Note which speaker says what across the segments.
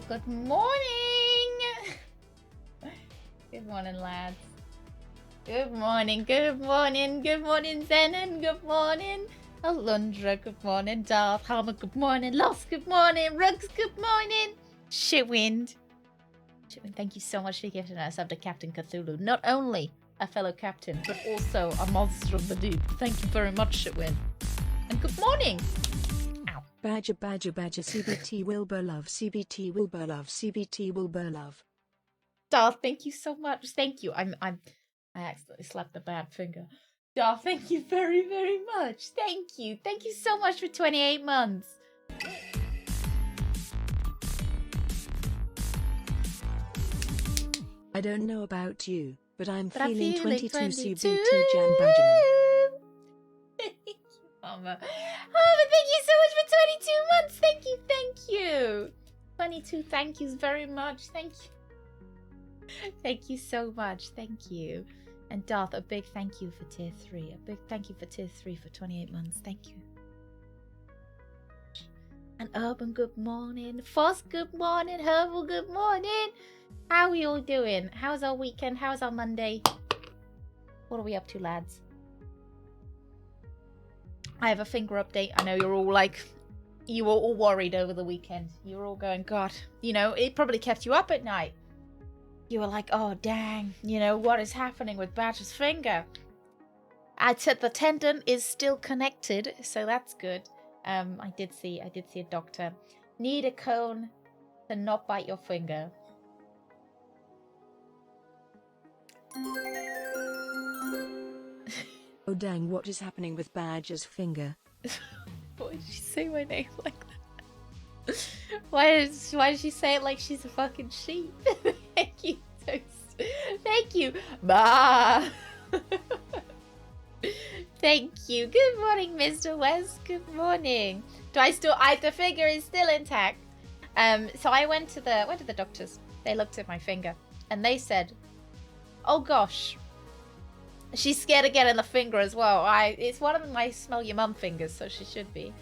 Speaker 1: good morning. Good morning, lads. Good morning, good morning, good morning, Zenon, good morning. Alundra, good morning. Darth, Harmer, good morning. Lost, good morning. Rugs, good morning. Shitwind. Shitwind, thank you so much for gifting us up to Captain Cthulhu. Not only a fellow captain, but also a monster of the deep. Thank you very much, Shitwind. And good morning. Ow.
Speaker 2: Badger, badger, badger, CBT Wilbur love, CBT Wilbur love, CBT Wilbur love.
Speaker 1: Darth, thank you so much. Thank you. I accidentally slapped a bad finger. Darth, thank you very, very much. Thank you. Thank you so much for 28 months.
Speaker 2: I don't know about you, but I'm
Speaker 1: But
Speaker 2: feeling
Speaker 1: I'm
Speaker 2: 22
Speaker 1: feeling
Speaker 2: CBT Jan Badgerman.
Speaker 1: Thank you, Mama. Oh, thank you so much for 22 months. Thank you, thank you. 22 thank yous very much. Thank you. Thank you so much. Thank you. And Darth, a big thank you for tier 3. A big thank you for tier 3 for 28 months. Thank you. And Urban, good morning. Foss, good morning. Herbal, good morning. How are we all doing? How's our weekend? How's our Monday? What are we up to, lads? I have a finger update. I know you're all like, you were all worried over the weekend. You were all going, God, you know, it probably kept you up at night. You were like, oh, dang, you know, what is happening with Badger's finger? I said the tendon is still connected, so that's good. I did see a doctor. Need a cone to not bite your finger.
Speaker 2: Oh dang, what is happening with Badger's finger?
Speaker 1: Why did she say my name like that? Why did she say it like she's a fucking sheep? Thank you. Thank you. Bah. Thank you. Good morning, Mr. West. Good morning. The finger is still intact. So I went to the doctors. They looked at my finger and they said, "Oh gosh, she's scared of getting the finger as well." It's one of my smell your mum fingers, so she should be.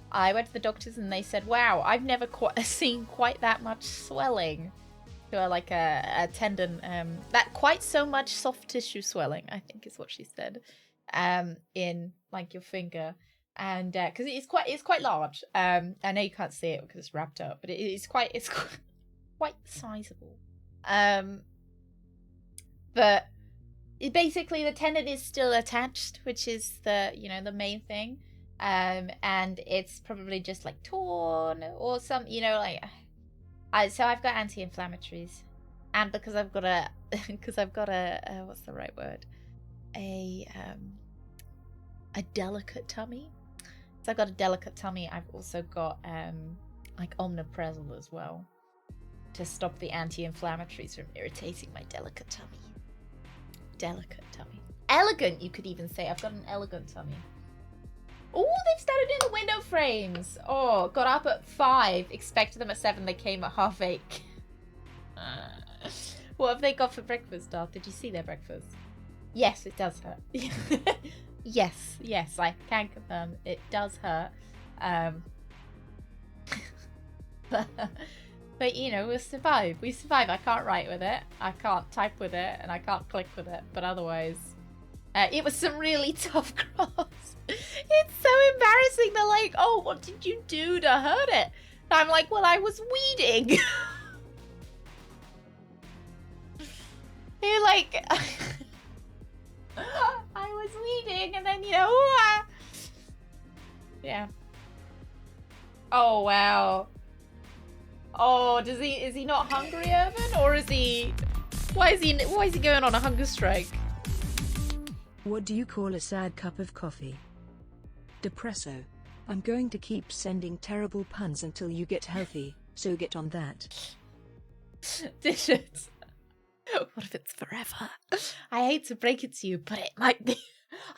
Speaker 1: I went to the doctors and they said, "Wow, I've never seen quite that much swelling to like a tendon. That quite so much soft tissue swelling, I think is what she said. In like your finger, and because it's quite large. I know you can't see it because it's wrapped up, but it's quite sizable. But basically the tendon is still attached, which is the main thing. And it's probably just like torn or some, so I've got anti-inflammatories, and because I've got a what's the right word? A delicate tummy. So I've got a delicate tummy. I've also got like omeprazole as well to stop the anti-inflammatories from irritating my delicate tummy. Delicate tummy. Elegant, you could even say. I've got an elegant tummy. Oh, they've started doing the window frames. Oh, got up at 5, expected them at 7. They came at 8:30. What have they got for breakfast, Darth? Did you see their breakfast? Yes, it does hurt. Yes, I can confirm it does hurt. But we'll survive. We survive. I can't write with it. I can't type with it, and I can't click with it. But otherwise, it was some really tough graphs. It's so embarrassing. They're like, "Oh, what did you do to hurt it?" And I'm like, "Well, I was weeding." They're like, I was weeding, and then yeah. Oh wow. Oh, is he not hungry, Urban, or is he? Why is he going on a hunger strike?
Speaker 2: What do you call a sad cup of coffee? Depresso. I'm going to keep sending terrible puns until you get healthy, so get on that.
Speaker 1: Did it? What if it's forever? I hate to break it to you, but it might be.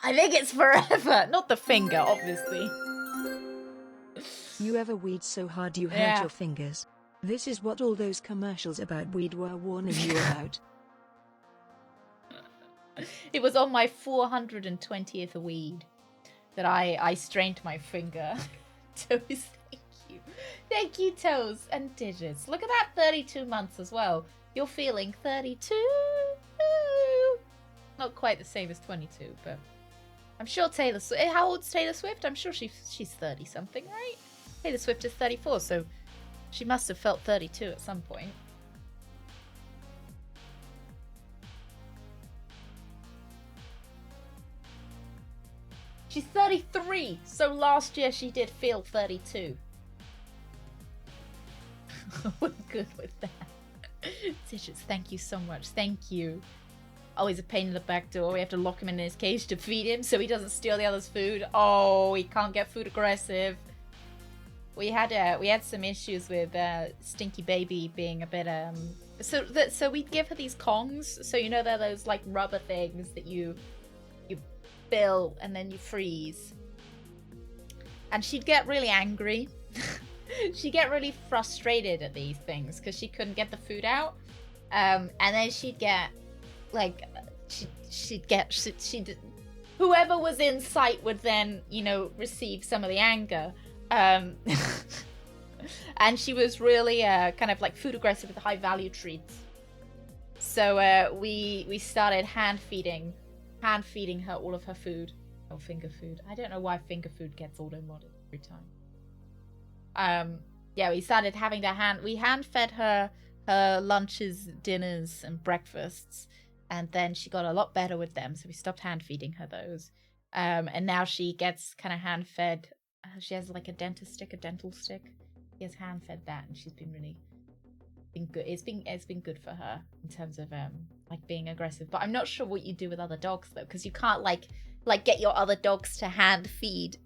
Speaker 1: I think it's forever. Not the finger, obviously.
Speaker 2: You ever weed so hard you hurt your fingers? This is what all those commercials about weed were warning you about.
Speaker 1: It was on my 420th weed that I strained my finger to his thing. you. Thank you, Toes and Digits. Look at that, 32 months as well. You're feeling 32. Not quite the same as 22, but I'm sure Taylor Swift... How old's Taylor Swift? I'm sure she's 30-something, right? Taylor Swift is 34, so she must have felt 32 at some point. She's 33, so last year she did feel 32. We're good with that. Digits, thank you so much. Thank you. Always a pain in the back door. We have to lock him in his cage to feed him so he doesn't steal the other's food. Oh, he can't get food aggressive. We had some issues with Stinky Baby being a bit so we'd give her these Kongs. So you know they're those like rubber things that you fill and then you freeze. And she'd get really angry. She'd get really frustrated at these things because she couldn't get the food out. And then she'd get like whoever was in sight would then, you know, receive some of the anger. And she was really kind of like food aggressive with high value treats. So we started hand feeding her all of her food. Or finger food. I don't know why finger food gets auto-modded every time. Yeah, we started having to we hand fed her lunches, dinners, and breakfasts, and then she got a lot better with them, so we stopped hand feeding her those. And now she gets kind of hand fed. She has like a dental stick. She has hand fed that, and she's been good. It's been good for her in terms of like being aggressive. But I'm not sure what you do with other dogs though, because you can't like get your other dogs to hand feed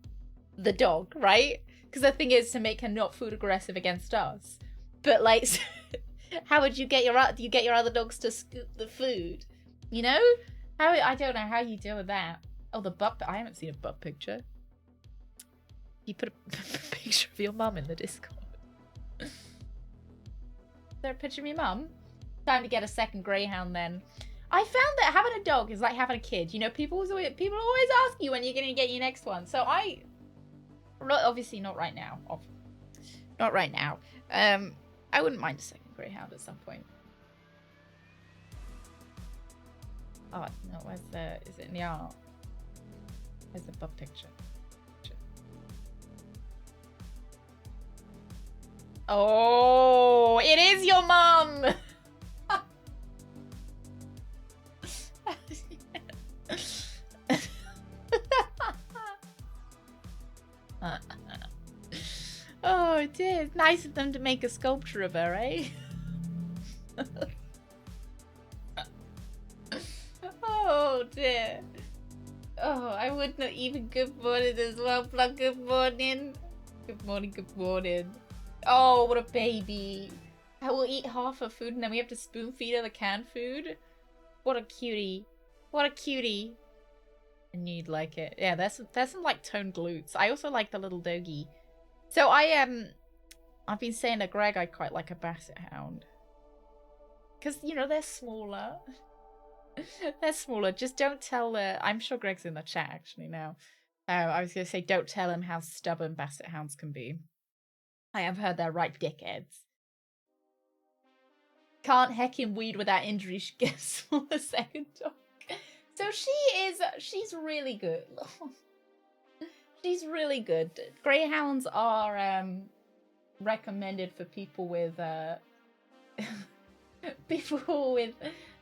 Speaker 1: the dog, right? Because the thing is to make her not food aggressive against us. But like, how would you get your other dogs to scoop the food? You know? I don't know how you deal with that. Oh, the butt. I haven't seen a butt picture. You put a picture of your mum in the Discord. Is there a picture of your mum? Time to get a second greyhound then. I found that having a dog is like having a kid. You know, people always ask you when you're going to get your next one. So obviously not right now. Not right now. I wouldn't mind a second greyhound at some point. Oh, no, is it in the art? Where's the butt picture? Oh, it is your mum! Oh dear, it's nice of them to make a sculpture of her, eh? Oh dear. Oh, I would not even good morning as well. Plug, good morning. Good morning, good morning. Oh, what a baby. I will eat half her food and then we have to spoon feed her the canned food. What a cutie. What a cutie. I knew you'd like it. Yeah, there's some like toned glutes. I also like the little doggy. So I've been saying to Greg I quite like a basset hound. Because, you know, they're smaller. They're smaller. Just don't tell I'm sure Greg's in the chat actually now. I was going to say don't tell him how stubborn basset hounds can be. I have heard they're right dickheads. Can't heck him weed without injury. She gets for a second dog. So she's really good. She's really good. Greyhounds are recommended for people with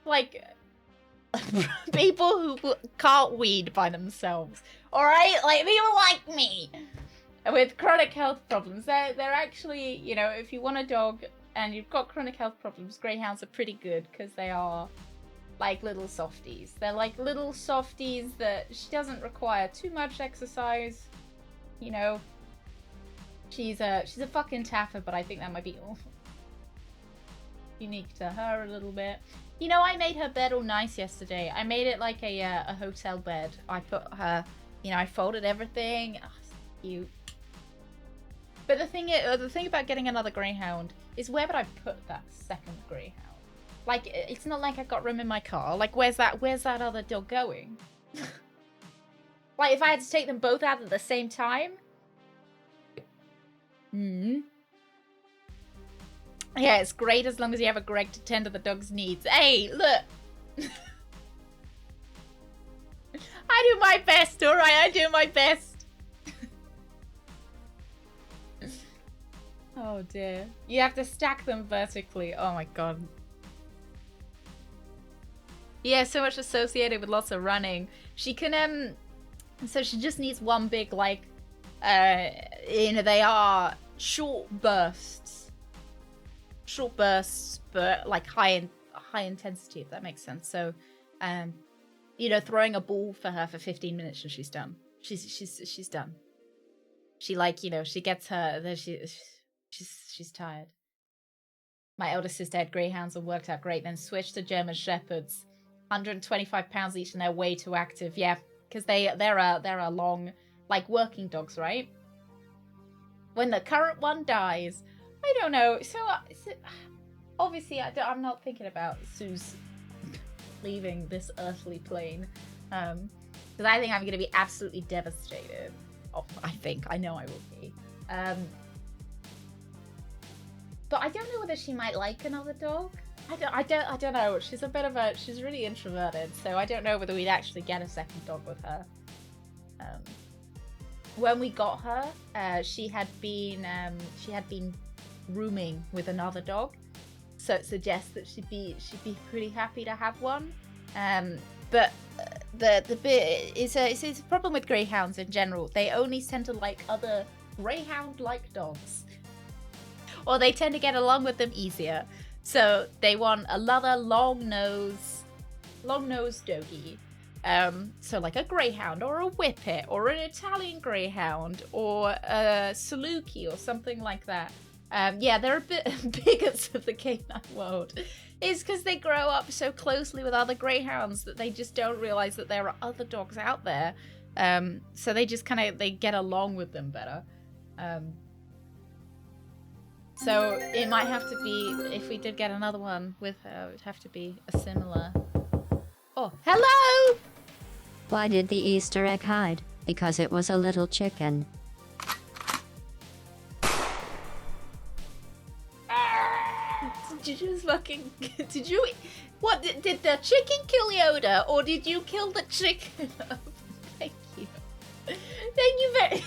Speaker 1: like people who can't weed by themselves. All right, like people like me with chronic health problems. They're actually, you know, if you want a dog and you've got chronic health problems, greyhounds are pretty good because they are like little softies. They're like little softies that she doesn't require too much exercise. You know, she's a fucking taffer, but I think that might be unique to her a little bit. You know, I made her bed all nice yesterday. I made it like a hotel bed. I put her, you know, I folded everything. Oh, so cute. But the thing about getting another greyhound is where would I put that second greyhound? Like, it's not like I got room in my car. Like, where's that other dog going? Like, if I had to take them both out at the same time, Mm. Yeah, it's great as long as you have a Greg to tend to the dog's needs. Hey, look. I do my best, alright? I do my best. Oh dear. You have to stack them vertically. Oh my god. Yeah, so much associated with lots of running. She can, so she just needs one big, like, you know, they are short bursts. Short bursts, but like high intensity, if that makes sense. So, you know, throwing a ball for her for 15 minutes and she's done. She's done. She, like, you know, she gets her, then she's tired. My elder sister had greyhounds and worked out great, then switched to German shepherds. 125 pounds each and they're way too active. Yeah, because they're a long, like, working dogs, right? When the current one dies, I don't know. So obviously I'm not thinking about Sue's leaving this earthly plane, because I think I'm going to be absolutely devastated. Oh, I know I will be. But I don't know whether she might like another dog. I don't know. She's really introverted, so I don't know whether we'd actually get a second dog with her. When we got her, she had been rooming with another dog, so it suggests that she'd be pretty happy to have one. But the bit is it's a problem with greyhounds in general. They only tend to like other greyhound-like dogs, or they tend to get along with them easier. So they want another long-nosed doggy. So like a greyhound or a whippet or an Italian greyhound or a Saluki or something like that. Yeah, they're a bit bigots of the canine world. It's because they grow up so closely with other greyhounds that they just don't realize that there are other dogs out there. So they just they get along with them better. So it might have to be, if we did get another one with her, it would have to be a similar... Oh, hello!
Speaker 3: Why did the Easter egg hide? Because it was a little chicken.
Speaker 1: Did you just fucking... Did you... What, did the chicken kill Yoda, or did you kill the chicken? Thank you. Thank you very...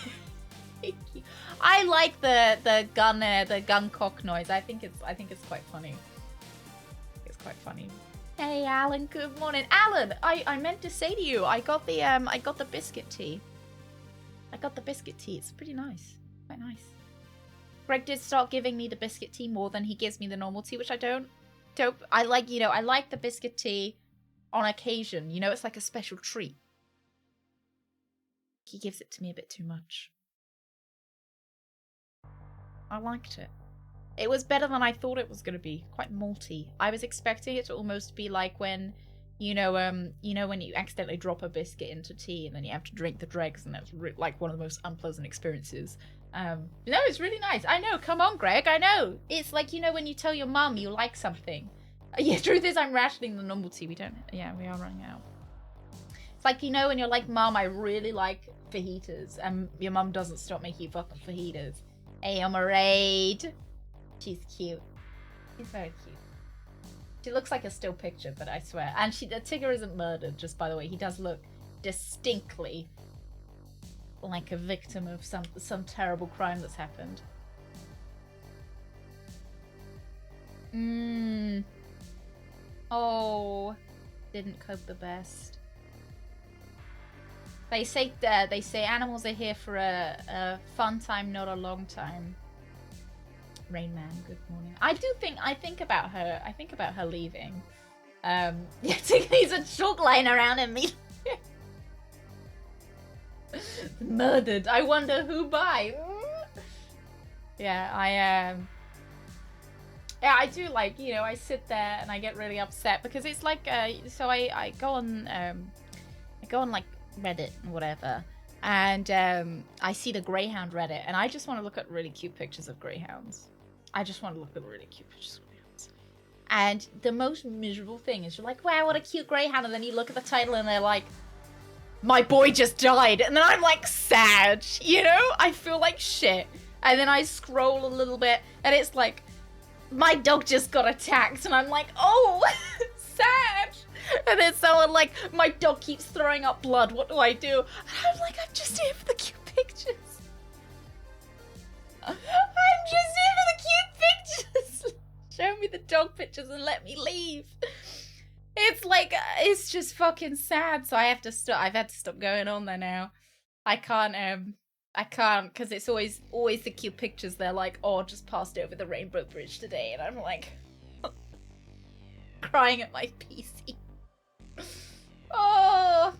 Speaker 1: Thank you. I like the gun cock noise. I think it's quite funny. It's quite funny. Hey Alan, good morning. Alan, I meant to say to you, I got the biscuit tea. I got the biscuit tea. It's pretty nice. Quite nice. Greg did start giving me the biscuit tea more than he gives me the normal tea, which I don't. I like, you know, I like the biscuit tea on occasion. You know, it's like a special treat. He gives it to me a bit too much. I liked it. It was better than I thought it was going to be. Quite malty. I was expecting it to almost be like when, you know when you accidentally drop a biscuit into tea and then you have to drink the dregs, and that's like one of the most unpleasant experiences. No, it's really nice. I know. Come on, Greg. I know. It's like, you know, when you tell your mum you like something. Yeah, truth is I'm rationing the normal tea. We are running out. It's like, you know, when you're like, Mum, I really like fajitas, and your mum doesn't stop making you fucking fajitas. Hey, I'm a raid. She's cute. She's very cute. She looks like a still picture, but I swear. And the Tigger isn't murdered, just by the way. He does look distinctly like a victim of some terrible crime that's happened. Oh, didn't cope the best. They say animals are here for a fun time, not a long time. Rain Man, good morning. I think about her. I think about her leaving. Yeah, Tiffany's a chalk line around and me. Murdered. I wonder who by. Yeah, yeah, I do, like, you know, I sit there and I get really upset because it's like, so I go on like Reddit and whatever, and I see the Greyhound Reddit, and I just want to look at really cute pictures of greyhounds. I just want to look at really cute pictures of greyhounds. And the most miserable thing is you're like, wow, what a cute greyhound, and then you look at the title and they're like, my boy just died, and then I'm like sad, you know? I feel like shit. And then I scroll a little bit, and it's like, my dog just got attacked, and I'm like, oh, sad. And then someone like, my dog keeps throwing up blood, what do I do? And I'm like, I'm just here for the cute pictures. I'm just here for the cute pictures. Show me the dog pictures and let me leave. It's like, it's just fucking sad. So I have to stop. I've had to stop going on there now. I can't, because it's always the cute pictures. They're like, oh, just passed over the Rainbow Bridge today. And I'm like, crying at my PC. Oh,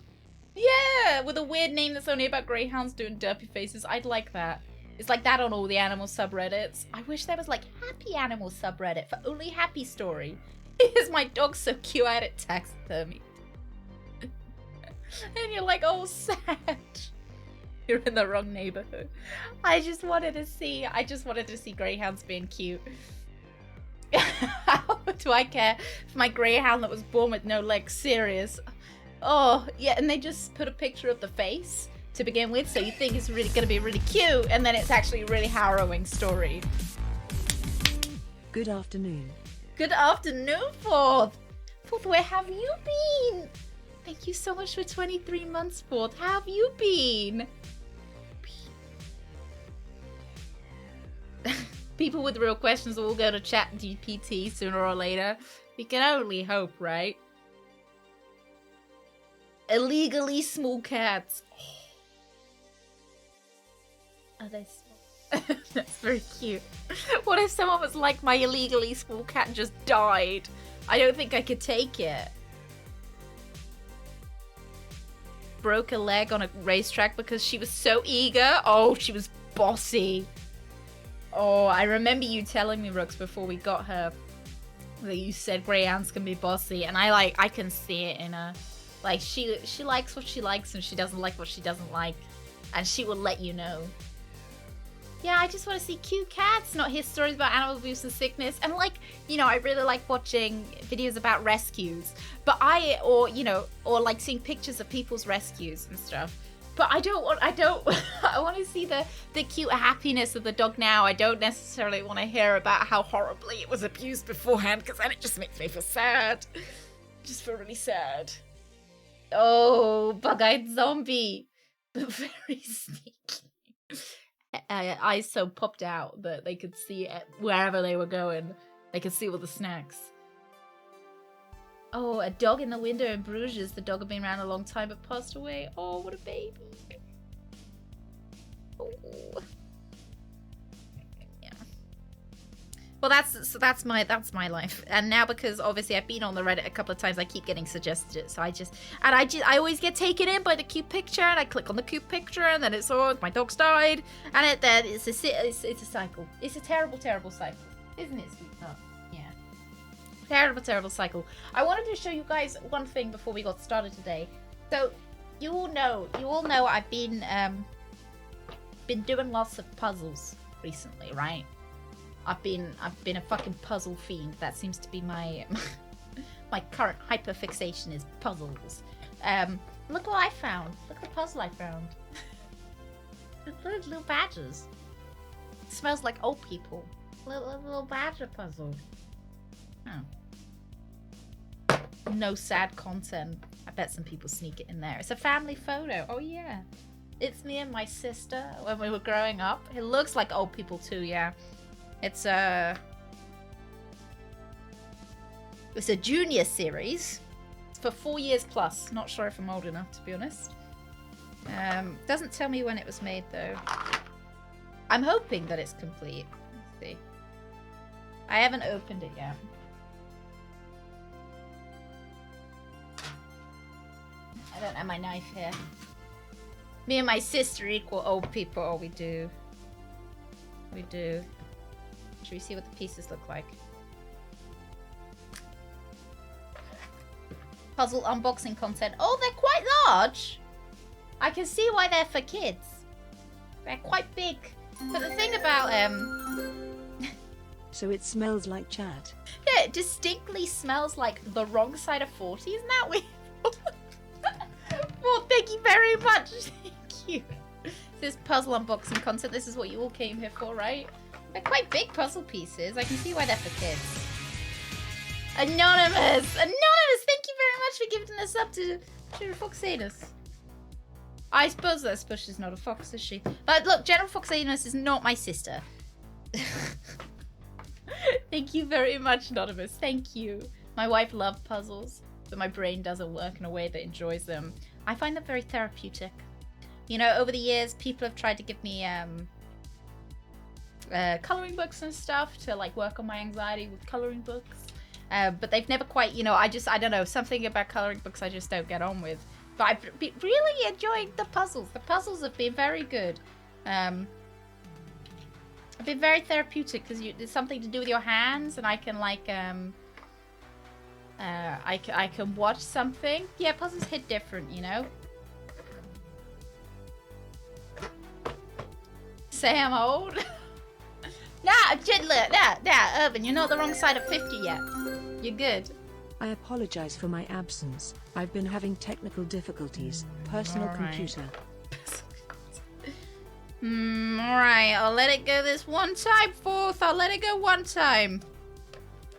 Speaker 1: yeah, with a weird name that's only about greyhounds doing derpy faces. I'd like that. It's like that on all the animal subreddits. I wish there was like happy animal subreddit for only happy story. Is my dog so cute? I had it taxidermied. And you're like, oh, sad. You're in the wrong neighborhood. I just wanted to see greyhounds being cute. How do I care if my greyhound that was born with no legs? Serious. Oh, yeah, and they just put a picture of the face to begin with, so you think it's really gonna be really cute, and then it's actually a really harrowing story.
Speaker 2: Good afternoon.
Speaker 1: Good afternoon, Fourth. Fourth, where have you been? Thank you so much for 23 months, Fourth. How have you been? People with real questions will go to ChatGPT sooner or later. We can only hope, right? Illegally small cats. Oh, they small. That's very cute. What if someone was like, my illegally small cat just died? I don't think I could take it. Broke a leg on a racetrack because she was so eager. Oh, she was bossy. Oh, I remember you telling me, Rooks, before we got her, that you said greyhounds can be bossy, and I can see it in her. Like, she likes what she likes, and she doesn't like what she doesn't like, and she will let you know. Yeah, I just want to see cute cats, not hear stories about animal abuse and sickness. And like, you know, I really like watching videos about rescues, but or like seeing pictures of people's rescues and stuff. But I want to see the cute happiness of the dog now. I don't necessarily want to hear about how horribly it was abused beforehand, because then it just makes me feel sad. Just feel really sad. Oh, bug-eyed zombie. But very sneaky. Eyes so popped out that they could see it wherever they were going. They could see all the snacks. Oh, a dog in the window in Bruges. The dog had been around a long time but passed away. Oh, what a baby. Oh. Yeah. Well, that's my life. And now, because obviously I've been on the Reddit a couple of times, I keep getting suggested it. So I always get taken in by the cute picture, and I click on the cute picture, and then it's all my dog's died, and it's a cycle. It's a terrible, terrible cycle, isn't it, sweetheart? Yeah. Terrible, terrible cycle. I wanted to show you guys one thing before we got started today. So you all know I've been doing lots of puzzles recently, right? I've been a fucking puzzle fiend. That seems to be my current hyperfixation is puzzles. Look what I found. Look at the puzzle I found. Little badgers. It smells like old people. Little badger puzzle. Oh. No sad content. I bet some people sneak it in there. It's a family photo. Oh yeah. It's me and my sister when we were growing up. It looks like old people too, yeah. It's a junior series. It's for 4 years plus. Not sure if I'm old enough, to be honest. Doesn't tell me when it was made though. I'm hoping that it's complete. Let's see. I haven't opened it yet. I don't have my knife here. Me and my sister equal old people. Oh, we do. We do. Should we see what the pieces look like? Puzzle unboxing content. Oh, they're quite large. I can see why they're for kids. They're quite big. But the thing about
Speaker 2: So it smells like chat.
Speaker 1: Yeah, it distinctly smells like the wrong side of 40. Isn't that weird? Well, thank you very much. Thank you. This is puzzle unboxing content. This is what you all came here for, right? They're quite big puzzle pieces. I can see why they're for kids. Anonymous! Anonymous! Thank you very much for giving us up to Foxanus. I suppose she's not a fox, is she? But look, General Foxanus is not my sister. Thank you very much, Anonymous. Thank you. My wife loves puzzles, but my brain doesn't work in a way that enjoys them. I find them very therapeutic. You know, over the years, people have tried to give me coloring books and stuff to like work on my anxiety with coloring books. But they've never quite, you know, I don't know, something about coloring books I just don't get on with. But I've been really enjoying the puzzles. The puzzles have been very good. I've been very therapeutic because there's something to do with your hands, and I can like I can watch something. Yeah, puzzles hit different, you know. Say I'm old. Nah, Chidler, nah, Urban, you're not the wrong side of 50 yet. You're good.
Speaker 2: I apologize for my absence. I've been having technical difficulties. Personal computer.
Speaker 1: Alright, I'll let it go this one time, Fourth. I'll let it go one time.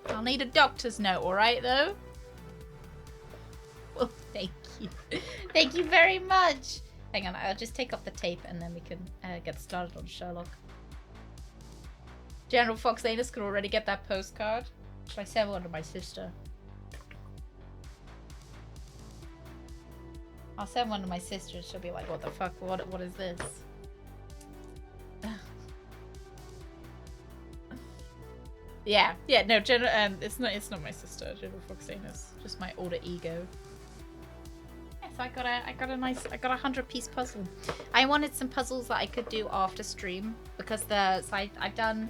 Speaker 1: I'll need a doctor's note, alright, though? Well, thank you. Thank you very much. Hang on, I'll just take off the tape and then we can get started on Sherlock. General Foxanus could already get that postcard. Should I send one to my sister? I'll send one to my sister. She'll be like, "What the fuck? What is this?" Yeah. No, General. It's not my sister, General Foxanus. Just my older ego. Yes, I got a 100-piece puzzle. I wanted some puzzles that I could do after stream because I've done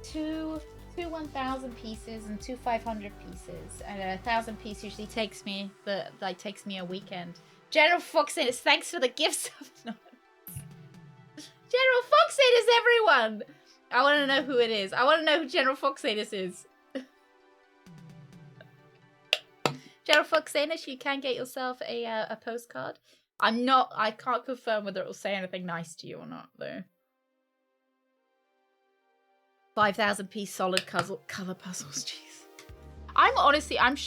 Speaker 1: two 1,000 pieces and two 500 pieces, and a 1,000 piece usually takes me a weekend. General Foxanus, thanks for the gifts. General Foxanus, everyone! I want to know who it is. I want to know who General Foxanus is. General Foxanus, you can get yourself a postcard. I can't confirm whether it will say anything nice to you or not, though. 5,000-piece solid color puzzles, jeez.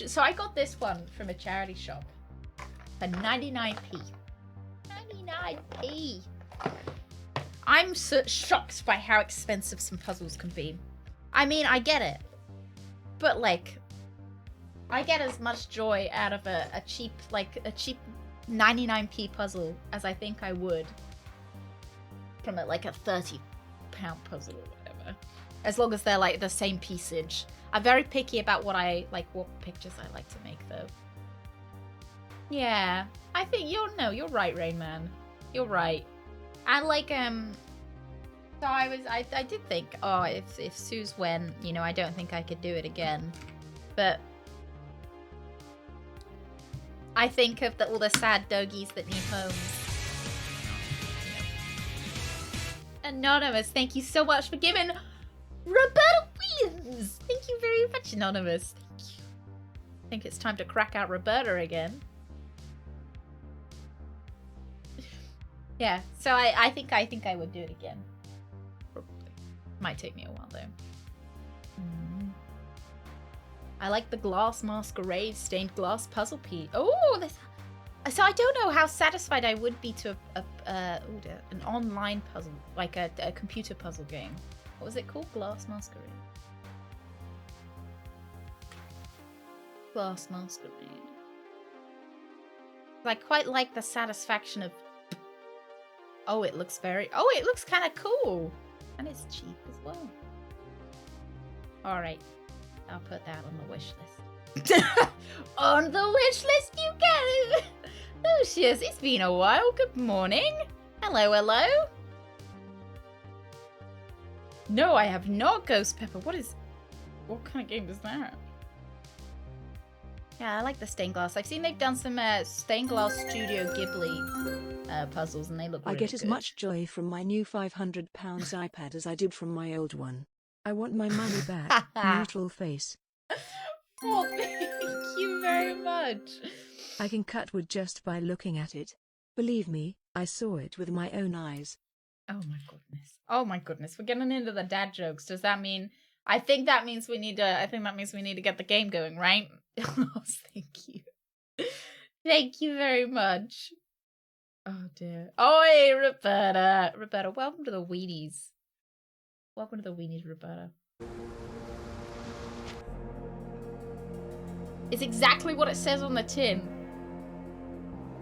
Speaker 1: So I got this one from a charity shop for 99p. 99p. I'm so shocked by how expensive some puzzles can be. I mean, I get it. But, like, I get as much joy out of a cheap 99p puzzle as I think I would from a 30-pound puzzle or whatever. As long as they're, like, the same piecage. I'm very picky about what pictures I like to make, though. Yeah. I think you're right, Rain Man. You're right. And so I did think, oh, if Suze went, you know, I don't think I could do it again. But I think of all the sad doggies that need homes. Anonymous, thank you so much for giving Roberta Williams. Thank you very much, Anonymous. Thank you. I think it's time to crack out Roberta again. Yeah, so I think I would do it again. Probably. Might take me a while though. I like the glass masquerade stained glass puzzle piece. Oh, so I don't know how satisfied I would be to an online puzzle, like a computer puzzle game. What was it called? Glass masquerade. Glass masquerade. I quite like the satisfaction of. Oh, it looks kind of cool. And it's cheap as well. Alright. I'll put that on the wish list. On the wish list you go! Lucius, it's been a while. Good morning. Hello, hello. No, I have not, Ghost Pepper. What kind of game is that? Yeah, I like the stained glass. I've seen they've done some stained glass Studio Ghibli puzzles, and they look really
Speaker 2: I get as
Speaker 1: good.
Speaker 2: much joy from my new £500 iPad as I did from my old one. I want my money back. Neutral face.
Speaker 1: Oh, thank you very much.
Speaker 2: I can cut wood just by looking at it. Believe me, I saw it with my own eyes.
Speaker 1: Oh my goodness. Oh my goodness. We're getting into the dad jokes. Does that mean... I think that means we need to get the game going, right? Thank you. Thank you very much. Oh dear. Oi, Roberta. Roberta, welcome to the Weenies. Welcome to the Weenies, Roberta. It's exactly what it says on the tin.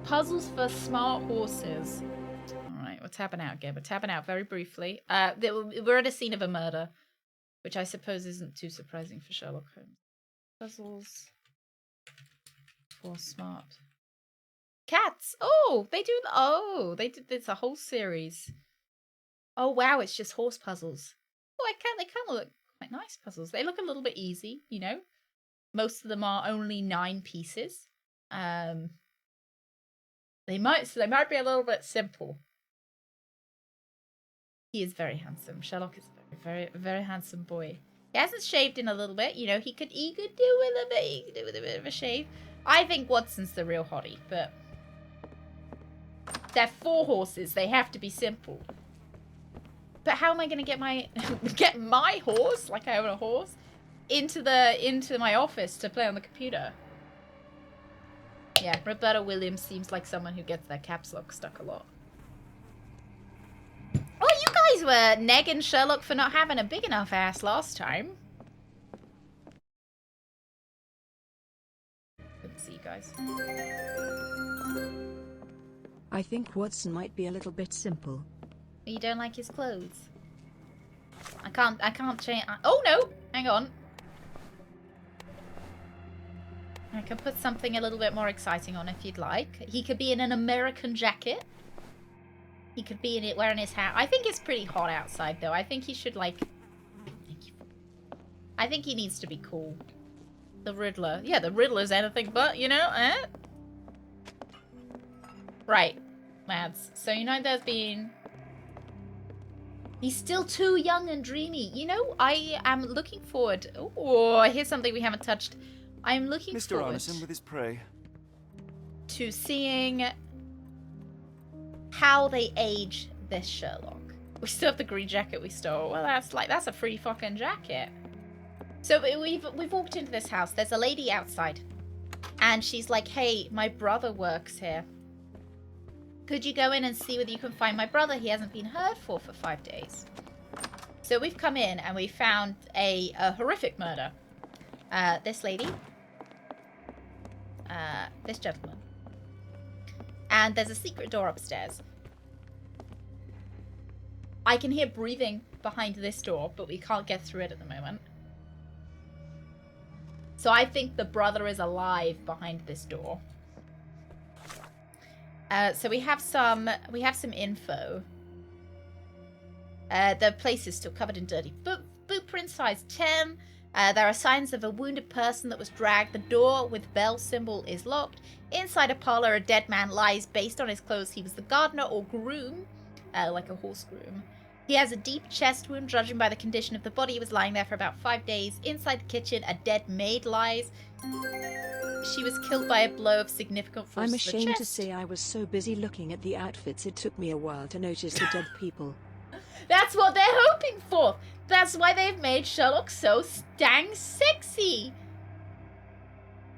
Speaker 1: Puzzles for smart horses. Alright, we're tapping out again. We're tapping out very briefly. We're at a scene of a murder, which I suppose isn't too surprising for Sherlock Holmes. Puzzles for smart cats. Oh, they do. Oh, they did this a whole series. Oh wow, it's just horse puzzles. Oh, they kind of look quite nice puzzles. They look a little bit easy, you know. Most of them are only 9 pieces. They might be a little bit simple. He is very handsome. Sherlock is a very, very handsome boy. He hasn't shaved in a little bit. You know, he could do with a bit of a shave. I think Watson's the real hottie, but they're 4 horses. They have to be simple. But how am I going to get my horse, like I own a horse, into my office to play on the computer? Yeah, Roberta Williams seems like someone who gets their caps lock stuck a lot. Oh, you guys were negging Sherlock for not having a big enough ass last time. Good to see you guys.
Speaker 2: I think Watson might be a little bit simple.
Speaker 1: You don't like his clothes? I can't change. Oh no! Hang on. I can put something a little bit more exciting on if you'd like. He could be in an American jacket. He could be in it wearing his hat. I think it's pretty hot outside though. I think he should like... Thank you. I think he needs to be cool. The Riddler. Yeah, the Riddler's anything but, you know, eh? Right, lads. So you know there's been... He's still too young and dreamy. You know, I am looking forward... Oh, here's something we haven't touched. I'm looking
Speaker 4: Mr. Arneson with his prey.
Speaker 1: To seeing how they age this Sherlock. We still have the green jacket we stole. Well, that's a free fucking jacket. So we've walked into this house. There's a lady outside. And she's like, hey, my brother works here. Could you go in and see whether you can find my brother? He hasn't been heard for 5 days. So we've come in and we found a horrific murder. This lady. This gentleman. And there's a secret door upstairs. I can hear breathing behind this door, but we can't get through it at the moment. So I think the brother is alive behind this door. So we have some info. The place is still covered in dirty boot print, size 10. There are signs of a wounded person that was dragged. The door with bell symbol is locked. Inside a parlor, a dead man lies. Based on his clothes, he was the gardener or groom, like a horse groom. He has a deep chest wound. Judging by the condition of the body, he was lying there for about 5 days. Inside the kitchen, a dead maid lies. She was killed by a blow of significant force
Speaker 2: I'm
Speaker 1: to the chest.
Speaker 2: ashamed to say I was so busy looking at the outfits it took me a while to notice the dead people.
Speaker 1: That's what they're hoping for. That's why they've made Sherlock so dang sexy.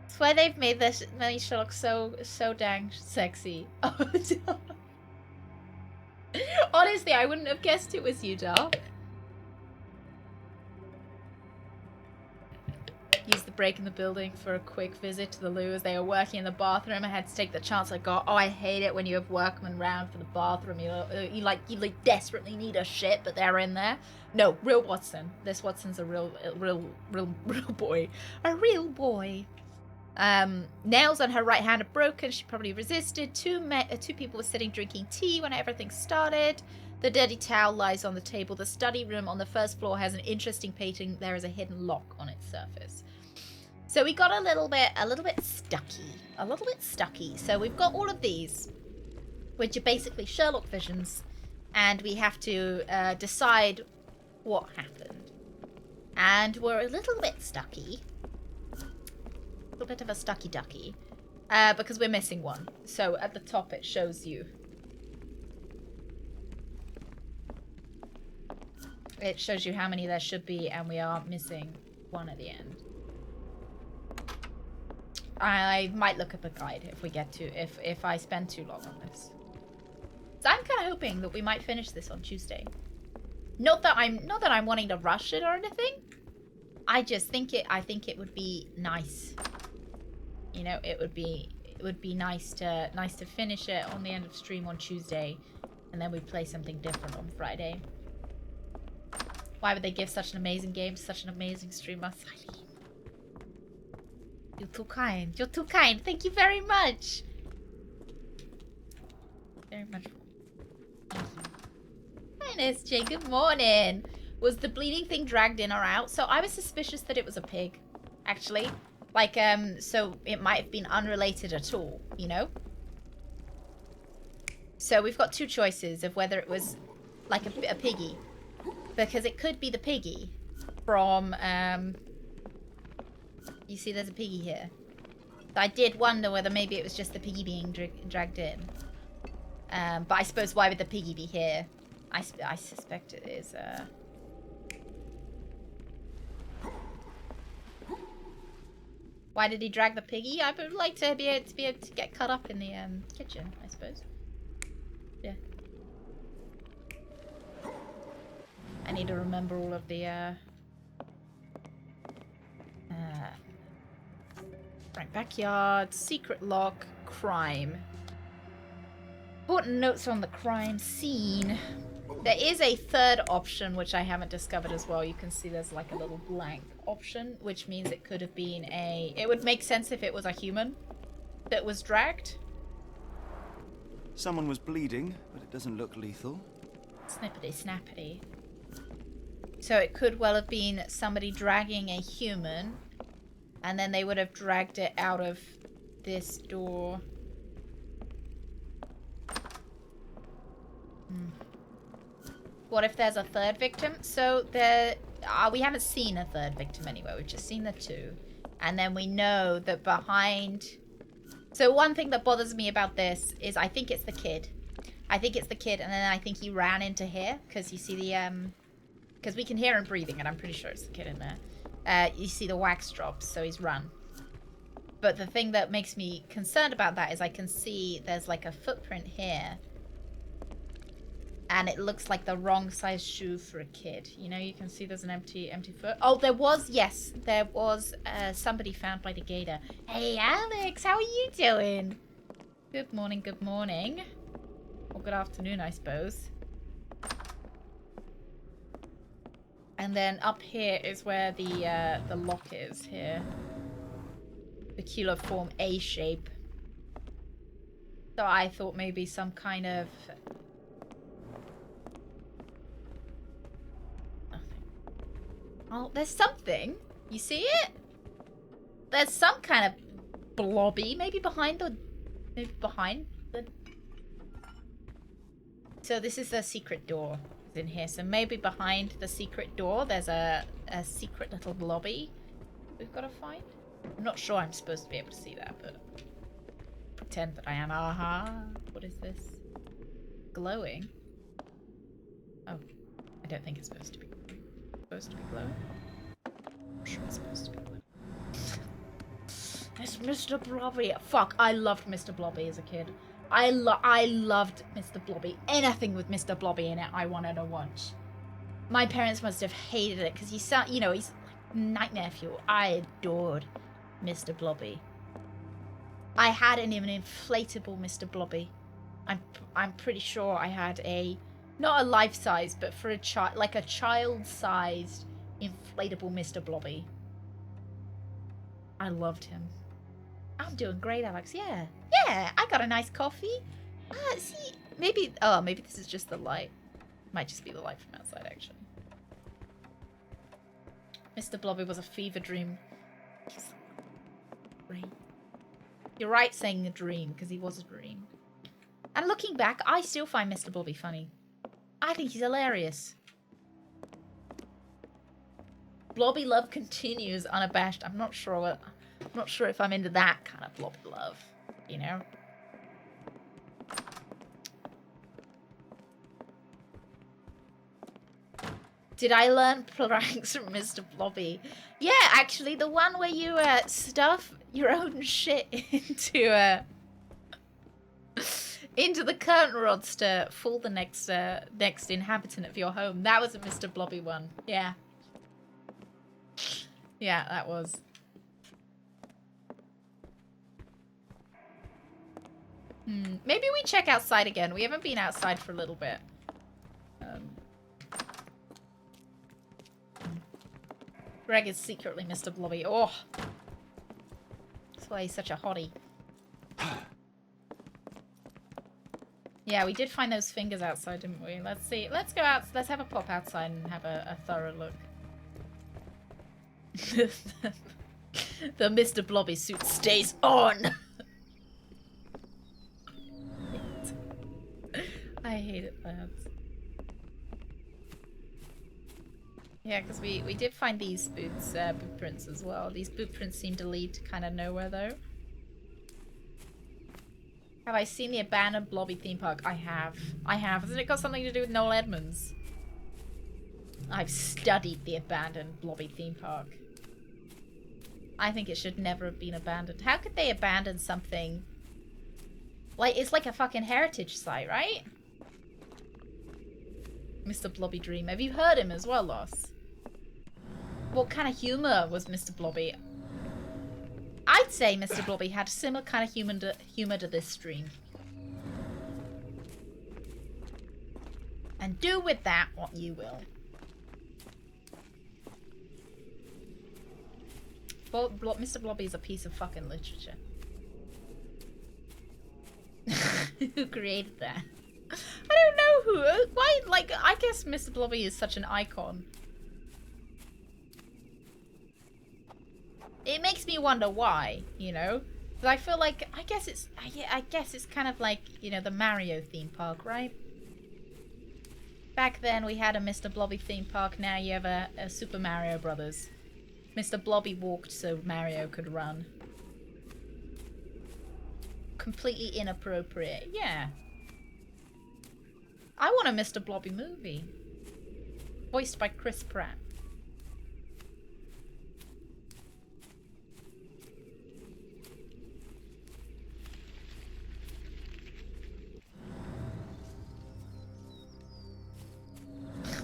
Speaker 1: That's why they've made Sherlock so dang sexy. Honestly, I wouldn't have guessed it was you, Dark. Used the break in the building for a quick visit to the loo as they were working in the bathroom. I had to take the chance I got. Oh, I hate it when you have workmen round for the bathroom. You desperately need a shit, but they're in there. No, real Watson. This Watson's a real boy. A real boy. Nails on her right hand are broken. She probably resisted. Two people were sitting drinking tea when everything started. The dirty towel lies on the table. The study room on the first floor has an interesting painting. There is a hidden lock on its surface. So we got a little bit stucky. So we've got all of these, which are basically Sherlock visions, and we have to decide what happened. And we're a little bit stucky. A little bit of a stucky ducky. Because we're missing one. So at the top it shows you It shows you how many there should be, and we are missing one at the end. I might look at the guide if we get to, if I spend too long on this. So I'm kind of hoping that we might finish this on Tuesday. Not that I'm wanting to rush it or anything. I just think I think it would be nice. You know, it would be nice to finish it on the end of stream on Tuesday, and then we play something different on Friday. Why would they give such an amazing game to such an amazing streamer? Silene. You're too kind. You're too kind. Thank you very much. Very much. Thank you. Hi, SJ. Good morning. Was the bleeding thing dragged in or out? So I was suspicious that it was a pig, actually. Like, so it might have been unrelated at all, you know? So we've got two choices of whether it was like a piggy. Because it could be the piggy from, you see there's a piggy here. So I did wonder whether maybe it was just the piggy being dragged in. But I suppose why would the piggy be here? I suspect it is, Why did he drag the piggy? I would like to be able to get cut up in the kitchen, I suppose. Yeah. I need to remember all of the right, backyard, secret lock, crime. Important notes on the crime scene. There is a third option, which I haven't discovered as well. You can see there's like a little blank option, which means it could have been it would make sense if it was a human that was dragged.
Speaker 4: Someone was bleeding, but it doesn't look lethal.
Speaker 1: Snippety snappity. So it could well have been somebody dragging a human, and then they would have dragged it out of this door. What if there's a third victim? So we haven't seen a third victim anywhere. We've just seen the two. And then we know that behind... So one thing that bothers me about this is I think it's the kid. I think it's the kid, and then I think he ran into here. Because you see the... Because we can hear him breathing, and I'm pretty sure it's the kid in there. You see the wax drops, so he's run. But the thing that makes me concerned about that is I can see there's like a footprint here. And it looks like the wrong size shoe for a kid. You know, you can see there's an empty foot. Oh, there was, yes, there was somebody found by the gator. Hey, Alex, how are you doing? Good morning, good morning. Or good afternoon, I suppose. And then up here is where the lock is here. Peculiar form A shape. So I thought maybe some kind of... Oh, there's something. You see it? There's some kind of blobby. Maybe behind the... So this is the secret door in here. So maybe behind the secret door there's a secret little blobby we've got to find. I'm not sure I'm supposed to be able to see that, but... Pretend that I am. Aha. What is this? Glowing? Oh. I don't think it's supposed to be. Supposed to be glowing? I'm sure it's supposed to be glowing. It's Mr. Blobby. Fuck, I loved Mr. Blobby as a kid. I loved Mr. Blobby. Anything with Mr. Blobby in it, I wanted to watch. My parents must have hated it because he's so, you know, he's nightmare fuel. I adored Mr. Blobby. I had an inflatable Mr. Blobby. I'm pretty sure I had a... Not a life-size, but for a child, like a child-sized inflatable Mr. Blobby. I loved him. I'm doing great, Alex. Yeah. Yeah, I got a nice coffee. See, maybe... Oh, maybe this is just the light. Might just be the light from outside, actually. Mr. Blobby was a fever dream. You're right saying a dream, because he was a dream. And looking back, I still find Mr. Blobby funny. I think he's hilarious. Blobby love continues unabashed. I'm not sure if I'm into that kind of Blobby love, you know? Did I learn pranks from Mr. Blobby? Yeah, actually, the one where you stuff your own shit into the curtain rods to fool the next inhabitant of your home. That was a Mr. Blobby one. Yeah. Yeah, that was. Maybe we check outside again. We haven't been outside for a little bit. Greg is secretly Mr. Blobby. Oh. That's why he's such a hottie. Yeah, we did find those fingers outside, didn't we? Let's see. Let's go out. Let's have a pop outside and have a thorough look. The Mr. Blobby suit stays on. I hate it, lads. Yeah, because we did find these boot prints as well. These boot prints seem to lead to kind of nowhere, though. Have I seen the abandoned Blobby theme park? I have. I have. Hasn't it got something to do with Noel Edmonds? I've studied the abandoned Blobby theme park. I think it should never have been abandoned. How could they abandon something? Like, it's like a fucking heritage site, right? Mr. Blobby Dream. Have you heard him as well, Loss? What kind of humor was Mr. Blobby? I'd say Mr. Blobby had a similar kind of humor to this stream. And do with that what you will. Mr. Blobby is a piece of fucking literature. Who created that? I don't know who. Why? Like, I guess Mr. Blobby is such an icon. It makes me wonder why, you know? Because I feel like, I guess it's kind of like, you know, the Mario theme park, right? Back then we had a Mr. Blobby theme park, now you have a Super Mario Brothers. Mr. Blobby walked so Mario could run. Completely inappropriate, yeah. I want a Mr. Blobby movie. Voiced by Chris Pratt.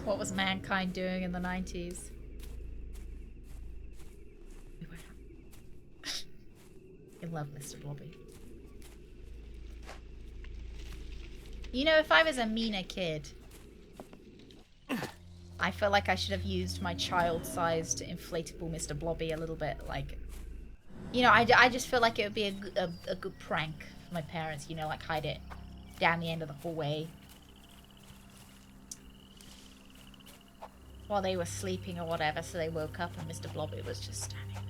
Speaker 1: What was mankind doing in the 90s? I love Mr. Blobby. You know, if I was a meaner kid, I feel like I should have used my child-sized inflatable Mr. Blobby a little bit, like... You know, I just feel like it would be a good prank for my parents, you know, like hide it down the end of the hallway. While they were sleeping or whatever, so they woke up and Mr. Blobby was just standing there.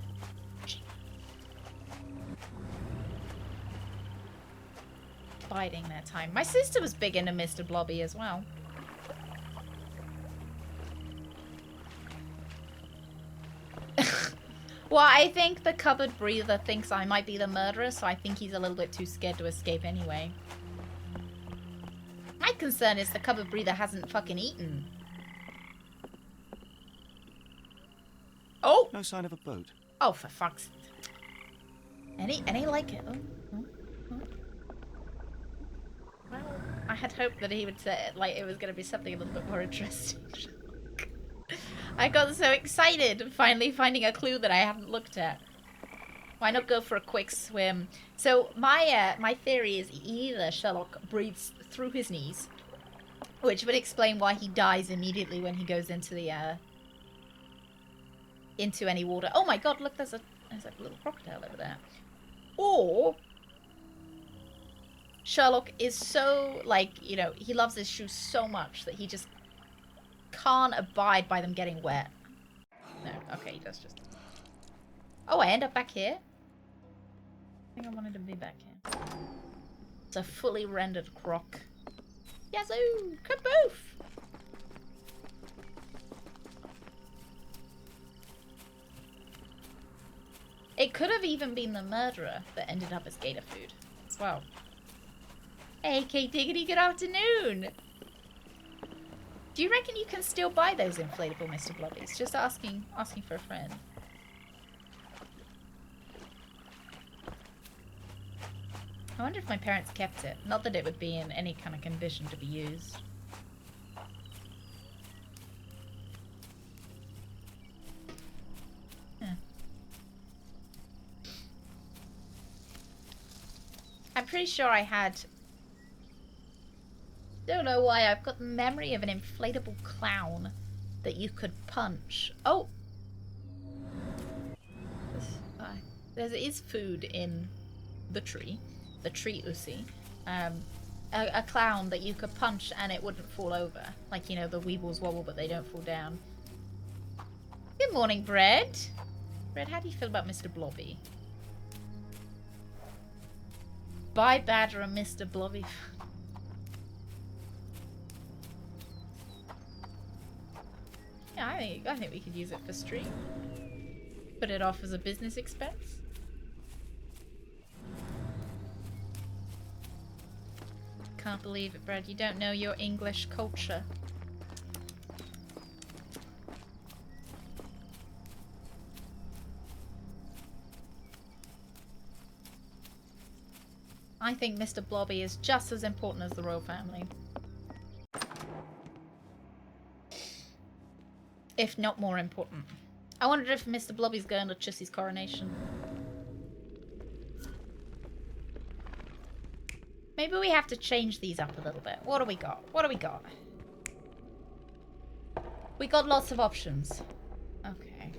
Speaker 1: Biding their time. My sister was big into Mr. Blobby as well. Well, I think the cupboard breather thinks I might be the murderer, so I think he's a little bit too scared to escape anyway. My concern is the cupboard breather hasn't fucking eaten. Oh!
Speaker 4: No sign of a boat.
Speaker 1: Oh, for fuck's sake. Any like it? Oh. Well, I had hoped that he would say it, like it was going to be something a little bit more interesting. I got so excited finally finding a clue that I hadn't looked at. Why not go for a quick swim? So my theory is either Sherlock breathes through his knees, which would explain why he dies immediately when he goes into the into any water. Oh my god, look, there's a little crocodile over there. Or Sherlock is so, like, you know, he loves his shoes so much that he just can't abide by them getting wet. No, okay, he does just... Oh, I end up back here? I think I wanted to be back here. It's a fully rendered croc. Yazoo! Kaboof! It could have even been the murderer that ended up as gator food as well. Hey, Kate Diggity, good afternoon! Do you reckon you can still buy those inflatable Mr. Blobbies? Just asking for a friend. I wonder if my parents kept it. Not that it would be in any kind of condition to be used. Huh. I'm pretty sure I had... Don't know why, I've got the memory of an inflatable clown that you could punch. Oh! There is food in the tree. The tree Usi. A clown that you could punch and it wouldn't fall over. Like, you know, the weebles wobble but they don't fall down. Good morning, Bread. Bread, how do you feel about Mr. Blobby? Bye, Badger and Mr. Blobby. Yeah, I think we could use it for stream. Put it off as a business expense. Can't believe it, Brad. You don't know your English culture. I think Mr. Blobby is just as important as the royal family. If not more important. I wondered if Mr. Blobby's going to Chussy's coronation. Maybe we have to change these up a little bit. What do we got? What do we got? We got lots of options. Okay.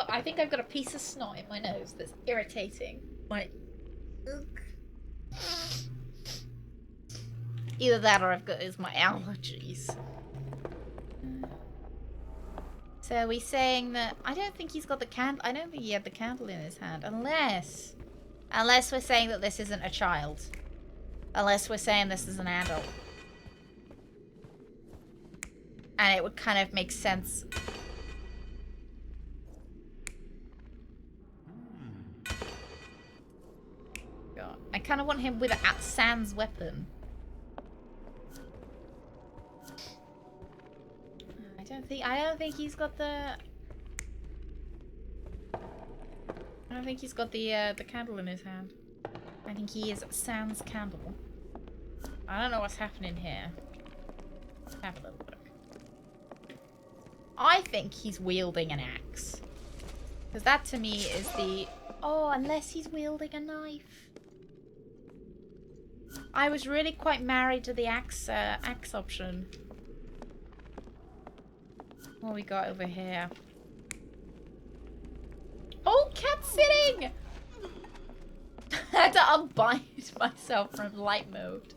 Speaker 1: I think I've got a piece of snot in my nose that's irritating. Like, ugh. Either that or it's my allergies. So are we saying that... I don't think he's got the candle... I don't think he had the candle in his hand. Unless we're saying that this isn't a child. Unless we're saying this is an adult. And it would kind of make sense. God. I kind of want him with a sans weapon. I don't think he's got the... I don't think he's got the candle in his hand. I think he is sans candle. I don't know what's happening here. Let's have a little look. I think he's wielding an axe. Because that to me is the... Oh, unless he's wielding a knife. I was really quite married to the axe option. What we got over here? Oh, cat sitting! I had to unbind myself from light mode.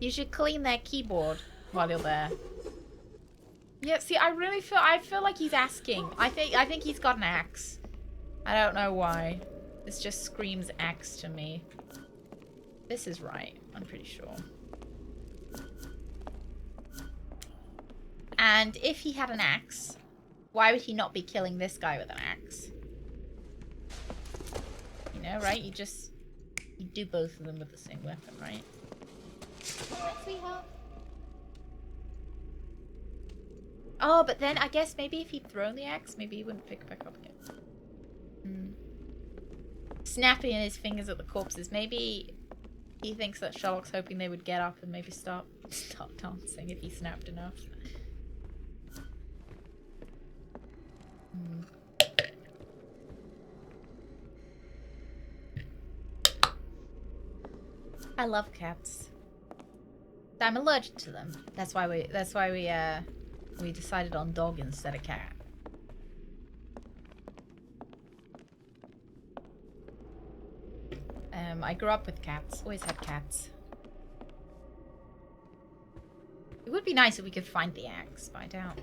Speaker 1: You should clean that keyboard while you're there. Yeah, see, I feel like he's asking. I think he's got an axe. I don't know why. This just screams axe to me. This is right, I'm pretty sure. And if he had an axe, why would he not be killing this guy with an axe? You know, right? You do both of them with the same weapon, right? Alright, sweetheart. Oh, but then I guess maybe if he'd thrown the axe, maybe he wouldn't pick it back up again. Snapping his fingers at the corpses. Maybe he thinks that Sherlock's hoping they would get up and maybe start dancing if he snapped enough. I love cats. I'm allergic to them. That's why we decided on dog instead of cat. I grew up with cats. Always had cats. It would be nice if we could find the axe, but I doubt.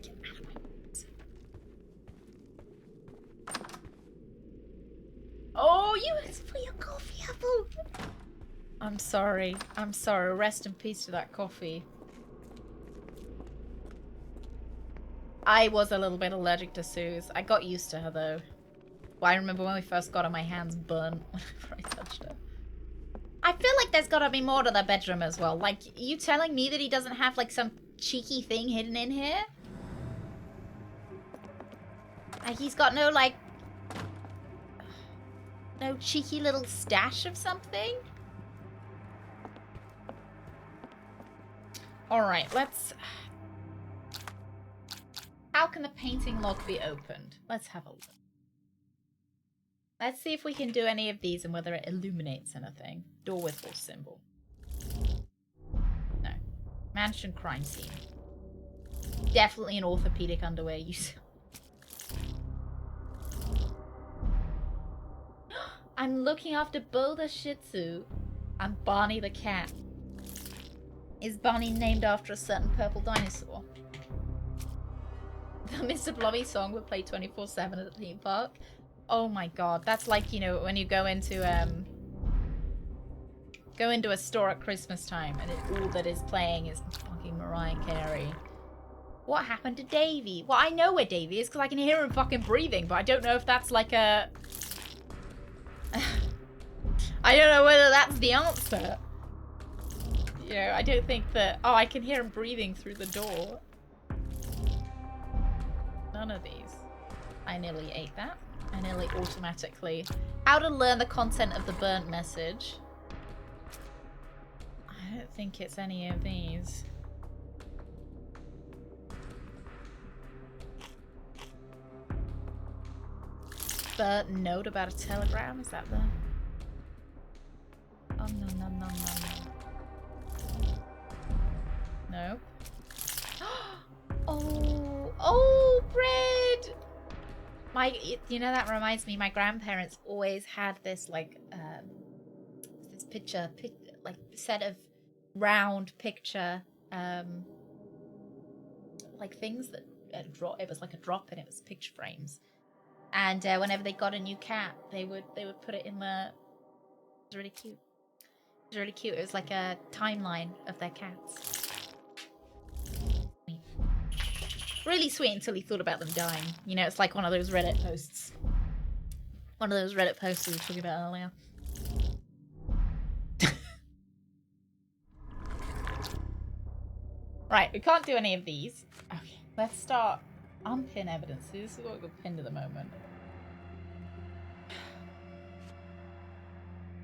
Speaker 1: Get out of my face. Oh, you asked for your coffee, Apple. I'm sorry. I'm sorry. Rest in peace to that coffee. I was a little bit allergic to Suze. I got used to her though. Well, I remember when we first got her, my hands burnt whenever I touched her. I feel like there's gotta be more to the bedroom as well. Like, are you telling me that he doesn't have, like, some cheeky thing hidden in here? Like, he's got no, like... no cheeky little stash of something? Alright, let's... How can the painting lock be opened? Let's have a look. Let's see if we can do any of these and whether it illuminates anything. Door with horse symbol. No. Mansion crime scene. Definitely an orthopedic underwear use. I'm looking after Boulder Shih Tzu and Barney the cat. Is Barney named after a certain purple dinosaur? The Mr. Blobby song would play 24/7 at the theme park. Oh my god, that's like, you know, when you go into a store at Christmas time and all that is playing is fucking Mariah Carey. What happened to Davy? Well, I know where Davy is because I can hear him fucking breathing, but I don't know if that's like a... I don't know whether that's the answer. You know, I don't think that... Oh, I can hear him breathing through the door. None of these. I nearly ate that. I nearly automatically... How to learn the content of the burnt message. I don't think it's any of these. Burnt note about a telegram? Is that the... Oh, no. No. Oh, bread! You know, that reminds me, my grandparents always had this, like, this picture, like, set of round picture, like, things that, it was like a drop and it was picture frames. And whenever they got a new cat, they would put it in the... It was really cute. It was really cute. It was like a timeline of their cats. Really sweet until he thought about them dying. You know, it's like one of those Reddit posts. One of those Reddit posts we were talking about earlier. Right, we can't do any of these. Okay, let's start. Unpin evidence. This is what we've pinned at the moment.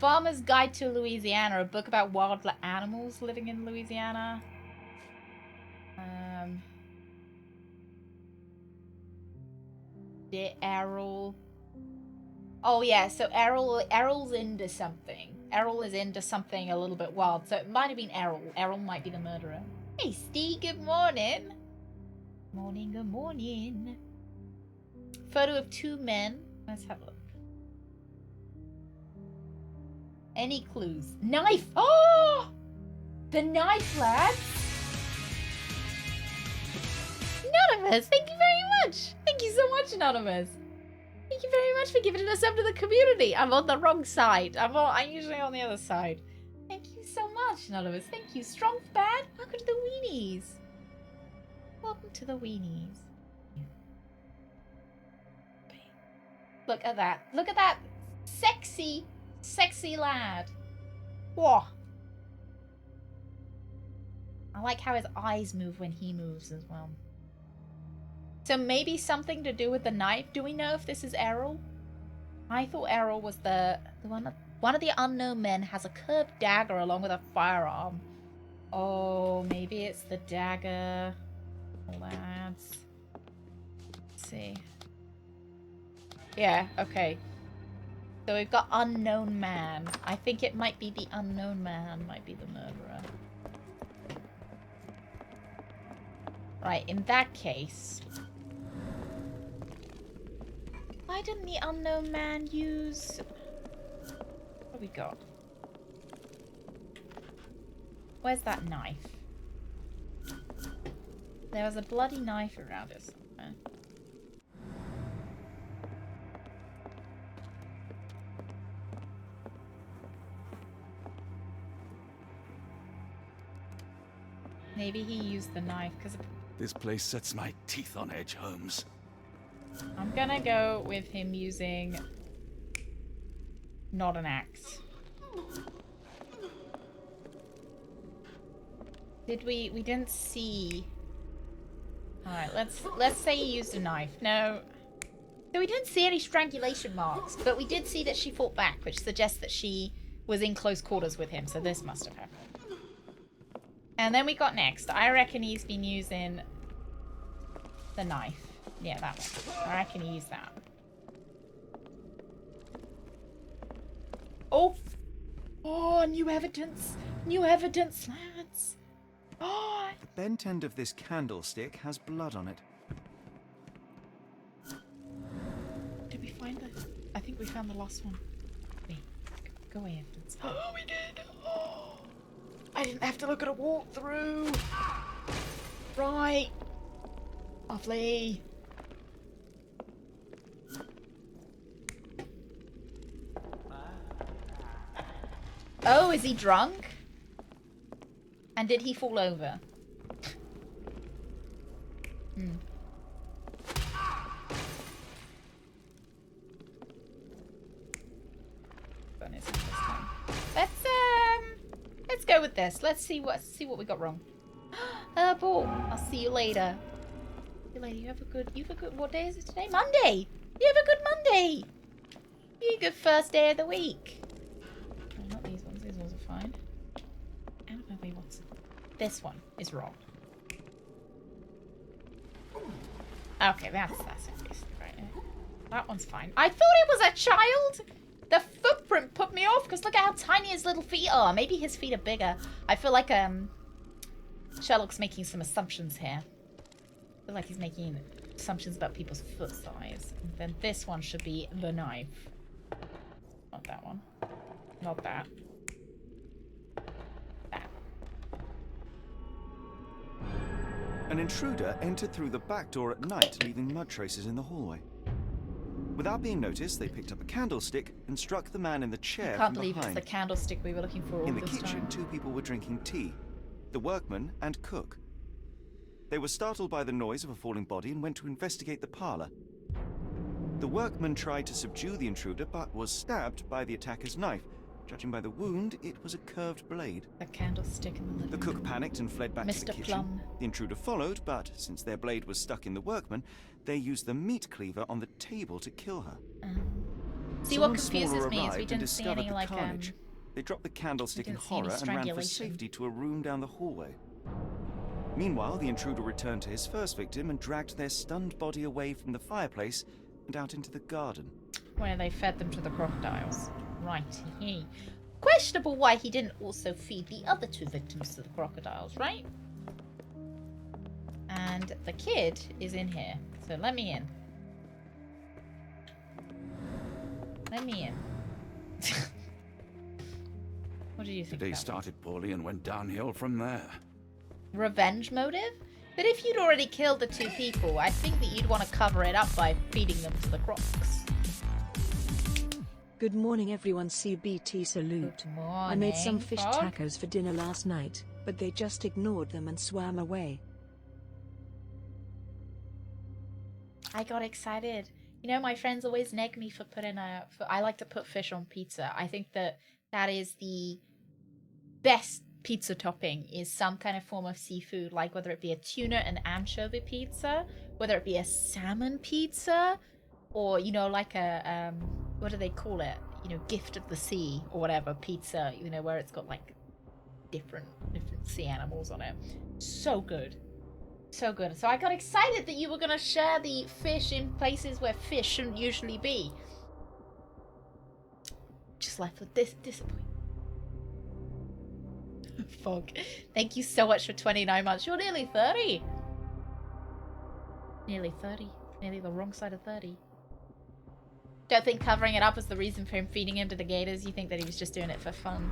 Speaker 1: Farmer's Guide to Louisiana, a book about wild animals living in Louisiana. Errol. Oh yeah, so Errol's into something. Errol is into something a little bit wild. So it might have been Errol. Errol might be the murderer. Hey Steve, good morning. Morning, good morning. Photo of two men. Let's have a look. Any clues? Knife! Oh! The knife, lads! Anonymous, thank you very much! Thank you so much, Anonymous! Thank you very much for giving us up to the community! I'm on the wrong side. I'm usually on the other side. Thank you so much, Anonymous. Thank you. Strong Bad, welcome to the weenies. Welcome to the weenies. Look at that. Look at that sexy, sexy lad. Whoa. I like how his eyes move when he moves as well. So maybe something to do with the knife. Do we know if this is Errol? I thought Errol was the one of the unknown men has a curved dagger along with a firearm. Oh, maybe it's the dagger. Lads. Let's see. Yeah, okay. So we've got unknown man. I think it might be the unknown man might be the murderer. Right, in that case... Why didn't the unknown man use... What have we got? Where's that knife? There was a bloody knife around it somewhere. Maybe he used the knife because...
Speaker 4: This place sets my teeth on edge, Holmes.
Speaker 1: I'm gonna go with him using... not an axe. Did we didn't see. Alright, let's say he used a knife. No. So we didn't see any strangulation marks, but we did see that she fought back, which suggests that she was in close quarters with him, so this must have happened. And then we got next. I reckon he's been using the knife. Yeah, that one. I reckon he used that. Oh! Oh, new evidence! New evidence, lads! Oh!
Speaker 5: The bent end of this candlestick has blood on it.
Speaker 1: Did we find the... I think we found the last one. Wait, go away, evidence. Oh, we did! Oh! I didn't have to look at a walkthrough! Right! Lovely! Oh, is he drunk? And did he fall over? Hmm. Let's go with this. Let's see what we got wrong. Ball. I'll see you later. See you later. You have a good. What day is it today? Monday. You have a good Monday. You have a good first day of the week. Oh, not these ones. These ones are fine. Wait, what's this one is wrong. Okay, that's obvious, right? That one's fine. I thought it was a child. The footprint put me off because look at how tiny his little feet are. Maybe his feet are bigger. I feel like Sherlock's making some assumptions here. I feel like he's making assumptions about people's foot size. And then this one should be the knife. Not that one. Not that. That.
Speaker 5: An intruder entered through the back door at night, leaving mud traces in the hallway. Without being noticed, they picked up a candlestick and struck the man in the chair
Speaker 1: I can't
Speaker 5: from
Speaker 1: believe
Speaker 5: behind.
Speaker 1: it's the candlestick we were looking for all
Speaker 5: In the
Speaker 1: this
Speaker 5: kitchen,
Speaker 1: time.
Speaker 5: 2 people were drinking tea. The workman and cook. They were startled by the noise of a falling body and went to investigate the parlour. The workman tried to subdue the intruder, but was stabbed by the attacker's knife. Judging by the wound, it was a curved blade.
Speaker 1: The candlestick in the living
Speaker 5: The cook panicked and fled back to the
Speaker 1: Mr.
Speaker 5: kitchen.
Speaker 1: Plum.
Speaker 5: The intruder followed, but since their blade was stuck in the workman, they used the meat cleaver on the table to kill her.
Speaker 1: See, what
Speaker 5: Someone
Speaker 1: confuses
Speaker 5: smaller
Speaker 1: me is we
Speaker 5: arrived and
Speaker 1: didn't see
Speaker 5: discovered
Speaker 1: any
Speaker 5: the
Speaker 1: like
Speaker 5: carnage. They dropped the candlestick in
Speaker 1: didn't see any
Speaker 5: horror and ran for
Speaker 1: strangulation.
Speaker 5: safety to a room down the hallway. Meanwhile, the intruder returned to his first victim and dragged their stunned body away from the fireplace and out into the garden.
Speaker 1: where they fed them to the crocodiles. Righty. Questionable why he didn't also feed the other 2 victims to the crocodiles, right? And the kid is in here, so let me in. Let me in. What do you think?
Speaker 4: The day
Speaker 1: about
Speaker 4: started poorly and went downhill from there.
Speaker 1: Revenge motive? But if you'd already killed the 2 people, I think that you'd want to cover it up by feeding them to the crocs.
Speaker 2: Good morning everyone, CBT salute.
Speaker 1: Good morning,
Speaker 2: I made some fish
Speaker 1: Frog.
Speaker 2: tacos for dinner last night, but they just ignored them and swam away.
Speaker 1: I got excited. You know, my friends always nag me for putting I like to put fish on pizza. I think that is the best pizza topping, is some kind of form of seafood, like whether it be a tuna and anchovy pizza, whether it be a salmon pizza, or, you know, like a, what do they call it? You know, gift of the sea or whatever pizza, you know, where it's got like different sea animals on it. So good. So good. So I got excited that you were going to share the fish in places where fish shouldn't usually be. Just left with this disappointment. Fog. Thank you so much for 29 months. You're nearly 30. Nearly 30. Nearly the wrong side of 30. Don't think covering it up was the reason for him feeding him to the gators. You think that he was just doing it for fun.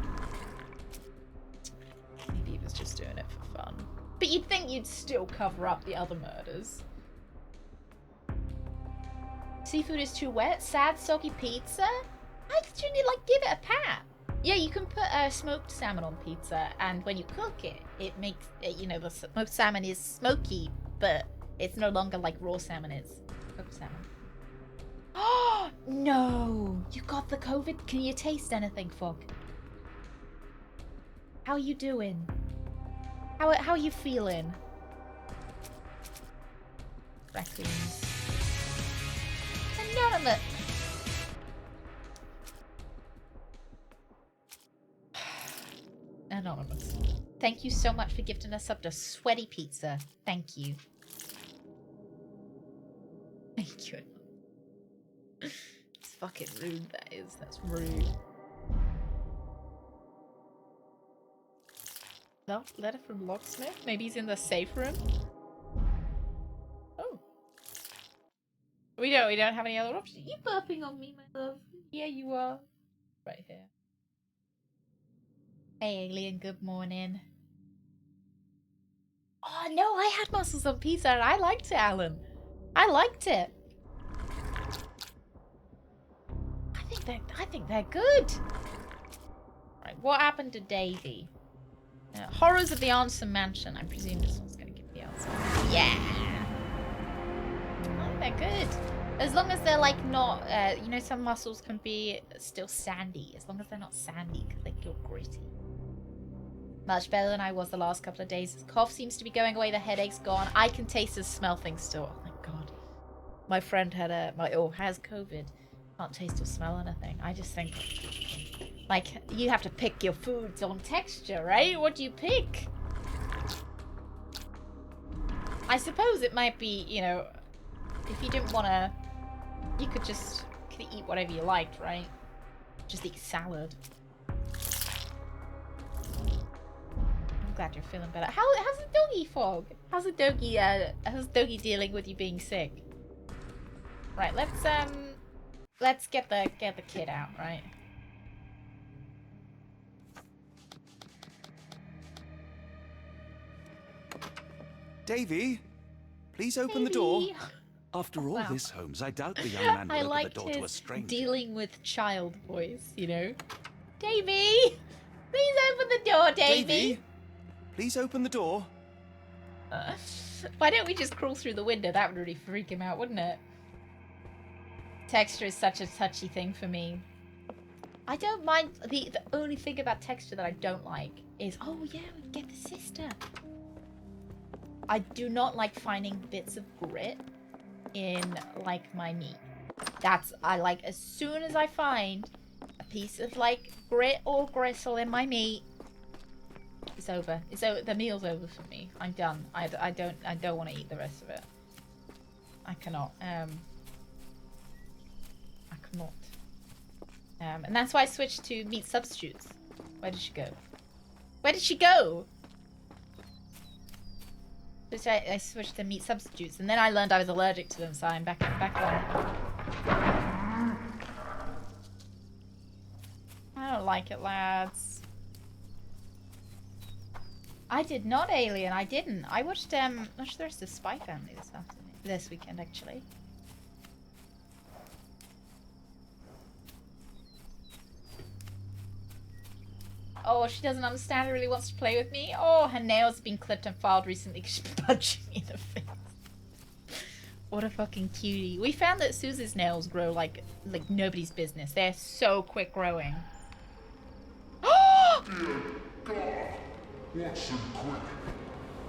Speaker 1: Maybe he was just doing it for fun. But you'd think you'd still cover up the other murders. Seafood is too wet. Sad, soggy pizza? Why did you, like, give it a pat? Yeah, you can put smoked salmon on pizza, and when you cook it, it makes, you know, the smoked salmon is smoky, but it's no longer like raw salmon is. Cooked salmon. Oh, no! You got the COVID? Can you taste anything, Fog? How are you doing? How are you feeling? Raccoons. Anonymous. Anonymous. Thank you so much for gifting us up to Sweaty Pizza. Thank you. Thank you. It's fucking rude, that is. That's rude. No, letter from Locksmith? Maybe he's in the safe room? Oh. We don't have any other options. You burping on me, my love. Yeah, you are. Right here. Hey, Alien, good morning. Oh, no, I had mussels on pizza and I liked it, Alan. I liked it. I think they're good. Right, what happened to Davy? Horrors of the Answer Mansion. I presume this one's going to give the answer. Yeah. I think they're good. As long as they're like not, you know, some mussels can be still sandy. As long as they're not sandy, because they feel gritty. Much better than I was the last couple of days. The cough seems to be going away. The headache's gone. I can taste and smell things still. Oh my god. My friend had has COVID. Can't taste or smell anything. I just think, like, you have to pick your foods on texture, right? What do you pick? I suppose it might be, you know, if you didn't want to, you could eat whatever you liked, right? Just eat salad. I'm glad you're feeling better. How's the doggy, Fog? How's the doggy dealing with you being sick? Right, let's get the kid out, right?
Speaker 5: Davy, please open the door.
Speaker 4: After all this, Holmes, I doubt the young man will open the door to a stranger.
Speaker 1: Dealing with child voice, you know. Davy, please open the door, Davy.
Speaker 5: Davy, please open the door.
Speaker 1: Why don't we just crawl through the window? That would really freak him out, wouldn't it? Texture is such a touchy thing for me. I don't mind. The only thing about texture that I don't like is, oh yeah, we can get the sister. I do not like finding bits of grit in, like, my meat. I like, as soon as I find a piece of, like, grit or gristle in my meat, it's over. The meal's over for me. I'm done. I don't want to eat the rest of it. I cannot. And that's why I switched to meat substitutes. Where did she go? Where did she go? I switched to meat substitutes, and then I learned I was allergic to them, so I'm back on. I don't like it, lads. I did not, Alien. I didn't. I watched the rest of Spy Family this weekend, actually. Oh, she doesn't understand. Really wants to play with me. Oh, her nails have been clipped and filed recently because she's punching me in the face. What a fucking cutie. We found that Susie's nails grow like nobody's business. They're so quick growing. Oh!
Speaker 6: Dear God, Watson, quick,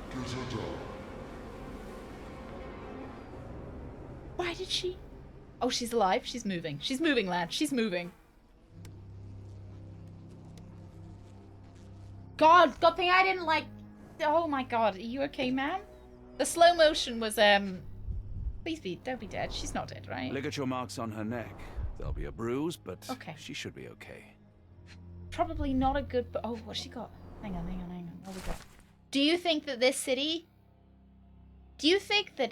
Speaker 6: get her down.
Speaker 1: Why did she? Oh, she's alive. She's moving. She's moving, lad. She's moving. God, good thing I didn't like. Oh my God, are you okay, ma'am? The slow motion was Please don't be dead. She's not dead, right?
Speaker 4: Look at your marks on her neck. There'll be a bruise, but
Speaker 1: okay.
Speaker 4: She should be okay.
Speaker 1: Probably not a good. Oh, what's she got? Hang on. What we got? Do you think that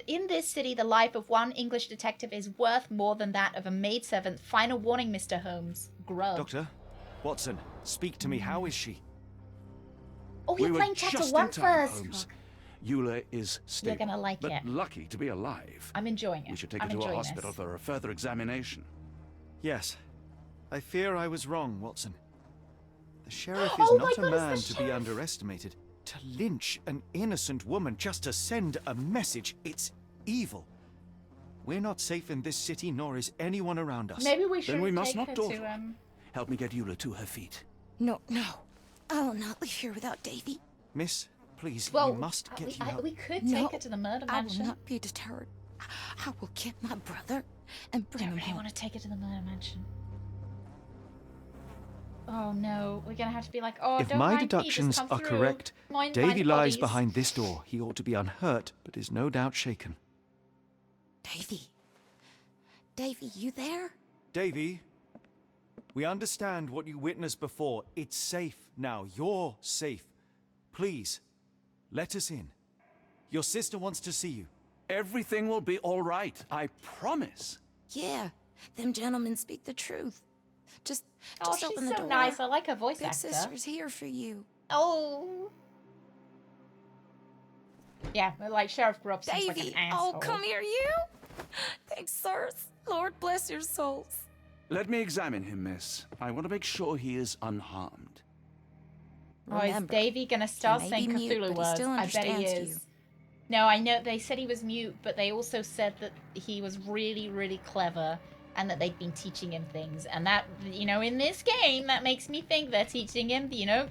Speaker 1: in this city the life of one English detective is worth more than that of a maidservant? Final warning, Mr. Holmes. Grub.
Speaker 5: Doctor, Watson, speak to me. How is she?
Speaker 1: Oh, you're playing chapter 1 first.
Speaker 4: Holmes. Eula is stable.
Speaker 1: You're gonna like
Speaker 4: but
Speaker 1: it.
Speaker 4: Lucky to be alive.
Speaker 1: I'm enjoying it.
Speaker 4: We should take her to a hospital for a further examination.
Speaker 5: Yes. I fear I was wrong, Watson. The sheriff is not a man to be underestimated. To lynch an innocent woman just to send a message, it's evil. We're not safe in this city, nor is anyone around us.
Speaker 1: Maybe we should
Speaker 4: Then we must
Speaker 1: take
Speaker 4: not
Speaker 1: her
Speaker 4: dawdle.
Speaker 1: to
Speaker 4: Help me get Eula to her feet.
Speaker 7: No. I will not leave here without Davy.
Speaker 5: Miss, Please,
Speaker 1: Well,
Speaker 5: we must get you help.
Speaker 1: we could
Speaker 7: No,
Speaker 1: take her to the murder
Speaker 7: I
Speaker 1: mansion.
Speaker 7: will not be deterred. I will get my brother and bring
Speaker 1: I don't
Speaker 7: him
Speaker 1: really
Speaker 7: home.
Speaker 1: want to take her to the murder mansion. Oh no, we're gonna have to be like, oh,
Speaker 5: If
Speaker 1: don't
Speaker 5: my
Speaker 1: mind me,
Speaker 5: deductions
Speaker 1: just come
Speaker 5: are
Speaker 1: through.
Speaker 5: correct,
Speaker 1: Mind
Speaker 5: Davy lies
Speaker 1: bodies.
Speaker 5: behind this door. He ought to be unhurt, but is no doubt shaken.
Speaker 7: Davy. Davy, you there?
Speaker 5: Davy, we understand what you witnessed before. It's safe now. You're safe. Please, let us in. Your sister wants to see you.
Speaker 4: Everything will be all right, I promise.
Speaker 7: Yeah, them gentlemen speak the truth. Just
Speaker 1: Oh, she's
Speaker 7: open the
Speaker 1: so
Speaker 7: door.
Speaker 1: nice. I like her voice
Speaker 7: Big
Speaker 1: actor.
Speaker 7: sister's here for you.
Speaker 1: Oh. Yeah, like Sheriff grew up seems like
Speaker 7: Davy,
Speaker 1: an asshole.
Speaker 7: oh, come here, you. Thanks, sirs. Lord bless your souls.
Speaker 4: Let me examine him, miss. I want to make sure he is unharmed.
Speaker 1: Oh, is
Speaker 7: Remember,
Speaker 1: Davy gonna start
Speaker 7: may
Speaker 1: saying
Speaker 7: be mute,
Speaker 1: Cthulhu
Speaker 7: but he
Speaker 1: words?
Speaker 7: still
Speaker 1: I bet he
Speaker 7: understands
Speaker 1: is.
Speaker 7: you.
Speaker 1: No, I know they said he was mute, but they also said that he was really, really clever and that they'd been teaching him things. And that, you know, in this game, that makes me think they're teaching him, you know,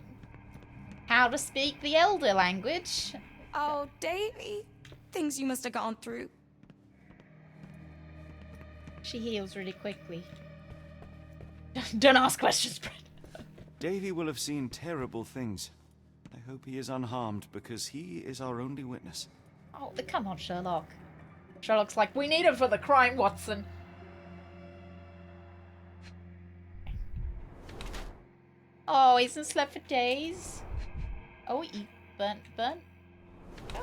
Speaker 1: how to speak the Elder language.
Speaker 7: Oh, Davy. Things you must have gone through.
Speaker 1: She heals really quickly. Don't ask questions, Brett.
Speaker 5: Davy will have seen terrible things. I hope he is unharmed because he is our only witness.
Speaker 1: Oh, come on, Sherlock. Sherlock's like, we need him for the crime, Watson. Oh, he hasn't slept for days. Oh, he burnt. Oh.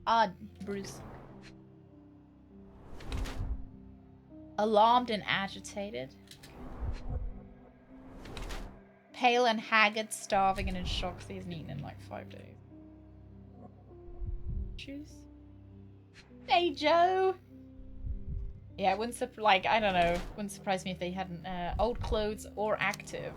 Speaker 1: Ah, Bruce. Alarmed and agitated. Pale and haggard, starving and in shock. He hasn't eaten in like 5 days. Choose. Hey, Joe. Yeah, it wouldn't I don't know. Wouldn't surprise me if they hadn't old clothes or active,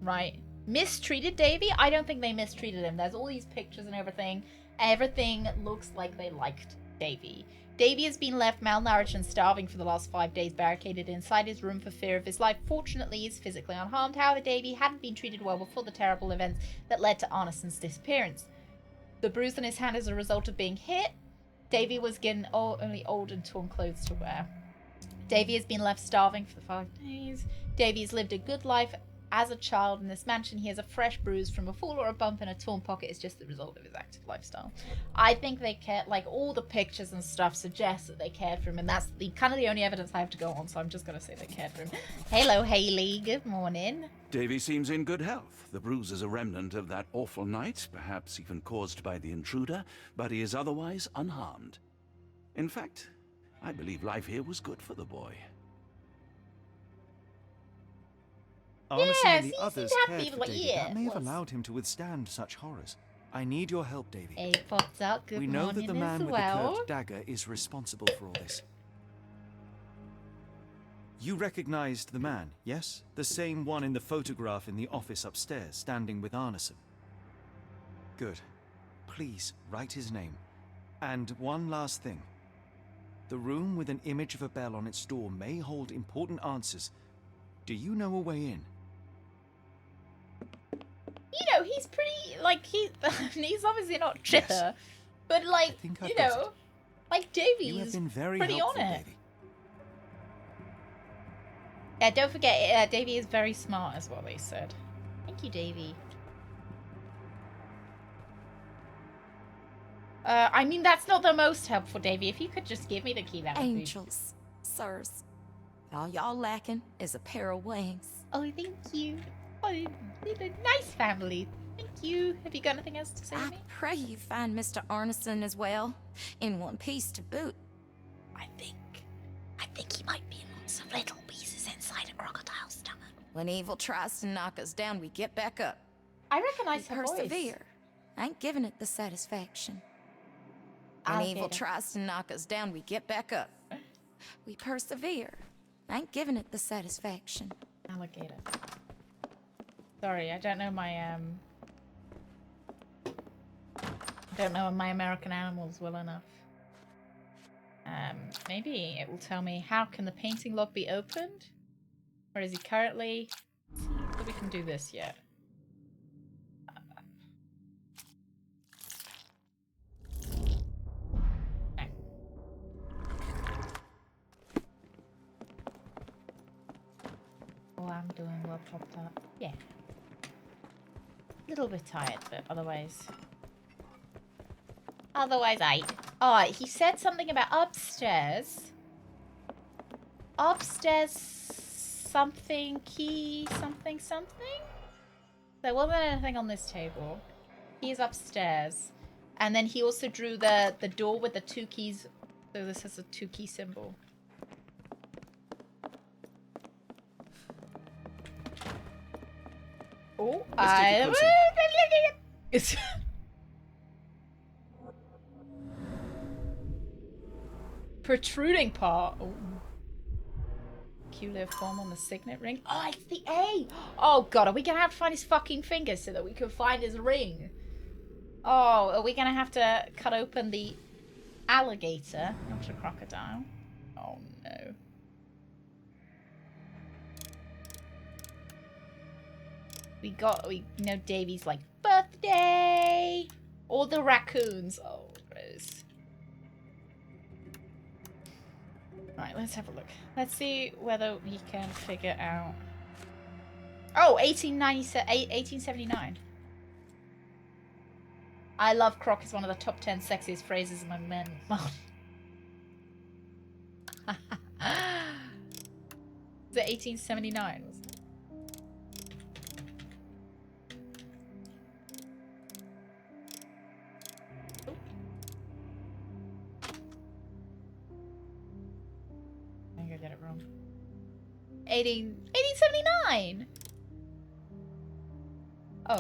Speaker 1: right? Mistreated Davy? I don't think they mistreated him. There's all these pictures and everything. Everything looks like they liked Davy. Davy has been left malnourished and starving for the last 5 days, barricaded inside his room for fear of his life. Fortunately, he's physically unharmed. However, Davy hadn't been treated well before the terrible events that led to Arneson's disappearance. The bruise on his hand is a result of being hit. Davy was given only old and torn clothes to wear. Davy has been left starving for 5 days. Davy has lived a good life as a child in this mansion. He has a fresh bruise from a fall or a bump in a torn pocket. It's just the result of his active lifestyle. I think they cared, like all the pictures and stuff suggest that they cared for him, and that's the kind of the only evidence I have to go on, so I'm just going to say they cared for him. Hello, Hayley. Good morning.
Speaker 4: Davy seems in good health. The bruise is a remnant of that awful night, perhaps even caused by the intruder, but he is otherwise unharmed. In fact, I believe life here was good for the boy.
Speaker 5: Arneson
Speaker 1: Yes,
Speaker 5: and
Speaker 1: he
Speaker 5: the
Speaker 1: seemed
Speaker 5: others
Speaker 1: to have
Speaker 5: cared
Speaker 1: people
Speaker 5: for
Speaker 1: like-
Speaker 5: Davy.
Speaker 1: yeah,
Speaker 5: That may have
Speaker 1: was.
Speaker 5: allowed him to withstand such horrors. I need your help, Davy.
Speaker 1: Hey, what's up? Good
Speaker 5: We know
Speaker 1: morning
Speaker 5: that the man
Speaker 1: as
Speaker 5: with
Speaker 1: well.
Speaker 5: the curved dagger is responsible for all this. You recognized the man, yes? The same one in the photograph in the office upstairs, standing with Arneson. Good. Please, write his name. And one last thing. The room with an image of a bell on its door may hold important answers. Do you know a way in?
Speaker 1: You know, he's pretty, like, he's obviously not chipper,
Speaker 5: Yes.
Speaker 1: but, like,
Speaker 5: I think I've
Speaker 1: you
Speaker 5: got
Speaker 1: know,
Speaker 5: it.
Speaker 1: like,
Speaker 5: You
Speaker 1: Davy's
Speaker 5: have been very
Speaker 1: pretty
Speaker 5: helpful,
Speaker 1: on it.
Speaker 5: Davy.
Speaker 1: Yeah, don't forget, Davy is very smart, is what they said. Thank you, Davy. I mean, that's not the most helpful, Davy. If you could just give me the key, that would be...
Speaker 7: Angels, sirs. All y'all lacking is a pair of wings.
Speaker 1: Oh, thank you. Oh, you're a nice family. Thank you. Have you got anything else to say to
Speaker 7: I
Speaker 1: me?
Speaker 7: pray you find Mr. Arneson as well, in one piece to boot.
Speaker 1: I think he might be in some little pieces inside a crocodile's stomach.
Speaker 7: When evil tries to knock us down, we get back up.
Speaker 1: I
Speaker 7: We
Speaker 1: recognize her voice.
Speaker 7: persevere. I ain't giving it the satisfaction. When
Speaker 1: I'll
Speaker 7: evil
Speaker 1: get it.
Speaker 7: tries to knock us down, we get back up. We persevere. I ain't giving it the satisfaction.
Speaker 1: Alligator. Sorry, I don't know my American animals well enough. Maybe it will tell me how can the painting log be opened? Or is he currently... Let's see if we can do this yet. I'm doing well, Pop-Tart. Yeah. A little bit tired, but otherwise... Otherwise, Oh, he said something about upstairs. Upstairs... Something, key, something, something? There wasn't anything on this table. He's upstairs. And then he also drew the door with the 2 keys. So this has a 2-key symbol. Oh, I'm looking at it. Protruding part. Oh. Peculiar form on the signet ring. Oh, it's the A. Oh god, are we gonna have to find his fucking fingers so that we can find his ring? Oh, are we gonna have to cut open the alligator, not a crocodile? Oh no. We know Davy's like birthday. All the raccoons. Oh, gross. Right, let's have a look. Let's see whether we can figure out. Oh, 1879. I love croc is one of the top 10 sexiest phrases among men. Is it 1879? Was it? I think I get it wrong. 1879! Oh.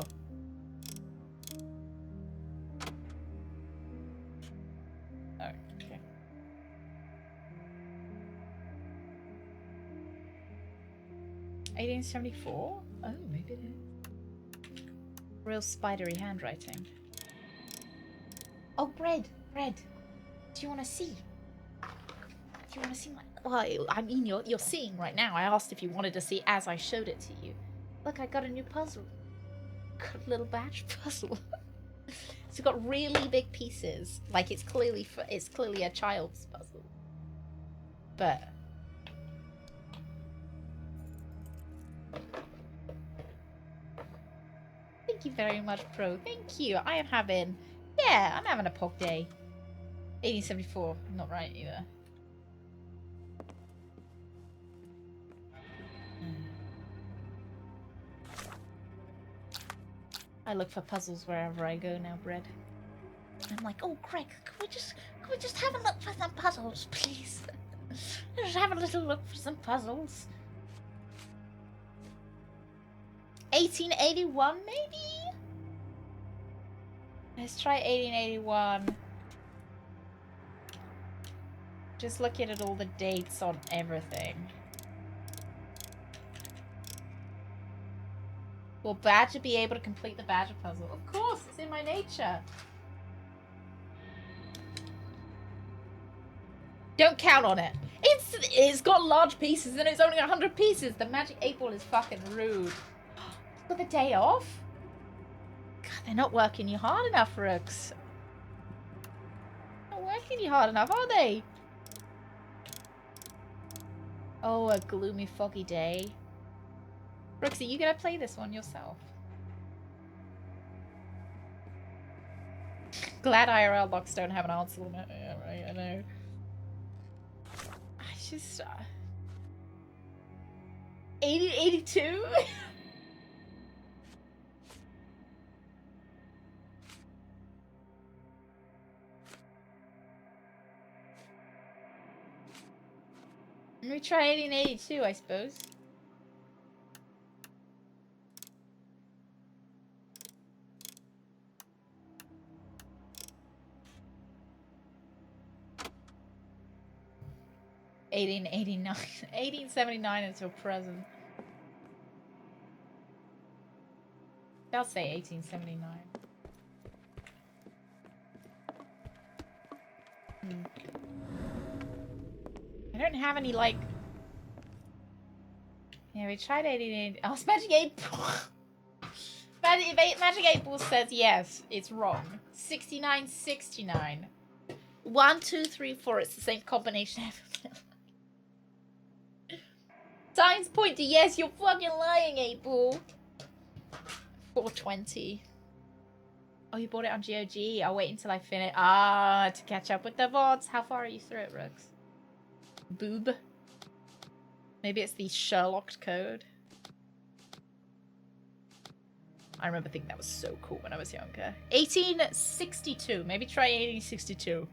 Speaker 1: Okay. 1874? Oh, maybe it is. Real spidery handwriting. Oh, bread! Bread! Do you want to see? Do you want to see my... Well, I mean, you're seeing right now. I asked if you wanted to see as I showed it to you. Look, I got a new puzzle. Got a little badge puzzle. It's got really big pieces. Like, it's clearly a child's puzzle. But... Thank you very much, Pro. Thank you. I'm having a pog day. 1874. Not right either. I look for puzzles wherever I go now, Bread. I'm like, oh, Craig, can we just have a look for some puzzles, please? Just have a little look for some puzzles. 1881, maybe? Let's try 1881. Just looking at all the dates on everything. Will Badger be able to complete the Badger puzzle? Of course, it's in my nature. Don't count on it. It's got large pieces and it's only 100 pieces. The magic 8 ball is fucking rude. Got the day off? God, they're not working you hard enough, Rooks. Not working you hard enough, are they? Oh, a gloomy, foggy day. Rooks, are you gonna play this one yourself? Glad IRL locks don't have an answer limit. Yeah, right, I know. I just... 82? Let me try 1882, I suppose. $18.89, 1879 until present. I'll say 1879. I don't have any, like... Yeah, we tried 1880. Oh, it's Magic 8 Magic 8 Ball says yes. It's wrong. 6969. 1, 2, 3, 4. It's the same combination. Signs point to yes, you're fucking lying, April. 420. Oh, you bought it on GOG. I'll wait until I finish. Ah, to catch up with the VODs. How far are you through it, Rooks? Boob. Maybe it's the Sherlock code. I remember thinking that was so cool when I was younger. 1862. Maybe try 1862.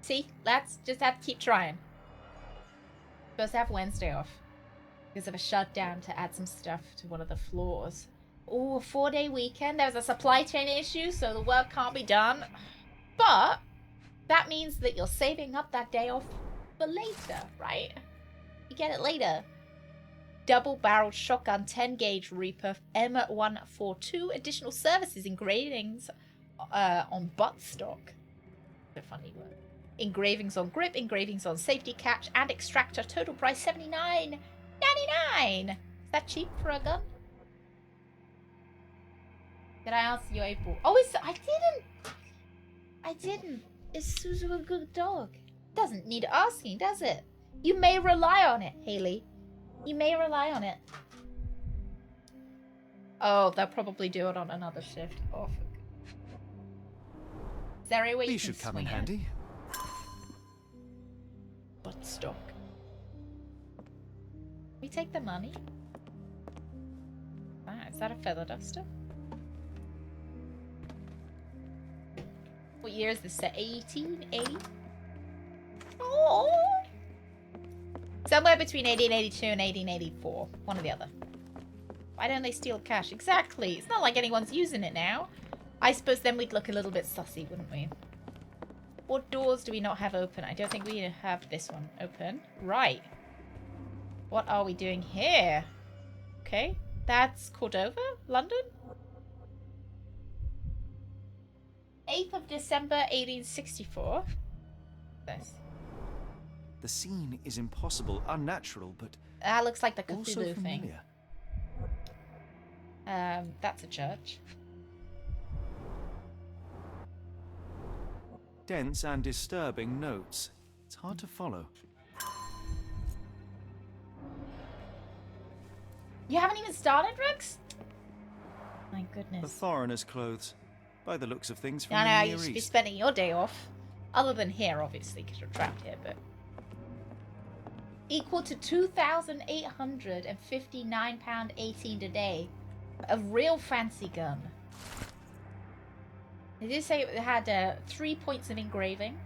Speaker 1: See? Let's just have to keep trying. Supposed to have Wednesday off. Because of a shutdown to add some stuff to one of the floors. Oh, a 4-day weekend. There was a supply chain issue, so the work can't be done. But that means that you're saving up that day off for later, right? You get it later. Double-barreled shotgun 10-gauge Reaper M142. Additional services, engravings on buttstock. A funny word. Engravings on grip, engravings on safety catch, and extractor. Total price $79.99. Is that cheap for a gun? Did I answer you, April? Oh, I didn't. Is Suzu a good dog? Doesn't need asking, does it? You may rely on it, Haley. You may rely on it. Oh, they'll probably do it on another shift. Oh, is there a way you can
Speaker 5: should come in
Speaker 1: swing it?
Speaker 5: handy.
Speaker 1: Buttstock. We take the money. Ah, is that a feather duster? What year is this set? 1880? Oh! Somewhere between 1882 and 1884. One or the other. Why don't they steal cash? Exactly. It's not like anyone's using it now. I suppose then we'd look a little bit sussy, wouldn't we? What doors do we not have open? I don't think we have this one open. Right. What are we doing here? Okay. That's Cordova? London? 8th of December, 1864. This.
Speaker 5: The scene is impossible, unnatural, but
Speaker 1: That looks like the
Speaker 5: also
Speaker 1: Cthulhu thing.
Speaker 5: familiar.
Speaker 1: That's a church.
Speaker 5: Dense and disturbing notes. It's hard to follow.
Speaker 1: You haven't even started, Rex? My
Speaker 5: The
Speaker 1: goodness.
Speaker 5: foreigner's clothes. By the looks of things from
Speaker 1: I
Speaker 5: the
Speaker 1: know,
Speaker 5: Near
Speaker 1: you should be
Speaker 5: East.
Speaker 1: spending your day off. Other than here, obviously, because you're trapped here, but... Equal to £2,859.18 a day. A real fancy gun. They did say it had 3 points of engraving.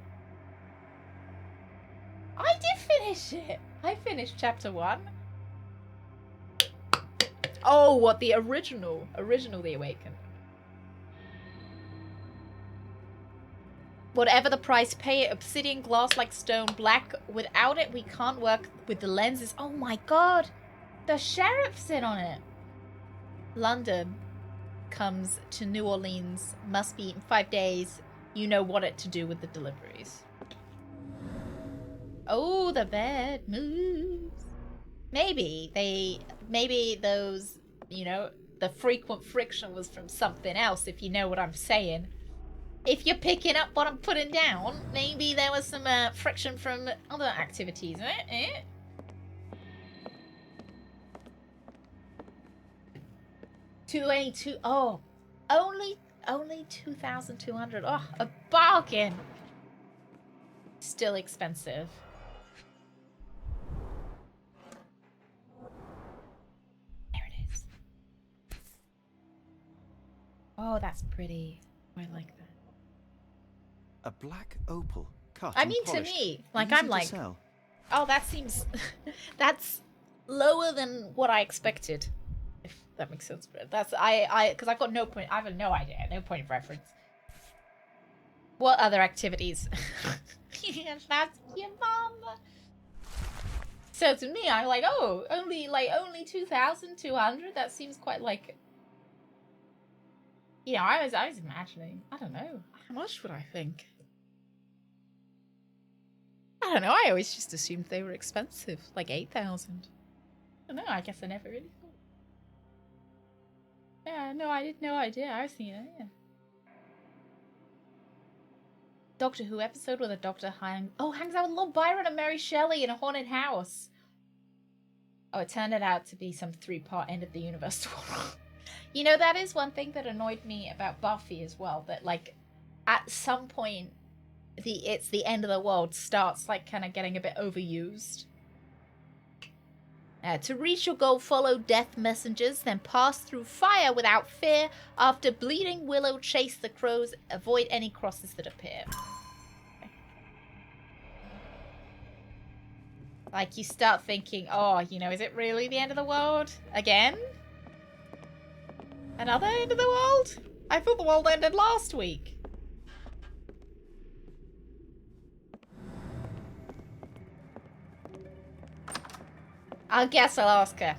Speaker 1: I did finish it! I finished chapter 1. Oh, what, the original? Original The Awakened. Whatever the price, pay it. Obsidian, glass like stone, black. Without it, we can't work with the lenses. Oh my god! The sheriff's in on it! London comes to New Orleans. Must be in 5 days. You know what it to do with the deliveries. Oh, the bed moves. Maybe those, you know, the frequent friction was from something else, if you know what I'm saying. If you're picking up what I'm putting down, maybe there was some friction from other activities, eh? 282. Oh, only 2,200. Oh, a bargain. Still expensive. There it is. Oh, that's pretty. I like that.
Speaker 5: A black opal cut.
Speaker 1: I
Speaker 5: and
Speaker 1: mean, to
Speaker 5: polished.
Speaker 1: me, like,
Speaker 5: Easy
Speaker 1: I'm
Speaker 5: to
Speaker 1: like,
Speaker 5: sell.
Speaker 1: oh, that seems, that's lower than what I expected. If that makes sense, but that's because I've got no point. I have no idea, no point of reference. What other activities? That's your mom. So to me, I'm like, oh, only 2,200. That seems quite like. Yeah, I was imagining. I don't know. How much would I think? I don't know. I always just assumed they were expensive, like 8,000. I don't know. I guess I never really thought. Yeah, no, I had no idea. I was thinking, yeah. Doctor Who episode where the Doctor hangs out with Lord Byron and Mary Shelley in a haunted house. Oh, it turned it out to be some 3-part end of the universe. You know, that is one thing that annoyed me about Buffy as well. That, like, at some point, it's the end of the world starts, like, kind of getting a bit overused. To reach your goal, follow death messengers, then pass through fire without fear. After bleeding Willow, chase the crows. Avoid any crosses that appear. Okay. Like, you start thinking, oh, you know, is it really the end of the world? Again? Another end of the world? I thought the world ended last week. I guess I'll ask her.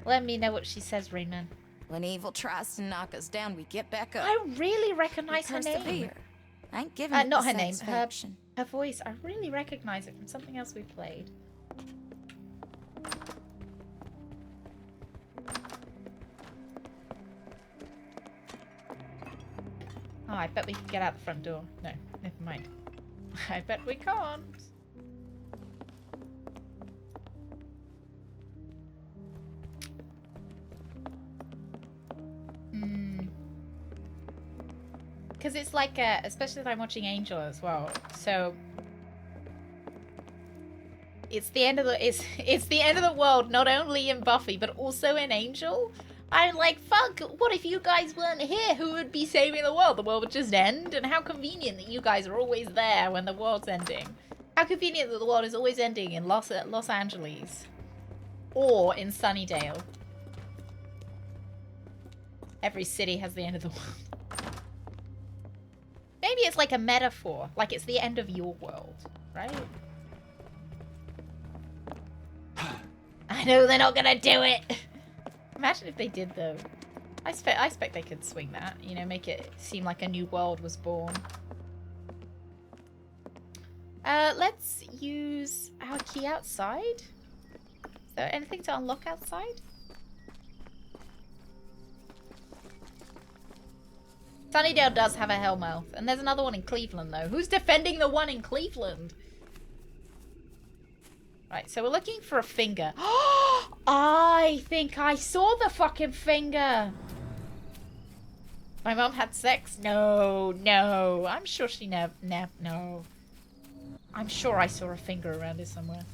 Speaker 1: Let me know what she says, Rainman.
Speaker 7: When evil tries to knock us down, we get back up.
Speaker 1: I really recognize
Speaker 7: We
Speaker 1: her name.
Speaker 7: persevere. I ain't giving it
Speaker 1: Not
Speaker 7: the
Speaker 1: her name.
Speaker 7: satisfaction.
Speaker 1: Her voice. I really recognize it from something else we played. Oh, I bet we can get out the front door. No, never mind. I bet we can't. Because it's like, especially if I'm watching Angel as well. So it's the end of the it's the end of the world, not only in Buffy but also in Angel. I'm like, fuck, what if you guys weren't here? Who would be saving the world? The world would just end. And how convenient that you guys are always there when the world's ending. How convenient that the world is always ending in Los Angeles or in Sunnydale. Every city has the end of the world. Maybe it's like a metaphor, like it's the end of your world, right? I know they're not gonna do it. Imagine if they did, though. I expect they could swing that, you know, make it seem like a new world was born. Let's use our key outside. Is there anything to unlock outside? Sunnydale does have a Hellmouth, and there's another one in Cleveland, though. Who's defending the one in Cleveland? Right, so we're looking for a finger. I think I saw the fucking finger. My mom had sex? No, no. I'm sure she no. I'm sure I saw a finger around here somewhere.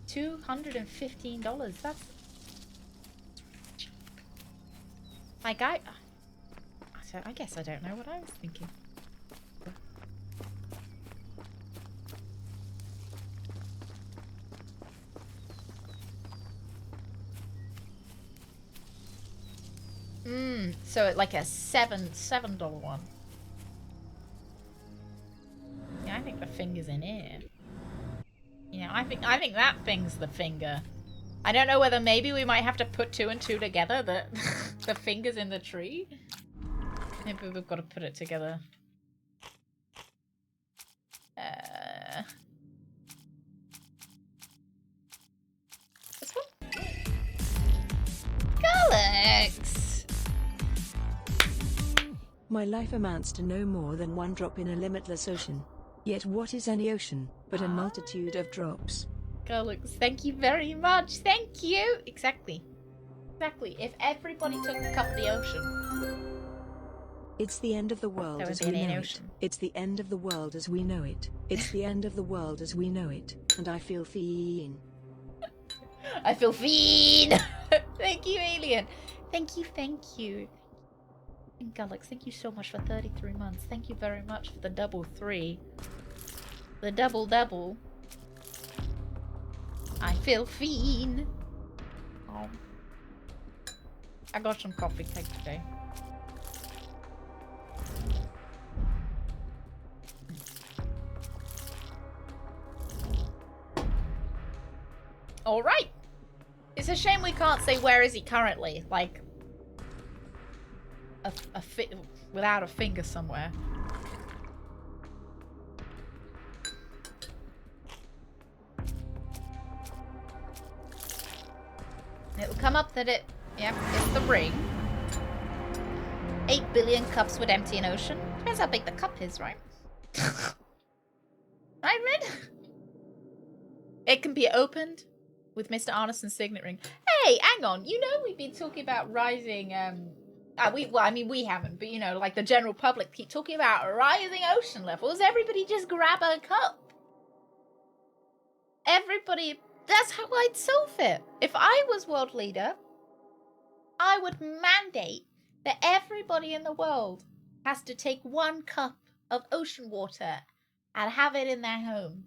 Speaker 1: $215. That's like I guess I don't know what I was thinking. So like a $7 one. Yeah, I think the finger's in here. Yeah, I think that thing's the finger. I don't know whether maybe we might have to put 2 and 2 together, that the finger's in the tree. Maybe we've got to put it together. This one? Galax!
Speaker 2: My life amounts to no more than one drop in a limitless ocean. Yet what is any ocean but a multitude of drops?
Speaker 1: Galax, thank you very much. Thank you. Exactly. Exactly. If everybody took a cup of the ocean.
Speaker 2: It's the end of the world as we know it. It's the end of the world as we know it. It's the end of the world as we know it. And I feel fiend.
Speaker 1: I feel fiend. Thank you, Alien. Thank you, thank you. And Galax, thank you so much for 33 months. Thank you very much for the double 3. The double. I feel fiend. Oh. I got some coffee cake today. Alright. It's a shame we can't say where is he currently. Like, without a finger somewhere. It'll come up that yep, it's the ring. 8 billion cups would empty an ocean. Depends how big the cup is, right? Right, Red? It can be opened with Mr. Arneson's signet ring. Hey, hang on. You know we've been talking about rising, well, I mean, we haven't, but you know, like the general public keep talking about rising ocean levels. Everybody just grab a cup. Everybody, that's how I'd solve it. If I was world leader, I would mandate that everybody in the world has to take 1 cup of ocean water and have it in their home.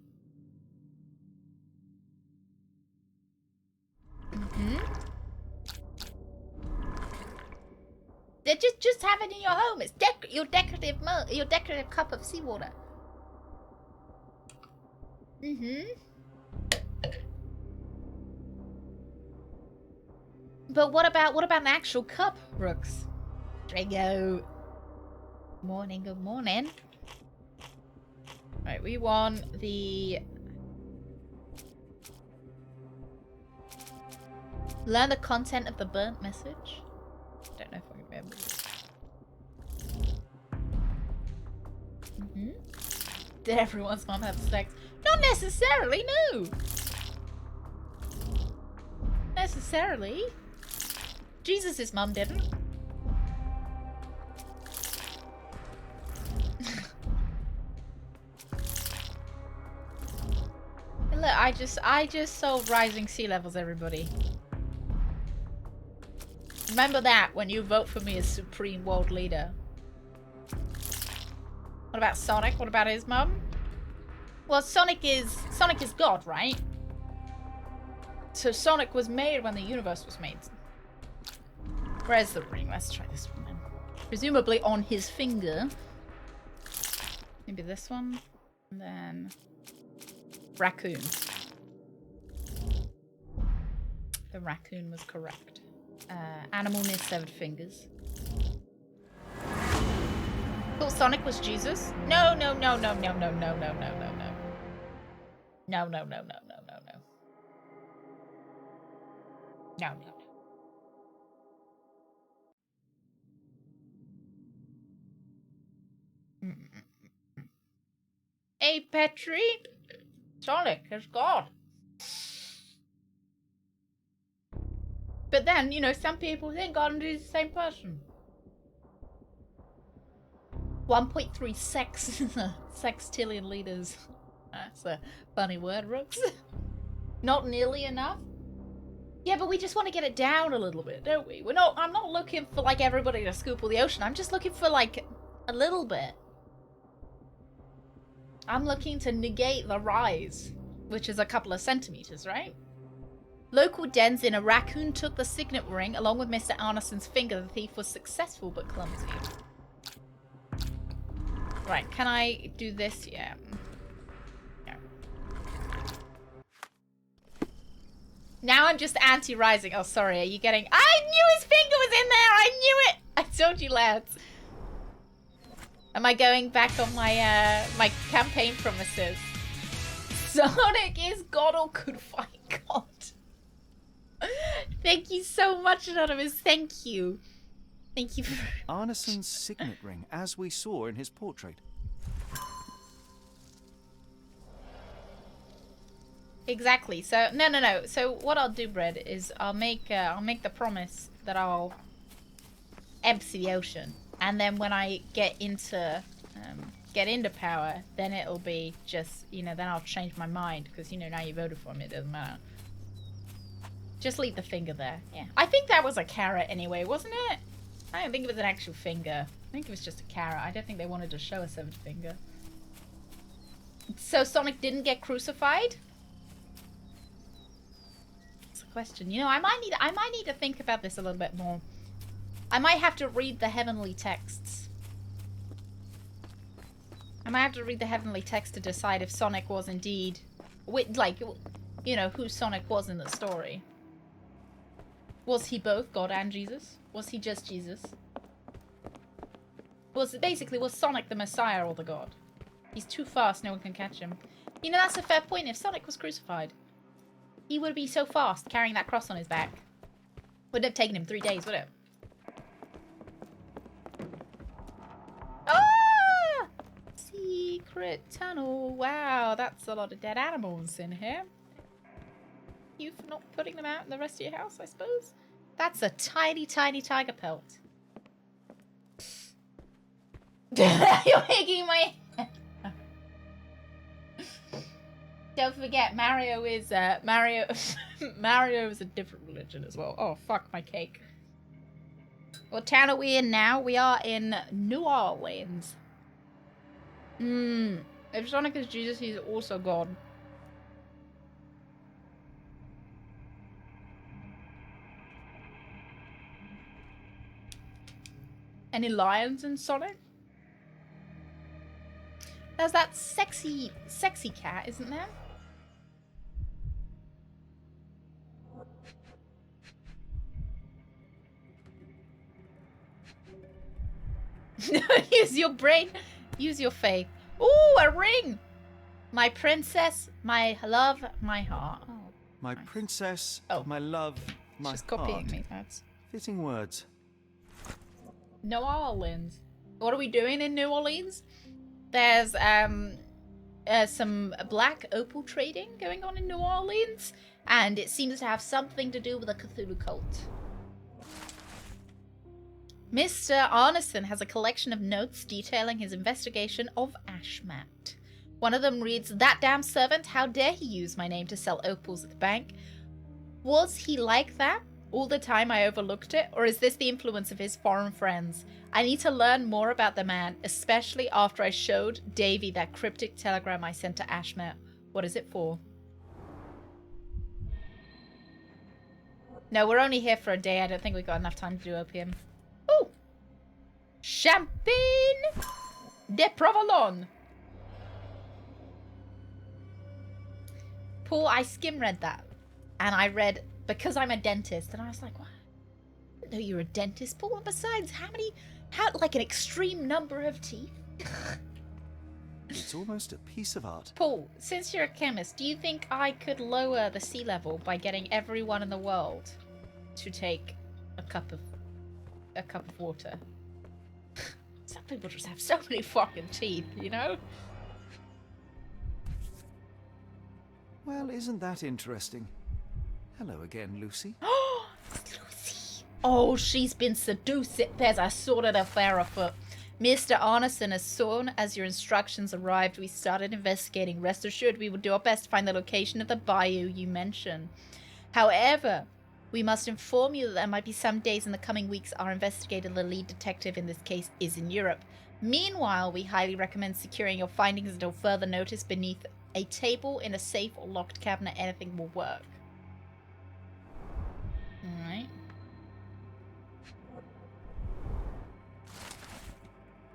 Speaker 1: Just have it in your home. It's your decorative cup of seawater. But what about an actual cup, Rooks? Drago. Morning, good morning. Right, we want the... Learn the content of the burnt message. Don't know if I remember. Did everyone's mom have sex? Not necessarily, no. Necessarily. Jesus' mum didn't. Look, I just saw rising sea levels, everybody. Remember that when you vote for me as Supreme World Leader. What about Sonic? What about his mum? Well, Sonic is God, right? So Sonic was made when the universe was made. Where's the ring? Let's try this one then. Presumably on his finger. Maybe this one. And then... Raccoon. The raccoon was correct. Animal near severed fingers. Thought Sonic was Jesus? No. No. No. Hey, Petri. Sonic is God. But then, you know, some people think God and Jesus are the same person. 1.3 sextillion liters. That's a funny word, Rooks. Not nearly enough. Yeah, but we just want to get it down a little bit, don't we? I'm not looking for, like, everybody to scoop all the ocean. I'm just looking for, like, a little bit. I'm looking to negate the rise, which is a couple of centimeters, right? Local dens in a raccoon took the signet ring along with Mr. Arneson's finger. The thief was successful but clumsy. Right, can I do this? Yeah. No. Now I'm just anti-rising. Oh, sorry, are you getting... I knew his finger was in there! I knew it! I told you, lads. Am I going back on my my campaign promises? Sonic is God or could fight God. Thank you so much, Anonymous. Thank you. Thank you.
Speaker 5: Arneson's signet ring, as we saw in his portrait.
Speaker 1: Exactly. So no. So what I'll do, Brad, is I'll make the promise that I'll empty the ocean, and then when I get into power, then it'll be just, you know, then I'll change my mind because, you know, now you voted for me, it doesn't matter. Just leave the finger there. Yeah. I think that was a carrot anyway, wasn't it? I don't think it was an actual finger. I think it was just a carrot. I don't think they wanted to show a severed finger. So Sonic didn't get crucified? That's a question. You know, I might need to think about this a little bit more. I might have to read the heavenly texts. I might have to read the heavenly text to decide if Sonic was indeed, like, you know, who Sonic was in the story. Was he both God and Jesus? Was he just Jesus? Was Sonic the Messiah or the God? He's too fast, no one can catch him. You know, that's a fair point. If Sonic was crucified, he would be so fast carrying that cross on his back. Wouldn't have taken him 3 days, would it? Ah! Secret tunnel. Wow, that's a lot of dead animals in here. You for not putting them out in the rest of your house, I suppose. That's a tiny, tiny tiger pelt. You're making my head. Don't forget, Mario is Mario. Mario is a different religion as well. Oh fuck my cake. What town are we in now? We are in New Orleans. If Sonic is Jesus, he's also God. Any lions in Sonic? There's that sexy cat, isn't there? Use your brain. Use your faith. Ooh, a ring! My princess, my love, my heart. Oh,
Speaker 5: My
Speaker 1: nice.
Speaker 5: princess,
Speaker 1: Oh.
Speaker 5: my love, my
Speaker 1: She's
Speaker 5: heart.
Speaker 1: copying me. That's
Speaker 5: Fitting words.
Speaker 1: New Orleans. What are we doing in New Orleans? There's some black opal trading going on in New Orleans, and it seems to have something to do with a Cthulhu cult. Mr. Arneson has a collection of notes detailing his investigation of Ashmat. One of them reads, "That damn servant, how dare he use my name to sell opals at the bank? Was he like that all the time I overlooked it, or is this the influence of his foreign friends? I need to learn more about the man, especially after I showed Davy that cryptic telegram I sent to Ashmat. What is it for?" No, we're only here for a day. I don't think we've got enough time to do opium. Ooh! Champagne de Provolone. Paul, I skim read that. And I read, because I'm a dentist, and I was like, what? I didn't know you were a dentist, Paul. And besides, like an extreme number of teeth?
Speaker 5: It's almost a piece of art.
Speaker 1: Paul, since you're a chemist, do you think I could lower the sea level by getting everyone in the world to take a cup of water? Some people just have so many fucking teeth, you know?
Speaker 5: Well, isn't that interesting? Hello again, Lucy.
Speaker 1: Lucy. Oh, she's been seduced. There's a sordid affair afoot. Mr. Arneson, as soon as your instructions arrived, we started investigating. Rest assured, we will do our best to find the location of the bayou you mentioned. However, we must inform you that there might be some days in the coming weeks our investigator, the lead detective in this case, is in Europe. Meanwhile, we highly recommend securing your findings until further notice beneath a table, in a safe, or locked cabinet. Anything will work. Alright.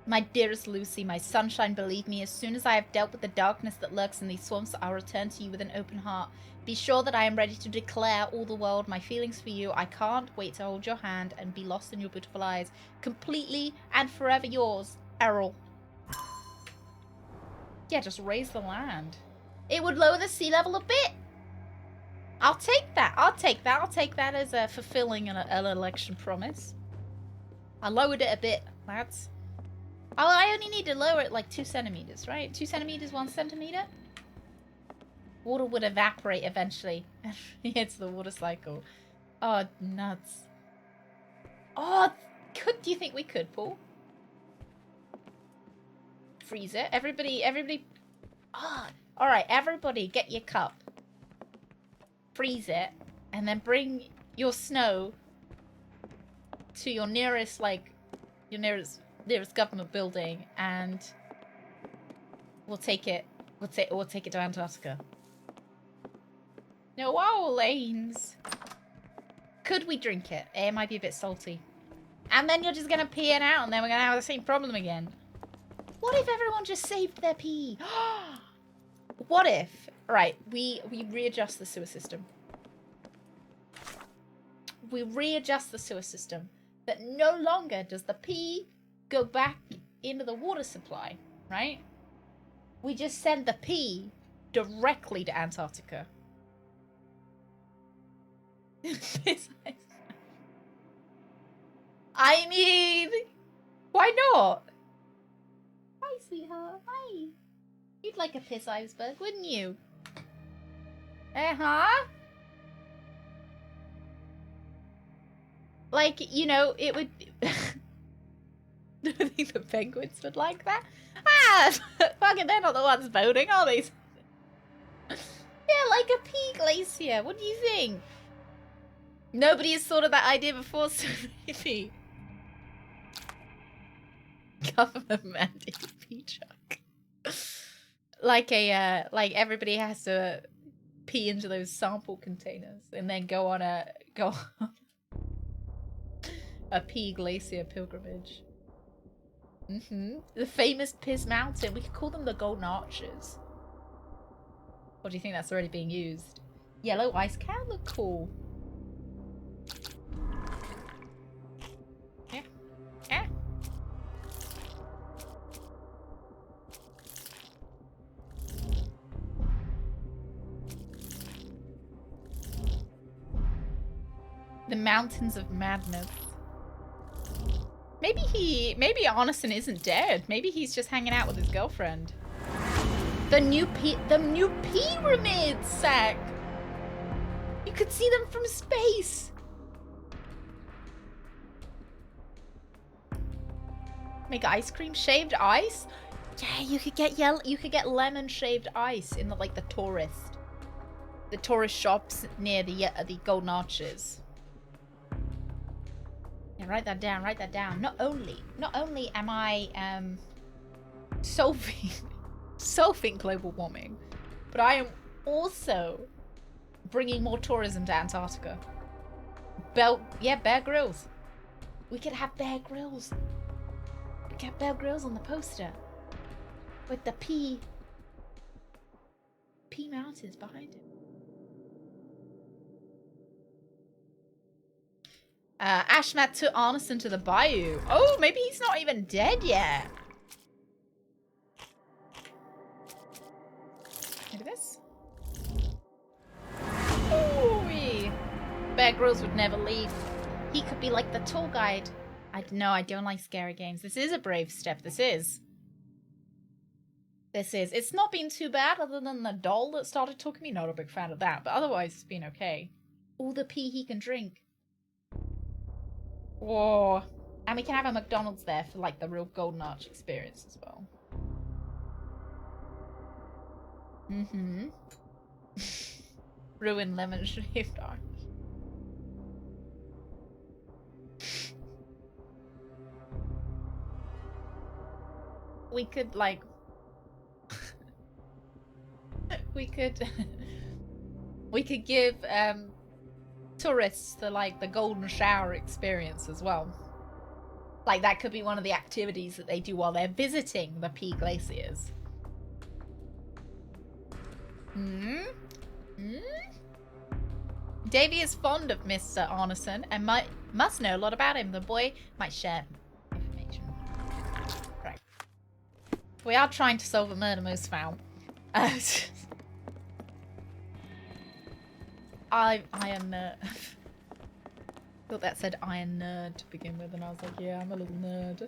Speaker 1: My dearest Lucy, my sunshine, believe me, as soon as I have dealt with the darkness that lurks in these swamps, I'll return to you with an open heart. Be sure that I am ready to declare all the world my feelings for you. I can't wait to hold your hand and be lost in your beautiful eyes. Completely and forever yours, Errol. Yeah, just raise the land. It would lower the sea level a bit. I'll take that. I'll take that. I'll take that as a fulfilling an election promise. I lowered it a bit, lads. Oh, I only need to lower it like 2 centimeters, right? 2 centimeters, 1 centimeter? Water would evaporate eventually. It's the water cycle. Oh, nuts. Oh, do you think we could, Paul? Freeze it. Everybody. Oh, all right, everybody get your cup. Freeze it, and then bring your snow to your nearest, nearest government building, and we'll take it. We'll take it to Antarctica. New Orleans. Could we drink it? It might be a bit salty. And then you're just gonna pee it out, and then we're gonna have the same problem again. What if everyone just saved their pee? What if? Right, we readjust the sewer system. We readjust the sewer system. That no longer does the pee go back into the water supply, right? We just send the pee directly to Antarctica. I mean, why not? Hi, sweetheart. Hi. You'd like a piss iceberg, wouldn't you? Uh-huh. Like, you know, it would... Do you think the penguins would like that? Ah! Fucking, they're not the ones voting, are they? Yeah, like a pea glacier. What do you think? Nobody has thought of that idea before, so maybe. Government mandated pee truck. Like a, like everybody has to pee into those sample containers and then go on a pea glacier pilgrimage. The famous piss mountain. We could call them the Golden Arches. Or do you think that's already being used? Yellow ice can look cool. Yeah. Yeah. The Mountains of Madness. Maybe Arneson isn't dead. Maybe he's just hanging out with his girlfriend. The new pyramids, Sack. You could see them from space. Make ice cream, shaved ice. Yeah, you could get lemon shaved ice in the tourist shops near the Golden Arches. Yeah, write that down. Write that down. Not only am I solving global warming, but I am also bringing more tourism to Antarctica. Bear Grylls. We could have Bear Grylls. We could have Bear Grylls on the poster with the P mountains behind him. Ashmat took Arneson to the bayou. Oh, maybe he's not even dead yet. Look at this. Ooh-wee. Bear Grylls would never leave. He could be like the tour guide. I don't like scary games. This is a brave step. This is. It's not been too bad other than the doll that started talking to me. Not a big fan of that, but otherwise it's been okay. All the pee he can drink. Whoa. And we can have a McDonald's there for like the real Golden Arch experience as well. Ruined lemon shaved arch. We could like we could give tourists the golden shower experience as well. Like that could be one of the activities that they do while they're visiting the Pea Glaciers. Davy is fond of Mr. Arneson and must know a lot about him. The boy might share information. Right. We are trying to solve a murder most foul. Iron nerd. Thought that said iron nerd to begin with, and I was like, yeah, I'm a little nerd.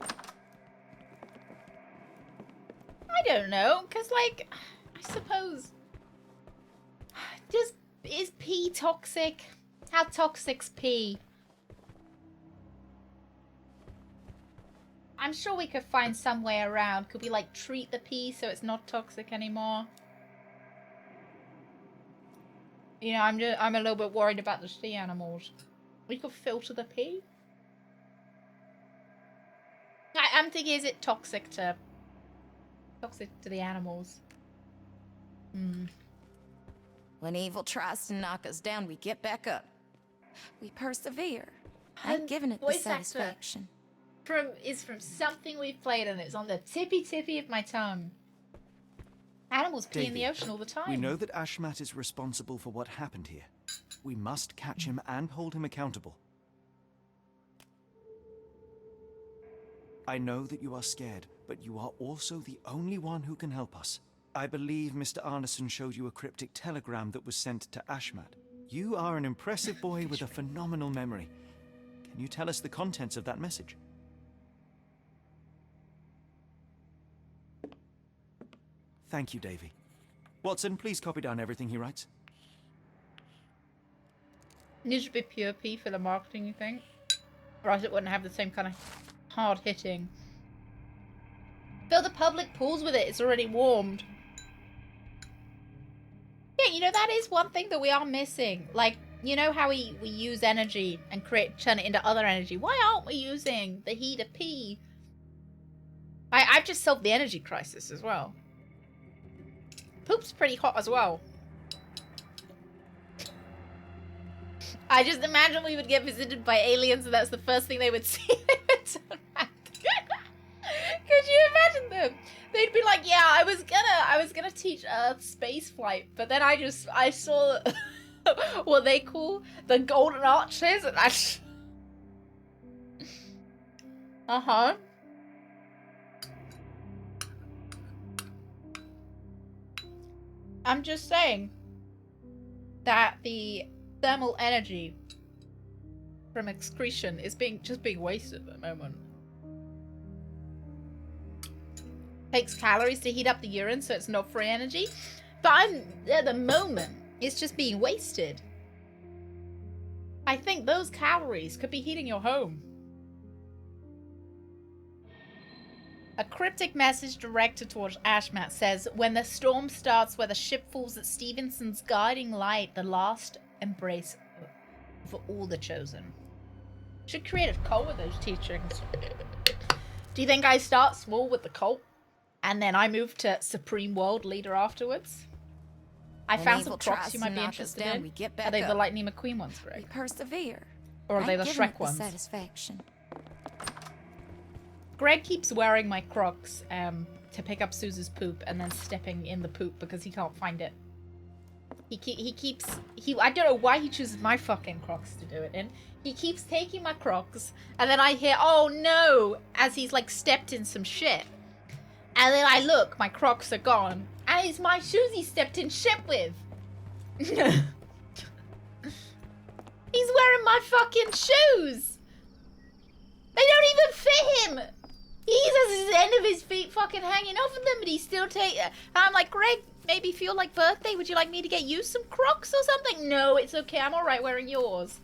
Speaker 1: I don't know, because, like, I suppose... Is pee toxic? How toxic's pee? I'm sure we could find some way around. Could we, like, treat the pee so it's not toxic anymore? You know, I'm a little bit worried about the sea animals. We could filter the pee. I'm thinking, is it toxic to the animals?
Speaker 7: When evil tries to knock us down, we get back up. We persevere. I'm giving it the satisfaction.
Speaker 1: Is from something we've played, and it's on the tippy of my tongue. Animals pee in the ocean all the time.
Speaker 5: We know that Ashmat is responsible for what happened here. We must catch him and hold him accountable. I know that you are scared, but you are also the only one who can help us. I believe Mr. Arneson showed you a cryptic telegram that was sent to Ashmat. You are an impressive boy with a phenomenal memory. Can you tell us the contents of that message? Thank you, Davy. Watson, please copy down everything he writes.
Speaker 1: Needs to be pure P for the marketing, you think? Or else it wouldn't have the same kind of hard hitting. Fill the public pools with it, it's already warmed. Yeah, you know, that is one thing that we are missing. Like, you know how we use energy and turn it into other energy? Why aren't we using the heat of P? I've just solved the energy crisis as well. Poop's pretty hot as well. I just imagine we would get visited by aliens and that's the first thing they would see. They would turn back. Could you imagine them? They'd be like, yeah, I was gonna teach Earth space flight, but then I saw what they call the golden arches and I I'm just saying that the thermal energy from excretion is just being wasted at the moment. Takes calories to heat up the urine, so it's not free energy. But at the moment, it's just being wasted. I think those calories could be heating your home. A cryptic message directed towards Ashmat says, when the storm starts where the ship falls at Stevenson's guiding light, the last embrace for all the chosen. Should create a cult with those teachings. Do you think I start small with the cult and then I move to Supreme World Leader afterwards? I found some Crocs you might be interested in. Are they the Lightning McQueen ones, Greg?
Speaker 7: We persevere.
Speaker 1: Or are they the Shrek ones?
Speaker 7: Satisfaction.
Speaker 1: Greg keeps wearing my Crocs to pick up Suze's poop and then stepping in the poop because he can't find it. I don't know why he chooses my fucking Crocs to do it in. He keeps taking my Crocs and then I hear, oh no, as he's like stepped in some shit. And then I look, my Crocs are gone. And it's my shoes he stepped in shit with. He's wearing my fucking shoes. They don't even fit him. He has his end of his feet fucking hanging off of them, but he still and I'm like, Greg, maybe for your like birthday, would you like me to get you some Crocs or something? No, it's okay. I'm alright wearing yours.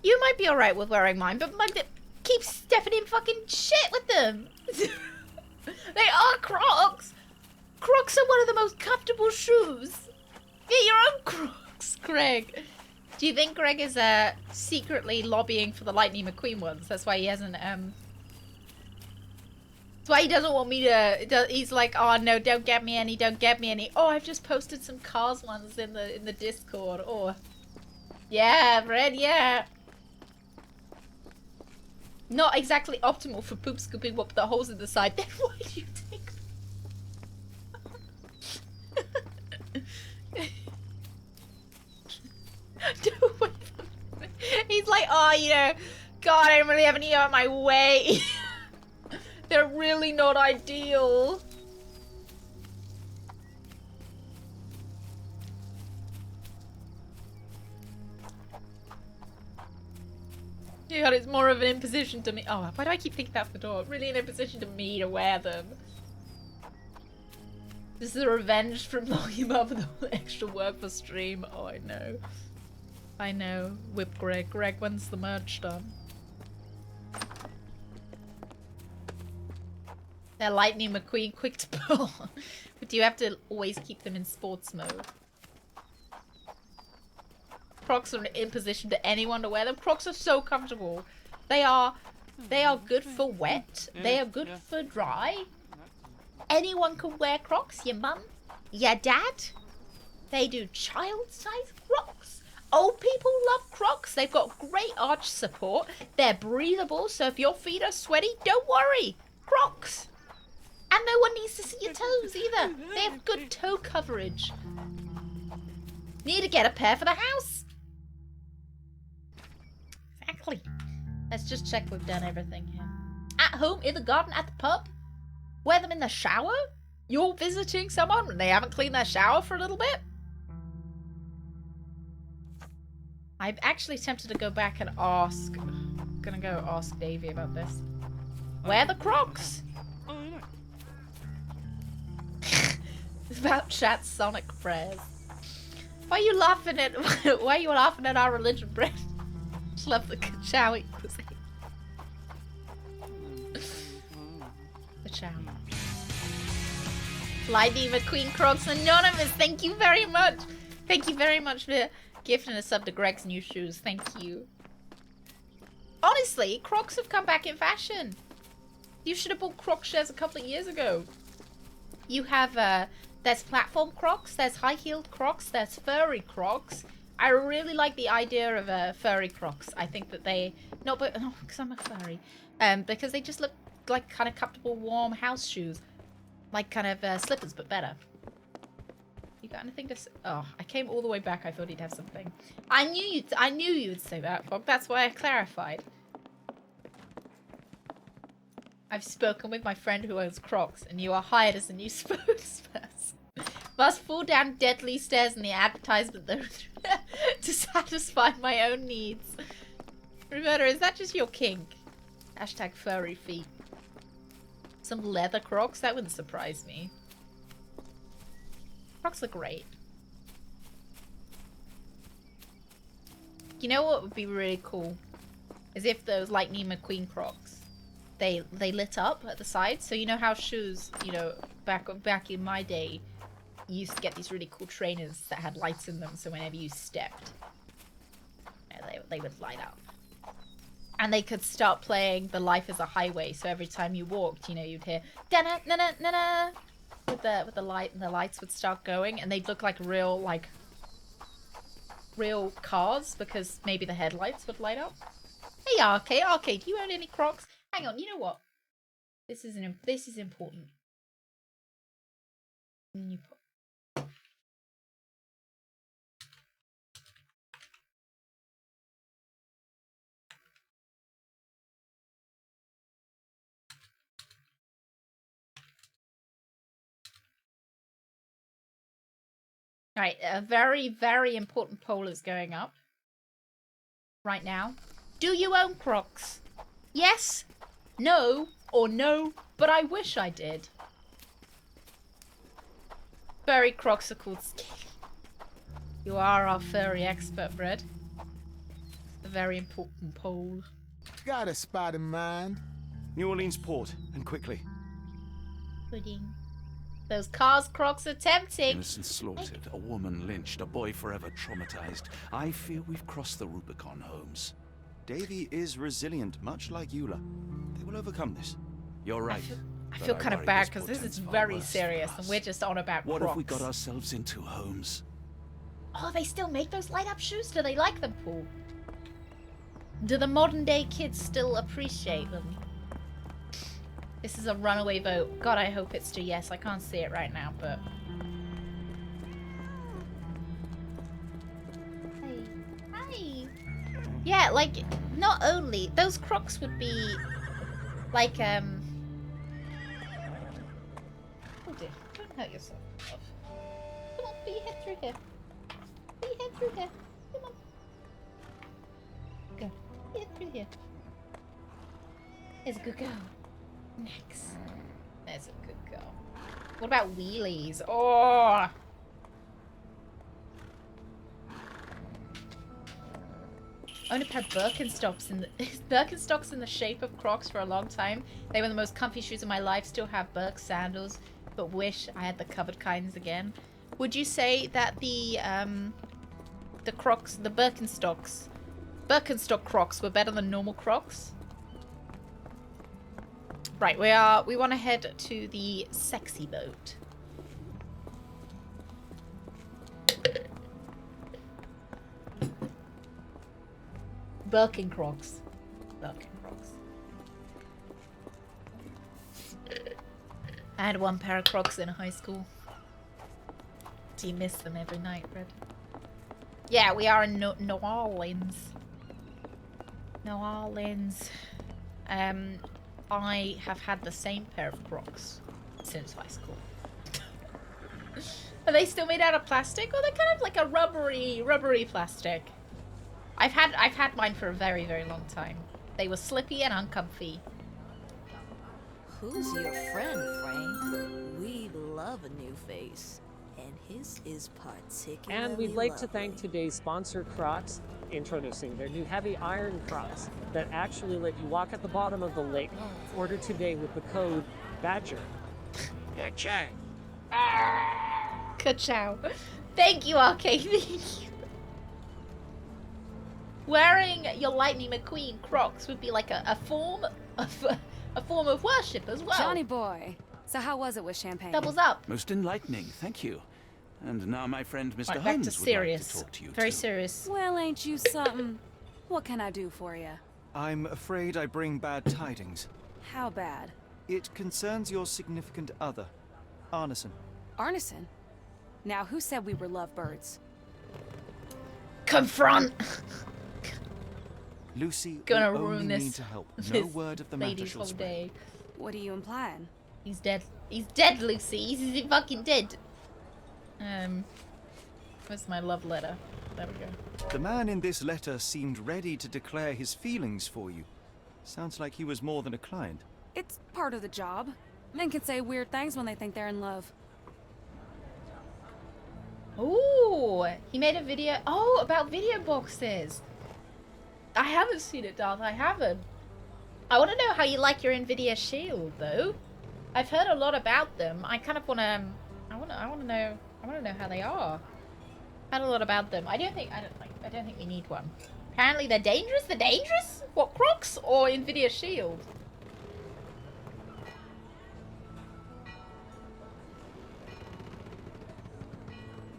Speaker 1: You might be alright with wearing mine, but mine keeps stepping in fucking shit with them. They are Crocs. Crocs are one of the most comfortable shoes. Get your own Crocs, Greg. Do you think Greg is secretly lobbying for the Lightning McQueen ones? That's why he hasn't That's why he doesn't want me to. He's like, oh no, don't get me any, don't get me any. Oh, I've just posted some Cars ones in the Discord. Oh, yeah, Red, yeah. Not exactly optimal for poop scooping, but the holes in the side. Then why do you take Don't wait for me. He's like, oh, you know, God, I don't really have any on my way. They're really not ideal. Yeah, it's more of an imposition to me. Oh, why do I keep thinking that's the door? Really an imposition to me to wear them. This is a revenge from locking him up with all the extra work for stream. Oh, I know. I know. Whip Greg. Greg, when's the merch done? They're Lightning McQueen quick to pull. But do you have to always keep them in sports mode? Crocs are an imposition to anyone to wear them. Crocs are so comfortable. They are good for wet. They are good for dry. Anyone can wear Crocs. Your mum, your dad. They do child-sized Crocs. Old people love Crocs. They've got great arch support. They're breathable, so if your feet are sweaty, don't worry. Crocs. And no one needs to see your toes either. They have good toe coverage. Need to get a pair for the house. Exactly. Let's just check we've done everything here. At home, in the garden, at the pub. Wear them in the shower? You're visiting someone and they haven't cleaned their shower for a little bit? I'm actually tempted to go back and ask. gonna go ask Davey about this. Where are the Crocs? It's about chat Sonic prayers. Why are you laughing at why are you laughing at our religion, Brett? Just love the Kachowie cuisine. The chow. Lightning McQueen Crocs Anonymous, thank you very much. Thank you very much for gifting a sub to Greg's new shoes. Thank you. Honestly, Crocs have come back in fashion. You should have bought Croc shares a couple of years ago. You have there's platform Crocs, there's high-heeled Crocs, there's furry Crocs. I really like the idea of furry Crocs. I think that they, not but oh, because I'm a furry, because they just look like kind of comfortable, warm house shoes, like kind of slippers, but better. You got anything to say? Oh, I came all the way back. I thought he'd have something. I knew you'd say that, Fog. That's why I clarified. I've spoken with my friend who owns Crocs, and you are hired as a new spokesperson. Must fall down deadly stairs in the advertisement though to satisfy my own needs. Roberta, is that just your kink? Hashtag furry feet. Some leather Crocs? That wouldn't surprise me. Crocs look great. You know what would be really cool? Is if those Lightning McQueen Crocs, they lit up at the side. So you know how shoes, you know, back in my day, you used to get these really cool trainers that had lights in them. So whenever you stepped, you know, they would light up. And they could start playing the Life is a Highway. So every time you walked, you know, you'd hear da-na na na na na with the light, and the lights would start going, and they'd look like real cars because maybe the headlights would light up. Hey Arcade, do you own any Crocs? Hang on, you know what? This is important. Alright, a very, very important poll is going up right now. Do you own Crocs? Yes, no, or no, but I wish I did. Furry Crocs are called skinny. You are our furry expert, Brett. A very important poll.
Speaker 8: Got a spot in mind.
Speaker 5: New Orleans port, and quickly.
Speaker 1: Pudding. Those cars Crocs are tempting.
Speaker 4: Innocents slaughtered, a woman lynched, a boy forever traumatized. I fear we've crossed the Rubicon, Holmes.
Speaker 5: Davy is resilient, much like Eula. They will overcome this.
Speaker 4: You're right.
Speaker 1: I feel kind of bad because this is very serious and we're just on about Crocs.
Speaker 4: What have we got ourselves into, Holmes?
Speaker 1: Oh, they still make those light-up shoes? Do they like them, Paul? Do the modern-day kids still appreciate them? This is a runaway vote. God, I hope it's to yes. I can't see it right now, but... Hi. Yeah, like, not only... Those Crocs would be... Like, Oh dear. Don't hurt yourself. Come on, put your head through here. Put your head through here. Come on. Go. Put your head through here. There's a good girl. Next. There's a good girl. What about wheelies? Oh! I owned a pair of Birkenstocks in the shape of Crocs for a long time. They were the most comfy shoes of my life. Still have Birk sandals, but wish I had the covered kinds again. Would you say that the Crocs, the Birkenstock Crocs were better than normal Crocs? Right, we want to head to the sexy boat. Birkin Crocs. Birkin Crocs. I had one pair of Crocs in high school. Do you miss them every night, Red? Yeah, we are in New Orleans. New Orleans. I have had the same pair of Crocs since high school. Are they still made out of plastic, or they're kind of like a rubbery plastic? I've had mine for a very, very long time. They were slippy and uncomfy.
Speaker 9: Who's your friend, Frank? We love a new face, and his is particularly
Speaker 10: And we'd like to
Speaker 9: lovely.
Speaker 10: thank today's sponsor, Crocs, introducing their new heavy iron Crocs that actually let you walk at the bottom of the lake. Order today with the code BADGER. Ka-chow.
Speaker 1: Ka-chow. Thank you, Arcade. Wearing your Lightning McQueen Crocs would be like a form of worship as well.
Speaker 11: Johnny boy, so how was it with champagne?
Speaker 1: Doubles up.
Speaker 4: Most enlightening, thank you. And now my friend Mr.
Speaker 1: Right, back
Speaker 4: Holmes
Speaker 1: to
Speaker 4: would
Speaker 1: serious.
Speaker 4: like to talk to you
Speaker 1: Very
Speaker 4: too.
Speaker 1: serious.
Speaker 11: Well, ain't you something? What can I do for you?
Speaker 5: I'm afraid I bring bad tidings.
Speaker 11: How bad?
Speaker 5: It concerns your significant other, Arneson.
Speaker 11: Arneson? Now, who said we were lovebirds?
Speaker 1: Confront.
Speaker 5: Lucy,
Speaker 1: Gonna
Speaker 5: we
Speaker 1: ruin
Speaker 5: only
Speaker 1: this.
Speaker 5: mean to help. No
Speaker 1: this
Speaker 5: word of the matter
Speaker 1: lady's
Speaker 5: shall
Speaker 1: whole
Speaker 5: spread.
Speaker 1: day.
Speaker 11: What are you implying?
Speaker 1: He's dead. He's dead, Lucy. He's fucking dead. Where's my love letter? There we go.
Speaker 5: The man in this letter seemed ready to declare his feelings for you. Sounds like he was more than a client.
Speaker 11: It's part of the job. Men can say weird things when they think they're in love.
Speaker 1: Ooh, he made a video. Oh, about video boxes. I haven't seen it, Darth. I haven't. I want to know how you like your Nvidia Shield, though. I've heard a lot about them. I kind of want to. I want to know how they are. Heard a lot about them. I don't think we need one. Apparently they're dangerous. They're dangerous. What, Crocs or Nvidia Shield?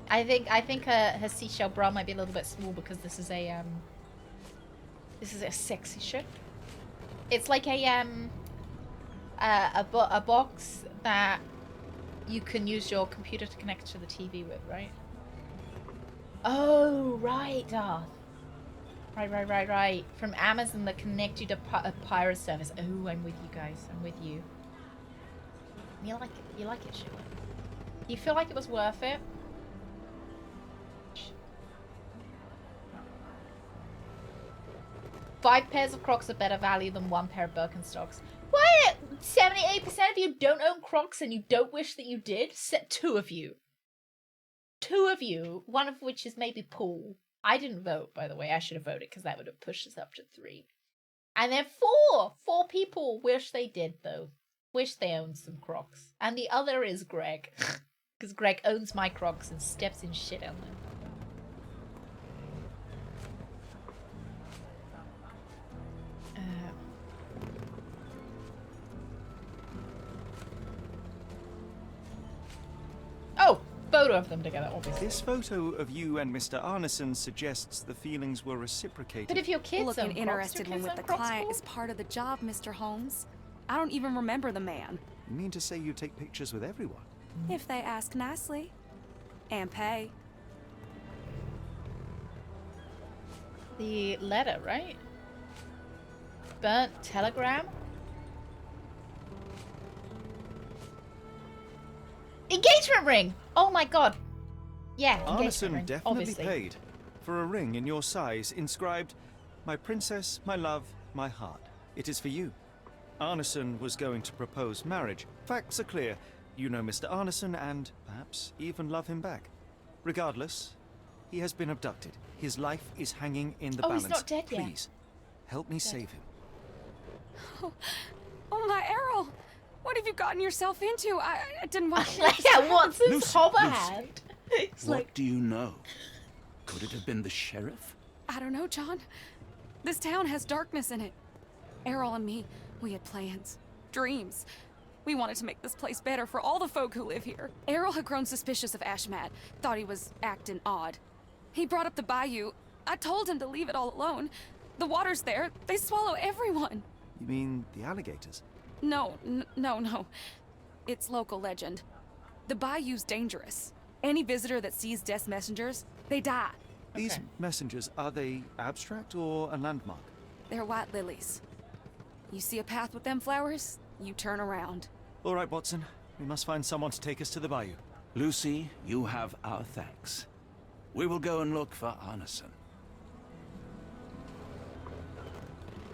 Speaker 1: I think her seashell bra might be a little bit small because this is a sexy ship. It's like a box that you can use your computer to connect to the TV with, right? Oh, right, Darth. Right. From Amazon that connect you to a pirate service. Oh, I'm with you guys. I'm with you. You like it? You like it, Sheila? You feel like it was worth it? 5 pairs of Crocs are better value than 1 pair of Birkenstocks. What? 78% of you don't own Crocs and you don't wish that you did? 2 of you. 2 of you, one of which is maybe Paul. I didn't vote, by the way. I should have voted because that would have pushed us up to 3. And then 4! 4 people wish they did, though. Wish they owned some Crocs. And the other is Greg. Because Greg owns my Crocs and steps in shit on them. Oh! Photo of them together, obviously.
Speaker 5: This photo of you and Mr. Arneson suggests the feelings were reciprocated.
Speaker 1: But if your kids
Speaker 11: Looking
Speaker 1: own Crocs,
Speaker 11: interested
Speaker 1: your
Speaker 11: when
Speaker 1: kids
Speaker 11: with
Speaker 1: own
Speaker 11: the
Speaker 1: Crocs,
Speaker 11: client
Speaker 1: Paul?
Speaker 11: is part of the job, Mr. Holmes. I don't even remember the man.
Speaker 5: You mean to say you take pictures with everyone?
Speaker 11: If they ask nicely. And pay.
Speaker 1: The letter, right? Burnt telegram? Engagement ring! Oh my god. Yeah, engagement
Speaker 5: Arneson
Speaker 1: ring,
Speaker 5: definitely
Speaker 1: obviously.
Speaker 5: paid for a ring in your size inscribed, "My princess, my love, my heart. It is for you." Arneson was going to propose marriage. Facts are clear. You know Mr. Arneson and, perhaps, even love him back. Regardless, he has been abducted. His life is hanging in the balance.
Speaker 1: He's not dead yet.
Speaker 5: Please, help me save him.
Speaker 11: Oh my Errol! What have you gotten yourself into? I didn't want to.
Speaker 1: Yeah, what's his
Speaker 4: Lucy,
Speaker 1: hover
Speaker 4: Lucy.
Speaker 1: hand? It's
Speaker 4: What
Speaker 1: like,
Speaker 4: do you know? Could it have been the sheriff?
Speaker 11: I don't know, John. This town has darkness in it. Errol and me, we had plans, dreams. We wanted to make this place better for all the folk who live here. Errol had grown suspicious of Ashmat, thought he was acting odd. He brought up the bayou. I told him to leave it all alone. The water's there. They swallow everyone.
Speaker 5: You mean the alligators?
Speaker 11: No. It's local legend. The bayou's dangerous. Any visitor that sees death's messengers, they die.
Speaker 5: These
Speaker 1: Okay.
Speaker 5: messengers, are they abstract or a landmark?
Speaker 11: They're white lilies. You see a path with them flowers, you turn around.
Speaker 5: All right, Watson. We must find someone to take us to the bayou.
Speaker 4: Lucy, you have our thanks. We will go and look for Arneson.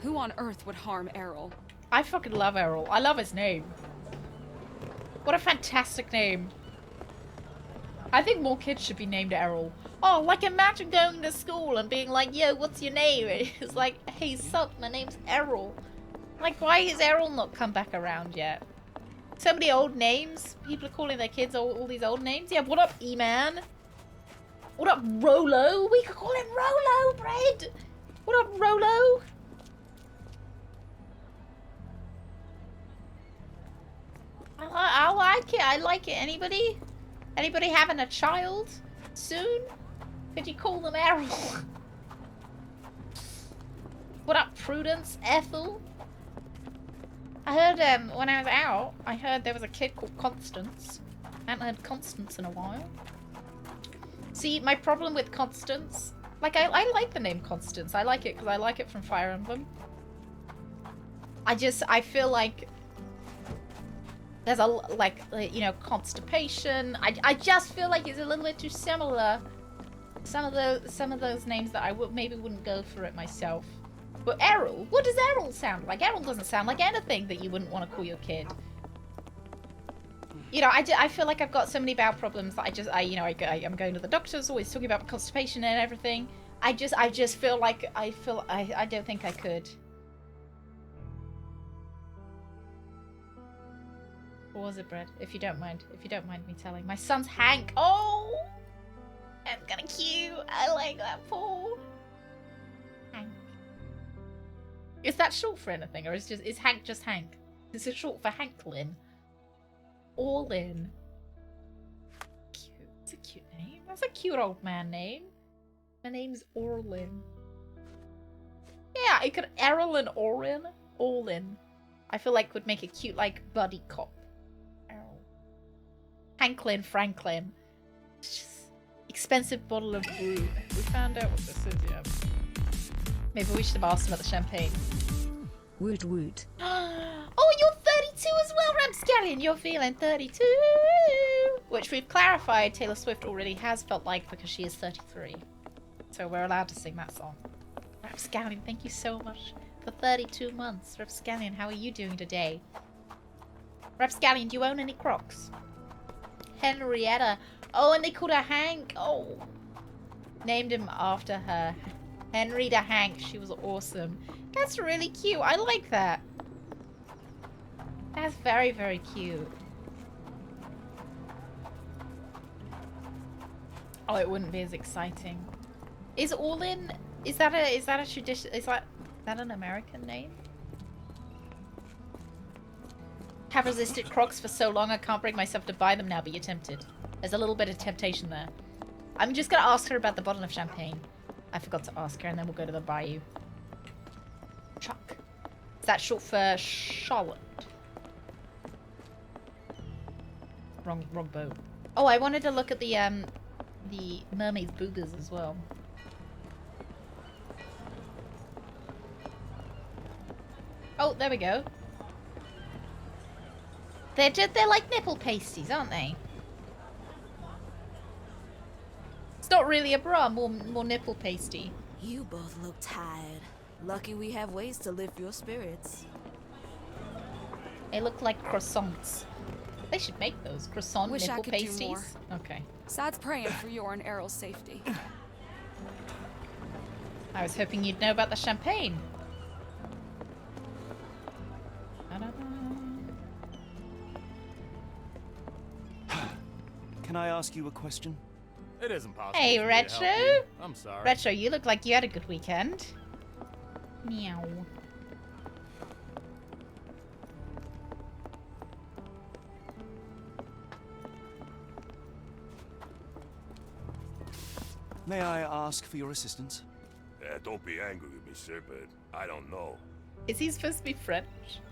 Speaker 11: Who on earth would harm Errol?
Speaker 1: I fucking love Errol. I love his name. What a fantastic name. I think more kids should be named Errol. Oh, like imagine going to school and being like, yo, what's your name? It's like, hey, sup, my name's Errol. Like, why has Errol not come back around yet? So many old names. People are calling their kids all these old names. Yeah, what up, E-Man? What up, Rolo? We could call him Rolo, Bread. What up, Rolo? I like it. I like it. Anybody? Anybody having a child soon? Could you call them Errol? What up, Prudence? Ethel? I heard when I was out, I heard there was a kid called Constance. I hadn't heard Constance in a while. See, my problem with Constance, like I like the name Constance. I like it because I like it from Fire Emblem. I feel like there's you know, constipation. I just feel like it's a little bit too similar. Some of those names that I maybe wouldn't go for it myself. But Errol, what does Errol sound like? Errol doesn't sound like anything that you wouldn't want to call your kid. You know, I feel like I've got so many bowel problems that I'm going to the doctors, always talking about constipation and everything. I just feel like I don't think I could. What was it, Brett? If you don't mind me telling. My son's Hank. Oh, that's kind of cute. I like that, Paul. Hank. Is that short for anything, or is Hank just Hank? Is it short for Hanklin? All in. Cute. It's a cute name. That's a cute old man name. My name's Orlin. Yeah, it could Errol and Orin. Orlin. I feel like would make a cute like buddy cop. Errol. Hanklin Franklin. It's just expensive bottle of brew. We found out what this is yet. Maybe we should have asked about the champagne.
Speaker 2: Woot woot.
Speaker 1: Oh, you're 32 as well, Rapscallion. You're feeling 32. Which we've clarified Taylor Swift already has felt like because she is 33. So we're allowed to sing that song. Rapscallion, thank you so much for 32 months. Rapscallion, how are you doing today? Rapscallion, do you own any Crocs? Henrietta. Oh, and they called her Hank. Oh. Named him after her. Henrietta Hank. She was awesome. That's really cute. I like that. That's very, very cute. Oh, it wouldn't be as exciting. Is Orlin? Is that a tradition? Is that an American name? Have resisted Crocs for so long I can't bring myself to buy them now, but you're tempted. There's a little bit of temptation there. I'm just gonna ask her about the bottle of champagne. I forgot to ask her, and then we'll go to the bayou. Chuck. Is that short for Charlotte? Wrong boat. Oh, I wanted to look at the mermaid's boobas as well. Oh, there we go. They're like nipple pasties, aren't they? It's not really a bra, more nipple pasty.
Speaker 9: You both look tired. Lucky we have ways to lift your spirits.
Speaker 1: They look like croissants. They should make those croissant
Speaker 11: Wish
Speaker 1: nipple
Speaker 11: I could
Speaker 1: pasties.
Speaker 11: do more.
Speaker 1: Okay.
Speaker 11: Besides praying for your and Errol's safety.
Speaker 1: I was hoping you'd know about the champagne.
Speaker 5: Can I ask you a question?
Speaker 12: It isn't possible.
Speaker 1: Hey,
Speaker 12: for me to help
Speaker 1: Retro.
Speaker 12: you. I'm sorry.
Speaker 1: Retro, you look like you had a good weekend. Meow.
Speaker 5: May I ask for your assistance?
Speaker 6: Don't be angry with me, sir, but I don't know.
Speaker 1: Is he supposed to be French?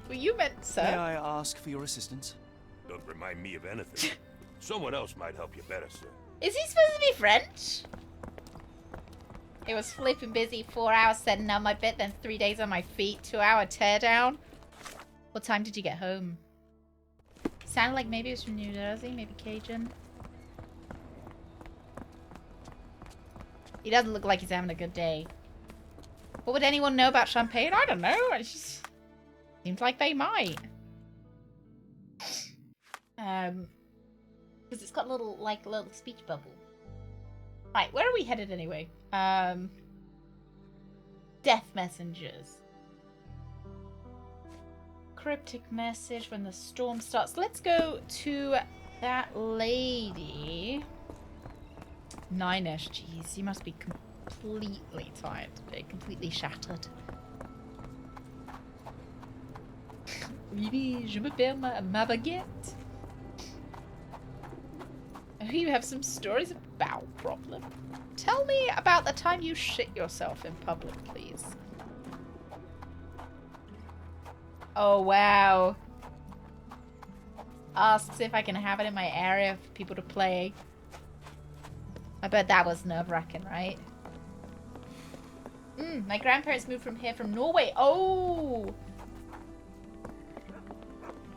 Speaker 1: Were you meant, sir?
Speaker 5: May I ask for your assistance?
Speaker 6: Don't remind me of anything. Someone else might help you better, sir.
Speaker 1: Is he supposed to be French? It was flipping busy. 4 hours setting up my bed, then 3 days on my feet. 2-hour teardown. What time did you get home? Sounded like maybe it was from New Jersey, maybe Cajun. He doesn't look like he's having a good day. What would anyone know about champagne? I don't know. It just seems like they might. Because it's got little speech bubble. Right, where are we headed anyway? Death messengers. Cryptic message when the storm starts. Let's go to that lady. 9ish. Jeez, you must be completely tired today. Completely shattered. Oui, je me perds ma baguette. Oh, you have some stories of bowel problem. Tell me about the time you shit yourself in public, please. Oh, wow. Asks if I can have it in my area for people to play. I bet that was nerve-wracking, right? My grandparents moved from Norway. Oh!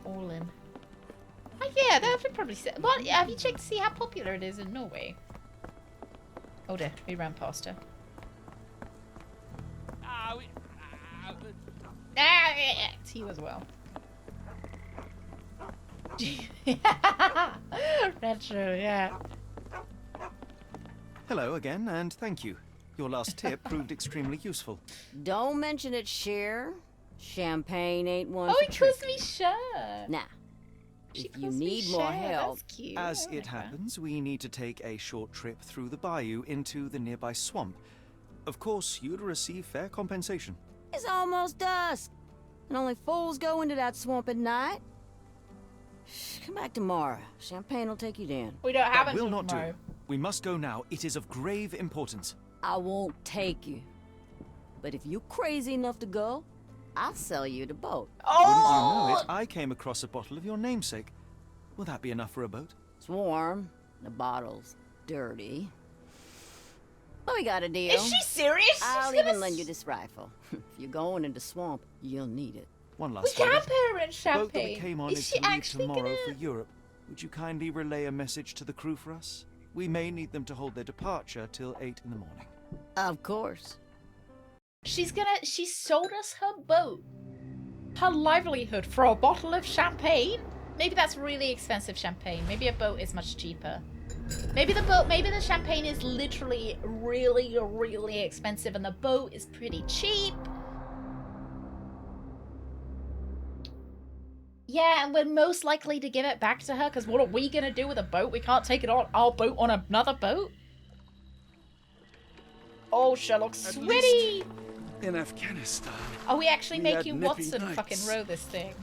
Speaker 1: All in. Oh, yeah, that would probably say. Well, have you checked to see how popular it is in Norway? Oh dear, we ran past her. It's you as well. Retro, yeah.
Speaker 5: Hello again, and thank you. Your last tip proved extremely useful.
Speaker 9: Don't mention it, Cher. Champagne ain't one
Speaker 1: Oh,
Speaker 9: for
Speaker 1: he calls
Speaker 9: tricking.
Speaker 1: me Cher.
Speaker 9: Nah.
Speaker 1: She
Speaker 9: If you
Speaker 1: calls me
Speaker 9: need more
Speaker 1: Cher,
Speaker 9: help,
Speaker 1: that's cute.
Speaker 5: As
Speaker 1: I
Speaker 5: it
Speaker 1: like that.
Speaker 5: happens, we need to take a short trip through the bayou into the nearby swamp. Of course, you'd receive fair compensation.
Speaker 9: it's almost dusk. And only fools go into that swamp at night. Come back tomorrow. Champagne will take you down.
Speaker 1: We don't have
Speaker 5: That
Speaker 1: it
Speaker 5: will not
Speaker 1: tomorrow.
Speaker 5: do. We must go now. It is of grave importance.
Speaker 9: I won't take you. But if you're crazy enough to go, I'll sell you the boat.
Speaker 5: Wouldn't you
Speaker 1: Oh!
Speaker 5: know it, I came across a bottle of your namesake. Will that be enough for a boat?
Speaker 9: It's warm. The bottle's dirty. But we got a deal.
Speaker 1: Is she serious?
Speaker 9: I'll
Speaker 1: She's gonna
Speaker 9: even lend you this rifle. If you're going into swamp, you'll need it.
Speaker 5: One
Speaker 1: We
Speaker 5: last
Speaker 1: can
Speaker 5: favor.
Speaker 1: pair in
Speaker 5: The boat that we
Speaker 1: champagne.
Speaker 5: came on
Speaker 1: Is
Speaker 5: is
Speaker 1: she
Speaker 5: to leave
Speaker 1: actually
Speaker 5: tomorrow
Speaker 1: gonna...
Speaker 5: for Europe. Would you kindly relay a message to the crew for us? We may need them to hold their departure till 8 in the morning.
Speaker 9: Of course.
Speaker 1: She sold us her boat. Her livelihood for a bottle of champagne? Maybe that's really expensive champagne. Maybe a boat is much cheaper. Maybe the champagne is literally really, really expensive and the boat is pretty cheap. Yeah, and we're most likely to give it back to her because what are we going to do with a boat? We can't take it on our boat on another boat. Oh, Sherlock, sweaty!
Speaker 4: In Afghanistan.
Speaker 1: Are we actually
Speaker 4: we had
Speaker 1: making
Speaker 4: nippy
Speaker 1: Watson
Speaker 4: nights.
Speaker 1: fucking row this thing?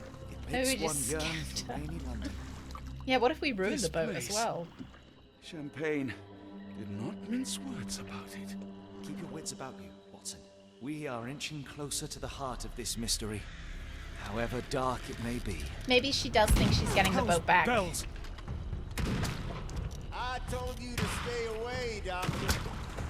Speaker 5: It
Speaker 1: Maybe we
Speaker 5: makes one
Speaker 1: just
Speaker 5: yearn
Speaker 1: skipped
Speaker 5: for
Speaker 1: her.
Speaker 5: rainy London.
Speaker 1: Yeah, what if we ruined
Speaker 4: This
Speaker 1: the boat as
Speaker 4: place.
Speaker 1: well?
Speaker 4: Champagne did not mince words about it.
Speaker 5: Keep your wits about you, Watson. We are inching closer to the heart of this mystery, however dark it may be.
Speaker 1: Maybe she does think she's getting the boat back.
Speaker 5: Bells!
Speaker 8: I told you to stay away, Doctor.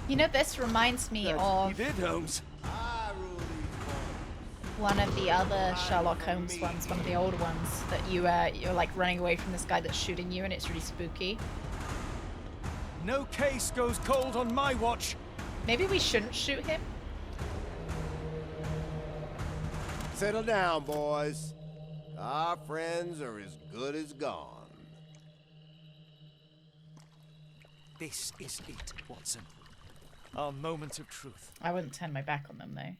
Speaker 1: You know, this reminds me of
Speaker 4: You did, Holmes.
Speaker 8: I rule these
Speaker 1: one of the other Sherlock Holmes ones, one of the older ones that you're like running away from this guy that's shooting you and it's really spooky.
Speaker 5: No case goes cold on my watch!
Speaker 1: Maybe we shouldn't shoot him?
Speaker 8: Settle down, boys. Our friends are as good as gone.
Speaker 5: This is it, Watson. Our moment of truth.
Speaker 1: I wouldn't turn my back on them though.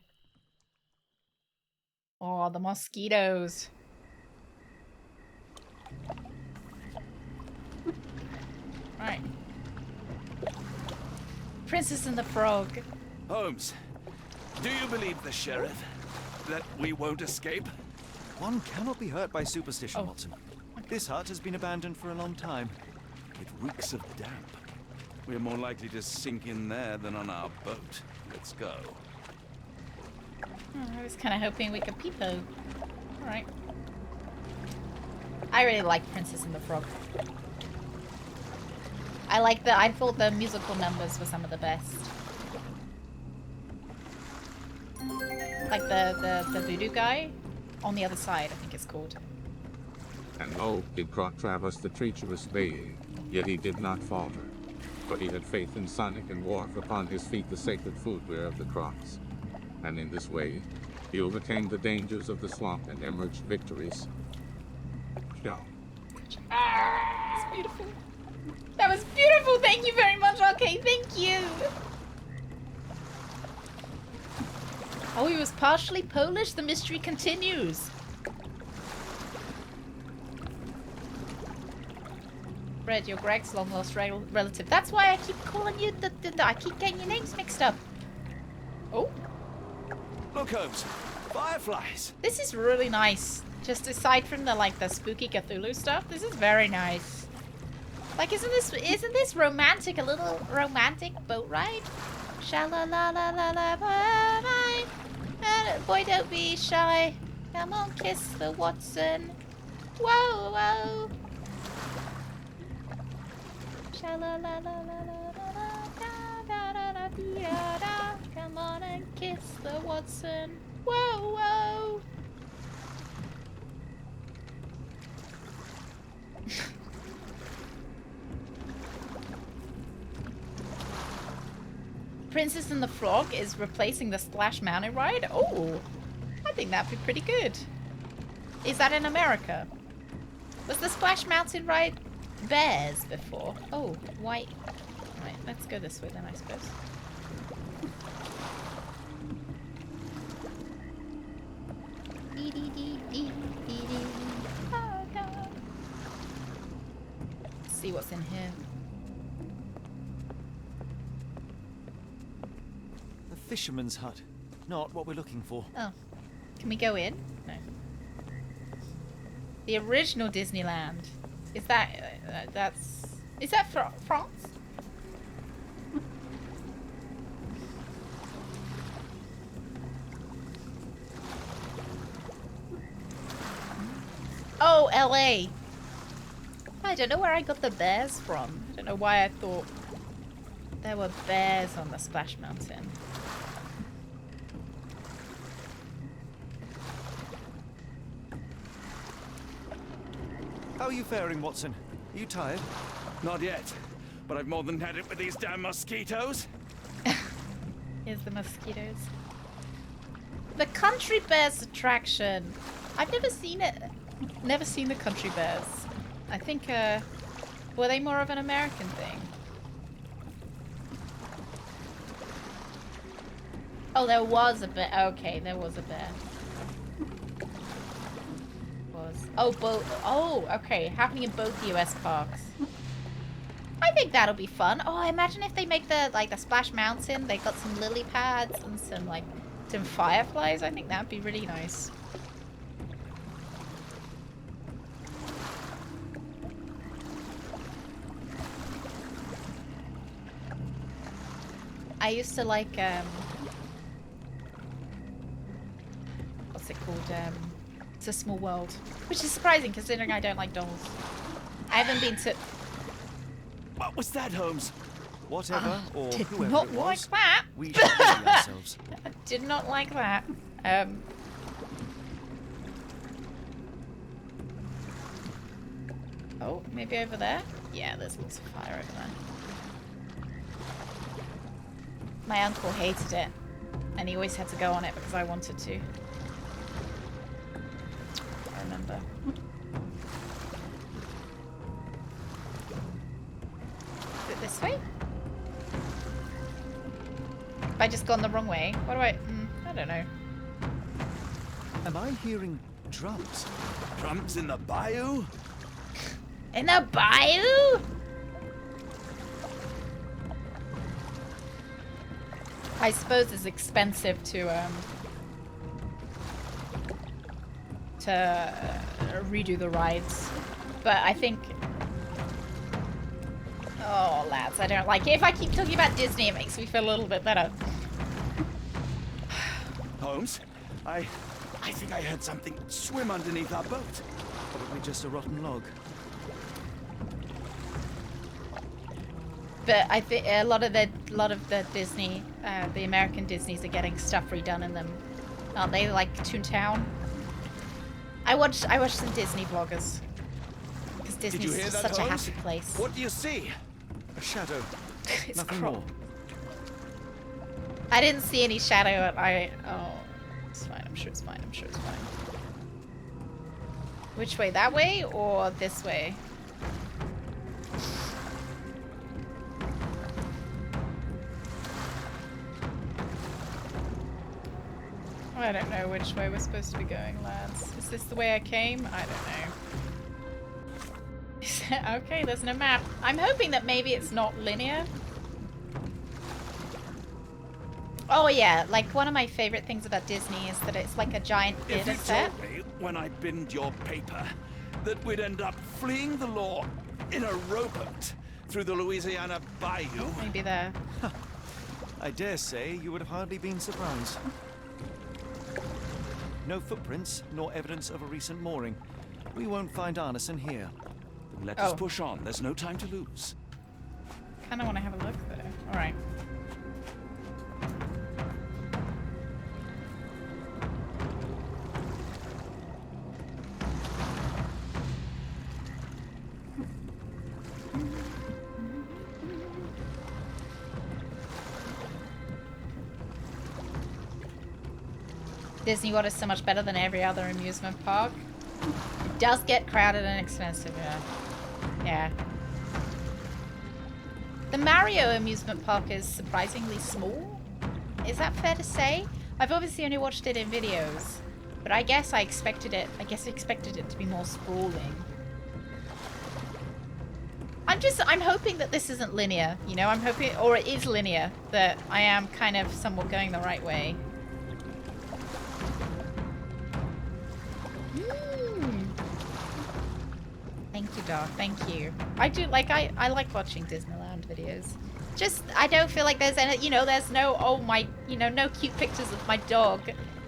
Speaker 1: Oh, the mosquitoes. Right. Princess and the Frog.
Speaker 4: Holmes, do you believe the sheriff that we won't escape?
Speaker 5: One cannot be hurt by superstition,
Speaker 1: Oh.
Speaker 5: Watson. This hut has been abandoned for a long time.
Speaker 4: It reeks of damp. We're more likely to sink in there than on our boat. Let's go.
Speaker 1: Oh, I was kind of hoping we could peepo. Alright. I really like Princess and the Frog. I thought the musical numbers were some of the best. Like the voodoo guy on the other side, I think it's called.
Speaker 13: And oh, did Croc traverse the treacherous bay, yet he did not falter. For he had faith in Sonic and wore upon his feet the sacred footwear of the Crocs. and in this way, he overcame the dangers of the swamp and emerged victorious. Ciao.
Speaker 1: It's beautiful. That was beautiful. Thank you very much. Okay, thank you. Oh, he was partially Polish. The mystery continues. Fred, you're Greg's long-lost relative. That's why I keep calling you I keep getting your names mixed up. Oh.
Speaker 4: Look, Holmes. Fireflies.
Speaker 1: This is really nice. Just aside from the spooky Cthulhu stuff, this is very nice. Like, isn't this romantic? A little romantic boat ride? Sha-la-la-la-la-la, bye-bye. Boy, don't be shy. Come on, kiss the Watson. Whoa, whoa. Sha-la-la-la-la-la-la-la-da-da-da-da-da-da. Come on and kiss the Watson. Whoa, whoa. Princess and the Frog is replacing the Splash Mountain ride? Oh, I think that'd be pretty good. Is that in America? Was the Splash Mountain ride bears before? Oh, white. Right, let's go this way then, I suppose. Let's see what's in here.
Speaker 5: The fisherman's hut. Not what we're looking for.
Speaker 1: Oh. Can we go in? No. The original Disneyland. Is that... Is that France? Oh, LA. I don't know where I got the bears from. I don't know why I thought there were bears on the Splash Mountain.
Speaker 5: How are you faring, Watson? Are you tired?
Speaker 4: Not yet, but I've more than had it with these damn mosquitoes.
Speaker 1: Here's the mosquitoes. The Country Bears attraction. I've never seen it. Never seen the Country Bears. I think, were they more of an American thing? Oh, there was a bear. Okay, there was a bear. Oh, both. Oh, okay. Happening in both US parks. I think that'll be fun. Oh, imagine if they make the Splash Mountain. They got some lily pads and some fireflies. I think that'd be really nice. I used to like what's it called? It's a Small World, which is surprising considering I don't like dolls. I haven't been to...
Speaker 5: What was that, Holmes? Whatever or
Speaker 1: did
Speaker 5: whoever
Speaker 1: not
Speaker 5: it was,
Speaker 1: like that.
Speaker 5: we should busy ourselves.
Speaker 1: I did not like that. Oh, maybe over there? Yeah, there's lots of fire over there. My uncle hated it, and he always had to go on it because I wanted to. I remember. Is it this way? Have I just gone the wrong way? What do I don't know.
Speaker 5: Am I hearing drums?
Speaker 4: Drums in the bayou?
Speaker 1: In the bayou? I suppose it's expensive to redo the rides, but I think... Oh, lads, I don't like it. If I keep talking about Disney, it makes me feel a little bit better.
Speaker 4: Holmes, I think I heard something swim underneath our boat.
Speaker 5: Probably just a rotten log.
Speaker 1: But I think a lot of the Disney, the American Disneys are getting stuff redone in them, aren't they? Like Toontown. I watched some Disney vloggers because Disney's
Speaker 4: Did you hear that,
Speaker 1: such a
Speaker 4: Holmes?
Speaker 1: happy place.
Speaker 4: What do you see?
Speaker 5: A shadow.
Speaker 1: It's
Speaker 5: Nothing
Speaker 1: crop.
Speaker 5: more.
Speaker 1: I didn't see any shadow. Oh, it's fine. I'm sure it's fine. I'm sure it's fine. Which way? That way or this way? I don't know which way we're supposed to be going, lads. Is this the way I came? I don't know. Okay, there's no map. I'm hoping that maybe it's not linear. Oh yeah, like one of my favorite things about Disney is that it's like a giant theater set.
Speaker 4: If you told me when I binned your paper that we'd end up fleeing the law in a rowboat through the Louisiana Bayou...
Speaker 1: Maybe there.
Speaker 5: I dare say you would have hardly been surprised. No footprints, nor evidence of a recent mooring. We won't find Arneson here.
Speaker 4: Let us push on. There's no time to lose.
Speaker 1: Kind of want to have a look though. All right. Disney World is so much better than every other amusement park. It does get crowded and expensive, yeah. Yeah. The Mario amusement park is surprisingly small. Is that fair to say? I've obviously only watched it in videos, but I guess I expected it to be more sprawling. I'm hoping that this isn't linear, you know, I'm hoping, or it is linear, that I am kind of somewhat going the right way. Thank you, dog. Thank you. I do like I like watching Disneyland videos. Just I don't feel like there's any, you know, there's no no cute pictures of my dog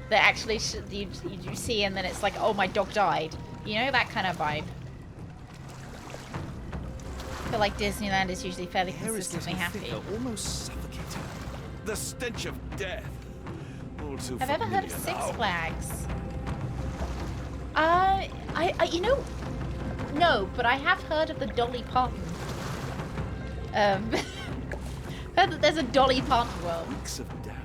Speaker 1: that actually you see and then it's like, oh, my dog died. You know, that kind of vibe. I feel like Disneyland is usually fairly consistently happy.
Speaker 4: Almost suffocating. The stench of death. All too
Speaker 1: Have you ever heard of Six
Speaker 4: now.
Speaker 1: Flags? You know, no, but I have heard of the Dolly Parton. Heard that there's a Dolly Parton world.
Speaker 4: Weeks of damp.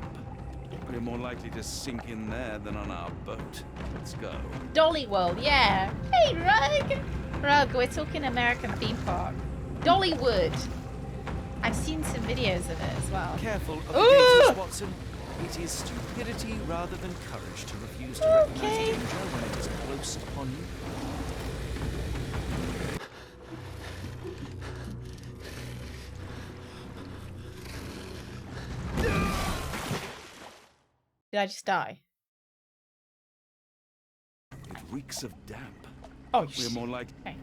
Speaker 4: We're more likely to sink in there than on our boat. Let's go.
Speaker 1: Dolly World, yeah. Hey, Rug! Rug, we're talking American theme park. Dollywood. I've seen some videos of it as well.
Speaker 5: Careful of the gators, Watson. It is stupidity rather than courage to refuse to recognize danger when it is close upon you.
Speaker 1: Did I just die?
Speaker 4: It reeks of damp.
Speaker 1: Oh,
Speaker 4: we're more like.
Speaker 1: Okay.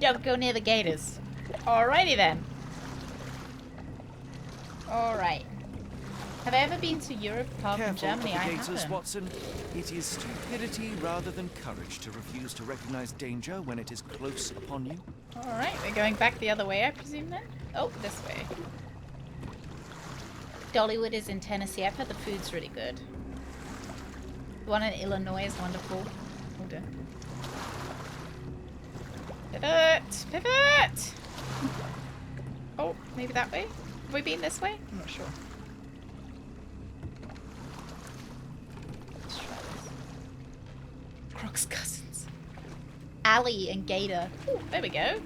Speaker 1: Don't go near the gators. Alrighty then. Alright. Have I ever been to Europe apart from Germany? I haven't.
Speaker 5: Watson. It is stupidity rather than courage to refuse to recognize danger when it is close upon you.
Speaker 1: Alright, we're going back the other way, I presume then? Oh, this way. Dollywood is in Tennessee. I've heard the food's really good. The one in Illinois is wonderful. Oh dear. Pivot! Pivot! Oh, maybe that way? Have we been this way? I'm not sure. Let's try this. Croc's cousins. Allie and Gator. Ooh, there we go.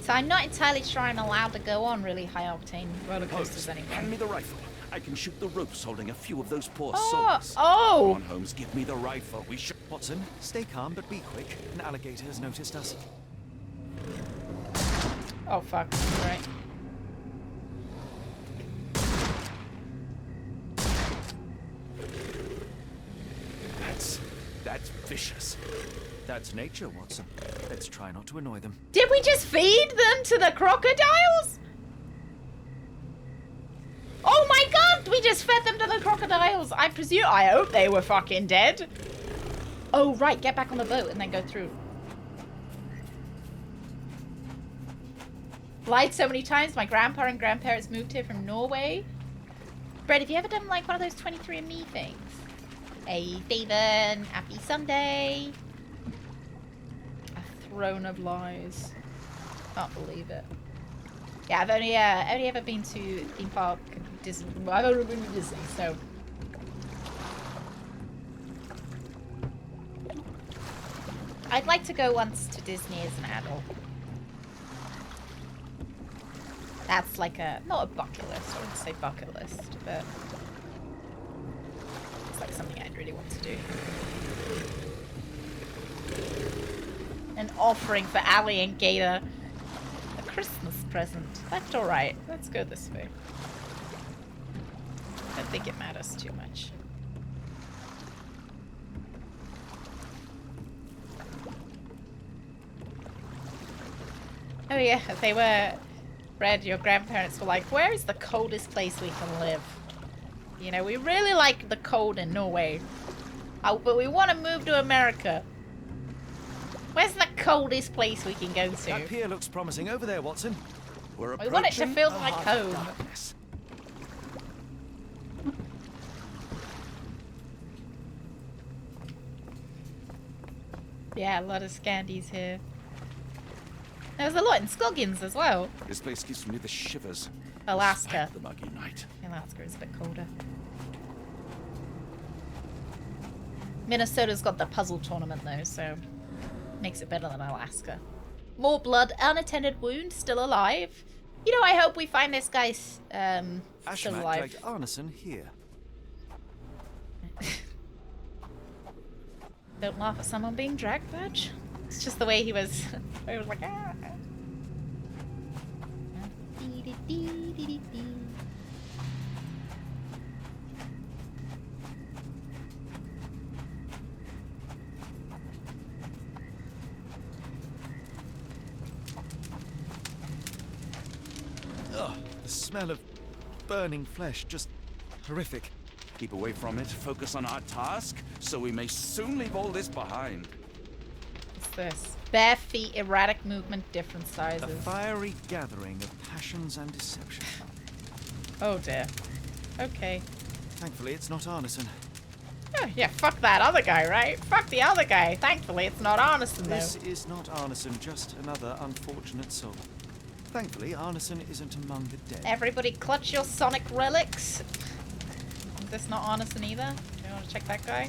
Speaker 1: So I'm not entirely sure I'm allowed to go on really high octane roller coasters anymore.
Speaker 4: Hand me the rifle. I can shoot the ropes holding a few of those poor
Speaker 1: Oh,
Speaker 4: souls.
Speaker 1: oh!
Speaker 4: Come on, Holmes, give me the rifle. We should.
Speaker 5: Watson, stay calm but be quick. An alligator has noticed us.
Speaker 1: Oh fuck! All right.
Speaker 4: That's vicious.
Speaker 5: That's nature, Watson. Let's try not to annoy them.
Speaker 1: Did we just feed them to the crocodiles? Oh my god, we just fed them to the crocodiles. I hope they were fucking dead. Oh right, get back on the boat and then go through. Lied so many times, my grandpa and grandparents moved here from Norway. Brett, have you ever done like one of those 23andMe things? Hey Steven, happy Sunday. A Throne of Lies. Can't believe it. Yeah, I've only ever been to theme park Disney. I've only been to Disney, so. I'd like to go once to Disney as an adult. That's like not a bucket list. I wouldn't say bucket list, but it's like something I'd really want to do. An offering for Allie and Gator. A Christmas present. That's alright. Let's go this way. I don't think it matters too much. Oh yeah, they were... Red, your grandparents were like, where is the coldest place we can live? You know, we really like the cold in Norway. Oh, but we want to move to America. Where's the coldest place we can go to?
Speaker 5: That pier looks promising over there, Watson.
Speaker 4: We're
Speaker 1: We want it to feel like home.
Speaker 5: Darkness.
Speaker 1: Yeah, a lot of Scandies here. There's a lot in Scoggins as well.
Speaker 4: This place gives me the shivers.
Speaker 1: Alaska.
Speaker 4: Despite the muggy night.
Speaker 1: Alaska is a bit colder. Minnesota's got the puzzle tournament though, so makes it better than Alaska. More blood, unattended wound, still alive. You know, I hope we find this guy still
Speaker 5: Ashmat
Speaker 1: alive.
Speaker 5: dragged Arneson here.
Speaker 1: Don't laugh at someone being dragged, Badge. It's just the way he was. He was like, ah.
Speaker 5: Ugh, the smell of burning flesh, just horrific.
Speaker 4: Keep away from it, focus on our task, so we may soon leave all this behind.
Speaker 1: What's this? Bare feet, erratic movement, different sizes.
Speaker 5: A fiery gathering of passions and deception.
Speaker 1: Oh dear. Okay.
Speaker 5: Thankfully, it's not Arneson.
Speaker 1: Oh, yeah, fuck that other guy, right? Fuck the other guy. Thankfully, it's not Arneson, though.
Speaker 5: This is not Arneson, just another unfortunate soul. Thankfully, Arneson isn't among the dead.
Speaker 1: Everybody clutch your sonic relics. Is this not Arneson either? Do you want to check that guy?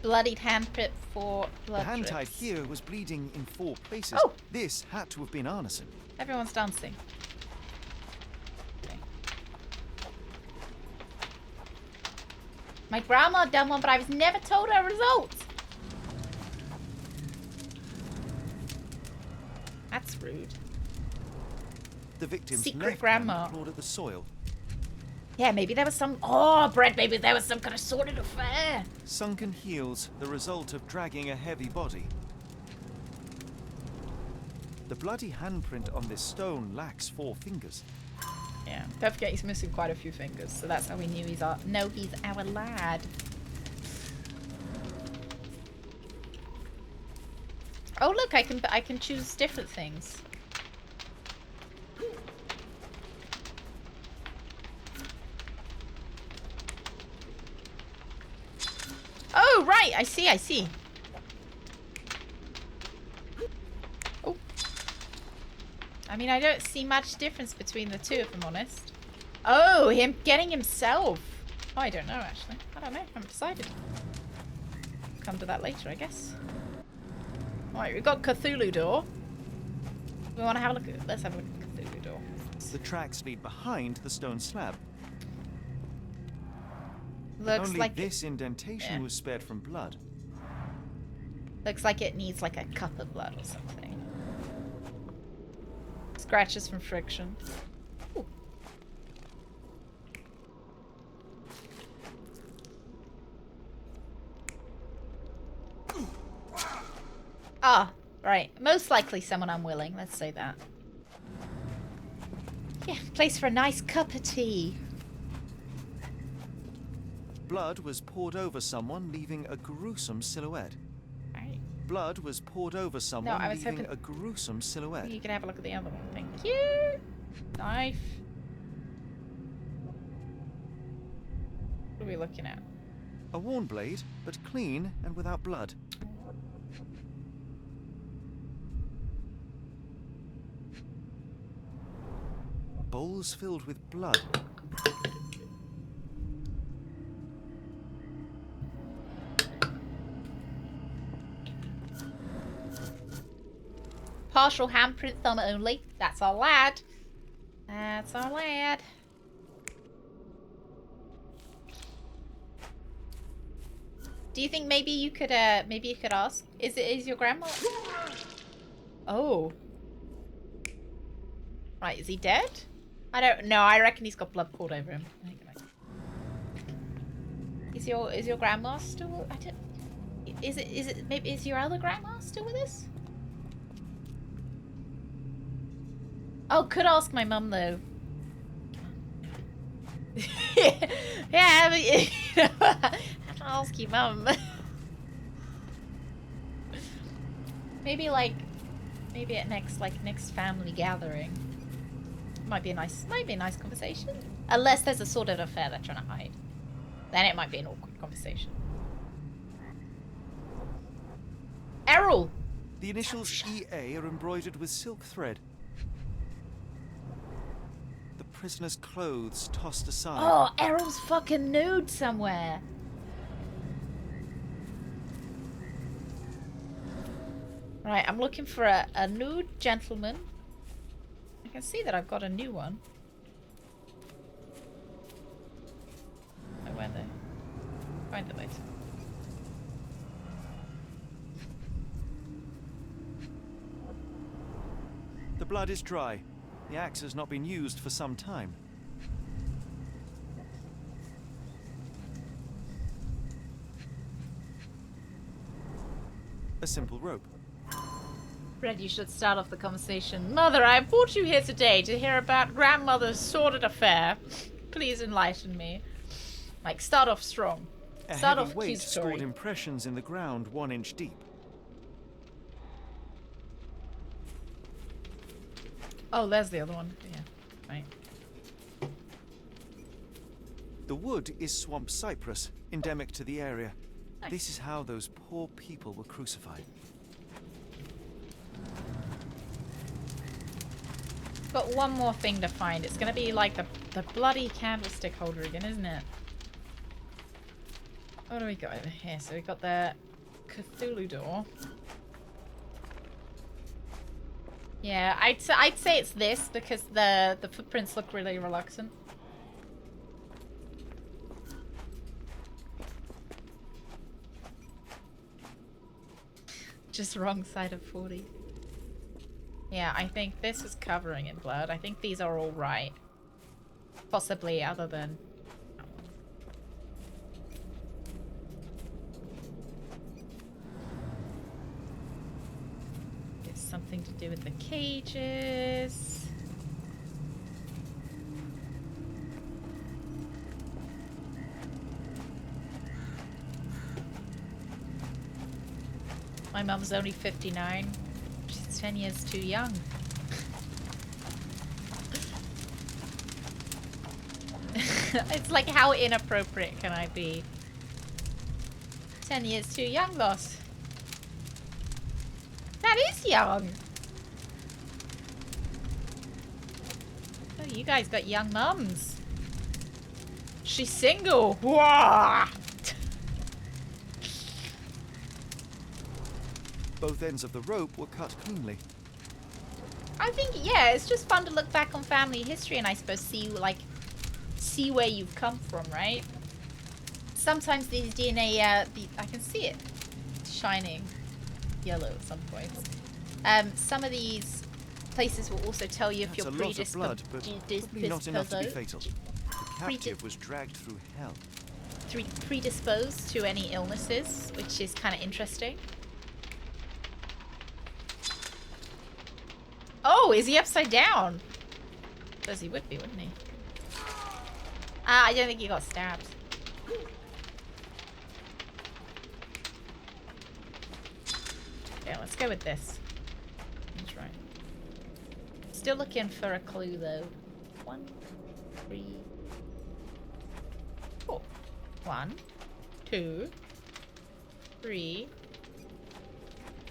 Speaker 1: Bloodied handprint for blood
Speaker 5: The hand tied
Speaker 1: drips.
Speaker 5: here was bleeding in 4 places.
Speaker 1: Oh!
Speaker 5: This had to have been Arneson.
Speaker 1: Everyone's dancing. Okay. My grandma done one, but I was never told her results. That's rude.
Speaker 5: The victim's
Speaker 1: Secret
Speaker 5: left
Speaker 1: grandma.
Speaker 5: hand clawed at the soil.
Speaker 1: Yeah, maybe there was some... Oh, Brett, maybe there was some kind of sordid affair.
Speaker 5: Sunken heels, the result of dragging a heavy body. The bloody handprint on this stone lacks 4 fingers.
Speaker 1: Yeah, don't forget he's missing quite a few fingers, so that's how we knew he's our... No, he's our lad. Oh, look, I can choose different things. Oh, right, I see. Oh. I mean, I don't see much difference between the two, if I'm honest. Oh, him getting himself. Oh, I don't know, actually. I don't know. I haven't decided. Come to that later, I guess. Alright, we've got Cthulhu door. We want to have a look at... Let's have a look at Cthulhu door.
Speaker 5: The tracks lead behind the stone slab.
Speaker 1: Looks
Speaker 5: Only
Speaker 1: like
Speaker 5: this indentation was spared from blood.
Speaker 1: Looks like it needs like a cup of blood or something. Scratches from friction. Ooh. Ah, right. Most likely someone unwilling. Let's say that. Yeah, place for a nice cup of tea.
Speaker 5: Blood was poured over someone, leaving a gruesome silhouette.
Speaker 1: Right.
Speaker 5: Blood was poured over someone,
Speaker 1: I was
Speaker 5: leaving
Speaker 1: hoping-
Speaker 5: a gruesome silhouette.
Speaker 1: You can have a look at the other one. Thank you. Knife. What are we looking at?
Speaker 5: A worn blade, but clean and without blood. Bowls filled with blood.
Speaker 1: Partial handprint, thumb only. That's our lad. That's our lad. Do you think maybe you could ask? Is your grandma? Oh. Right, is he dead? I don't know. I reckon he's got blood poured over him. Is your grandma still? I don't. Is it maybe is your other grandma still with us? Oh, could ask my mum though. Yeah, but, you know, I have to ask your mum. Maybe at next family gathering. Might be a nice conversation. Unless there's a sort of affair they're trying to hide. Then it might be an awkward conversation. Errol!
Speaker 5: The initials EA are embroidered with silk thread. The prisoner's clothes tossed aside.
Speaker 1: Oh, Errol's fucking nude somewhere. Right, I'm looking for a nude gentleman. I can see that I've got a new one. Oh, where they? Find it later.
Speaker 5: The blood is dry. The axe has not been used for some time. A simple rope.
Speaker 1: Fred, you should start off the conversation. Mother, I brought you here today to hear about grandmother's sordid affair. Please enlighten me. Like, start off strong.
Speaker 5: A
Speaker 1: Start
Speaker 5: heavy
Speaker 1: off
Speaker 5: weight
Speaker 1: cute story.
Speaker 5: scored impressions in the ground 1 inch deep.
Speaker 1: Oh, there's the other one. Yeah, right.
Speaker 5: The wood is swamp cypress, endemic to the area.
Speaker 1: Nice.
Speaker 5: This is how those poor people were crucified.
Speaker 1: Got one more thing to find. It's gonna be like the bloody candlestick holder again, isn't it? What do we got over here? So we got the Cthulhu door. Yeah, I'd say it's this because the footprints look really reluctant. Just wrong side of 40. Yeah, I think this is covering in blood. I think these are all right. Possibly other than... It's something to do with the cages. My mum's only 59. She's 10 years too young. It's like, how inappropriate can I be? 10 years too young, boss. That is young. Oh, you guys got young mums. She's single. Whoa!
Speaker 5: Both ends of the rope were cut cleanly.
Speaker 1: I think, yeah, it's just fun to look back on family history and I suppose see where you've come from, right? Sometimes these DNA, I can see it shining yellow at some points. Some of these places will also tell you if you're predisposed.
Speaker 5: Blood, but probably not enough to be fatal. The captive was dragged through hell.
Speaker 1: Predisposed to any illnesses, which is kind of interesting. Oh, is he upside down? Because he would be, wouldn't he? Ah, I don't think he got stabbed. Yeah, let's go with this. That's right. Still looking for a clue, though. 1, 3, 4. 1, 2, 3,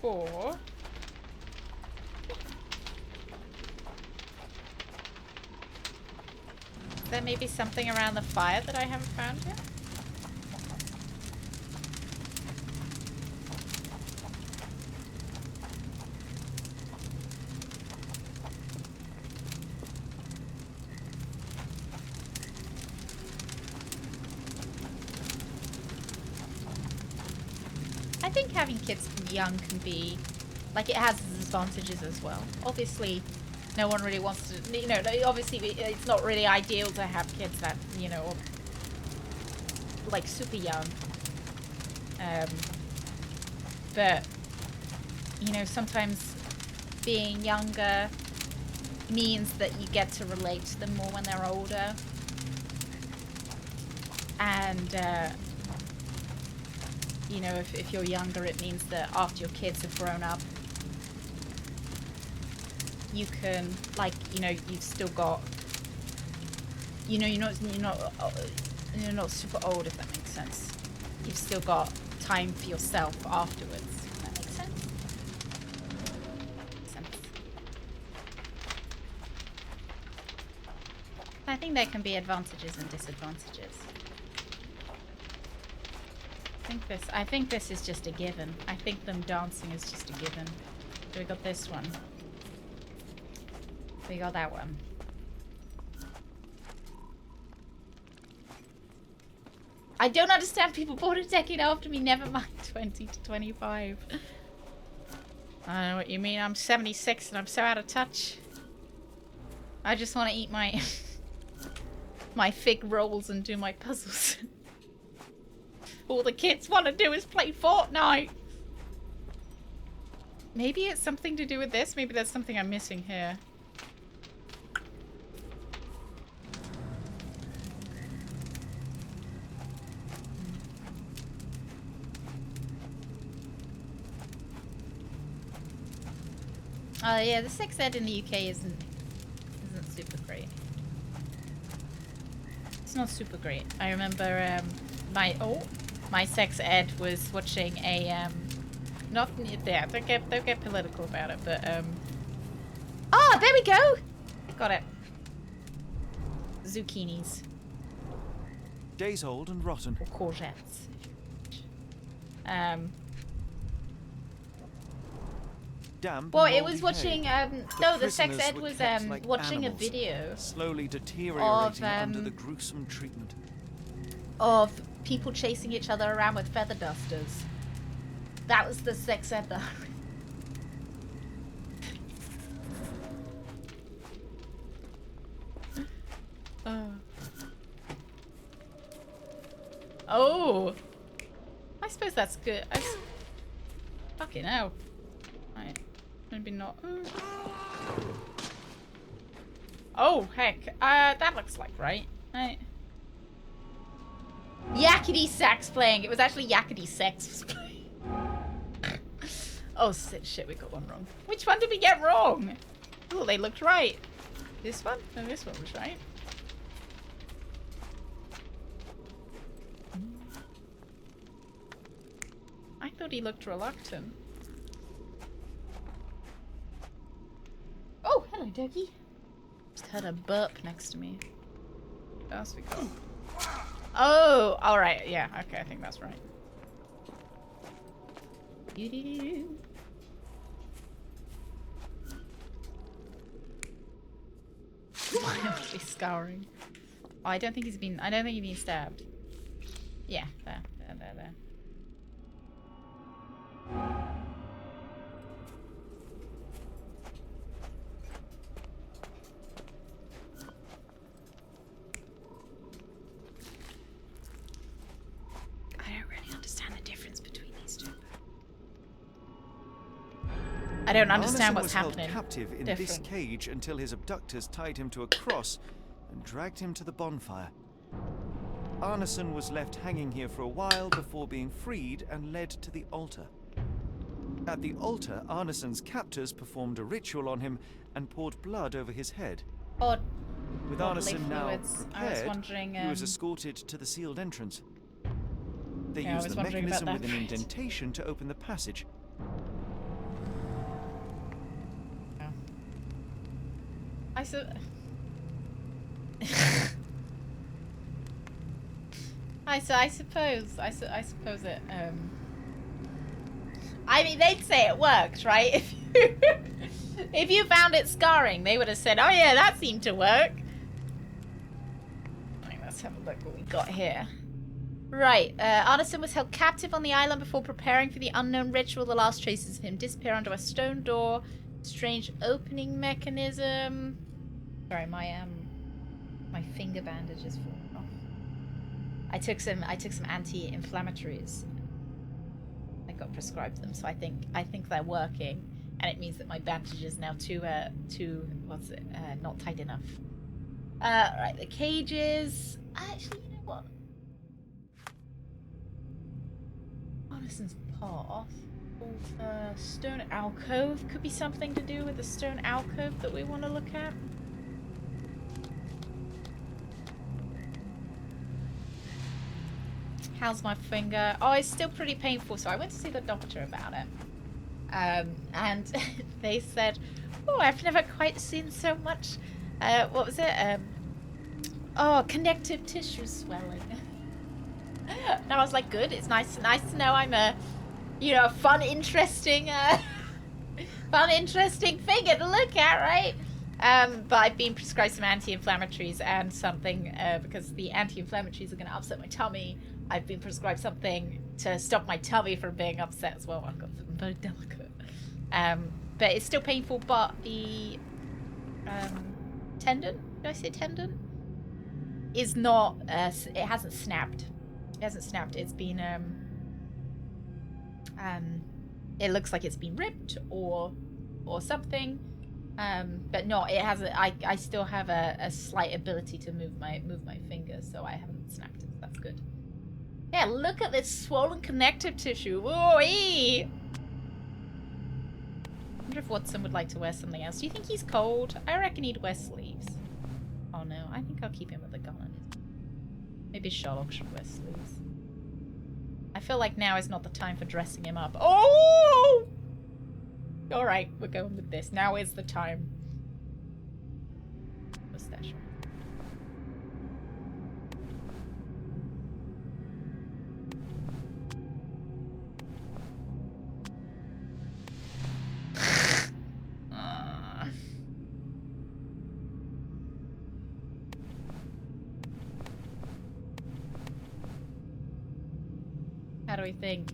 Speaker 1: 4. Is there maybe something around the fire that I haven't found yet? I think having kids young can be, like, it has its advantages as well. Obviously, no one really wants to, you know, obviously it's not really ideal to have kids that, you know, like super young. But, you know, sometimes being younger means that you get to relate to them more when they're older. And, you know, if you're younger, it means that after your kids have grown up, you can, like, you know, you've still got, you know, you're not super old, if that makes sense. You've still got time for yourself afterwards. Does that make sense? I think there can be advantages and disadvantages. I think this is just a given. I think them dancing is just a given. So we got this one. We got that one. I don't understand people born a decade after me, never mind 20 to 25. I don't know what you mean. I'm 76 and I'm so out of touch. I just want to eat my my fig rolls and do my puzzles. All the kids want to do is play Fortnite. Maybe it's something to do with this. Maybe there's something I'm missing here. Yeah, the sex ed in the UK isn't super great. It's not super great. I remember my sex ed was watching a not yeah, don't get political about it, but oh, there we go. Got it. Zucchinis.
Speaker 5: Days old and rotten.
Speaker 1: Or courgettes.
Speaker 5: Damp
Speaker 1: well,
Speaker 5: and
Speaker 1: it was watching no, the sex ed was
Speaker 5: like
Speaker 1: watching
Speaker 5: animals,
Speaker 1: a video
Speaker 5: slowly deteriorating
Speaker 1: of
Speaker 5: under the gruesome treatment
Speaker 1: of people chasing each other around with feather dusters. That was the sex ed though. Oh, I suppose that's good. Fucking hell. Right. Maybe not. Oh, heck. That looks like right. Right. Yakety sax playing. It was actually Yakety Sex was playing. Oh, shit, we got one wrong. Which one did we get wrong? Oh, they looked right. This one? No, this one was right. I thought he looked reluctant. Oh, hello, doggy. Just heard a burp next to me. What else we got? Oh, alright, yeah, okay, I think that's right. Mildly scouring. Oh, I don't think he's been stabbed. Yeah, there. I don't understand what's happening.
Speaker 5: Arneson was held captive in this cage until his abductors tied him to a cross and dragged him to the bonfire. Arneson was left hanging here for a while before being freed and led to the altar. At the altar, Arneson's captors performed a ritual on him and poured blood over his head.
Speaker 1: Odd.
Speaker 5: With Arneson now
Speaker 1: I was
Speaker 5: prepared,
Speaker 1: wondering,
Speaker 5: he was escorted to the sealed entrance. They
Speaker 1: Yeah, I
Speaker 5: used
Speaker 1: was
Speaker 5: the
Speaker 1: wondering about
Speaker 5: mechanism with
Speaker 1: that.
Speaker 5: an indentation to open the passage.
Speaker 1: I suppose it. I mean, they'd say it works, right? If you found it scarring, they would have said, "Oh yeah, that seemed to work." Right, let's have a look what we got here. Right, Arneson was held captive on the island before preparing for the unknown ritual. The last traces of him disappear under a stone door. Strange opening mechanism. Sorry, my finger bandage is falling off. I took some anti-inflammatories. I got prescribed them, so I think they're working, and it means that my bandage is now too not tight enough. Right, the cages. Actually, you know what? Arneson's path. Stone alcove could be something to do with the stone alcove that we want to look at. How's my finger? Oh, it's still pretty painful, so I went to see the doctor about it. And they said, oh, I've never quite seen so much, what was it? Oh, connective tissue swelling. And I was like, good, it's nice to know I'm a, you know, a fun, interesting finger to look at, right? But I've been prescribed some anti-inflammatories and something, because the anti-inflammatories are going to upset my tummy. I've been prescribed something to stop my tummy from being upset as well. I've got something very delicate. But it's still painful, but the tendon, did I say tendon? Is not, it hasn't snapped. It hasn't snapped. It's been, it looks like it's been ripped or something. But no, it hasn't. I still have a slight ability to move my finger, so I haven't snapped it. So that's good. Yeah, look at this swollen connective tissue. Whoa-ee! I wonder if Watson would like to wear something else. Do you think he's cold? I reckon he'd wear sleeves. Oh no, I think I'll keep him with a gun. Maybe Sherlock should wear sleeves. I feel like now is not the time for dressing him up. Oh! Alright, we're going with this. Now is the time. Mustache. How do we think?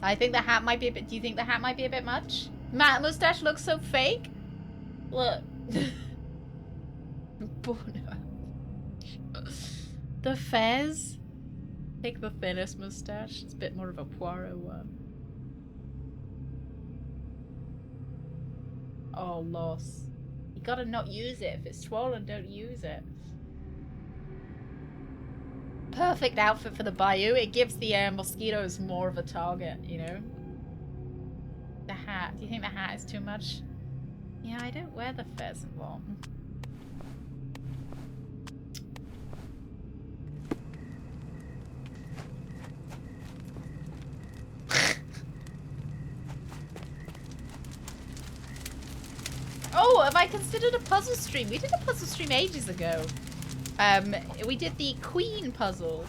Speaker 1: I think the hat might be a bit... Do you think the hat might be a bit much? Matt mustache looks so fake. Look. The fez. Take the thinnest mustache. It's a bit more of a Poirot one. Oh, loss. You gotta not use it. If it's swollen, don't use it. Perfect outfit for the bayou. It gives the mosquitoes more of a target, you know? The hat. Do you think the hat is too much? Yeah, I don't wear the pheasant long. Oh, have I considered a puzzle stream? We did a puzzle stream ages ago. We did the Queen puzzle.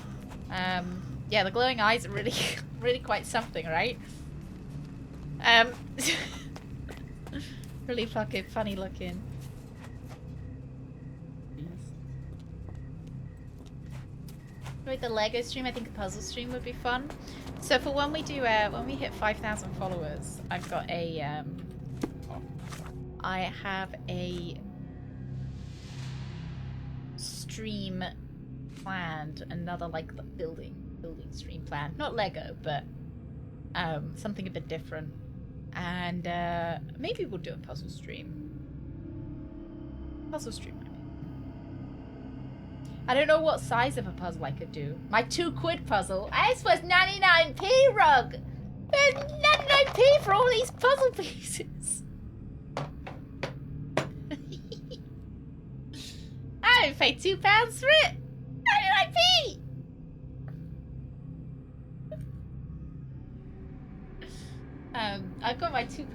Speaker 1: Yeah, the glowing eyes are really, really quite something, right? Really fucking funny looking. With the Lego stream, I think a puzzle stream would be fun. So for when we do, when we hit 5,000 followers, I've got a, I have a stream planned, another like building stream planned. Not Lego, but something a bit different. And maybe we'll do a puzzle stream. Puzzle stream. I don't know what size of a puzzle I could do. My £2 puzzle. This was 99p, Rug. 99p for all these puzzle pieces. I didn't pay £2 for it. 99p. I've got my £2.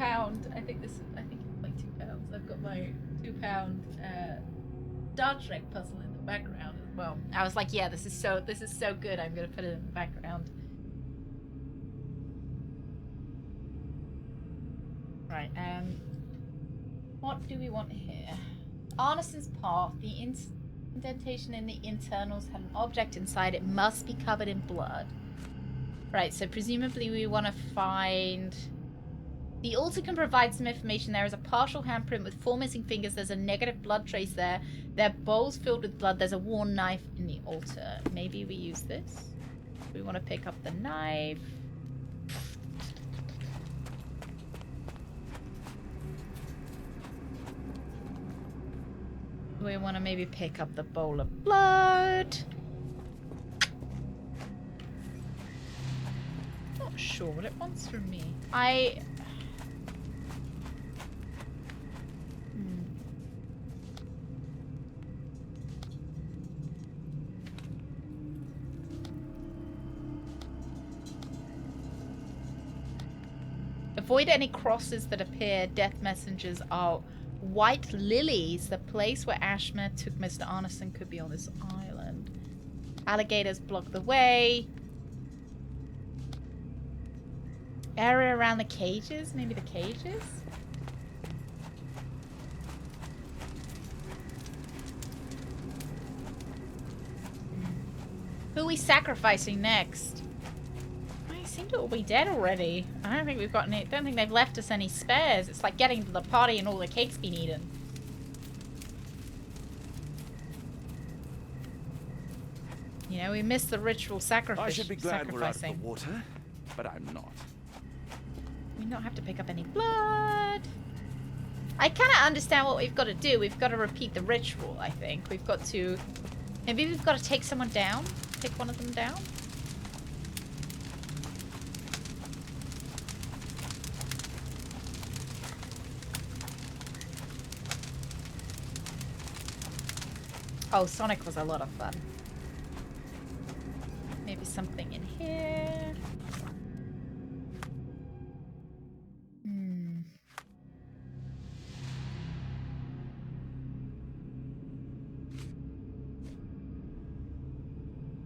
Speaker 1: I think it's like £2. I've got my £2 Star Trek puzzle in the background as well. I was like, yeah, this is so good. I'm gonna put it in the background. Right. What do we want here? Arneson's path. The indentation in the internals had an object inside. It must be covered in blood. Right. So presumably we want to find. The altar can provide some information. There is a partial handprint with 4 missing fingers. There's a negative blood trace there. There are bowls filled with blood. There's a worn knife in the altar. Maybe we use this. We want to pick up the knife. We want to maybe pick up the bowl of blood. Not sure what it wants from me. Avoid any crosses that appear. Death messengers are white lilies. The place where Ashmere took Mr. Arneson could be on this island. Alligators block the way. Area around the cages? Maybe the cages? Who are we sacrificing next? I seem to all be dead already. I don't think we've got any. Don't think they've left us any spares. It's like getting to the party and all the cake's been eaten. You know, we missed the ritual sacrifice.
Speaker 4: I should be glad we're out of the water, but I'm not.
Speaker 1: We don't have to pick up any blood. I kind of understand what we've got to do. We've got to repeat the ritual, I think. We've got to... Maybe we've got to take someone down? Take one of them down? Oh, Sonic was a lot of fun. Maybe something in here.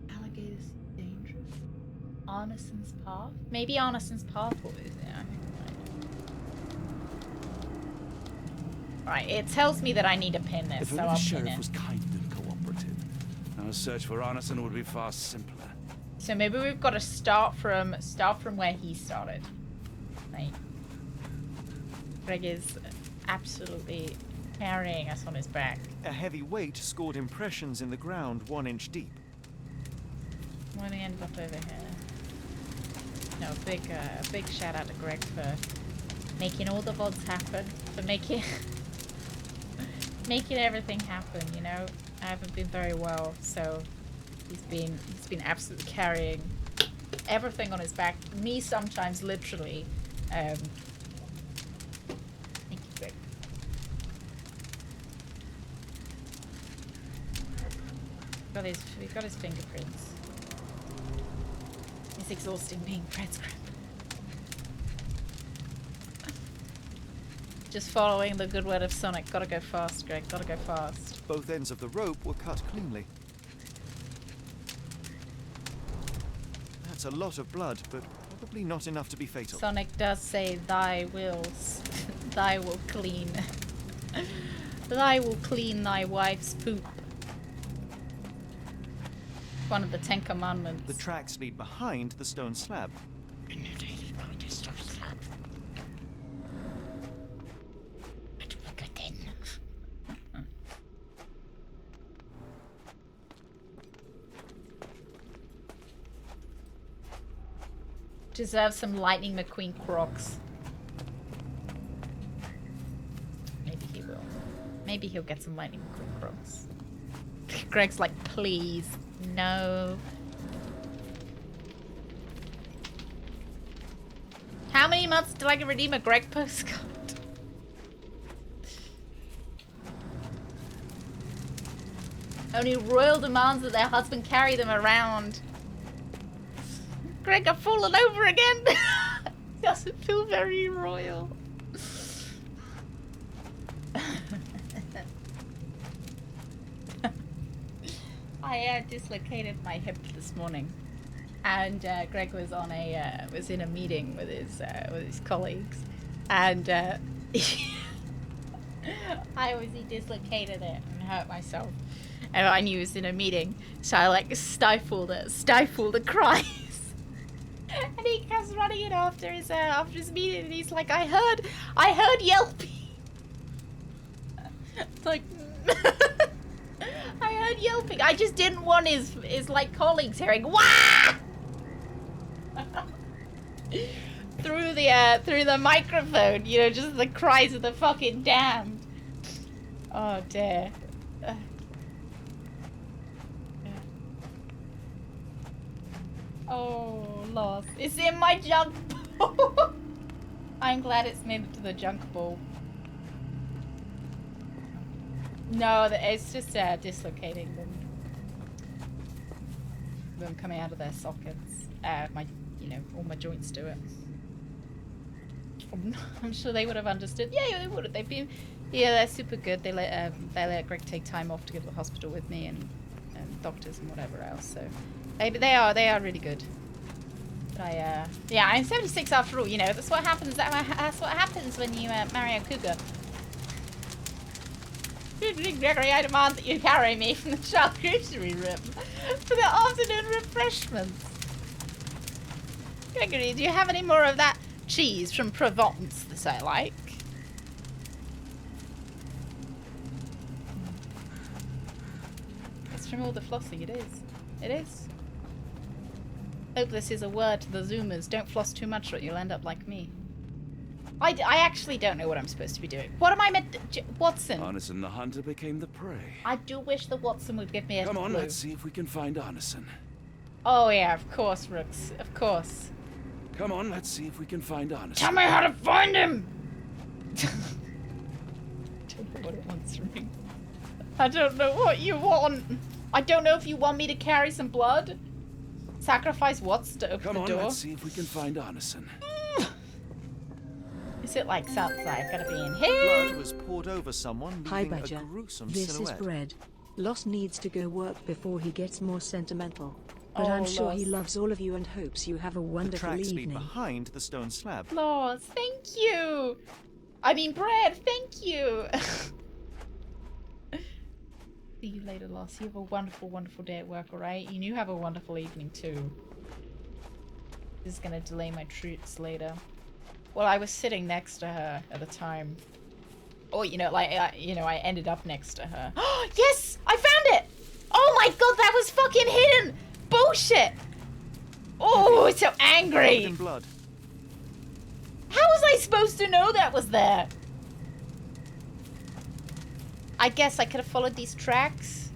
Speaker 1: Alligators dangerous. Arneson's path? Maybe Arneson's path will be there. Right, it tells me that I need to pin this,
Speaker 4: If
Speaker 1: so
Speaker 4: only
Speaker 1: I'll
Speaker 4: the
Speaker 1: pin
Speaker 4: sheriff
Speaker 1: it.
Speaker 4: was kind and cooperative, our search for Arneson would be far simpler.
Speaker 1: So maybe we've got to start from where he started. Right. Greg is absolutely carrying us on his back.
Speaker 5: A heavy weight scored impressions in the ground 1 inch deep.
Speaker 1: Why do we end up over here? No, big shout out to Greg for making all the VODs happen, for making everything happen. You know, I haven't been very well, so he's been absolutely carrying everything on his back. Me sometimes literally. Thank you, Greg. We've got his fingerprints. It's exhausting being bread scrap. Just following the good word of Sonic. Gotta go fast, Greg. Gotta go fast.
Speaker 5: Both ends of the rope were cut cleanly. That's a lot of blood, but probably not enough to be fatal.
Speaker 1: Sonic does say, "Thy will clean, thy will clean thy wife's poop." One of the 10 Commandments.
Speaker 5: The tracks lead behind the stone slab.
Speaker 1: Deserves some Lightning McQueen Crocs. Maybe he will. Maybe he'll get some Lightning McQueen Crocs. Greg's like, please, no. How many months till I can redeem a Greg postcard? Only royal demands that their husband carry them around. Greg, I've fallen over again. Doesn't feel very royal. I dislocated my hip this morning, and Greg was on was in a meeting with his colleagues, and I obviously dislocated it and hurt myself, and I knew he was in a meeting, so I like stifled the cries. And he comes running in after his meeting, and he's like, I heard yelping. It's like, I heard yelping. I just didn't want his like colleagues hearing wah through the microphone. You know, just the cries of the fucking damned. Oh dear. Oh, lost. It's in my junk ball. I'm glad it's made it to the junk ball. No, it's just dislocating them coming out of their sockets. All my joints do it. I'm sure they would have understood. Yeah, they would have. They're super good. They let Greg take time off to go to the hospital with me and doctors and whatever else. So they are really good. But I'm 76 after all. You know, that's what happens. That's what happens when you marry a cougar. Gregory, I demand that you carry me from the charcuterie room for the afternoon refreshments. Gregory, do you have any more of that cheese from Provence that I like? It's from all the flossing, it is. It is. Hope this is a word to the Zoomers. Don't floss too much or you'll end up like me. I actually don't know what I'm supposed to be doing. What am I meant to... Watson.
Speaker 4: Arneson the hunter became the prey.
Speaker 1: I do wish the Watson would give me a
Speaker 4: Come on,
Speaker 1: clue.
Speaker 4: let's see if we can find Arneson.
Speaker 1: Oh yeah, of course, Rooks. Of course.
Speaker 4: Come on, let's see if we can find Arneson.
Speaker 1: Tell me how to find him! Don't know what it wants from me. I don't know what you want. I don't know if you want me to carry some blood. Sacrifice Watson to open the door.
Speaker 4: Come on, let's see if we can find Arneson.
Speaker 1: Is it like outside? Gotta be in here.
Speaker 5: Blood was poured over someone,
Speaker 2: Hi,
Speaker 5: leaving
Speaker 2: Badger.
Speaker 5: a gruesome
Speaker 2: This
Speaker 5: silhouette.
Speaker 2: is Bread. Lost needs to go work before he gets more sentimental. But I'm sure he loves all of you and hopes you have a
Speaker 5: The
Speaker 2: wonderful
Speaker 5: tracks lead
Speaker 2: evening.
Speaker 5: behind the stone slab.
Speaker 1: Lost, thank you. I mean, Bread, thank you. See you later, Lost. You have a wonderful, wonderful day at work, alright? And you have a wonderful evening, too. This is gonna delay my treats later. Well, I was sitting next to her at the time. Or, you know, like, I ended up next to her. Oh, yes! I found it! Oh my god, that was fucking hidden! Bullshit! Oh, it's so angry!
Speaker 5: In blood.
Speaker 1: How was I supposed to know that was there? I guess I could have followed these tracks.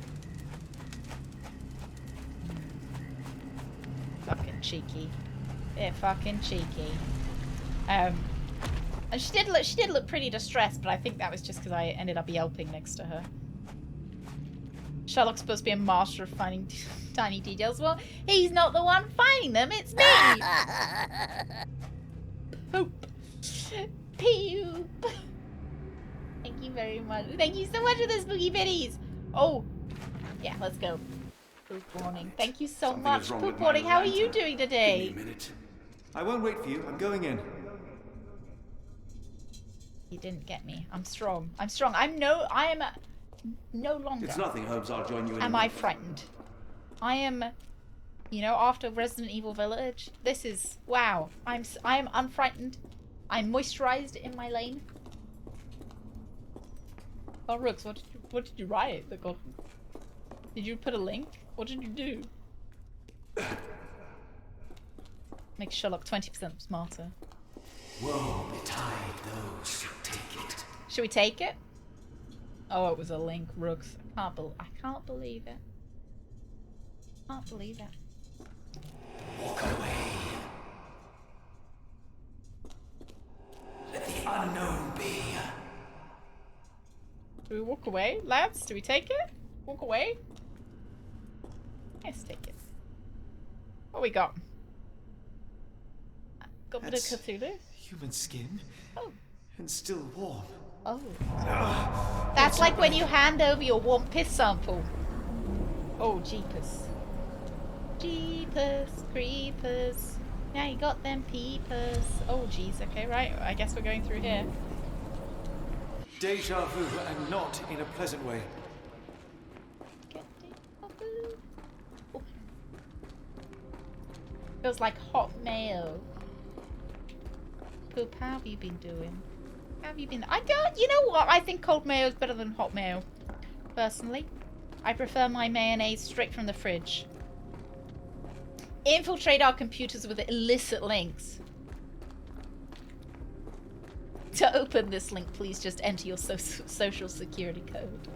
Speaker 1: Fucking cheeky. They're fucking cheeky. And she did look pretty distressed, but I think that was just because I ended up yelping next to her. Sherlock's supposed to be a master of finding tiny details. Well, he's not the one finding them, it's me! Poop. Pew. Thank you very much. Thank you so much for the spooky biddies. Oh, yeah, let's go. Poop warning. Thank you so much. Poop warning, how are you doing today?
Speaker 5: Give me a minute. I won't wait for you. I'm going in.
Speaker 1: You didn't get me. I'm strong. I'm strong. I am no longer.
Speaker 4: It's nothing, Holmes. I'll join you in.
Speaker 1: Am I frightened? I am, you know, after Resident Evil Village, this is wow. I am unfrightened. I'm moisturized in my lane. Oh, Rooks, what did you write? Did you put a link? What did you do? Make Sherlock 20% smarter.
Speaker 14: Woe betide those who take it.
Speaker 1: Should we take it? Oh, it was a link, Rooks. I can't believe it. Can't believe it.
Speaker 14: Walk away. Let the unknown be.
Speaker 1: Do we walk away, lads? Do we take it? Walk away? Let's take it. What we got? Got bit of Cthulhu.
Speaker 14: Human skin.
Speaker 1: Oh.
Speaker 14: And still warm.
Speaker 1: Oh. That's like when you hand over your warm piss sample. Oh, jeepers. Jeepers, creepers. Now you got them peepers. Oh, jeez. Okay, right. I guess we're going through here.
Speaker 14: Deja vu, and not in a pleasant way.
Speaker 1: Oh. Feels like hot mayo. Poop, how have you been doing? How have you been? I don't. You know what? I think cold mayo is better than hot mayo. Personally, I prefer my mayonnaise straight from the fridge. Infiltrate our computers with illicit links. To open this link, please just enter your social security code.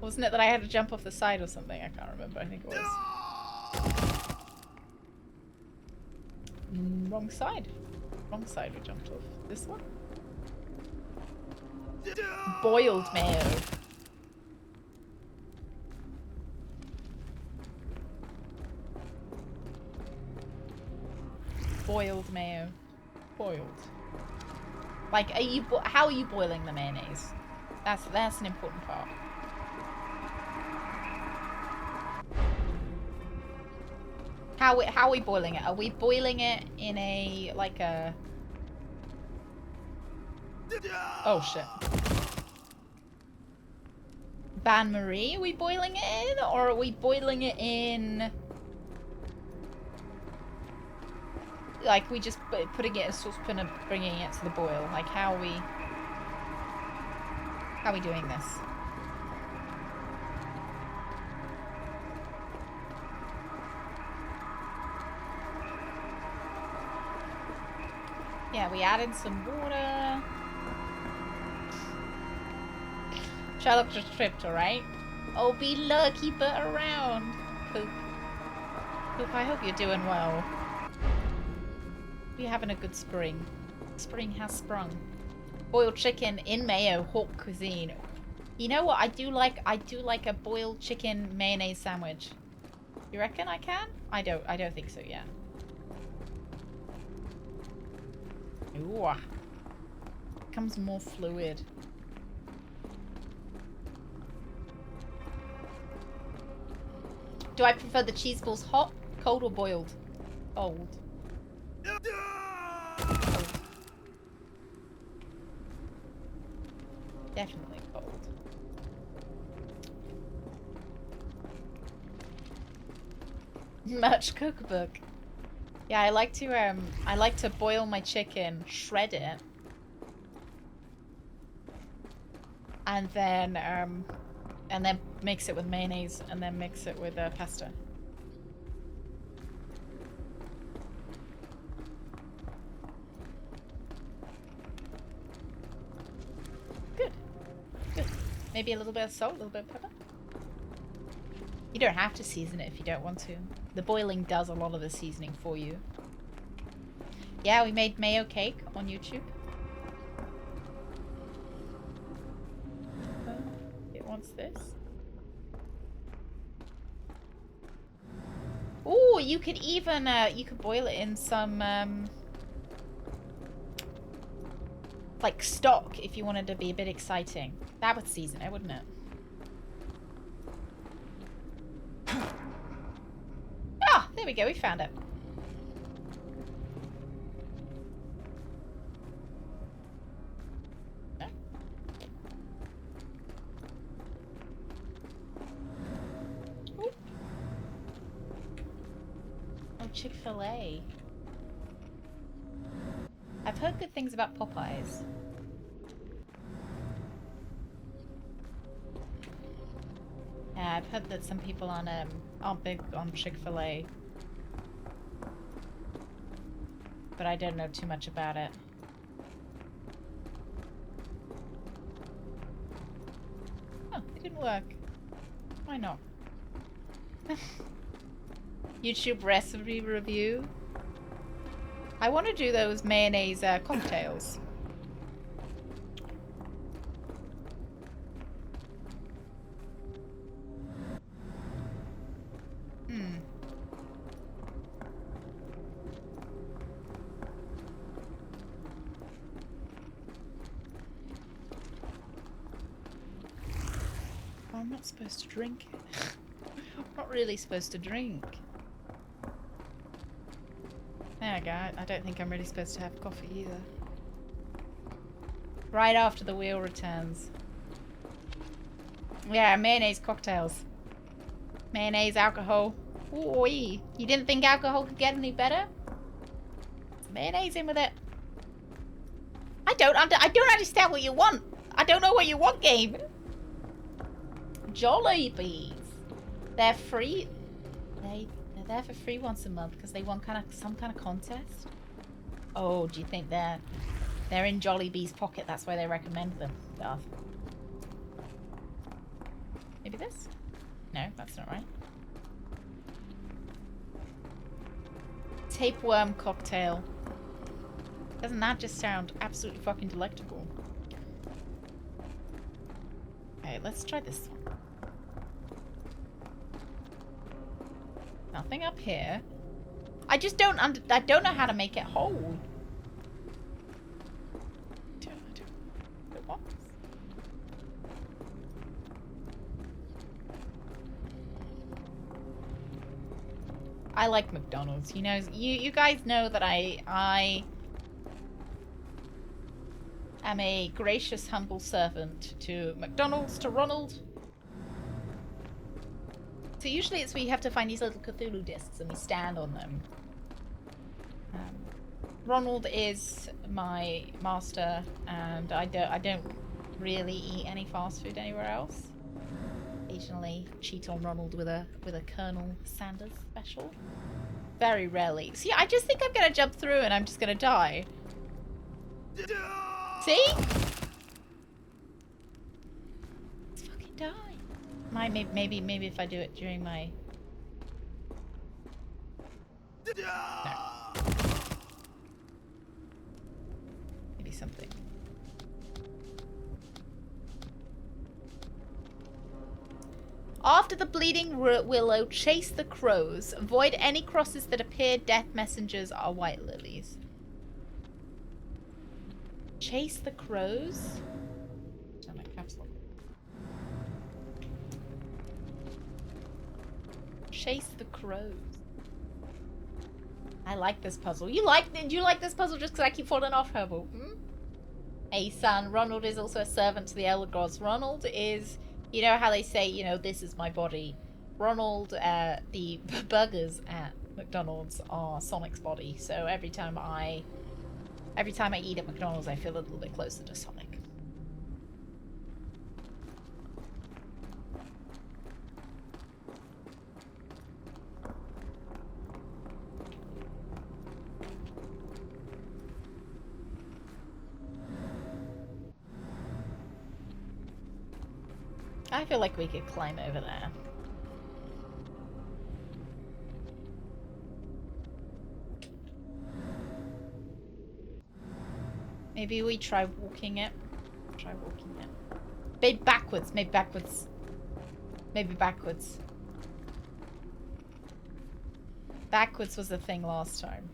Speaker 1: Wasn't it that I had to jump off the side or something? I can't remember. I think it was. Wrong side. Wrong side we jumped off. This one? Boiled mayo. Boiled mayo. Boiled. Like, are you how are you boiling the mayonnaise? That's an important part. How are we boiling it? Are we boiling it in a like a? Oh shit. Bain Marie? Are we boiling it in, or are we boiling it in? Like, we just putting it in a saucepan and bringing it to the boil. Like, how are we doing this? Yeah, we added some water. Sherlock just tripped, alright? Oh, be lucky but around. Poop. Poop, I hope you're doing well. You're having a good spring. Spring has sprung. Boiled chicken in mayo, haute cuisine. You know what? I do like a boiled chicken mayonnaise sandwich. You reckon I can? I don't think so yet. Ooh. Becomes more fluid. Do I prefer the cheese balls hot, cold, or boiled? Cold. Definitely cold. Merch cookbook. Yeah, I like to boil my chicken, shred it, and then mix it with mayonnaise, and then mix it with pasta. Good. Good. Maybe a little bit of salt, a little bit of pepper. You don't have to season it if you don't want to. The boiling does a lot of the seasoning for you. Yeah, we made mayo cake on YouTube. It wants this. Ooh, you could even you could boil it in some like stock if you wanted to be a bit exciting. That would season it, wouldn't it? Ah, there we go, we found it. No. Ooh. Oh, Chick-fil-A. I've heard good things about Popeyes. Yeah, I've heard that some people aren't big on Chick-fil-A. But I don't know too much about it. Oh, it didn't work. Why not? YouTube recipe review. I want to do those mayonnaise cocktails. not supposed to drink it. I'm not really supposed to drink. There we go. I don't think I'm really supposed to have coffee either. Right after the wheel returns. Yeah, mayonnaise cocktails. Mayonnaise, alcohol. Ooh, you didn't think alcohol could get any better? Mayonnaise in with it. I don't understand what you want. I don't know what you want, game. Jollibees. They're free. They're there for free once a month because they won some kind of contest. Oh, do you think they're in Jollibee's pocket? That's why they recommend them. Stuff. Maybe this? No, that's not right. Tapeworm cocktail. Doesn't that just sound absolutely fucking delectable? Okay, let's try this one. Nothing up here. I just don't know how to make it whole. What? I like McDonald's. You know, you guys know that I am a gracious, humble servant to McDonald's, to Ronald. So usually it's where you have to find these little Cthulhu discs and we stand on them. Ronald is my master, and I don't really eat any fast food anywhere else. Occasionally cheat on Ronald with a Colonel Sanders special. Very rarely. See, I just think I'm gonna jump through and I'm just gonna die. See? Let's fucking die. Maybe if I do it during my... No. Maybe something. After the bleeding willow, chase the crows. Avoid any crosses that appear. Death messengers are white lilies. Chase the crows? Turn my caps lock. Chase the crows. I like this puzzle. Do you like this puzzle just because I keep falling off, Herbal? Hmm? Hey, son. Ronald is also a servant to the elder gods. Ronald is... You know how they say, you know, this is my body. Ronald, the burgers at McDonald's are Sonic's body. So every time I eat at McDonald's, I feel a little bit closer to Sonic. I feel like we could climb over there. Maybe we try walking it. Try walking it. Maybe backwards. Maybe backwards. Maybe backwards. Backwards was the thing last time.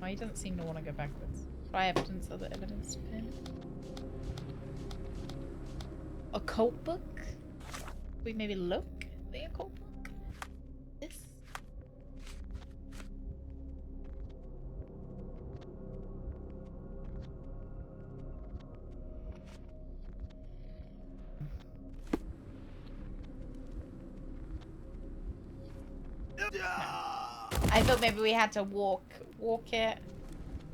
Speaker 1: Oh, he doesn't seem to want to go backwards. Try evidence, other evidence to pin. Occult book? We maybe look at the occult book? This? No. I thought maybe we had to walk it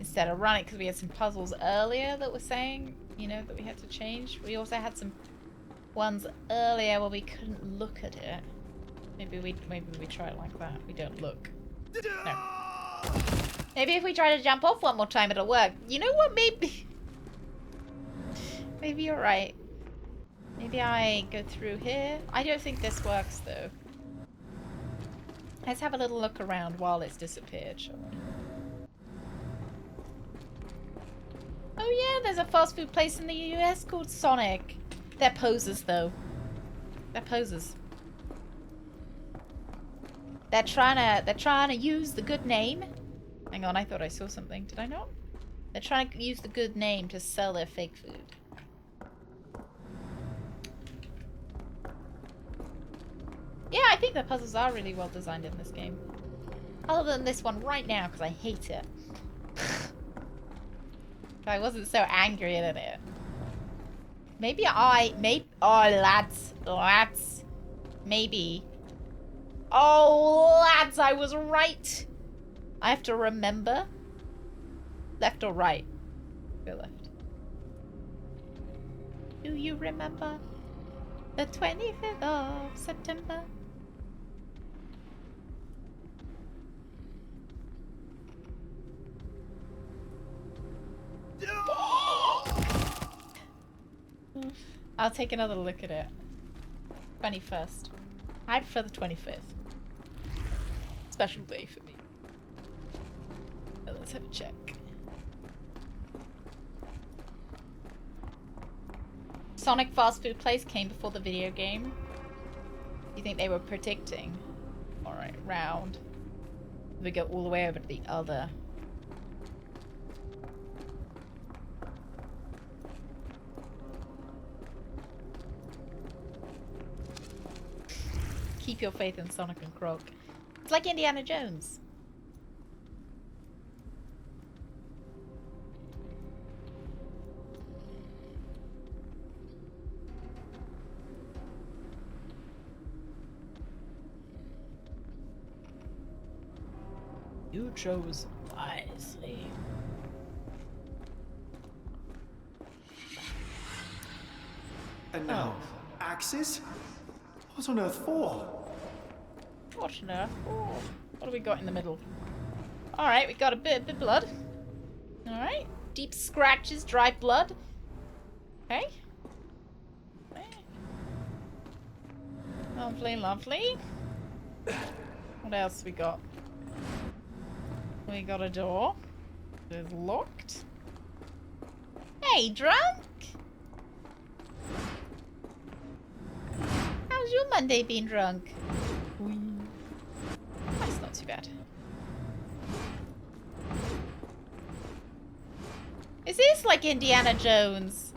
Speaker 1: instead of run it because we had some puzzles earlier that were saying, you know, that we had to change. We also had some ones earlier where we couldn't look at it. Maybe we try it like that. We don't look. No. Maybe if we try to jump off one more time, it'll work. You know what? Maybe you're right. Maybe I go through here. I don't think this works though. Let's have a little look around while it's disappeared, shall we? Oh yeah, there's a fast food place in the US called Sonic. They're posers though. They're posers. They're trying to use the good name. Hang on, I thought I saw something. Did I not? They're trying to use the good name to sell their fake food. think the puzzles are really well designed in this game. Other than this one right now, because I hate it. If I wasn't so angry at it. Maybe oh, lads. Maybe. Oh, lads, I was right. I have to remember. Left or right? Go left. Do you remember the 25th of September? I'll take another look at it. 21st. I prefer the 25th. Special day for me. Let's have a check. Sonic fast food place came before the video game. You think they were predicting? Alright, round. We go all the way over to the other. Keep your faith in Sonic and Croc. It's like Indiana Jones. You chose wisely.
Speaker 15: And now, axes? What on earth for?
Speaker 1: What on earth for? What do we got in the middle? Alright, we got a bit of blood. Alright. Deep scratches, dry blood. Okay. Lovely, lovely. What else we got? We got a door. It's locked. Hey, drunk? How's your Monday been, drunk? That's not too bad. Is this like Indiana Jones?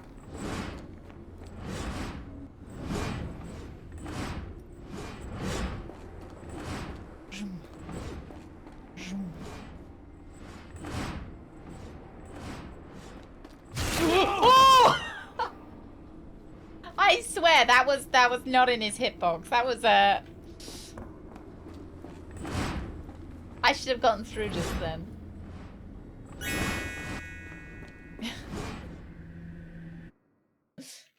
Speaker 1: I swear that was not in his hitbox. That was I should have gotten through just then.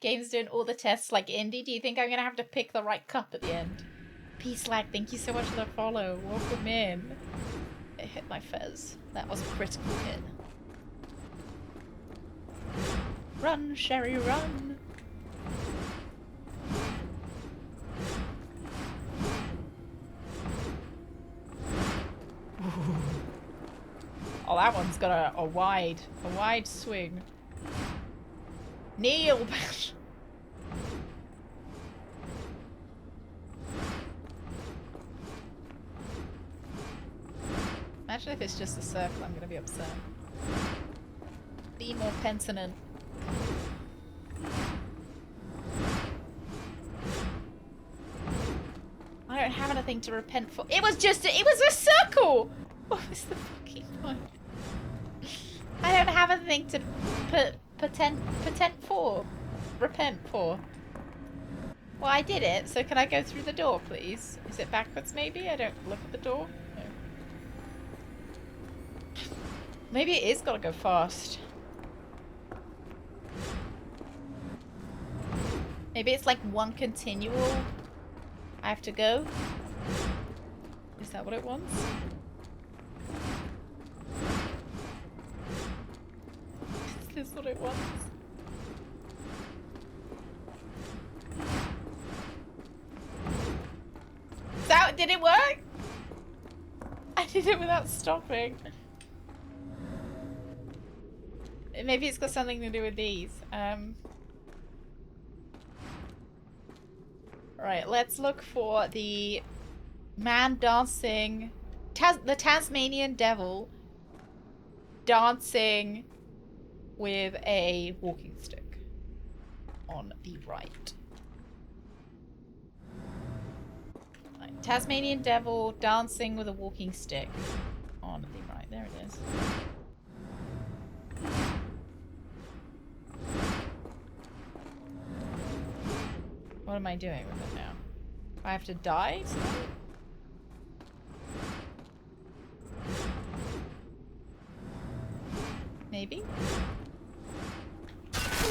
Speaker 1: Game's doing all the tests like Indy. Do you think I'm gonna have to pick the right cup at the end? Peace lag, thank you so much for the follow. Welcome in. It hit my fez. That was a critical hit. Run, Sherry, run. Oh, that one's got a wide swing. Kneel bash. Imagine if it's just a circle, I'm gonna be upset. Be more pensonant. I don't have anything to repent for. It was a circle! What was the fucking point? I don't have anything to repent for. Well, I did it, so can I go through the door, please? Is it backwards, maybe? I don't look at the door? No. Maybe it is gotta go fast. Maybe it's like one continual I have to go? Is that what it wants? Is this what it wants? Did it work? I did it without stopping. Maybe it's got something to do with these. Right, let's look for the man dancing, the Tasmanian devil dancing with a walking stick on the right. Right. Tasmanian devil dancing with a walking stick. Oh, nothing right. There it is. What am I doing with it now? I have to die? Maybe?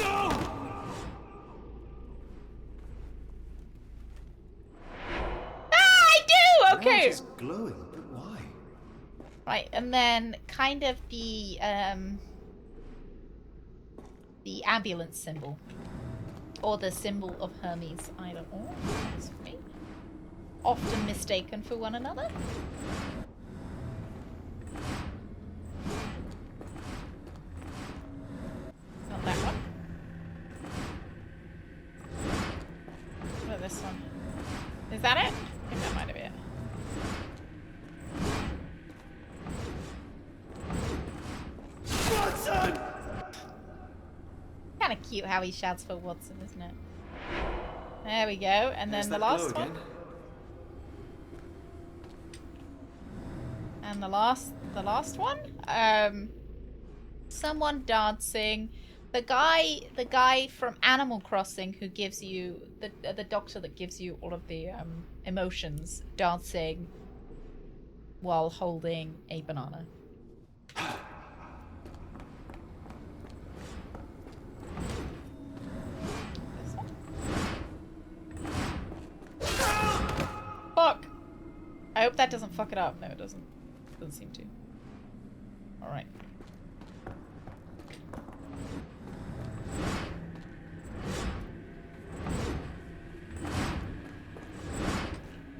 Speaker 1: No! Okay.
Speaker 15: It's glowing, but why?
Speaker 1: Right, and then kind of the ambulance symbol, or the symbol of Hermes, either or. That's for me. Often mistaken for one another. Not that one. What about this one? Is that it? I think that might have been it.
Speaker 15: Watson!
Speaker 1: Kind of cute how he shouts for Watson, isn't it? There we go, and then the last one. And the last one. Someone dancing. The guy from Animal Crossing who gives you the doctor that gives you all of the emotions, dancing while holding a banana. Fuck! I hope that doesn't fuck it up. No, it doesn't. Doesn't seem to. Alright.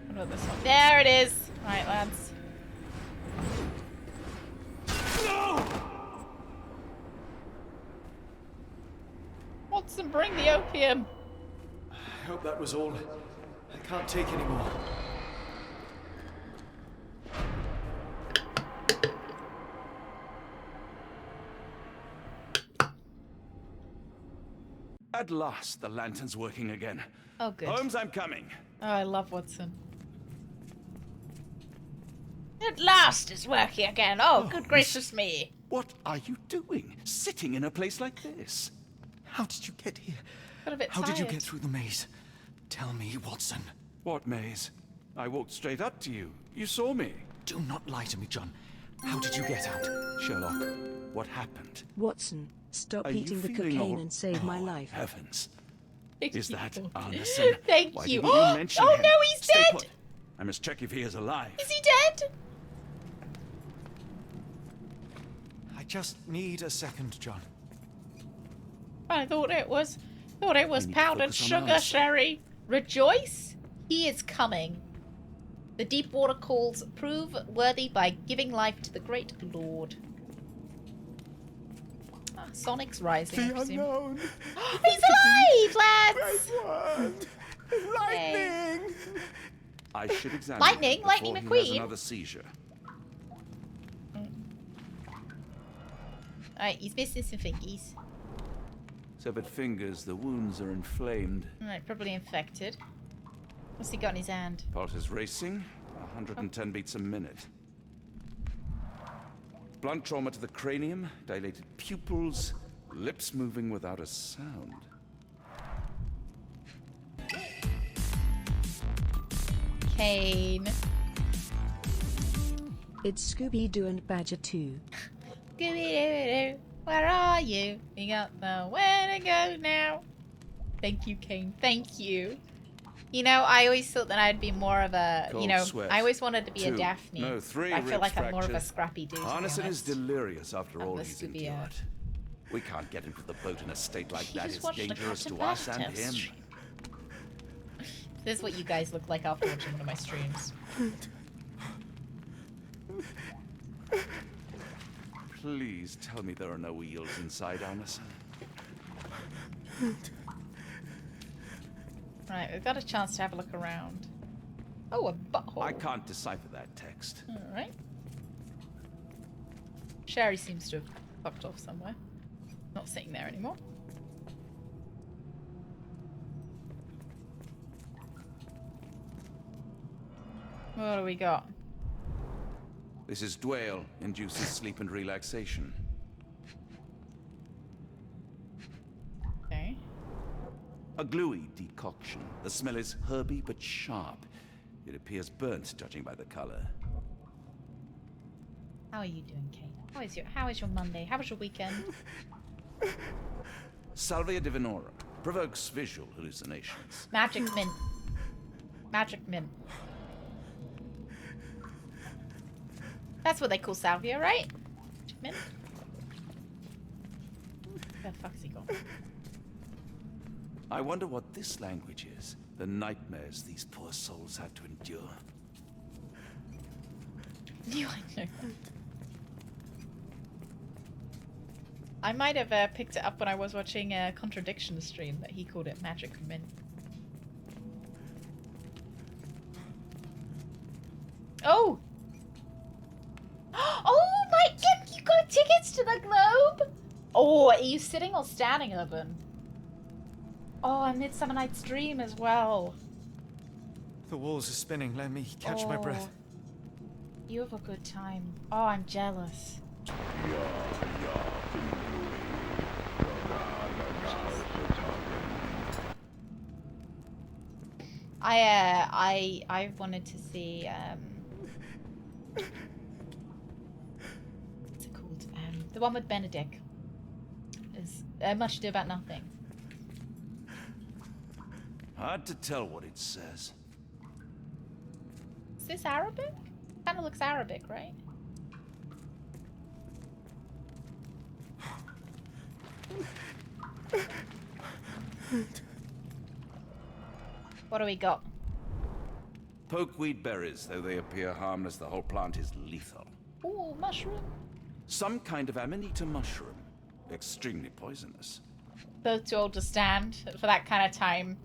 Speaker 1: What about this one? There it is! Alright, lads. No! Watson, bring the opium!
Speaker 15: I hope that was all. I can't take any more.
Speaker 4: At last, the lantern's working again.
Speaker 1: Oh, good.
Speaker 4: Holmes, I'm coming.
Speaker 1: Oh, I love Watson. At last it's working again. Oh, good gracious me.
Speaker 4: What are you doing? Sitting in a place like this?
Speaker 15: How did you get here?
Speaker 1: Got a bit
Speaker 15: How did you
Speaker 1: tired.
Speaker 15: get through the maze? Tell me, Watson.
Speaker 4: What maze? I walked straight up to you. You saw me.
Speaker 15: Do not lie to me, John. How did you get out?
Speaker 4: Sherlock, what happened?
Speaker 2: Watson, stop
Speaker 4: Are you
Speaker 2: eating the
Speaker 4: feeling
Speaker 2: cocaine
Speaker 4: all-
Speaker 2: and save my life.
Speaker 4: Heavens.
Speaker 1: Thank
Speaker 4: Is
Speaker 1: you.
Speaker 4: that Arneson?
Speaker 1: Thank
Speaker 4: Why
Speaker 1: you.
Speaker 4: didn't you mention
Speaker 1: Oh
Speaker 4: him?
Speaker 1: no, he's
Speaker 4: Stay
Speaker 1: dead!
Speaker 4: put. I must check if he is alive.
Speaker 1: Is he dead?
Speaker 15: I just need a second, John.
Speaker 1: I thought it was
Speaker 4: We need to
Speaker 1: powdered
Speaker 4: focus on
Speaker 1: sugar,
Speaker 4: Arneson.
Speaker 1: Sherry. Rejoice, he is coming. The deep water calls prove worthy by giving life to the great lord. Ah, Sonic's rising, I presume.
Speaker 15: unknown.
Speaker 1: He's alive, lads!
Speaker 15: Word. Lightning!
Speaker 4: I should examine
Speaker 1: Lightning?
Speaker 4: him
Speaker 1: Lightning
Speaker 4: before he has
Speaker 1: McQueen?
Speaker 4: another seizure.
Speaker 1: Alright, he's missing some fingies.
Speaker 4: Severed fingers, the wounds are inflamed.
Speaker 1: Alright, probably infected. What's he got in his hand?
Speaker 4: Pulse is racing, 110 beats a minute. Blunt trauma to the cranium, dilated pupils, lips moving without a sound.
Speaker 1: Kane.
Speaker 2: It's Scooby-Doo and Badger 2.
Speaker 1: Scooby-Doo, where are you? We got nowhere to go now. Thank you, Kane. Thank you. You know, I always thought that I'd be more of a,
Speaker 4: Cold
Speaker 1: you know,
Speaker 4: sweat.
Speaker 1: I always wanted to be a
Speaker 4: 2,
Speaker 1: Daphne.
Speaker 4: no, 3
Speaker 1: I feel
Speaker 4: ribs
Speaker 1: like I'm more of a
Speaker 4: fractured.
Speaker 1: scrappy dude. to be
Speaker 4: Arneson is
Speaker 1: honest.
Speaker 4: delirious after
Speaker 1: I'm
Speaker 4: all
Speaker 1: the
Speaker 4: he's
Speaker 1: Scooby,
Speaker 4: endured. We can't get into the boat in a state like
Speaker 1: She
Speaker 4: that.
Speaker 1: just
Speaker 4: It's
Speaker 1: watched the
Speaker 4: dangerous
Speaker 1: Captain
Speaker 4: to us and
Speaker 1: Badgertail
Speaker 4: him.
Speaker 1: stream. This is what you guys look like after watching one of my streams.
Speaker 4: Please tell me there are no eels inside, Arneson.
Speaker 1: Right, we've got a chance to have a look around. Oh, a butthole.
Speaker 4: I can't decipher that text.
Speaker 1: Alright. Sherry seems to have fucked off somewhere. Not sitting there anymore. What do we got?
Speaker 4: This is Dwale, induces sleep and relaxation.
Speaker 1: Okay.
Speaker 4: A gluey decoction. The smell is herby but sharp. It appears burnt, judging by the color.
Speaker 1: How are you doing, Kate? How is your Monday? How was your weekend?
Speaker 4: Salvia divinorum. Provokes visual hallucinations.
Speaker 1: Magic mint. Magic mint. That's what they call salvia, right? Magic mint. Where the fuck's he gone?
Speaker 4: I wonder what this language is. The nightmares these poor souls had to endure.
Speaker 1: You know. I might have picked it up when I was watching a Contradiction stream that he called it Magic Mint. Oh! Oh my god, you got tickets to the Globe? Oh, are you sitting or standing, Urban? Oh, and Midsummer Night's Dream as well.
Speaker 15: The walls are spinning. Let me catch my breath.
Speaker 1: You have a good time. Oh, I'm jealous. I wanted to see what's it called? The one with Benedict. Is Much Ado About Nothing.
Speaker 4: Hard to tell what it says.
Speaker 1: Is this Arabic? Kind of looks Arabic, right? What do we got?
Speaker 4: Pokeweed berries, though they appear harmless, the whole plant is lethal.
Speaker 1: Ooh, mushroom.
Speaker 4: Some kind of amanita mushroom. Extremely poisonous.
Speaker 1: Both too old to stand for that kind of time.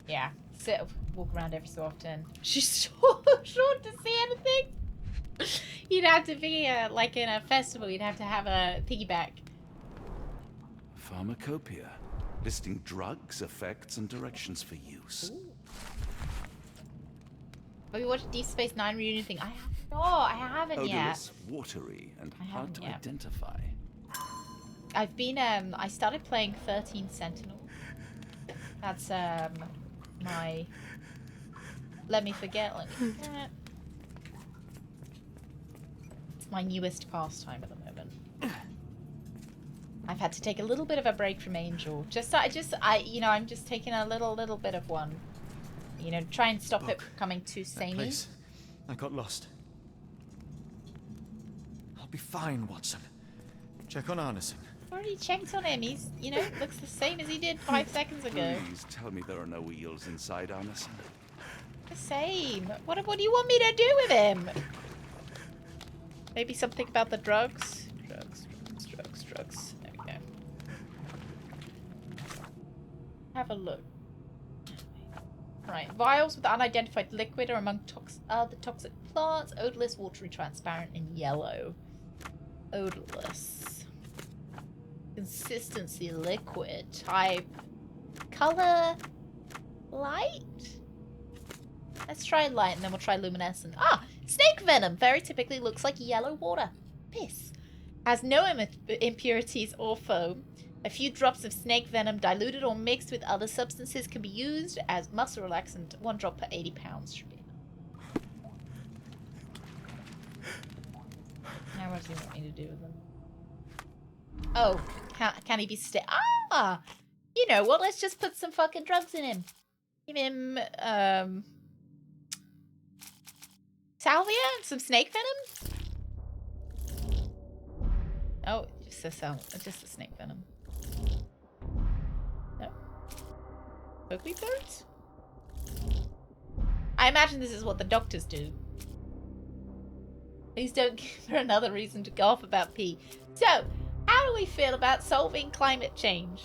Speaker 1: Yeah, walk around every so often. She's so short to see anything. You'd have to be like in a festival. You'd have to have a piggyback.
Speaker 4: Pharmacopoeia, listing drugs, effects, and directions for use.
Speaker 1: Ooh. Have you watched Deep Space Nine reunion thing? I haven't yet.
Speaker 4: Odorless, watery, and hard to identify.
Speaker 1: I've been I started playing 13 Sentinel. That's my let me forget. It's my newest pastime at the moment. I've had to take a little bit of a break from Angel. I'm just taking a little bit of one. You know, try and stop it becoming too samey.
Speaker 15: I got lost. I'll be fine, Watson. Check on Arneson.
Speaker 1: Already checked on him. He's, looks the same as he did 5 seconds ago.
Speaker 4: Please tell me there are no wheels inside Arneson.
Speaker 1: The same. What do you want me to do with him? Maybe something about the drugs? Drugs. There we go. Have a look. Right. Vials with unidentified liquid are among the toxic plants. Odorless, watery, transparent, and yellow. Odorless. Consistency liquid. Type. Color. Light? Let's try light and then we'll try luminescent. Ah! Snake venom! Very typically looks like yellow water. Piss. Has no impurities or foam. A few drops of snake venom diluted or mixed with other substances can be used as muscle relaxant. 1 drop per 80 pounds should be enough. Now what does he want me to do with them? Oh, can he be Ah! You know what? Let's just put some fucking drugs in him. Give him, salvia and some snake venom? Oh, just a snake venom. No. Pokey birds? I imagine this is what the doctors do. Please don't give her another reason to go off about pee. So, how do we feel about solving climate change?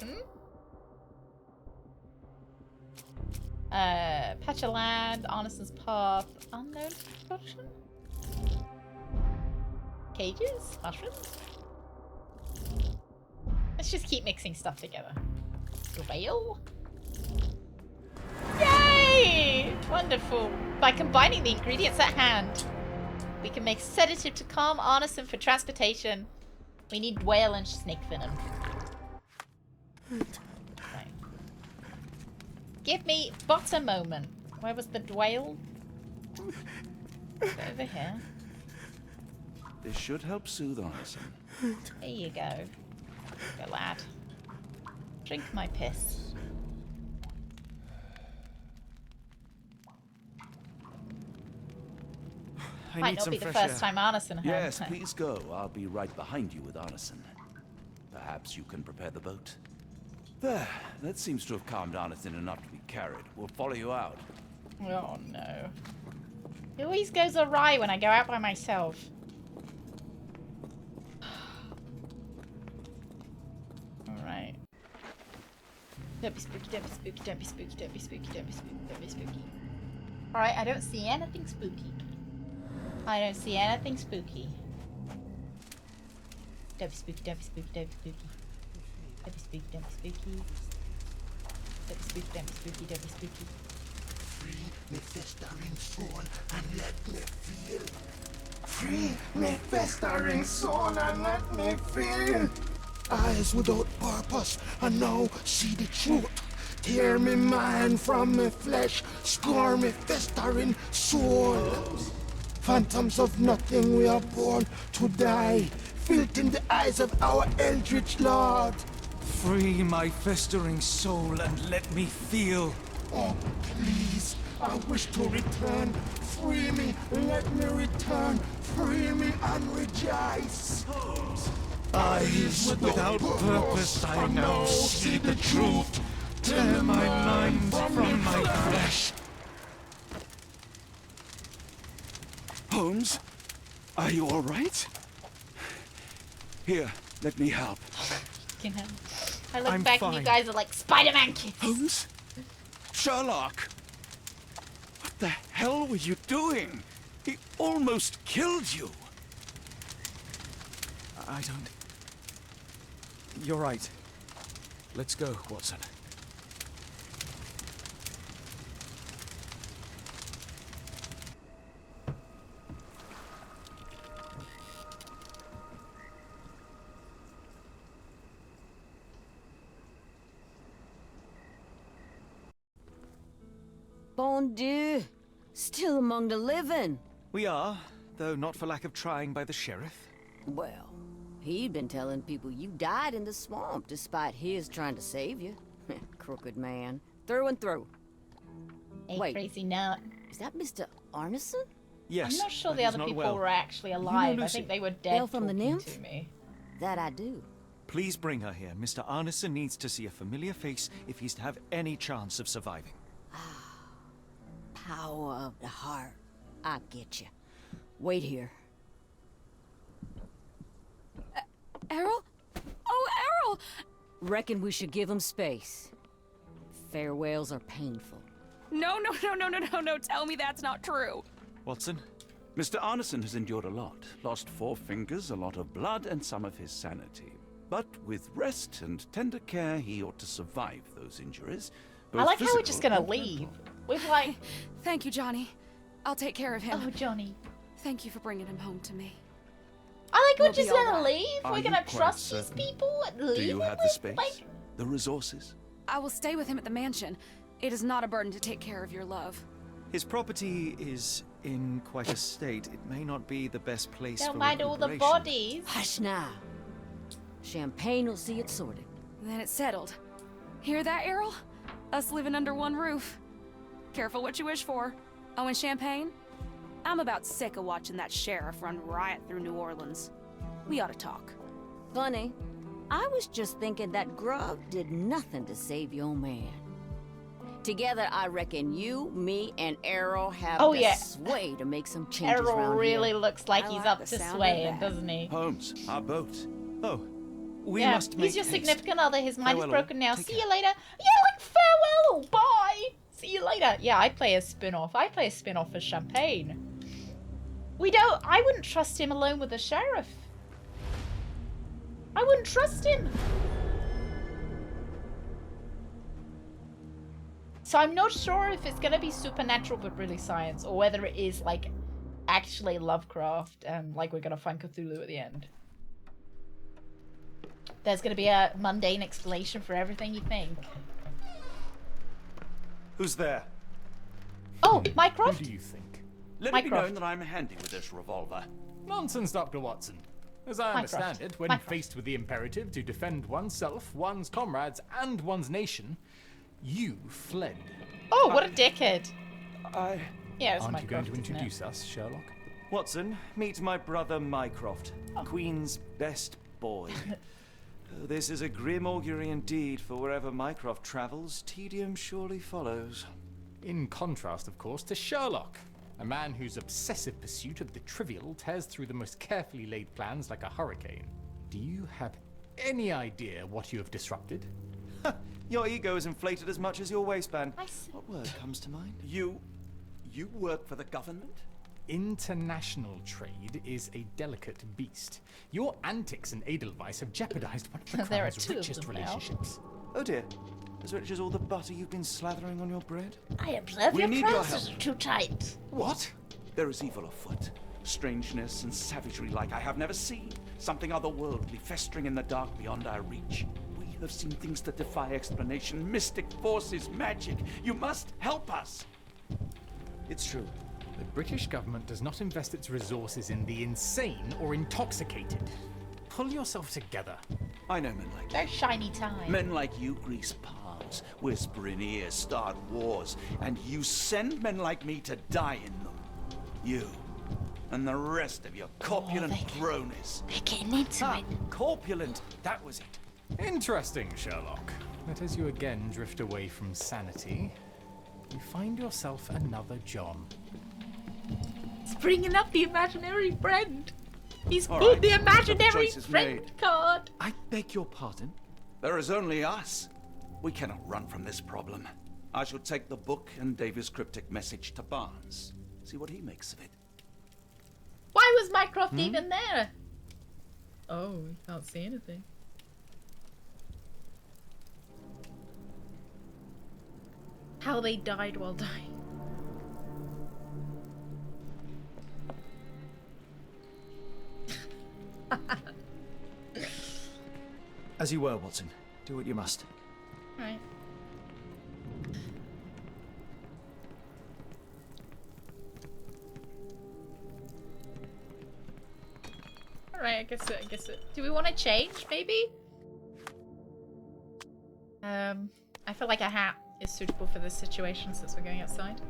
Speaker 1: Patch of land, Arneson's path, unknown production? Cages? Mushrooms? Let's just keep mixing stuff together. Whale? Yay! Yay! Wonderful. By combining the ingredients at hand, we can make sedative to calm Arneson for transportation. We need whale and snake venom. Right. Give me but a moment. Where was the whale? Over here.
Speaker 4: This should help soothe Arneson.
Speaker 1: There you go. Go, lad. Drink my piss. Might not be the first time Arneson has.
Speaker 4: Yes, please go. I'll be right behind you with Arneson. Perhaps you can prepare the boat. There. That seems to have calmed Arneson enough to be carried. We'll follow you out.
Speaker 1: Oh no. It always goes awry when I go out by myself. Alright. Don't be spooky, don't be spooky, don't be spooky, don't be spooky, don't be spooky, don't be spooky. Alright, I don't see anything spooky. I don't see anything spooky. Don't be spooky, don't be spooky, don't be spooky. Don't be spooky, don't be spooky. Don't be spooky, don't be spooky, don't be spooky.
Speaker 14: Free me festering soul and let me feel. Free me festering soul and let me feel. Eyes without purpose and now see the truth. Tear me mind from me flesh, score me festering soul. Phantoms of nothing, we are born to die. Filth in the eyes of our eldritch lord.
Speaker 16: Free my festering soul and let me feel.
Speaker 14: Oh, please, I wish to return. Free me, let me return. Free me and rejoice.
Speaker 16: Eyes without purpose, I now see the truth. Tear my mind from my flesh.
Speaker 4: Holmes, are you all right? Here, let me help.
Speaker 1: I look back and you guys are like Spider-Man kids.
Speaker 4: Holmes? Sherlock! What the hell were you doing? He almost killed you.
Speaker 16: I don't... You're right. Let's go, Watson.
Speaker 9: Bon Dieu! Still among the living.
Speaker 5: We are, though not for lack of trying by the sheriff.
Speaker 9: Well, he'd been telling people you died in the swamp despite his trying to save you. Crooked man. Through and through.
Speaker 1: Hey,
Speaker 9: wait,
Speaker 1: crazy nut.
Speaker 9: Is that Mr. Arneson?
Speaker 5: Yes.
Speaker 1: I'm not sure the other people were actually alive. I think they were dead.
Speaker 9: Hail from the nymph?
Speaker 1: To me.
Speaker 9: That I do.
Speaker 5: Please bring her here. Mr. Arneson needs to see a familiar face if he's to have any chance of surviving.
Speaker 9: Power of the heart. I get you. Wait here.
Speaker 11: Errol? Oh, Errol!
Speaker 9: Reckon we should give him space. Farewells are painful.
Speaker 11: No. Tell me that's not true.
Speaker 5: Watson?
Speaker 4: Mr. Arneson has endured a lot. Lost 4 fingers, a lot of blood, and some of his sanity. But with rest and tender care, he ought to survive those injuries.
Speaker 1: I like how we're just gonna leave. We're like...
Speaker 11: Thank you, Johnny. I'll take care of him.
Speaker 1: Oh, Johnny.
Speaker 11: Thank you for bringing him home to me.
Speaker 1: I like we're just
Speaker 11: be all
Speaker 1: gonna
Speaker 11: right.
Speaker 1: leave.
Speaker 4: Are
Speaker 1: We're
Speaker 4: you
Speaker 1: gonna
Speaker 4: quite
Speaker 1: trust these
Speaker 4: certain?
Speaker 1: people and leave.
Speaker 4: Do you have the space?
Speaker 1: Like...
Speaker 4: The resources?
Speaker 11: I will stay with him at the mansion. It is not a burden to take care of your love.
Speaker 5: His property is in quite a state. It may not be the best place
Speaker 1: Don't
Speaker 5: for
Speaker 1: mind all the
Speaker 5: recuperation.
Speaker 1: bodies.
Speaker 9: Hush now. Champagne will see it sorted.
Speaker 11: Then it's settled. Hear that, Errol? Us living under one roof. Careful what you wish for. Oh, and Champagne? I'm about sick of watching that sheriff run riot through New Orleans. We ought to talk.
Speaker 9: Funny. I was just thinking that grub did nothing to save your man. Together, I reckon you, me, and Errol have the sway to make some changes
Speaker 1: Errol
Speaker 9: around
Speaker 1: really
Speaker 9: here.
Speaker 1: looks like
Speaker 9: I
Speaker 1: he's
Speaker 9: like
Speaker 1: up
Speaker 9: the
Speaker 1: to
Speaker 9: sound of
Speaker 1: swaying,
Speaker 9: that.
Speaker 1: doesn't he?
Speaker 4: Holmes, our boat.
Speaker 5: Oh, we
Speaker 1: yeah,
Speaker 5: must make
Speaker 1: he's your
Speaker 5: haste.
Speaker 1: significant other. His mind is
Speaker 5: Farewell,
Speaker 1: broken now.
Speaker 5: take
Speaker 1: See
Speaker 5: care.
Speaker 1: you later. Yeah, like farewell. Bye. See you later. Yeah, I play a spin-off. I play a spin-off for Champagne. I wouldn't trust him alone with the sheriff. I wouldn't trust him. So I'm not sure if it's gonna be supernatural but really science, or whether it is like actually Lovecraft and like we're gonna find Cthulhu at the end. There's gonna be a mundane explanation for everything you think.
Speaker 5: Who's there?
Speaker 1: Oh, Mycroft?
Speaker 12: Who do you think?
Speaker 4: Let it be known that I'm handy with this revolver.
Speaker 12: Nonsense, Dr. Watson. As I understand it, when faced with the imperative to defend oneself, one's comrades, and one's nation, you fled.
Speaker 1: Oh, what a dickhead. Yeah, it's
Speaker 12: Aren't you going to
Speaker 1: Mycroft, isn't it?
Speaker 12: introduce us, Sherlock?
Speaker 5: Watson, meet my brother Mycroft, Queen's best boy. This is a grim augury indeed, for wherever Mycroft travels, tedium surely follows.
Speaker 12: In contrast, of course, to Sherlock, a man whose obsessive pursuit of the trivial tears through the most carefully laid plans like a hurricane. Do you have any idea what you have disrupted?
Speaker 5: Your ego is inflated as much as your waistband. What word comes to mind?
Speaker 4: You work for the government?
Speaker 12: International trade is a delicate beast. Your antics and Edelweiss have jeopardized one of the
Speaker 1: There are
Speaker 12: Crown's
Speaker 1: two of
Speaker 12: richest
Speaker 1: them now.
Speaker 12: relationships.
Speaker 5: Oh dear. As rich as all the butter you've been slathering on your bread?
Speaker 1: I observe
Speaker 4: We
Speaker 1: your
Speaker 4: need your
Speaker 1: trousers
Speaker 4: help.
Speaker 1: are too tight.
Speaker 4: What? There is evil afoot. Strangeness and savagery like I have never seen. Something otherworldly festering in the dark beyond our reach. We have seen things that defy explanation. Mystic forces, magic. You must help us.
Speaker 5: It's true.
Speaker 12: The British government does not invest its resources in the insane or intoxicated. Pull yourself together.
Speaker 4: I know men like
Speaker 1: Very shiny time.
Speaker 4: Men like you grease palms, whisper in ears, start wars, and you send men like me to die in them. You and the rest of your corpulent cronies.
Speaker 1: They're getting into it.
Speaker 5: Corpulent, that was it.
Speaker 12: Interesting, Sherlock. That as you again drift away from sanity, you find yourself another John.
Speaker 1: He's bringing up the imaginary friend. He's
Speaker 4: All
Speaker 1: pulled
Speaker 4: right,
Speaker 1: the
Speaker 4: the
Speaker 1: imaginary
Speaker 4: choice is
Speaker 1: friend
Speaker 4: made.
Speaker 1: card.
Speaker 5: I beg your pardon?
Speaker 4: There is only us. We cannot run from this problem. I shall take the book and Davy's cryptic message to Barnes. See what he makes of it.
Speaker 1: Why was Mycroft even there? Oh, we can't see anything. How they died while dying.
Speaker 5: As you were, Watson. Do what you must.
Speaker 1: Right. Alright, I guess it. Do we want to change, maybe? I feel like a hat is suitable for this situation since we're going outside.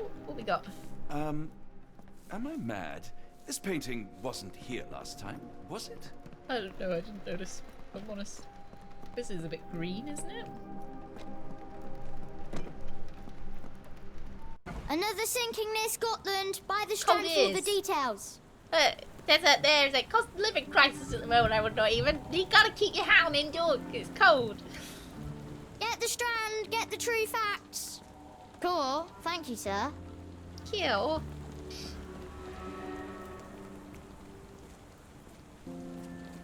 Speaker 1: Ooh, what we got?
Speaker 4: Am I mad? This painting wasn't here last time, was it?
Speaker 1: I don't know, I didn't notice. If I'm honest. This is a bit green, isn't it?
Speaker 17: Another sinking near Scotland. By the strand for the details.
Speaker 1: There's a cost of living crisis at the moment, I would not even. You gotta keep your hat on indoors, it's cold.
Speaker 17: Get the strand, get the true facts. Cool, thank you, sir.
Speaker 1: Kill.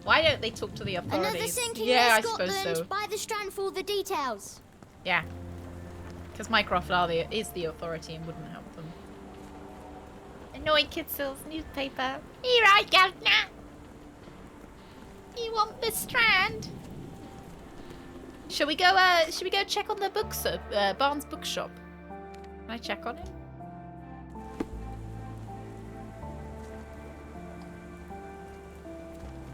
Speaker 1: Why don't they talk to the authorities?
Speaker 17: Another sinking
Speaker 1: yeah,
Speaker 17: near
Speaker 1: I suppose
Speaker 17: Scotland.
Speaker 1: so.
Speaker 17: By the strand for the details.
Speaker 1: Yeah. Because Mycroft is the authority and wouldn't help them. Annoying kid sells newspaper. Here I go now. You want the strand? Shall we go check on the books Barnes bookshop? Can I check on it?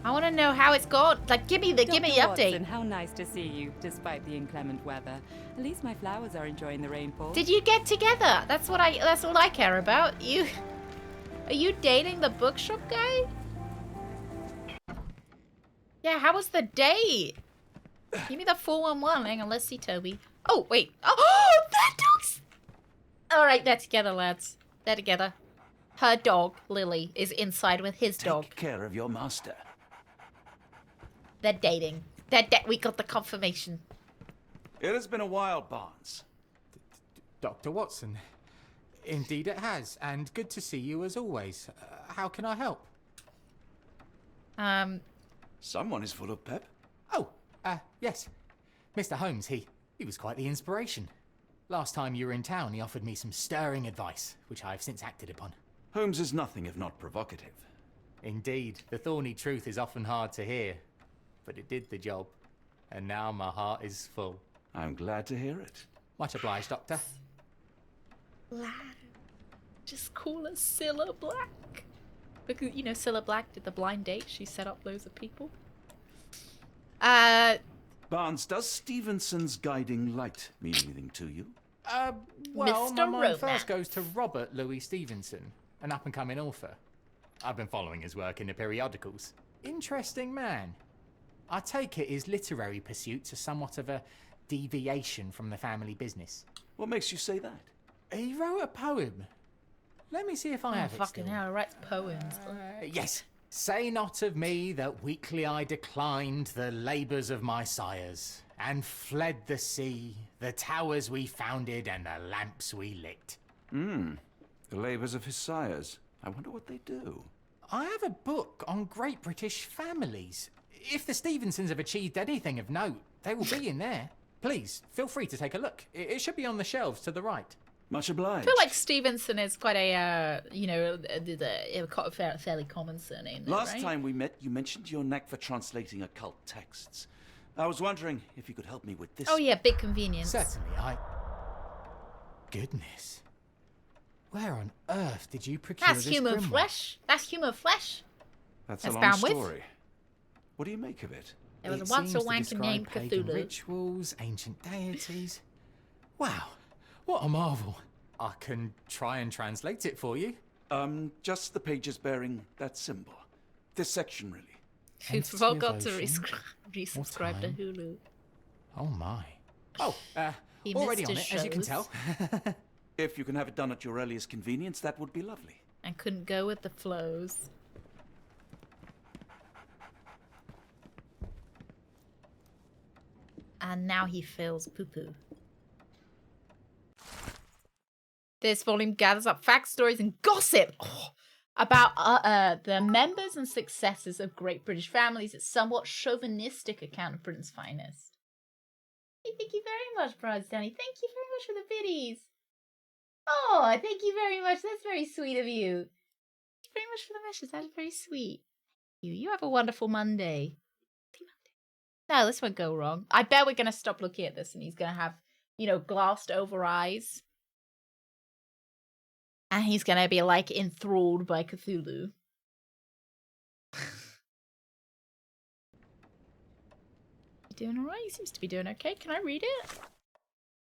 Speaker 1: I want to know how it's gone. Like, give me the update.
Speaker 18: Watson, how nice to see you, despite the inclement weather. At least my flowers are enjoying the rainfall.
Speaker 1: Did you get together? That's all I care about. Are you dating the bookshop guy? Yeah, how was the date? Give me the 411. Hang on, let's see Toby. Oh, wait. Oh, that dog's... Alright, they're together, lads. They're together. Her dog, Lily, is inside with his dog.
Speaker 4: Take care of your master.
Speaker 1: They're dating. We got the confirmation.
Speaker 4: It has been a while, Barnes.
Speaker 12: Dr. Watson, indeed it has, and good to see you as always. How can I help?
Speaker 4: Someone is full of pep.
Speaker 12: Oh, yes. Mr. Holmes, he was quite the inspiration. Last time you were in town, he offered me some stirring advice, which I have since acted upon.
Speaker 4: Holmes is nothing if not provocative.
Speaker 12: Indeed, the thorny truth is often hard to hear, but it did the job, and now my heart is full.
Speaker 4: I'm glad to hear it.
Speaker 12: Much obliged, Doctor.
Speaker 1: Black. Just call her Cilla Black. Because, you know, Cilla Black did the blind date. She set up loads of people.
Speaker 4: Barnes, does Stevenson's guiding light mean anything to you?
Speaker 12: Well,
Speaker 1: Mr.
Speaker 12: my mind
Speaker 1: Romance.
Speaker 12: first goes to Robert Louis Stevenson, an up-and-coming author. I've been following his work in the periodicals. Interesting man. I take it his literary pursuits are somewhat of a deviation from the family business.
Speaker 4: What makes you say that?
Speaker 12: He wrote a poem. Let me see if I have it
Speaker 1: fucking
Speaker 12: still.
Speaker 1: hell, he writes poems.
Speaker 12: Yes. Say not of me that weakly I declined the labours of my sires, and fled the sea, the towers we founded, and the lamps we lit.
Speaker 4: The labours of his sires. I wonder what they do.
Speaker 12: I have a book on great British families. If the Stevensons have achieved anything of note, they will be in there. Please, feel free to take a look. It should be on the shelves to the right.
Speaker 4: Much obliged.
Speaker 1: I feel like Stevenson is quite a, fairly common surname. Though,
Speaker 4: Last
Speaker 1: right?
Speaker 4: time we met, you mentioned your knack for translating occult texts. I was wondering if you could help me with this.
Speaker 1: Oh yeah, big convenience.
Speaker 12: Certainly, Goodness. Where on earth did you procure
Speaker 1: That's
Speaker 12: this
Speaker 1: human
Speaker 12: grimoire?
Speaker 1: flesh. That's human flesh.
Speaker 4: That's
Speaker 1: That's
Speaker 4: a long
Speaker 1: bound with.
Speaker 4: story. What do you make of it?
Speaker 1: There was
Speaker 12: It
Speaker 1: once a
Speaker 12: seems to
Speaker 1: wanker
Speaker 12: describe
Speaker 1: named
Speaker 12: pagan
Speaker 1: Cthulhu.
Speaker 12: rituals, ancient deities. Wow, what a marvel. I can try and translate it for you.
Speaker 4: Just the pages bearing that symbol. This section, really.
Speaker 1: Who
Speaker 12: Entity
Speaker 1: forgot
Speaker 12: of
Speaker 1: to
Speaker 12: ocean.
Speaker 1: resubscribe to
Speaker 12: time?
Speaker 1: Hulu.
Speaker 12: Oh my. Oh,
Speaker 1: He
Speaker 12: already
Speaker 1: missed
Speaker 12: on
Speaker 1: his
Speaker 12: it, as you can
Speaker 1: shows.
Speaker 12: tell.
Speaker 4: If you can have it done at your earliest convenience, that would be lovely.
Speaker 1: And couldn't go with the flows. And now he feels poo-poo. This volume gathers up facts, stories, and gossip about the members and successors of great British families. It's somewhat chauvinistic account of Britain's finest. Hey, thank you very much, Bronze Danny. Thank you very much for the biddies. Oh, thank you very much. That's very sweet of you. Thank you very much for the message. That's very sweet. You have a wonderful Monday. No, this won't go wrong. I bet we're going to stop looking at this and he's going to have, glassed over eyes. And he's going to be, enthralled by Cthulhu. You doing alright? He seems to be doing okay. Can I read it?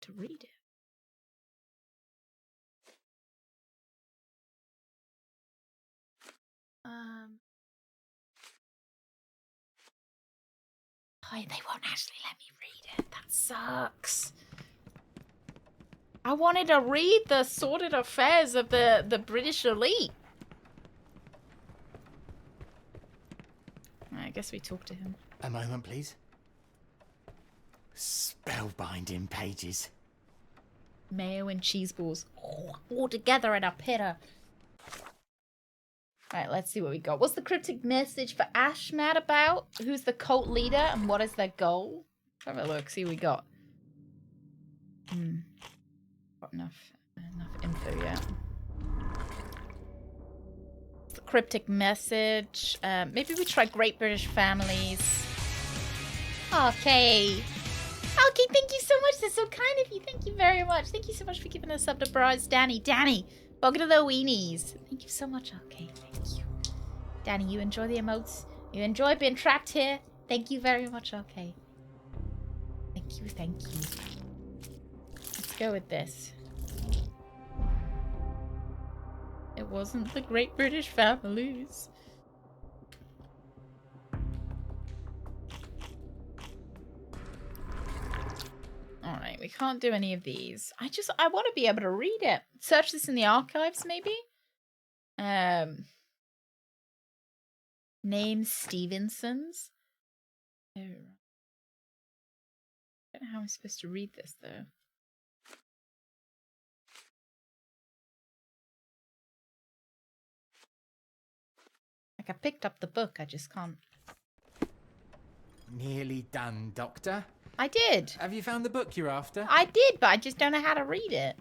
Speaker 1: To read it. Oh, they won't actually let me read it. That sucks. I wanted to read the sordid affairs of the British elite. I guess we talk to him.
Speaker 12: A moment, please. Spellbinding pages.
Speaker 1: Mayo and cheese balls. All together in a pitter. Alright, let's see what we got. What's the cryptic message for Ashmat about? Who's the cult leader and what is their goal? Have a look, see what we got. Got enough info yet. The cryptic message. Maybe we try Great British Families. Okay. Okay, thank you so much. That's so kind of you. Thank you very much. Thank you so much for giving us up to Bros. Danny, welcome to the weenies. Thank you so much. Okay, thank you. Danny, you enjoy the emotes? You enjoy being trapped here? Thank you very much. Okay. Thank you. Let's go with this. It wasn't the Great British Families. Alright, we can't do any of these. I want to be able to read it. Search this in the archives, maybe? Name Stevensons? Oh. I don't know how I'm supposed to read this, though. Like, I picked up the book, I just can't.
Speaker 12: Nearly done, Doctor.
Speaker 1: I did.
Speaker 12: Have you found the book you're after?
Speaker 1: I did, but I just don't know how to read it.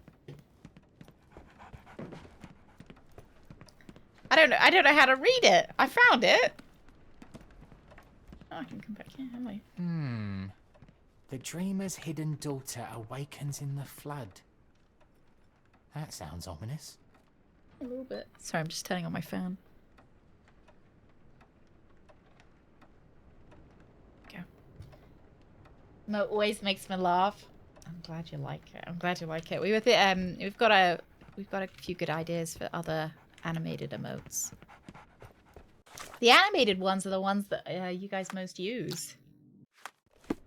Speaker 1: I don't know how to read it. I found it. Oh, I can come back here, haven't I?
Speaker 12: The dreamer's hidden daughter awakens in the flood. That sounds ominous.
Speaker 1: A little bit. Sorry, I'm just turning on my fan. Go. No, it always makes me laugh. I'm glad you like it. I'm glad you like it. We've got a few good ideas for other animated emotes. The animated ones are the ones that you guys most use. I'm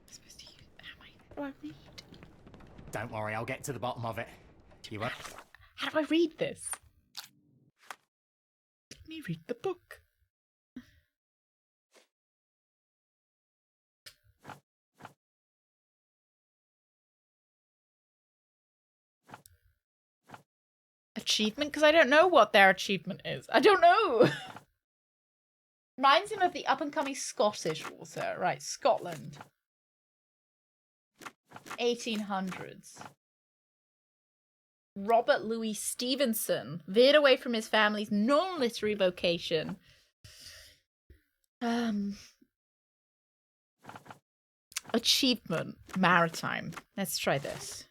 Speaker 1: supposed to use. How do I read?
Speaker 12: Don't worry, I'll get to the bottom of it. You won't.
Speaker 1: How do I read this? Let me read the book. Achievement? Because I don't know what their achievement is. I don't know. Reminds him of the up-and-coming Scottish author. Right, Scotland. 1800s. Robert Louis Stevenson veered away from his family's non-literary vocation. Achievement. Maritime. Let's try this.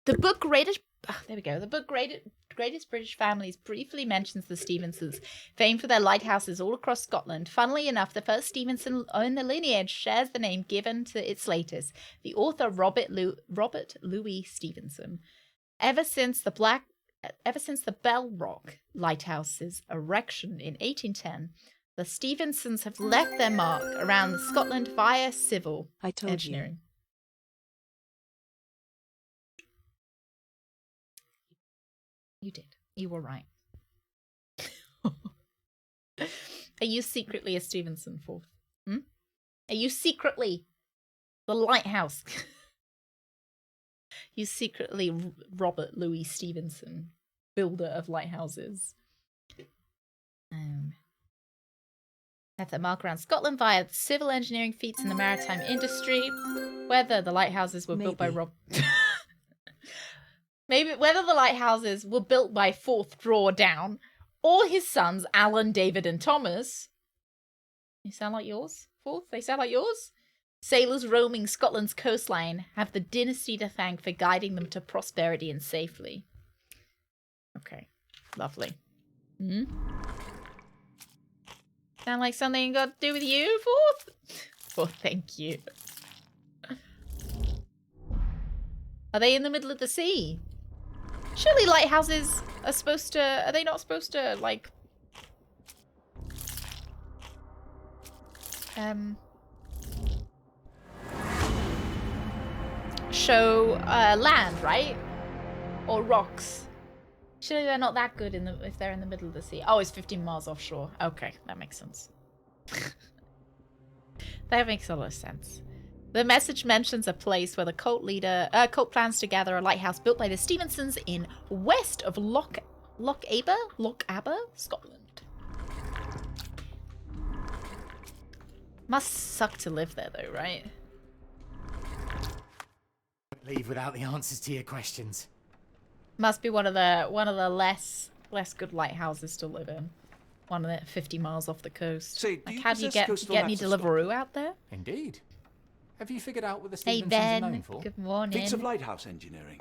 Speaker 1: The book Greatest... there we go. The book Greatest British Families briefly mentions the Stevensons, famed for their lighthouses all across Scotland. Funnily enough, the first Stevenson in the lineage shares the name given to its latest, the author Robert Louis Stevenson. Ever since the Bell Rock lighthouse's erection in 1810, the Stevensons have left their mark around Scotland via civil engineering. You did. You were right. Are you secretly a Stevenson fourth? Are you secretly the lighthouse? You secretly Robert Louis Stevenson, builder of lighthouses. Left their mark around Scotland via civil engineering feats in the maritime industry. Whether the lighthouses were built by whether the lighthouses were built by Fourth Drawdown or his sons Alan, David, and Thomas. They sound like yours, Fourth? They sound like yours? Sailors roaming Scotland's coastline have the dynasty to thank for guiding them to prosperity and safely. Okay, lovely. Sound like something got to do with you, Fourth? Oh, thank you. Are they in the middle of the sea? Surely lighthouses are supposed to... Are they not supposed to, like... show land, right? Or rocks. Surely they're not that good if they're in the middle of the sea. Oh, it's 15 miles offshore. Okay, that makes sense. That makes a lot of sense. The message mentions a place where the cult plans to gather a lighthouse built by the Stevensons in west of Loch Aber, Scotland. Must suck to live there, though, right?
Speaker 12: Leave without the answers to your questions.
Speaker 1: Must be one of the less good lighthouses to live in. One of the 50 miles off the coast.
Speaker 4: Say,
Speaker 1: like, how do you get any Deliveroo out there?
Speaker 12: Indeed. Have you figured out what the
Speaker 1: Hey
Speaker 12: Stevensons are known for?
Speaker 1: good morning.
Speaker 4: Feats of lighthouse engineering.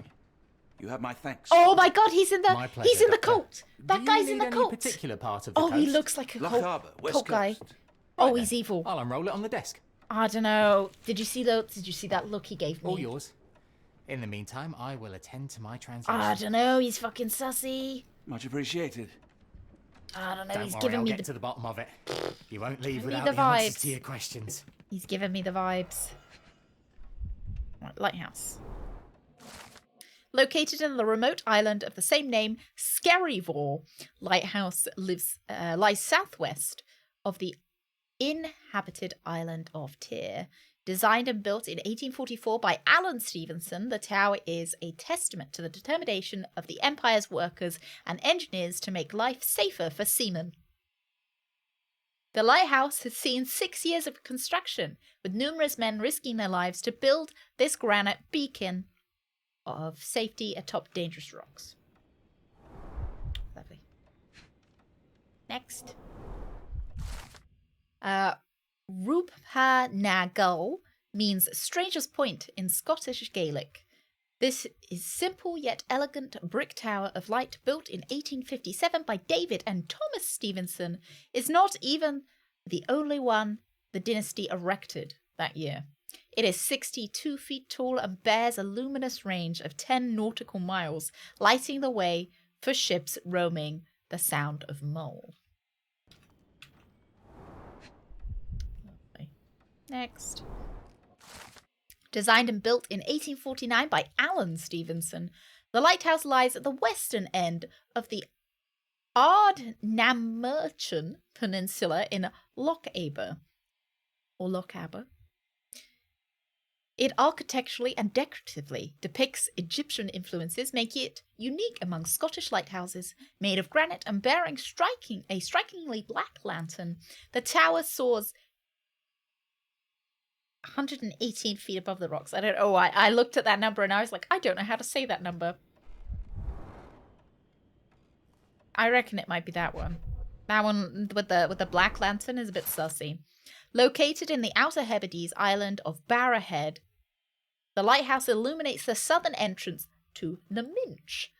Speaker 4: You have my thanks.
Speaker 1: Oh my God, he's in the
Speaker 12: Doctor.
Speaker 1: cult. That guy's in the
Speaker 12: any
Speaker 1: cult.
Speaker 12: Particular part of the coast?
Speaker 1: He looks like a cult guy. Oh, he's evil.
Speaker 12: I'll unroll it on the desk.
Speaker 1: I don't know. Did you see that look he gave me?
Speaker 12: All yours. In the meantime, I will attend to my translation.
Speaker 1: I don't know. He's fucking sussy.
Speaker 4: Much appreciated.
Speaker 1: I don't know.
Speaker 12: Don't
Speaker 1: He's
Speaker 12: worry,
Speaker 1: giving
Speaker 12: I'll
Speaker 1: me
Speaker 12: get to the bottom of it. You won't leave without
Speaker 1: the
Speaker 12: the answers
Speaker 1: vibes.
Speaker 12: to your questions.
Speaker 1: He's giving me the vibes. Right, lighthouse. Located in the remote island of the same name, Skerryvore Lighthouse lies southwest of the inhabited island of Tyr. Designed and built in 1844 by Alan Stevenson, the tower is a testament to the determination of the Empire's workers and engineers to make life safer for seamen. The lighthouse has seen 6 years of construction, with numerous men risking their lives to build this granite beacon of safety atop dangerous rocks. Lovely. Next. Rúpnagal means Stranger's Point in Scottish Gaelic. This is simple yet elegant brick tower of light built in 1857 by David and Thomas Stevenson is not even the only one the dynasty erected that year. It is 62 feet tall and bears a luminous range of 10 nautical miles, lighting the way for ships roaming the Sound of Mull. Lovely. Next. Designed and built in 1849 by Alan Stevenson, the lighthouse lies at the western end of the Ardnamurchan Peninsula in Lochaber, or Lochaber. It architecturally and decoratively depicts Egyptian influences, making it unique among Scottish lighthouses. Made of granite and bearing a strikingly black lantern, the tower soars 118 feet above the rocks. I don't know why. I looked at that number and I was like, I don't know how to say that number. I reckon it might be that one. That one with the black lantern is a bit sussy. Located in the Outer Hebrides island of Barra Head, the lighthouse illuminates the southern entrance to the Minch.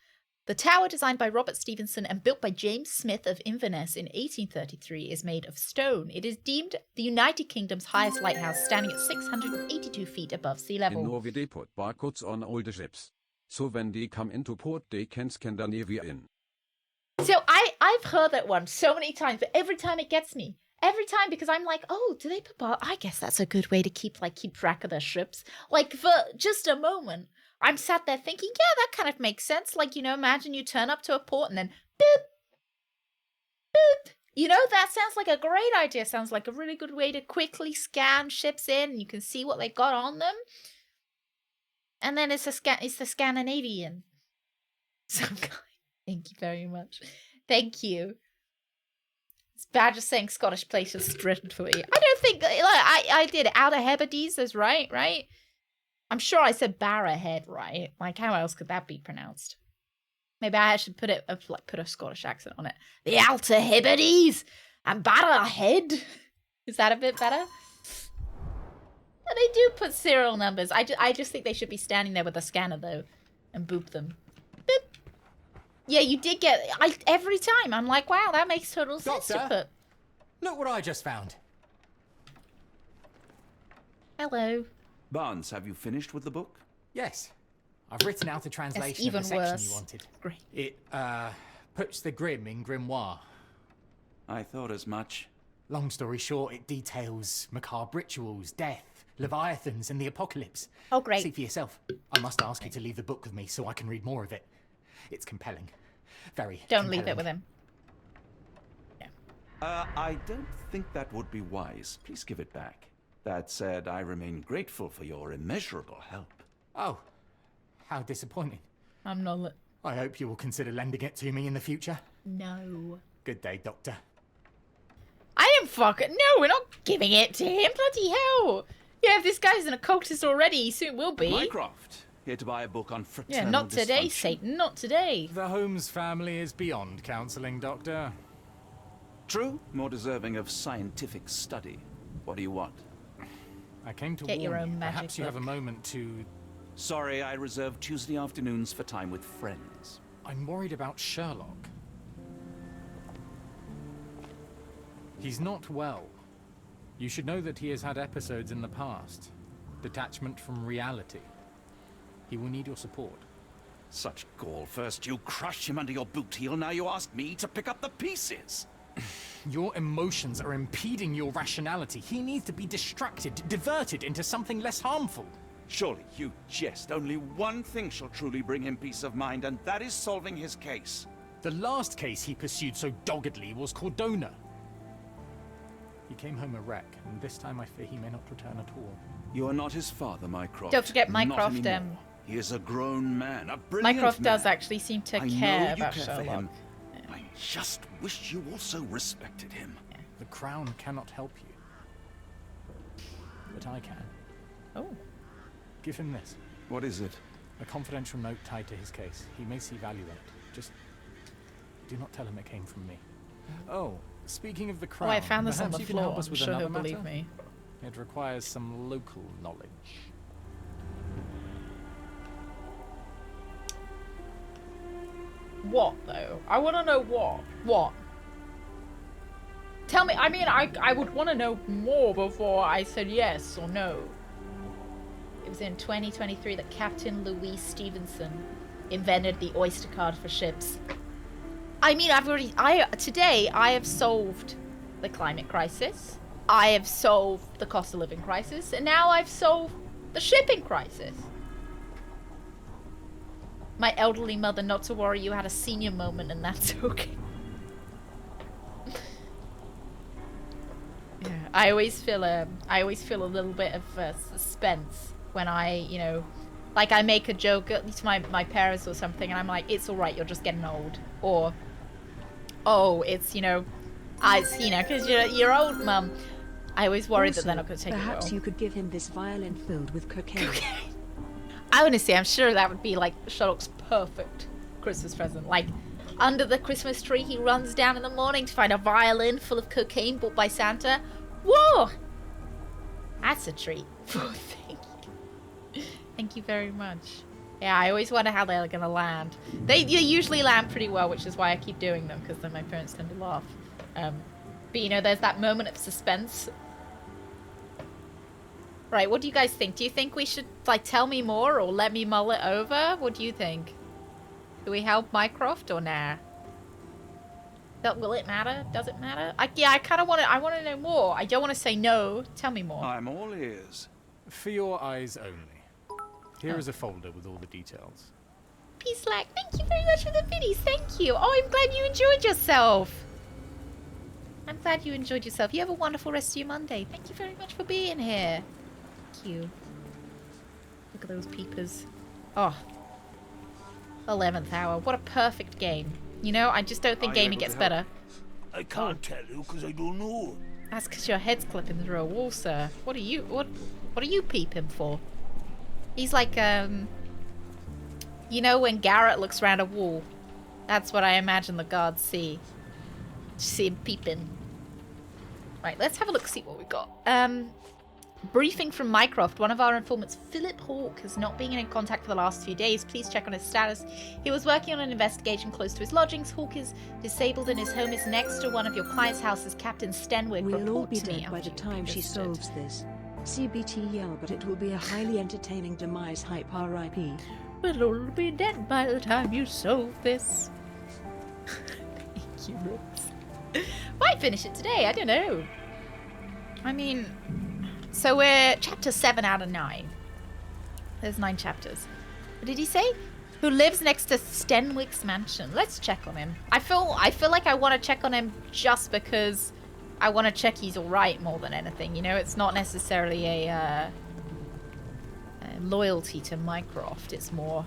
Speaker 1: The tower, designed by Robert Stevenson and built by James Smith of Inverness in 1833, is made of stone. It is deemed the United Kingdom's highest lighthouse, standing at 682 feet above sea level.
Speaker 19: In Norway they put barcodes on all the ships. So when they come into port, they can scan the navy in.
Speaker 1: So I've heard that one so many times, but every time it gets me. Every time, because I'm like, oh, do they put bar? I guess that's a good way to keep track of their ships. Like, for just a moment, I'm sat there thinking, yeah, that kind of makes sense. Like, imagine you turn up to a port and then boop, boop. That sounds like a great idea. Sounds like a really good way to quickly scan ships in, and you can see what they got on them. And then it's the Scandinavian. So, thank you very much. Thank you. It's bad just saying Scottish places straight for you. I don't think I did. Outer Hebrides is right? I'm sure I said Barra Head right. Like, how else could that be pronounced? Maybe I should put a Scottish accent on it. The Outer Hebrides and Barra Head. Is that a bit better? And they do put serial numbers. I just think they should be standing there with a scanner though, and boop them. Boop. Yeah, you did get... every time, I'm like, wow, that makes total sense to put.
Speaker 12: Look what I just found.
Speaker 1: Hello.
Speaker 4: Barnes, have you finished with the book?
Speaker 12: Yes. I've written out a translation of the section you wanted.
Speaker 1: Great.
Speaker 12: It, puts the grim in grimoire.
Speaker 4: I thought as much.
Speaker 12: Long story short, it details macabre rituals, death, leviathans, and the apocalypse.
Speaker 1: Oh, great.
Speaker 12: See for yourself. I must ask you to leave the book with me so I can read more of it. It's compelling. Very
Speaker 1: Don't
Speaker 12: compelling.
Speaker 1: leave it with him.
Speaker 4: Yeah. I don't think that would be wise. Please give it back. That said, I remain grateful for your immeasurable help.
Speaker 12: Oh, how disappointing.
Speaker 1: I'm not...
Speaker 12: I hope you will consider lending it to me in the future.
Speaker 1: No.
Speaker 12: Good day, Doctor.
Speaker 1: I didn't fucking... No, we're not giving it to him. Bloody hell. Yeah, if this guy's an occultist already, he soon will be.
Speaker 4: Mycroft. Here to buy a book on fraternal
Speaker 1: Yeah, not today,
Speaker 4: dysfunction.
Speaker 1: Satan, not today.
Speaker 12: The Holmes family is beyond counselling, Doctor.
Speaker 4: True, more deserving of scientific study. What do you want?
Speaker 12: I came to
Speaker 1: Get
Speaker 12: warn
Speaker 1: your own
Speaker 12: you.
Speaker 1: magic
Speaker 12: Perhaps you have a
Speaker 1: book.
Speaker 12: moment to...
Speaker 4: Sorry, I reserve Tuesday afternoons for time with friends.
Speaker 12: I'm worried about Sherlock. He's not well. You should know that he has had episodes in the past. Detachment from reality. He will need your support.
Speaker 4: Such gall. First you crush him under your boot heel, now you ask me to pick up the pieces.
Speaker 12: Your emotions are impeding your rationality. He needs to be distracted, diverted into something less harmful.
Speaker 4: Surely you jest. Only one thing shall truly bring him peace of mind, and that is solving his case.
Speaker 12: The last case he pursued so doggedly was Cordona. He came home a wreck, and this time I fear he may not return at all.
Speaker 4: You are not his father, Mycroft.
Speaker 1: Don't forget
Speaker 4: Not
Speaker 1: Mycroft,
Speaker 4: anymore. He is a grown man, a brilliant
Speaker 1: Mycroft
Speaker 4: man.
Speaker 1: does actually seem to
Speaker 4: I
Speaker 1: care
Speaker 4: know you
Speaker 1: about
Speaker 4: care
Speaker 1: Sherlock.
Speaker 4: for him. I just wish you also respected him.
Speaker 12: The Crown cannot help you. But I can.
Speaker 1: Oh.
Speaker 12: Give him this.
Speaker 4: What is it?
Speaker 12: A confidential note tied to his case. He may see value in it. Just do not tell him it came from me. Oh, speaking of the Crown,
Speaker 1: I found this on the
Speaker 12: perhaps you can
Speaker 1: floor.
Speaker 12: help us
Speaker 1: I'm
Speaker 12: with
Speaker 1: sure
Speaker 12: another
Speaker 1: he'll believe
Speaker 12: matter?
Speaker 1: me.
Speaker 12: It requires some local knowledge.
Speaker 1: What, though? I want to know what. What? Tell me. I mean, I would want to know more before I said yes or no. It was in 2023 that Captain Louis Stevenson invented the Oyster card for ships. I mean, today I have solved the climate crisis. I have solved the cost of living crisis. And now I've solved the shipping crisis. My elderly mother, not to worry, you had a senior moment and that's okay. Yeah, I always feel a little bit of suspense when I, like I make a joke to my parents or something and I'm like, it's alright, you're just getting old. Or, oh, it's, because you're old, Mum. I always worry that they're not going to take it well.
Speaker 2: Perhaps you could give him this violin filled with cocaine.
Speaker 1: I want to say, I'm sure that would be like Sherlock's perfect Christmas present. Like, under the Christmas tree, he runs down in the morning to find a violin full of cocaine bought by Santa. Whoa! That's a treat. Thank you. Thank you very much. Yeah, I always wonder how they're going to land. They usually land pretty well, which is why I keep doing them, because then my parents tend to laugh. But, there's that moment of suspense. Right, what do you guys think? Do you think we should, tell me more or let me mull it over? What do you think? Do we help Mycroft or nah? Will it matter? Does it matter? I kind of want to know more. I don't want to say no. Tell me more.
Speaker 4: I'm all ears.
Speaker 12: For your eyes only. Here is a folder with all the details.
Speaker 1: Peace Lack, thank you very much for the biddies. Thank you. Oh, I'm glad you enjoyed yourself. I'm glad you enjoyed yourself. You have a wonderful rest of your Monday. Thank you very much for being here. Thank you. Look at those peepers. Oh. 11th hour. What a perfect game. I just don't think gaming gets better.
Speaker 16: I can't tell you because I don't know.
Speaker 1: That's because your head's clipping through a wall, sir. What are you peeping for? He's like, when Garrett looks around a wall. That's what I imagine the guards see. Just see him peeping. Right, let's have a look, see what we got. Briefing from Mycroft. One of our informants, Philip Hawke, has not been in contact for the last few days. Please check on his status. He was working on an investigation close to his lodgings. Hawke is disabled and his home is next to one of your client's houses. Captain Stenwick,
Speaker 2: we'll all
Speaker 1: report
Speaker 2: be
Speaker 1: to me
Speaker 2: dead by the time she
Speaker 1: visited.
Speaker 2: solves this. CBT yell, but it will be a highly entertaining demise hype RIP.
Speaker 1: We'll all be dead by the time you solve this. Thank you, Rooks. Might finish it today, I don't know. I mean... So we're chapter 7 out of 9. There's 9 chapters. What did he say? Who lives next to Stenwick's mansion. Let's check on him. I feel like I want to check on him just because I want to check he's alright more than anything. It's not necessarily a loyalty to Mycroft. It's more,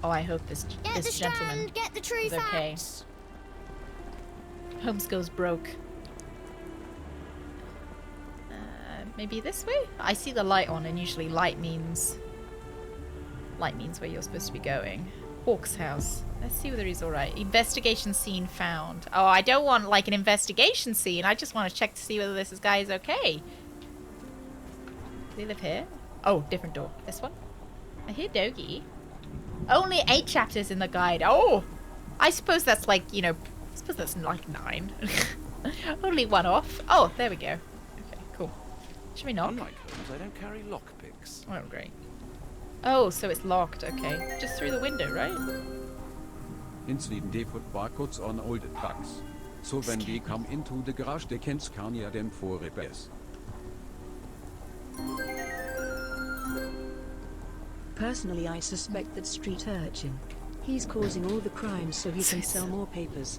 Speaker 1: oh, I hope this gentleman
Speaker 17: get the true
Speaker 1: is okay.
Speaker 17: facts.
Speaker 1: Holmes goes broke. Maybe this way? I see the light on, and usually light means where you're supposed to be going. Hawke's house. Let's see whether he's alright. Investigation scene found. Oh, I don't want an investigation scene. I just want to check to see whether this guy is okay. Do they live here? Oh, different door. This one? I hear Dogie. Only 8 chapters in the guide. Oh! I suppose that's I suppose that's 9. Only one off. Oh, there we go. Should we knock?
Speaker 4: Unlike Holmes, I don't carry lockpicks.
Speaker 1: Oh, great. Oh, so it's locked. Okay. Just through the window, right?
Speaker 19: In Sweden, they put barcodes on old trucks. So when they come into the garage, they can scan them for repairs.
Speaker 2: Personally, I suspect that street urchin. He's causing all the crimes so he can sell more papers.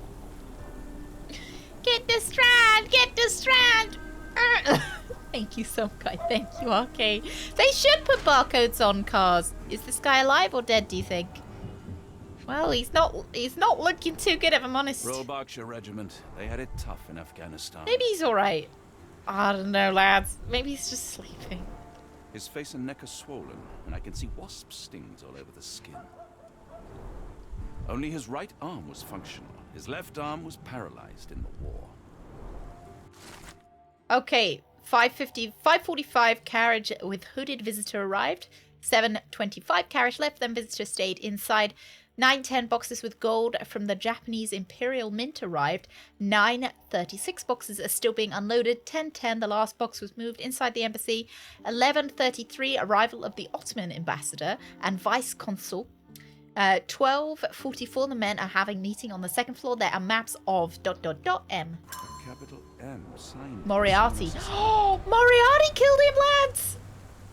Speaker 1: Get the Strand! Get the Strand! Thank you, some guy. Thank you, okay. They should put barcodes on cars. Is this guy alive or dead, do you think? Well, he's not looking too good if I'm honest.
Speaker 4: Royal Berkshire Regiment. They had it tough in Afghanistan.
Speaker 1: Maybe he's alright. I don't know, lads. Maybe he's just sleeping.
Speaker 4: His face and neck are swollen, and I can see wasp stings all over the skin. Only his right arm was functional. His left arm was paralyzed in the war.
Speaker 1: Okay, 5:45 carriage with hooded visitor arrived. 7:25 carriage left, then visitor stayed inside. 9:10 boxes with gold from the Japanese Imperial Mint arrived. 9:36 boxes are still being unloaded. 10:10 the last box was moved inside the embassy. 11:33 arrival of the Ottoman ambassador and vice consul. 12:44 the men are having meeting on the second floor. There are maps of ... M.
Speaker 4: Capital M signed.
Speaker 1: Moriarty. Oh, Moriarty killed him, lads!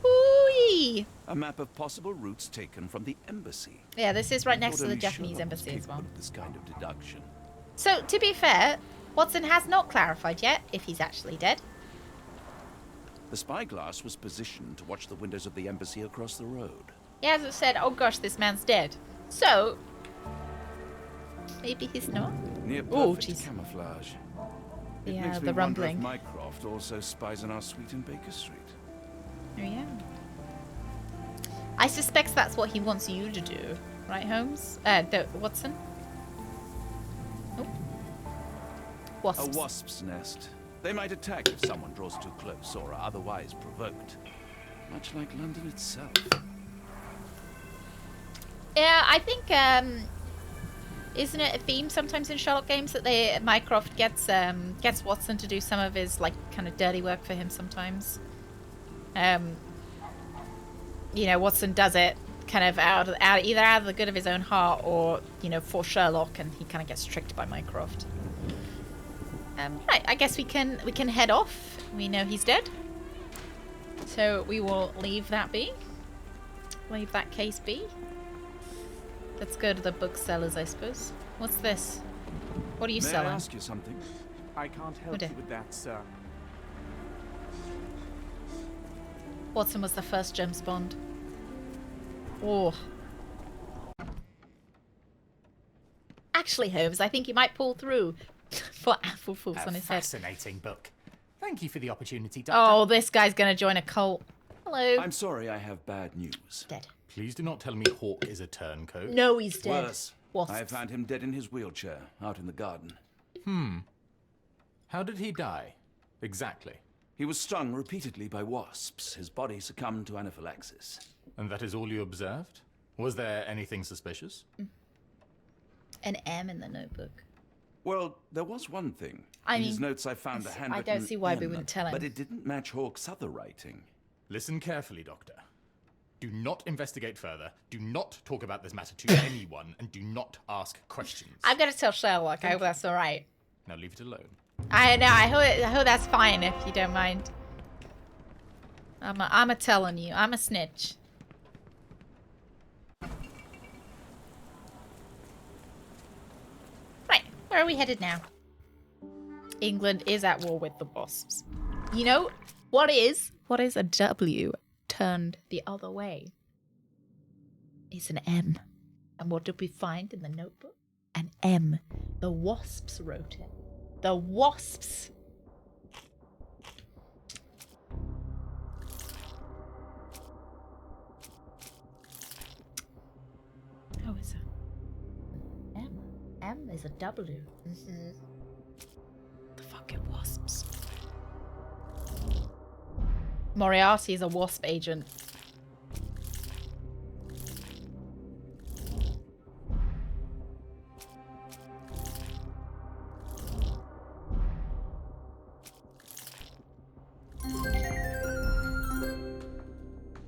Speaker 1: Ooh.
Speaker 4: A map of possible routes taken from the embassy.
Speaker 1: Yeah, this is right
Speaker 4: I
Speaker 1: next
Speaker 4: thought
Speaker 1: to the
Speaker 4: only
Speaker 1: Japanese
Speaker 4: Sherlock was
Speaker 1: embassy as well.
Speaker 4: capable of this kind of deduction.
Speaker 1: So, to be fair, Watson has not clarified yet if he's actually dead.
Speaker 4: The spyglass was positioned to watch the windows of the embassy across the road.
Speaker 1: He hasn't said, oh gosh, this man's dead. So, maybe he's not.
Speaker 4: Near
Speaker 1: Oh,
Speaker 4: perfect
Speaker 1: jeez.
Speaker 4: camouflage. It
Speaker 1: Yeah,
Speaker 4: makes me
Speaker 1: the rumbling.
Speaker 4: wonder if Mycroft also spies on our suite in Baker Street.
Speaker 1: Oh, yeah. I suspect that's what he wants you to do. Right, Holmes? Watson? Oh. Wasps.
Speaker 4: A wasp's nest. They might attack if someone draws too close or are otherwise provoked. Much like London itself.
Speaker 1: Yeah, I think, isn't it a theme sometimes in Sherlock games that Mycroft gets Watson to do some of his, like, kind of dirty work for him sometimes? You know, Watson does it kind of either out of the good of his own heart or, you know, for Sherlock, and he kind of gets tricked by Mycroft. Right, I guess we can head off. We know he's dead. So we will leave that be. Leave that case be. Let's go to the booksellers, I suppose. What's this? What are you selling?
Speaker 4: May I ask you something?
Speaker 20: I can't help you with that, sir.
Speaker 1: Watson was the first James Bond. Oh. Actually, Holmes, I think you might pull through for apple falls on his head.
Speaker 12: Fascinating book. Thank you for the opportunity, Doctor.
Speaker 1: Oh, this guy's gonna join a cult. Hello.
Speaker 4: I'm sorry, I have bad news.
Speaker 1: Dead.
Speaker 12: Please do not tell me Hawk is a turncoat.
Speaker 1: No, he's dead.
Speaker 4: Worse.
Speaker 1: Wasps.
Speaker 4: I found him dead in his wheelchair, out in the garden.
Speaker 12: How did he die? Exactly.
Speaker 4: He was stung repeatedly by wasps. His body succumbed to anaphylaxis.
Speaker 12: And that is all you observed? Was there anything suspicious?
Speaker 1: An M in the notebook.
Speaker 4: Well, there was one thing.
Speaker 1: I
Speaker 4: In
Speaker 1: mean,
Speaker 4: his notes I found a
Speaker 1: I
Speaker 4: handwritten
Speaker 1: don't see why we
Speaker 4: M,
Speaker 1: wouldn't tell him.
Speaker 4: But it didn't match Hawke's other writing.
Speaker 12: Listen carefully, Doctor. Do not investigate further. Do not talk about this matter to anyone, and do not ask questions.
Speaker 1: I'm gonna tell Sherlock. I hope that's all right.
Speaker 12: Now leave it alone.
Speaker 1: I know. I hope that's fine if you don't mind. I'm a telling you. I'm a snitch. Right. Where are we headed now? England is at war with the wasps. You know what is a W turned the other way? It's an M. And what did we find in the notebook? An M. The wasps wrote it. The wasps. Oh, is it? M. M is a W. The fucking wasps. Moriarty is a wasp agent.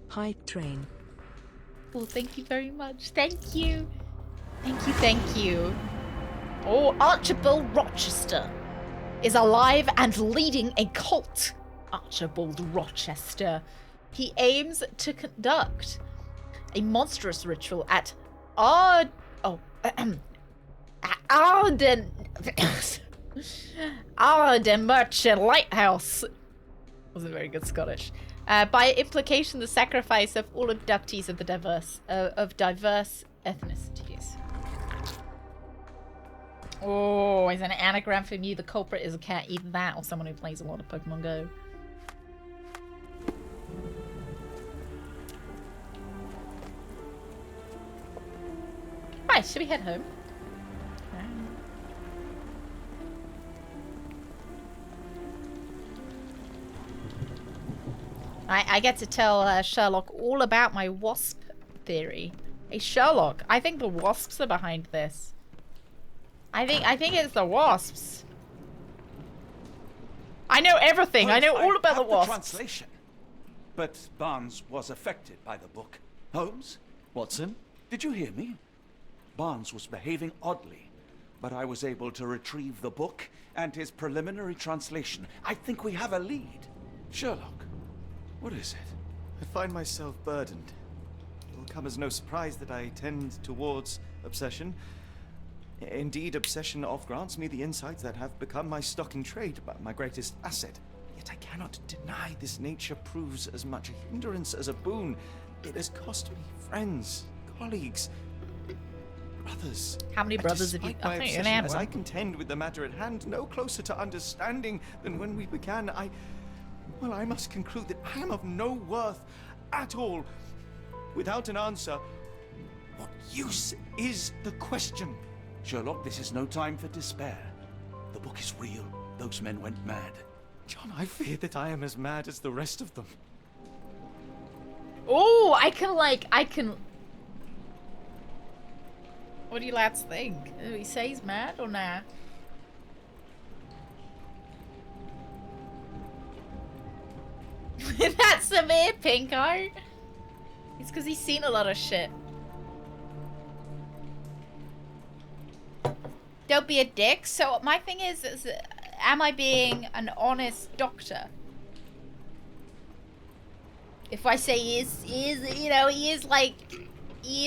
Speaker 2: Hype train.
Speaker 1: Well, thank you very much. Thank you. Thank you, thank you. Oh, Archibald Rochester is alive and leading a cult. Archibald Rochester. He aims to conduct a monstrous ritual at Arden Merchant Lighthouse. Wasn't very good Scottish. By implication, the sacrifice of all abductees of the diverse ethnicities. Oh, is an anagram from you. The culprit is a cat. Either that or someone who plays a lot of Pokemon Go. Right, should we head home? I get to tell Sherlock all about my wasp theory. Hey Sherlock, I think the wasps are behind this. I think it's the wasps. I know everything. I know all about the wasps.
Speaker 4: Translation. But Barnes was affected by the book. Holmes?
Speaker 15: Watson?
Speaker 4: Did you hear me? Barnes was behaving oddly, but I was able to retrieve the book and his preliminary translation. I think we have a lead. Sherlock, what is it?
Speaker 5: I find myself burdened. It will come as no surprise that I tend towards obsession. Indeed, obsession oft grants me the insights that have become my stock in trade, my greatest asset. Yet I cannot deny this nature proves as much a hindrance as a boon. It has cost me friends, colleagues, brothers.
Speaker 1: How many brothers have you?
Speaker 5: I think as I contend with the matter at hand, no closer to understanding than when we began, I must conclude that I am of no worth at all. Without an answer, what use is the question?
Speaker 4: Sherlock, this is no time for despair. The book is real. Those men went mad.
Speaker 5: John, I fear that I am as mad as the rest of them.
Speaker 1: Oh, I can... What do you lads think? Do he say he's mad or nah? That severe pink eye? It's because he's seen a lot of shit. Don't be a dick. So my thing is am I being an honest doctor? If I say he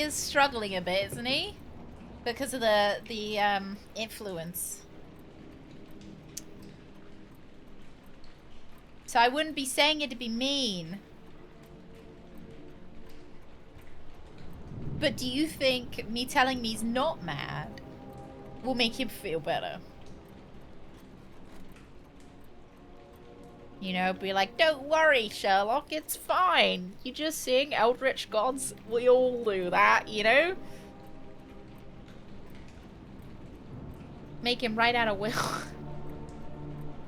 Speaker 1: is struggling a bit, isn't he? Because of the influence. So I wouldn't be saying it to be mean. But do you think me telling me he's not mad will make him feel better? You know, be like, don't worry, Sherlock, it's fine. You're just seeing eldritch gods. We all do that, you know? Make him write out a will.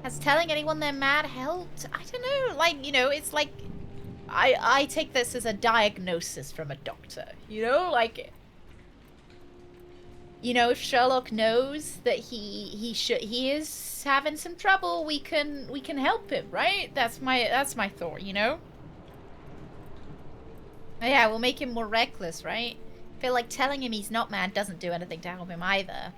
Speaker 1: Has telling anyone they're mad helped? I don't know. Like, you know, it's like... I take this as a diagnosis from a doctor. You know, like... You know, if Sherlock knows that he is having some trouble, we can help him, right? That's my thought, you know? Yeah, we'll make him more reckless, right? I feel like telling him he's not mad doesn't do anything to help him either.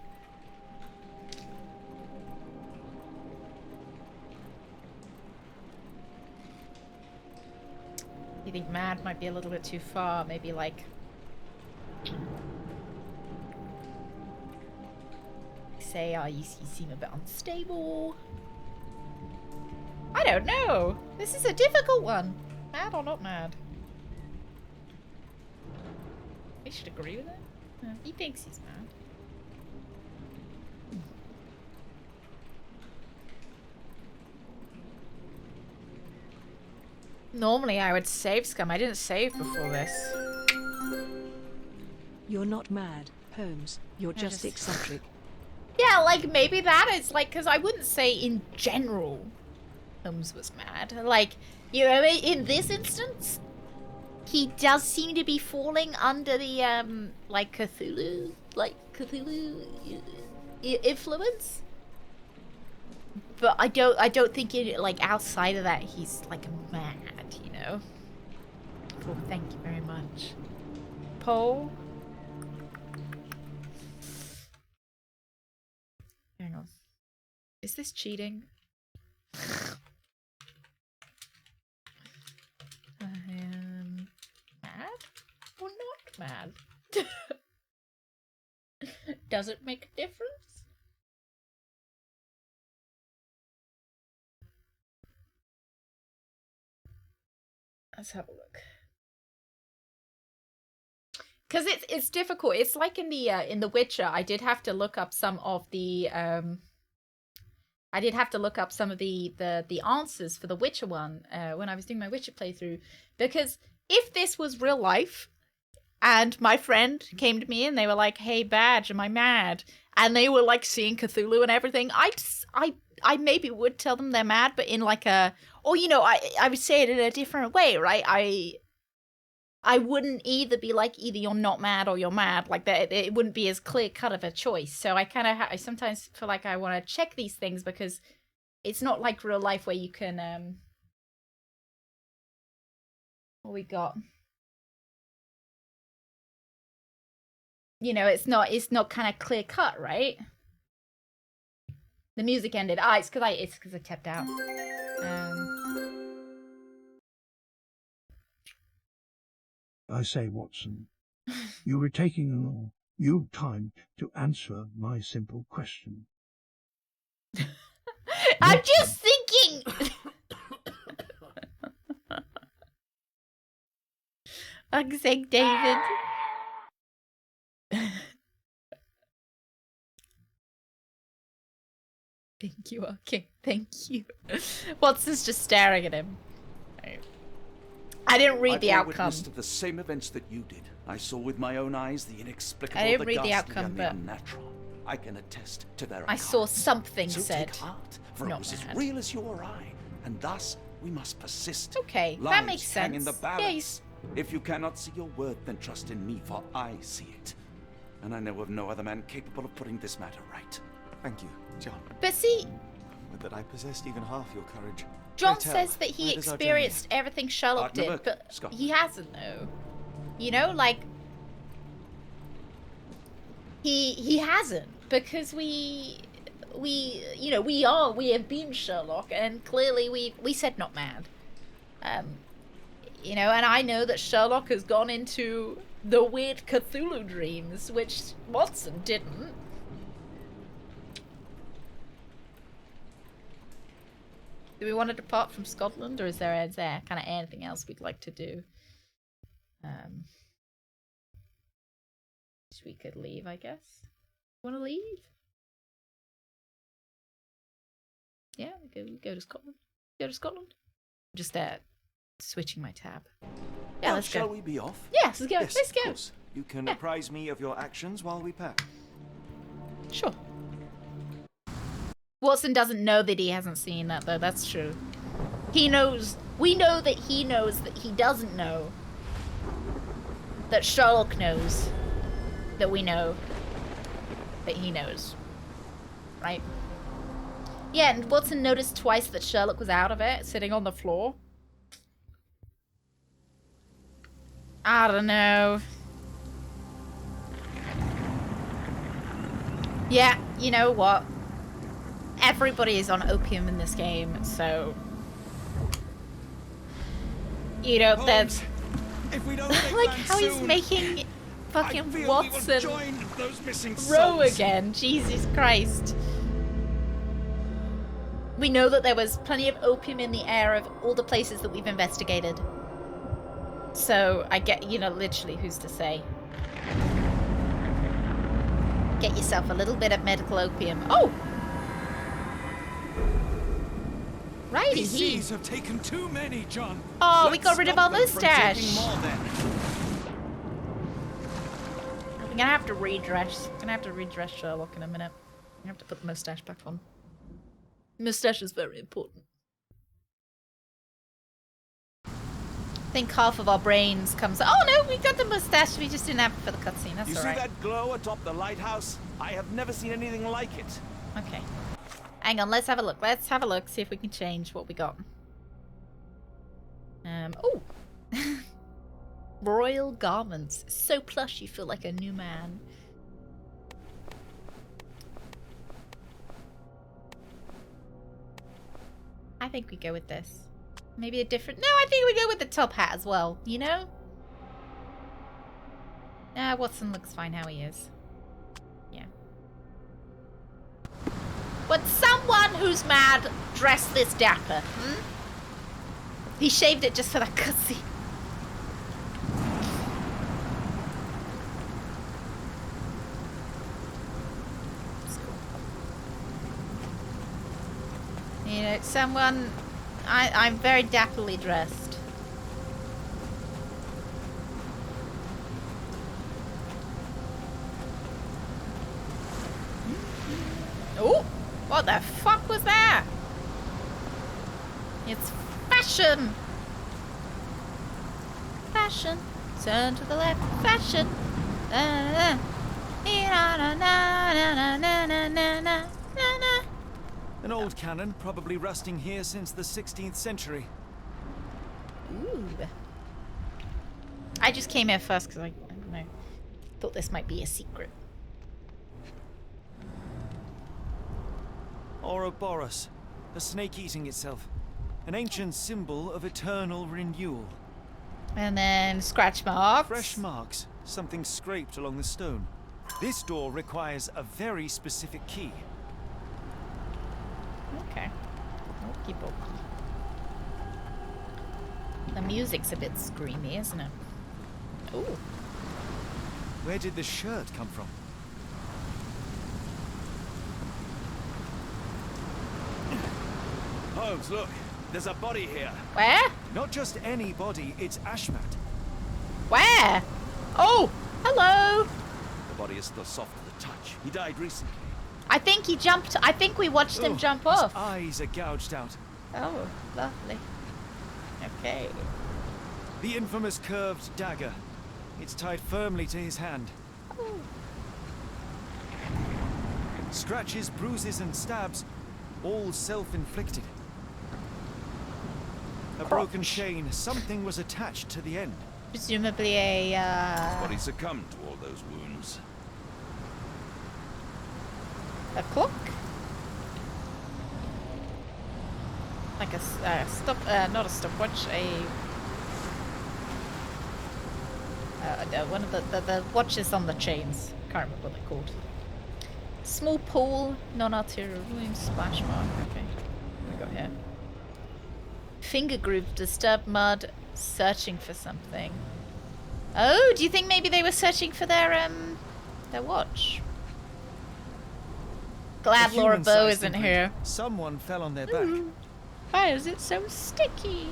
Speaker 1: You think mad might be a little bit too far, maybe like... Say, oh, you seem a bit unstable. I don't know. This is a difficult one. Mad or not mad? We should agree with it. Yeah, he thinks he's mad. Normally I would save Scum. I didn't save before this.
Speaker 2: You're not mad, Holmes. You're just eccentric.
Speaker 1: Yeah, like maybe that is like, because I wouldn't say in general Holmes was mad. Like, you know, in this instance, he does seem to be falling under the like Cthulhu influence. But I don't think it, like, outside of that he's like mad, you know. Oh, thank you very much, Paul. Hang on. Is this cheating? I am mad or not mad? Does it make a difference? Let's have a look. because it's difficult. It's like in the Witcher. I did have to look up some of the the answers for the Witcher one when I was doing my Witcher playthrough, because if this was real life and my friend came to me and they were like, "Hey Badge, am I mad?" and they were like seeing Cthulhu and everything, I maybe would tell them they're mad, but in like a, or you know, I would say it in a different way, right? I wouldn't either be like, either you're not mad or you're mad, like that. It wouldn't be as clear cut of a choice. So I kind of I sometimes feel like I want to check these things, because it's not like real life where you can what we got, you know, it's not kind of clear cut, right? The music ended. It's because I tapped out.
Speaker 16: I say, Watson, you were taking your time to answer my simple question.
Speaker 1: I'm just thinking. Fuck's sake, David. Thank you, okay. Thank you. Watson's just staring at him. I didn't read the outcome. I
Speaker 4: witnessed the same events that you did. I saw with my own eyes the inexplicable,
Speaker 1: I didn't read
Speaker 4: ghastly,
Speaker 1: the outcome,
Speaker 4: and the
Speaker 1: but
Speaker 4: unnatural. I can attest to their
Speaker 1: I saw something
Speaker 4: so
Speaker 1: said.
Speaker 4: Take heart, for it was as real as you or I, and thus we must persist.
Speaker 1: Okay,
Speaker 4: Lives
Speaker 1: that makes sense.
Speaker 4: hang in the balance. If you cannot see your worth, then trust in me, for I see it. And I know of no other man capable of putting this matter right.
Speaker 5: Thank you, John.
Speaker 1: But see,
Speaker 5: would that I possessed even half your courage.
Speaker 1: John says that he experienced everything Sherlock did, but he hasn't, though. You know, like he hasn't, because we have been Sherlock, and clearly we said not mad. You know, and I know that Sherlock has gone into the weird Cthulhu dreams, which Watson didn't. Do we want to depart from Scotland, or is there kind of anything else we'd like to do? We could leave, I guess. Want to leave? Yeah, we go to Scotland. Go to Scotland. Just switching my tab. Yeah, let's go.
Speaker 5: Shall we be off?
Speaker 1: Yes, let's go.
Speaker 5: Yes,
Speaker 1: let's go.
Speaker 5: Of course. You can apprise me of your actions while we pack.
Speaker 1: Sure. Watson doesn't know that he hasn't seen that, though. That's true. He knows. We know that he knows that he doesn't know. That Sherlock knows. That we know. That he knows. Right? Yeah, and Watson noticed twice that Sherlock was out of it, sitting on the floor. I don't know. Yeah, you know what? Everybody is on opium in this game, so... You know, that's... like how he's making fucking Watson row again. Jesus Christ. We know that there was plenty of opium in the air of all the places that we've investigated. So, I get, you know, literally, who's to say? Get yourself a little bit of medical opium. Oh! Righty,
Speaker 16: These seas have taken too many, John.
Speaker 1: Oh, we got rid of our mustache. I'm gonna have to redress. I'm gonna have to redress Sherlock in a minute. I'm gonna have to put the mustache back on. Mustache is very important. I think half of our brains comes. Oh no, we got the mustache. We just didn't have it for the cutscene. That's all right.
Speaker 4: You see that glow atop the lighthouse? I have never seen anything like it.
Speaker 1: Okay. Hang on, let's have a look. Let's have a look, see if we can change what we got. Oh! Royal garments. So plush you feel like a new man. I think we go with this. Maybe a different... No, I think we go with the top hat as well, you know? Watson looks fine how he is. Yeah. Would someone who's mad dress this dapper? Hmm? He shaved it just for that cutscene. Alright, someone... I'm very dapperly dressed. Oh! What the fuck was that? It's fashion! Fashion. Turn to the left. Fashion.
Speaker 15: An old cannon, probably rusting here since the 16th century.
Speaker 1: Ooh. I just came here first because I don't know. Thought this might be a secret.
Speaker 15: Ouroboros, a snake eating itself. An ancient symbol of eternal renewal.
Speaker 1: And then scratch marks.
Speaker 15: Fresh marks. Something scraped along the stone. This door requires a very specific key.
Speaker 1: Okay. Okie dokie. The music's a bit screamy, isn't it? Ooh.
Speaker 15: Where did the shirt come from?
Speaker 4: Holmes, look. There's a body here.
Speaker 1: Where?
Speaker 15: Not just any body, it's Ashmat.
Speaker 1: Where? Oh! Hello!
Speaker 4: The body is still soft to the touch. He died recently.
Speaker 1: I think he jumped. I think we watched him jump off.
Speaker 15: His eyes are gouged out.
Speaker 1: Oh, lovely. Okay.
Speaker 15: The infamous curved dagger. It's tied firmly to his hand.
Speaker 1: Oh.
Speaker 15: Scratches, bruises, and stabs, all self-inflicted. A broken chain. Something was attached to the end.
Speaker 1: Presumably a,
Speaker 4: His body succumbed to all those wounds.
Speaker 1: a clock? Like a stop, not a stopwatch, one of the watches on the chains. Can't remember what they're called. Small pool, non-arterial wound, splash mark. Okay, what we got here? Finger groove, disturbed mud, searching for something. Oh, do you think maybe they were searching for their watch? Glad Laura Bow isn't here.
Speaker 15: Someone fell on their back.
Speaker 1: Why is it so sticky?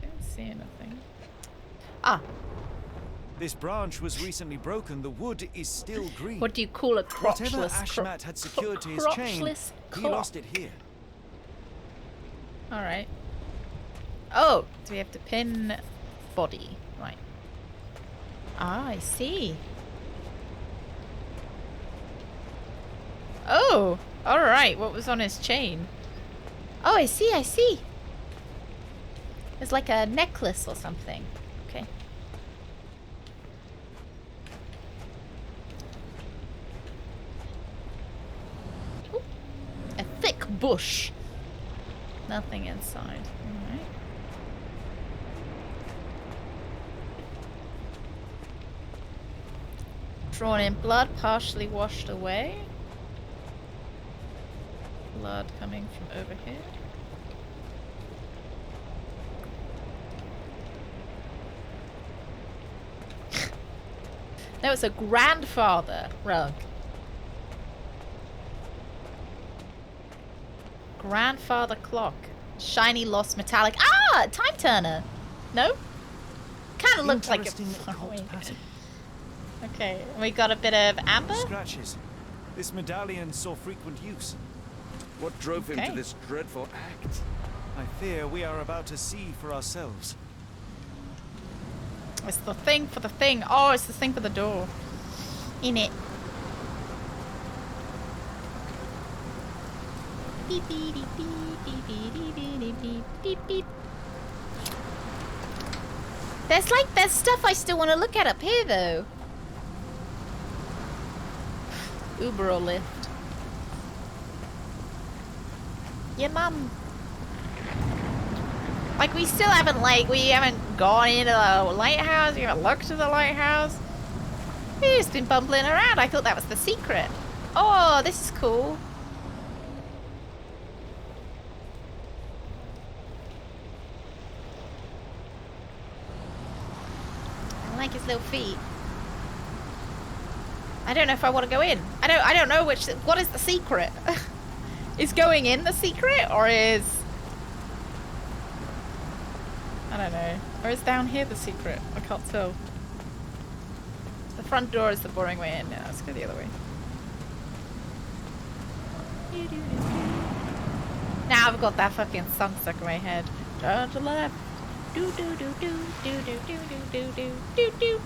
Speaker 1: Can't see anything. Ah.
Speaker 15: This branch was recently broken. The wood is still green.
Speaker 1: What do you call a
Speaker 15: Whatever
Speaker 1: crotchless
Speaker 15: Ashmat had secured to his chain, he lost it here.
Speaker 1: Alright. Oh, so we have to pin body. Right. Ah, I see. Oh, alright. What was on his chain? Oh, I see, I see. It's like a necklace or something. Okay. Ooh, a thick bush. Nothing inside. Alright. Drawn in blood, partially washed away. Blood coming from over here. No, it's a grandfather rug. Grandfather clock. Shiny, lost, metallic. Ah! Time turner. No? Kind of looks like a... Okay, we got a bit of amber?
Speaker 15: Scratches. This medallion saw frequent use.
Speaker 4: What drove him to this dreadful act?
Speaker 15: I fear we are about to see for ourselves.
Speaker 1: It's the thing for the thing. Oh, it's the thing for the door. In it. Beep, beep, beep, beep, beep, beep, beep, beep, beep. There's stuff I still want to look at up here though. Uber or Lyft. Yeah, mum. Like we still haven't we haven't gone into the lighthouse. We haven't looked at the lighthouse. We've just been bumbling around. I thought that was the secret. Oh, this is cool. I like his little feet. I don't know if I want to go in. I don't know what is the secret? Is going in the secret, or is... I don't know. Or is down here the secret? I can't tell. The front door is the boring way in. Yeah, let's go the other way. Now I've got that fucking song stuck in my head. Turn to the left. Do do do do do do do do do do do.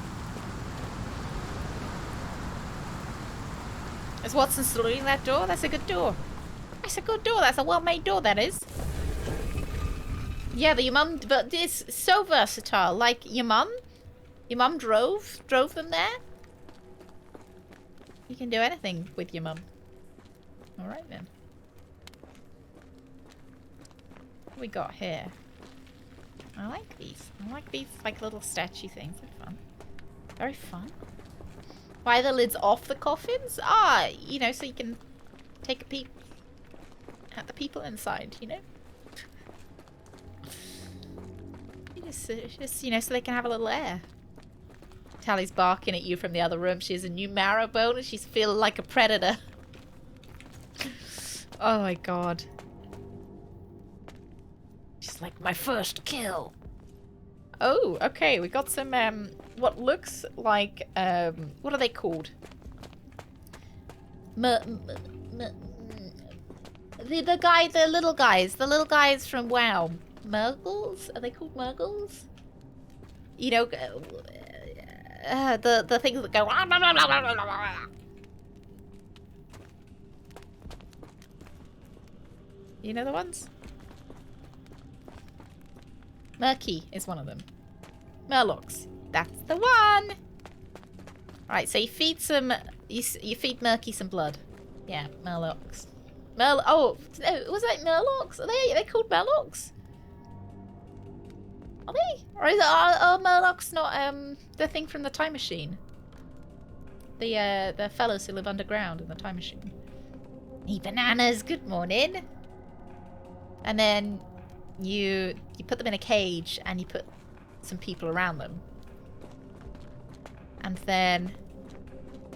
Speaker 1: Is Watson saluting that door? That's a good door. That's a good door. That's a well-made door, that is. Yeah, but your mum, but it's so versatile. Like your mum drove them there. You can do anything with your mum. All right then. What we got here? I like these. I like these like little statue things. They're fun. Very fun. Why are the lids off the coffins? Ah, you know, so you can take a peek at the people inside, you know? Just, you know, so they can have a little air. Tally's barking at you from the other room. She has a new marrow bone and she's feeling like a predator. Oh my god. She's like, my first kill. Oh, okay. We got some, what looks like, what are they called? The little guys from WoW. Murgles? Are they called Murgles? You know, the things that go. You know the ones? Murky is one of them. Murlocs. That's the one. Right, so you feed some. You feed Murky some blood. Yeah, Murlocs. Oh, was that Murlocs? Are they called Murlocs? Are they? Or are Murlocs not the thing from the time machine? The fellows who live underground in the time machine. Hey bananas, good morning. And then you put them in a cage and you put some people around them. And then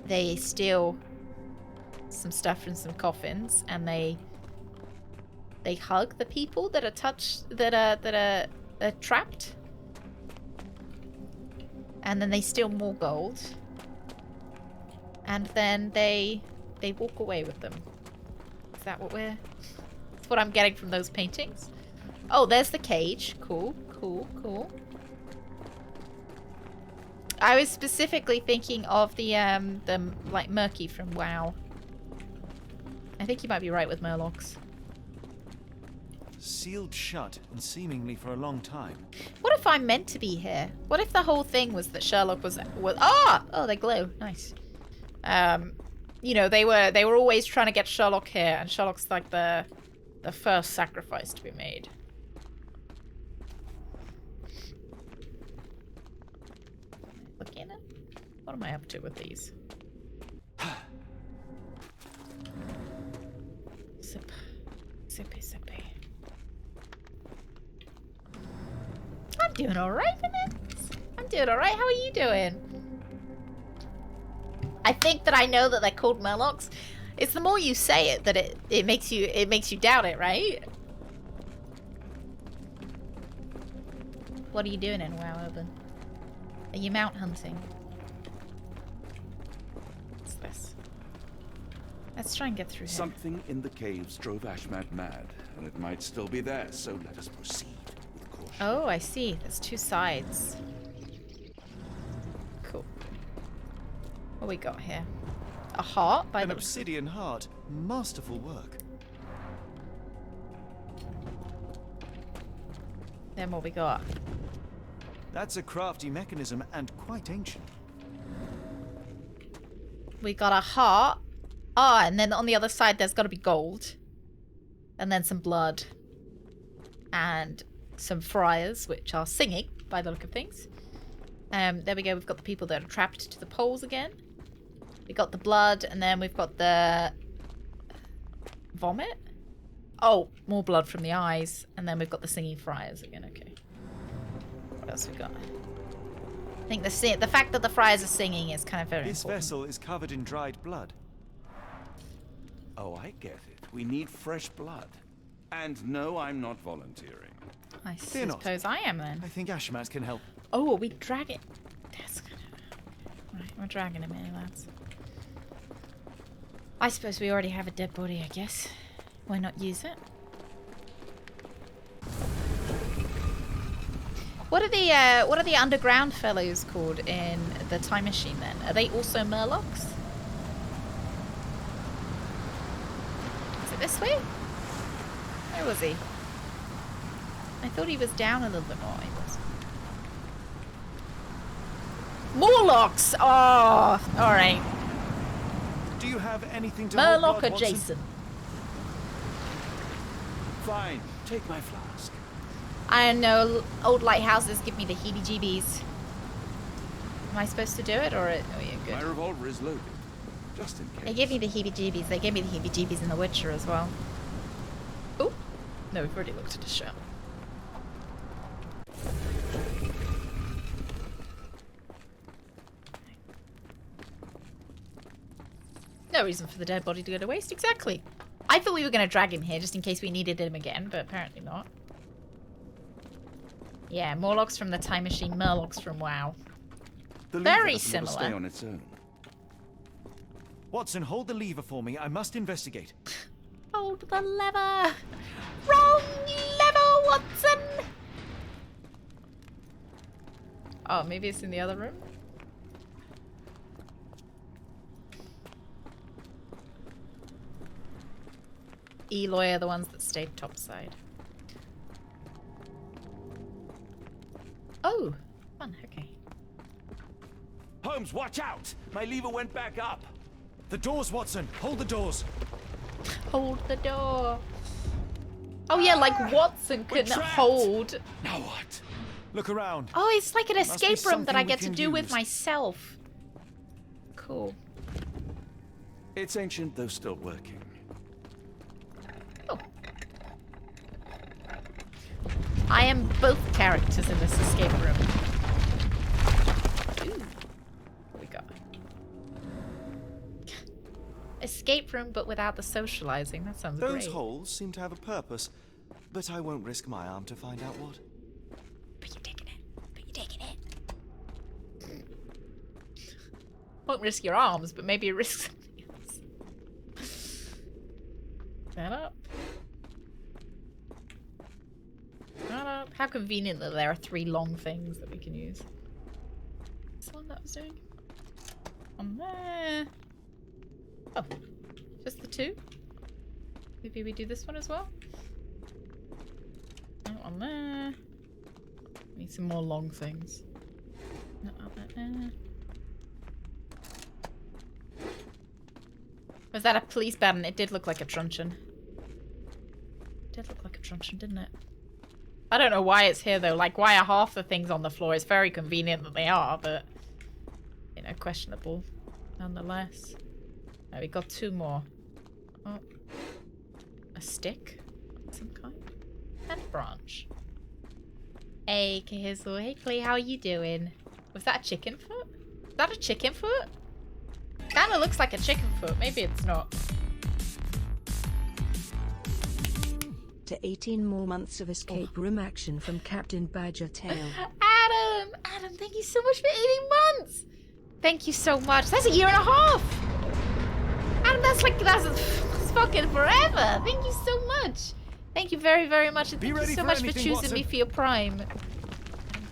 Speaker 1: they steal some stuff from some coffins and they hug the people that are trapped, and then they steal more gold, and then they walk away with them. Is that what that's what I'm getting from those paintings? Oh, there's the cage. Cool, cool, cool. I was specifically thinking of the like Murky from WoW. I think you might be right with Murlocs.
Speaker 5: Sealed shut, and seemingly for a long time.
Speaker 1: What if I'm meant to be here? What if the whole thing was that Sherlock was oh, they glow. Nice. You know, they were always trying to get Sherlock here, and Sherlock's like the first sacrifice to be made. Looking at what am I up to with these? Sip. Sippy, sippy. I'm doing alright, Vanessa. I'm doing alright. How are you doing? I think that I know that they're called Murlocs. It's the more you say it that it makes you doubt it, right? What are you doing in WoW Urban? Are you mount hunting? What's this? Let's try and get through here.
Speaker 4: Something in the caves drove Ashmat mad, and it might still be there, so let us proceed with caution.
Speaker 1: Oh, I see. There's two sides. Cool. What we got here? A heart by
Speaker 5: an obsidian heart. Masterful work.
Speaker 1: Then what we got?
Speaker 5: That's a crafty mechanism and quite ancient.
Speaker 1: We got a heart. Ah, and then on the other side there's got to be gold. And then some blood. And some friars, which are singing, by the look of things. There we go, we've got the people that are trapped to the poles again. We got the blood, and then we've got the... vomit? Oh, more blood from the eyes. And then we've got the singing friars again, okay. What else we got? I think the fact that the friars are singing is kind of very
Speaker 5: This
Speaker 1: important.
Speaker 5: vessel is covered in dried blood.
Speaker 4: Oh, I get it. We need fresh blood. And no, I'm not volunteering.
Speaker 1: I
Speaker 5: Fear not.
Speaker 1: suppose I am then.
Speaker 5: I think Ashmat can help.
Speaker 1: Oh, are we dragging? That's good. Right, we're dragging him in, lads. I suppose we already have a dead body, I guess. Why not use it? What are the underground fellows called in the time machine then? Are they also Murlocs? Is it this way? Where was he? I thought he was down a little bit more. He was. Morlocks! Oh, alright.
Speaker 5: Do you have anything to
Speaker 1: Murloc
Speaker 5: hold, Watson?
Speaker 1: adjacent.
Speaker 4: Fine, take my flask.
Speaker 1: I know old lighthouses give me the heebie-jeebies. Am I supposed to do it, or oh yeah, good.
Speaker 4: My revolver is loaded, just in case.
Speaker 1: They give me the heebie-jeebies. They gave me the heebie-jeebies in The Witcher as well. Oh, no, we've already looked at the show. No reason for the dead body to go to waste, exactly. I thought we were going to drag him here just in case we needed him again, but apparently not. Yeah, Morlocks from the Time Machine, Murlocs from WoW. Very similar.
Speaker 4: Stay on its own.
Speaker 5: Watson, hold the lever for me. I must investigate.
Speaker 1: Hold the lever. Wrong lever, Watson. Oh, maybe it's in the other room? Eloy are the ones that stayed topside. Oh, fun, okay.
Speaker 4: Holmes, watch out! My lever went back up.
Speaker 5: The doors, Watson. Hold the doors.
Speaker 1: Hold the door. Oh yeah, like Watson couldn't hold.
Speaker 4: Now what?
Speaker 5: Look around.
Speaker 1: Oh, it's like an
Speaker 5: Must be
Speaker 1: escape room that I
Speaker 5: something we
Speaker 1: get to
Speaker 5: can
Speaker 1: do with
Speaker 5: use.
Speaker 1: myself. Cool.
Speaker 4: It's ancient, though still working.
Speaker 1: Oh. I am both characters in this escape room. Ooh. What we got? Escape room, but without the socializing. That sounds
Speaker 5: Those
Speaker 1: great.
Speaker 5: holes seem to have a purpose, but I won't risk my arm to find out what.
Speaker 1: But you're taking it. But you're taking it. Won't risk your arms, but maybe you risk something else. That up. That up. How convenient that there are 3 long things that we can use. This one that was doing. On there. Oh, just the 2? Maybe we do this one as well? No, on there. Need some more long things. No, on there. Was that a police baton? It did look like a truncheon. It did look like a truncheon, didn't it? I don't know why it's here though. Like, why are half the things on the floor? It's very convenient that they are, but you know, questionable nonetheless. Oh, we got 2 more. Oh, a stick of some kind and a branch. Hey, Kahizzle. Hey, Clee. How are you doing? Was that a chicken foot? Is that a chicken foot? Kinda looks like a chicken foot. Maybe it's not.
Speaker 2: To 18 more months of escape room action from Captain Badgertail.
Speaker 1: Adam! Adam, thank you so much for 18 months! Thank you so much. That's a year and a half! Adam, that's fucking forever! Thank you so much! Thank you very, very much. And thank you so much for choosing me for your prime. Adam,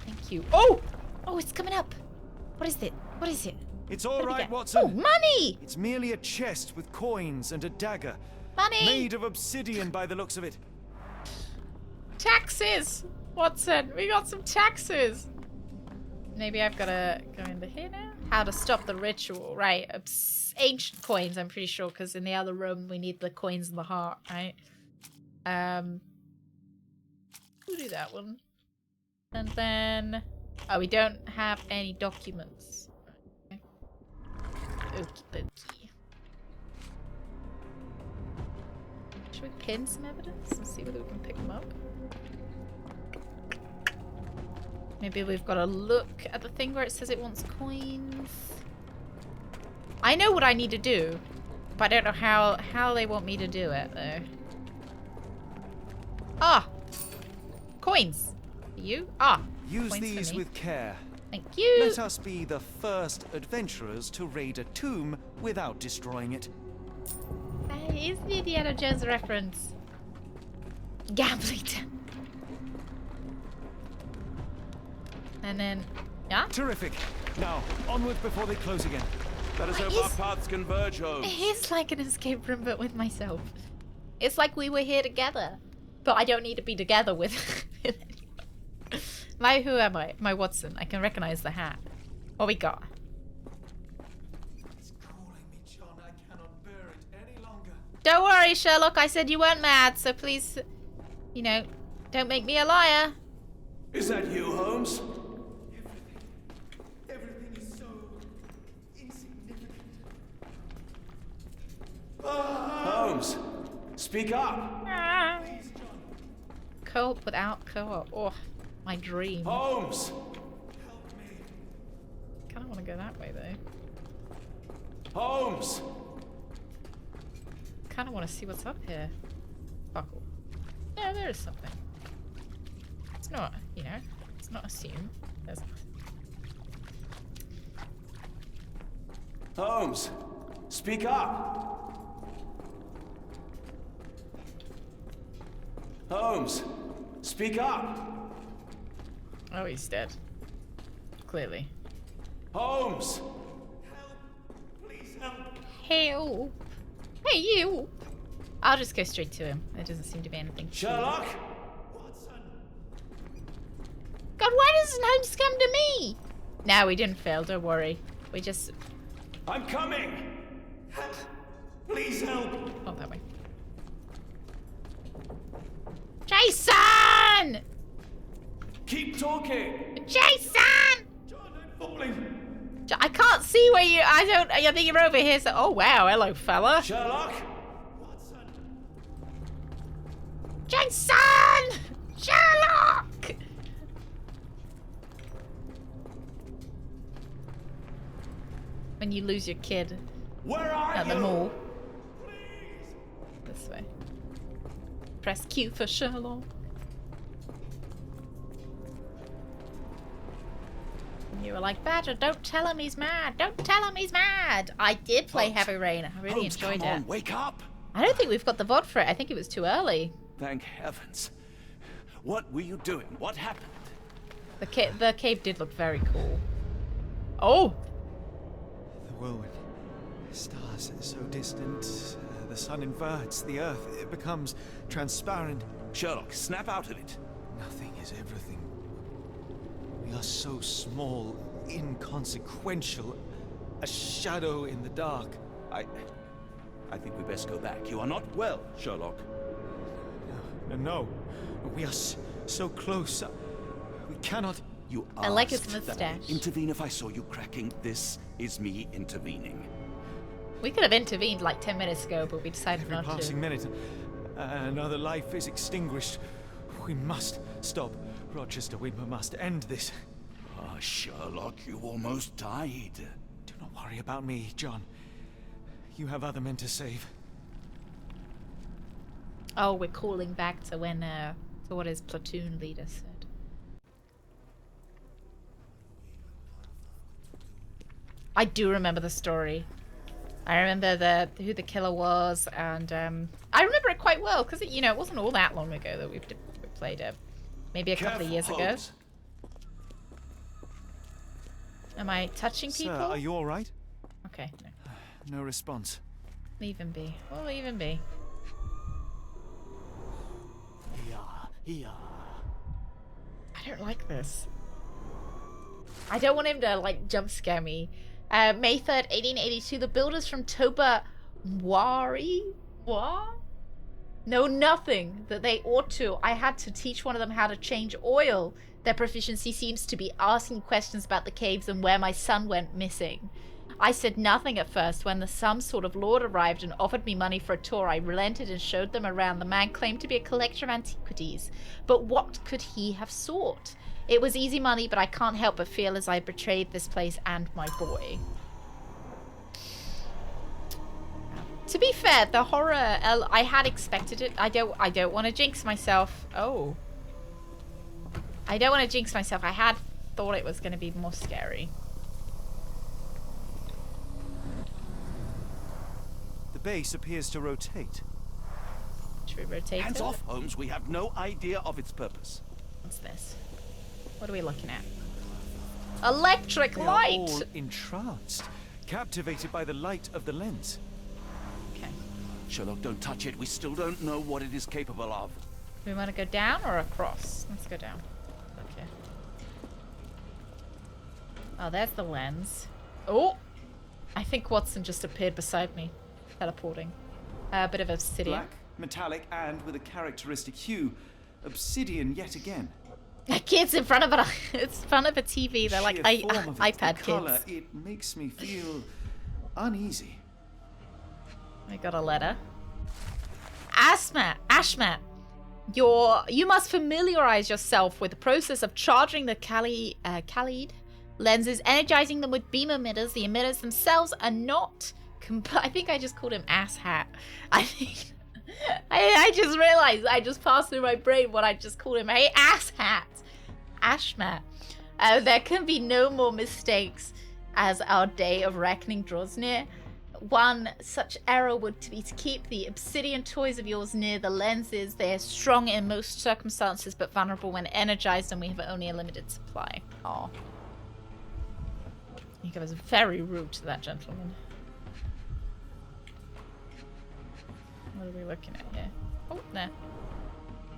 Speaker 1: thank you. Oh! Oh, it's coming up. What is it? What is it?
Speaker 5: It's all right, Watson.
Speaker 1: Oh, money!
Speaker 5: It's merely a chest with coins and a dagger.
Speaker 1: Money!
Speaker 5: Made of obsidian by the looks of it.
Speaker 1: Taxes! Watson, we got some taxes! Maybe I've got to go into here now? How to stop the ritual, right? Ancient coins, I'm pretty sure, because in the other room we need the coins in the heart, right? We'll do that one. And then... Oh, we don't have any documents. Okay. Okie dokie. Should we pin some evidence and see whether we can pick them up? Maybe we've got to look at the thing where it says it wants coins. I know what I need to do, but I don't know how they want me to do it, though. Ah! Coins! You? Ah!
Speaker 15: Use
Speaker 1: coins
Speaker 15: these
Speaker 1: for me.
Speaker 15: with care.
Speaker 1: Thank you!
Speaker 15: Let us be the first adventurers to raid a tomb without destroying it.
Speaker 1: That is the Indiana Jones reference. Gambling town. And then, yeah?
Speaker 15: Terrific. Now, onward before they close again.
Speaker 4: Let us hope our paths converge, Holmes.
Speaker 1: It is like an escape room, but with myself. It's like we were here together. But I don't need to be together with who am I? My Watson. I can recognize the hat. What we got?
Speaker 15: It's calling me, John. I cannot bear it any longer.
Speaker 1: Don't worry, Sherlock. I said you weren't mad, so please, you know, don't make me a liar.
Speaker 4: Is that you, Holmes?
Speaker 15: Everything is so insignificant.
Speaker 4: Holmes, speak up.
Speaker 15: Please, John.
Speaker 1: Co-op without co-op. Oh, my dream.
Speaker 4: Holmes!
Speaker 15: Help me.
Speaker 1: Kind of want to go that way, though.
Speaker 4: Holmes!
Speaker 1: Kind of want to see what's up here. Buckle. Yeah, there is something. It's not, you know, it's not assumed. There's nothing.
Speaker 4: Holmes, speak up. Holmes, speak up.
Speaker 1: Oh, he's dead. Clearly.
Speaker 4: Holmes!
Speaker 15: Help! Please help!
Speaker 1: Help! Hey, you! I'll just go straight to him. There doesn't seem to be anything.
Speaker 4: Sherlock?
Speaker 15: Watson!
Speaker 1: God, why doesn't Holmes come to me? No, we didn't fail. Don't worry. We just...
Speaker 4: I'm coming!
Speaker 15: Help! Please help!
Speaker 1: Oh, that way. Jason!
Speaker 4: Keep talking!
Speaker 1: Jason!
Speaker 15: John, I'm falling!
Speaker 1: I can't see where you... I think you're over here, so... Oh, wow. Hello, fella.
Speaker 4: Sherlock?
Speaker 15: Watson!
Speaker 1: Jason! Sherlock! When you lose your kid
Speaker 4: Where are
Speaker 1: at
Speaker 4: you?
Speaker 1: the mall.
Speaker 15: Please!
Speaker 1: This way. Press Q for Sherlock. And you were like, Badger, don't tell him he's mad. Don't tell him he's mad. I did play
Speaker 4: Holmes.
Speaker 1: Heavy Rain. I really
Speaker 4: Holmes,
Speaker 1: enjoyed
Speaker 4: come on,
Speaker 1: it.
Speaker 4: wake up!
Speaker 1: I don't think we've got the VOD for it. I think it was too early.
Speaker 4: Thank heavens. What were you doing? What happened?
Speaker 1: The cave did look very cool. Oh!
Speaker 15: The whirlwind. Stars so distant. The sun inverts. The earth, it becomes transparent.
Speaker 4: Sherlock, snap out of it.
Speaker 15: Nothing is everything. We are so small, inconsequential. A shadow in the dark.
Speaker 4: I think we best go back. You are not well, Sherlock.
Speaker 15: No. We are so close. We cannot...
Speaker 4: You
Speaker 1: I like his
Speaker 4: asked that I
Speaker 1: mustache.
Speaker 4: intervene if I saw you cracking. This is me intervening.
Speaker 1: We could have intervened like 10 minutes ago, but we decided
Speaker 15: Every
Speaker 1: not to.
Speaker 15: passing minute, another life is extinguished. We must stop. Rochester, we must end this.
Speaker 4: Ah, Sherlock, you almost died.
Speaker 15: Do not worry about me, John. You have other men to save.
Speaker 1: Oh, we're calling back to when, to what his platoon leader said. I do remember the story. I remember who the killer was, and I remember it quite well because you know it wasn't all that long ago that we played it. Maybe a couple of years ago. Am I touching people?
Speaker 15: Sir, are you all right?
Speaker 1: Okay, no.
Speaker 15: No response.
Speaker 1: Leave him be. We'll leave him be.
Speaker 15: Yeah.
Speaker 1: I don't like this. I don't want him to like jump scare me. May 3rd, 1882. The builders from Toba Wari? What? Know nothing that they ought to. I had to teach one of them how to change oil. Their proficiency seems to be asking questions about the caves and where my son went missing. I said nothing at first. When some sort of lord arrived and offered me money for a tour, I relented and showed them around. The man claimed to be a collector of antiquities, but what could he have sought? It was easy money, but I can't help but feel as I betrayed this place and my boy. To be fair, the horror, I had expected it. I don't want to jinx myself. Oh. I don't want to jinx myself. I had thought it was going to be more scary.
Speaker 5: The base appears to rotate.
Speaker 1: Should we rotate
Speaker 4: Hands
Speaker 1: it?
Speaker 4: off, Holmes. We have no idea of its purpose.
Speaker 1: What's this? What are we looking at? Electric
Speaker 5: They
Speaker 1: light!
Speaker 5: are all entranced, captivated by the light of the lens.
Speaker 1: Okay.
Speaker 4: Sherlock, don't touch it. We still don't know what it is capable of.
Speaker 1: Do we want to go down or across? Let's go down. Okay. Oh, there's the lens. Oh! I think Watson just appeared beside me. Teleporting. A bit of obsidian.
Speaker 5: Black, metallic, and with a characteristic hue. Obsidian yet again.
Speaker 1: Kids in front of a TV. They're like
Speaker 5: Sheer form of it,
Speaker 1: iPad
Speaker 5: the color,
Speaker 1: kids.
Speaker 5: it makes me feel uneasy.
Speaker 1: I got a letter. Ashmat, you must familiarize yourself with the process of charging the Khalid lenses, energizing them with beam emitters. The emitters themselves are not. I think I just called him ass hat. I think I just realized I just passed through my brain what I just called him. Hey, ass hat, Ashmat. There can be no more mistakes as our day of reckoning draws near. One such error would be to keep the obsidian toys of yours near the lenses. They are strong in most circumstances, but vulnerable when energized, and we have only a limited supply. Oh. I think I was very rude to that gentleman. What are we looking at here? Oh, there.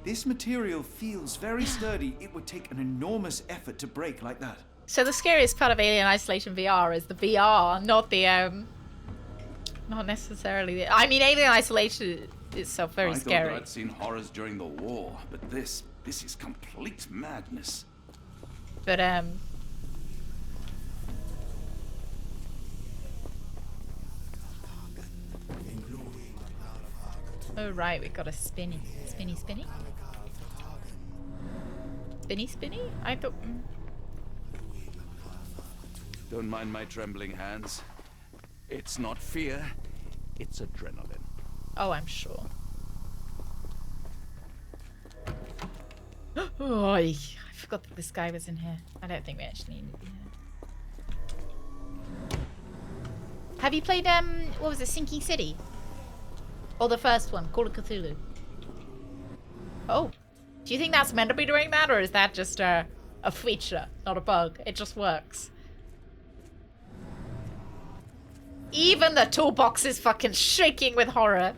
Speaker 5: This material feels very sturdy. It would take an enormous effort to break like that.
Speaker 1: So the scariest part of Alien Isolation VR is the VR, not the not necessarily the. I mean, Alien Isolation itself very scary.
Speaker 4: I thought I'd seen horrors during the war, but this is complete madness.
Speaker 1: But oh right, we got a spinny. Spinny? I thought.
Speaker 4: Don't mind my trembling hands. It's not fear, it's adrenaline.
Speaker 1: Oh, I'm sure. Oh, I forgot that this guy was in here. I don't think we actually need to be here. Have you played what was it, Sinking City? Or the first one, Call of Cthulhu? Oh. Do you think that's meant to be doing that, or is that just a feature, not a bug? It just works. Even the toolbox is fucking shaking with horror.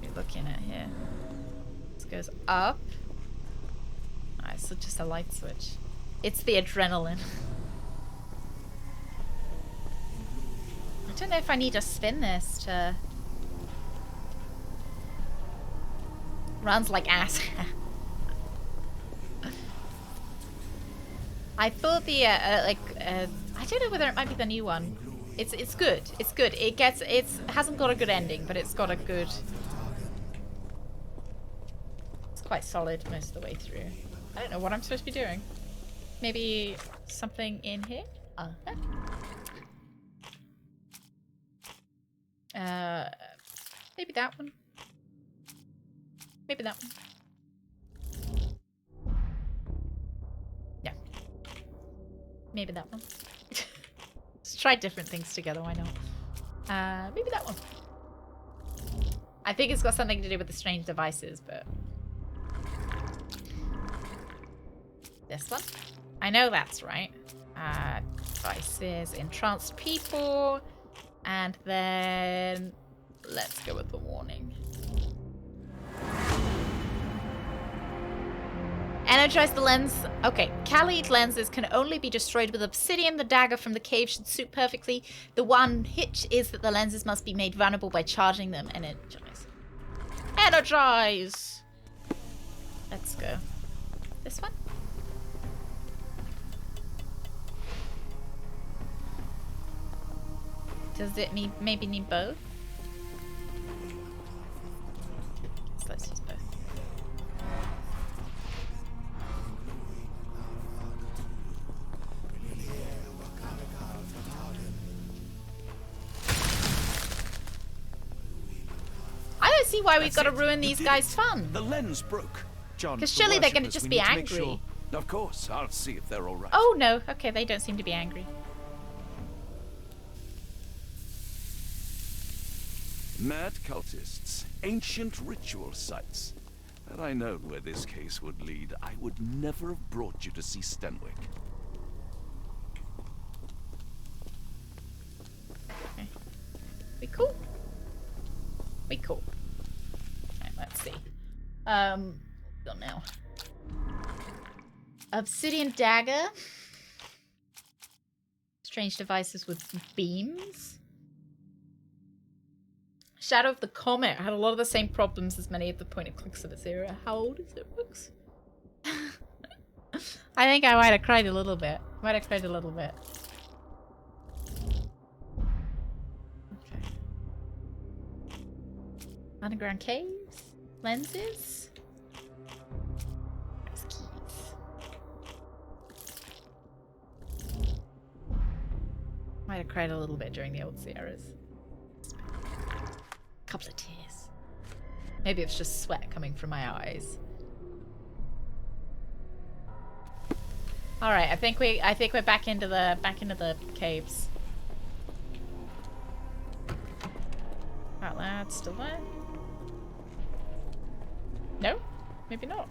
Speaker 1: What are you looking at here? This goes up. Alright, so just a light switch. It's the adrenaline. I don't know if I need to spin this to... Runs like ass. I thought the I don't know whether it might be the new one. It's good. It's good. It hasn't got a good ending, but it's got a good. It's quite solid most of the way through. I don't know what I'm supposed to be doing. Maybe something in here. Maybe that one. Maybe that one. Yeah. Maybe that one. Let's try different things together, why not? Maybe that one. I think it's got something to do with the strange devices, but... This one? I know that's right. Devices, entranced people, and then... Let's go with the warning. Energize the lens. Okay, Khalid lenses can only be destroyed with obsidian. The dagger from the cave should suit perfectly. The one hitch is that the lenses must be made vulnerable by charging them. Energize. Energize! Let's go. This one? Does it maybe need both? So let's use both. I don't see why we've got to ruin these guys' fun.
Speaker 4: The lens broke.
Speaker 5: John,
Speaker 1: because surely they're going to just be angry.
Speaker 5: Sure.
Speaker 4: Of course, I'll see if they're all right.
Speaker 1: Oh no, okay, they don't seem to be angry.
Speaker 4: Mad cultists, ancient ritual sites. Had I known where this case would lead, I would never have brought you to see Stenwick.
Speaker 1: Okay. We cool? We cool. Alright, let's see. Go now. Obsidian dagger. Strange devices with beams. Shadow of the Comet had a lot of the same problems as many of the point and clicks of its era. How old is it, books? I think I might have cried a little bit. Okay. Underground caves? Lenses? There's keys. Might have cried a little bit during the old Sierras. Couple of tears. Maybe it's just sweat coming from my eyes. All right, I think we're back into the caves. Out loud, still there? No, maybe not.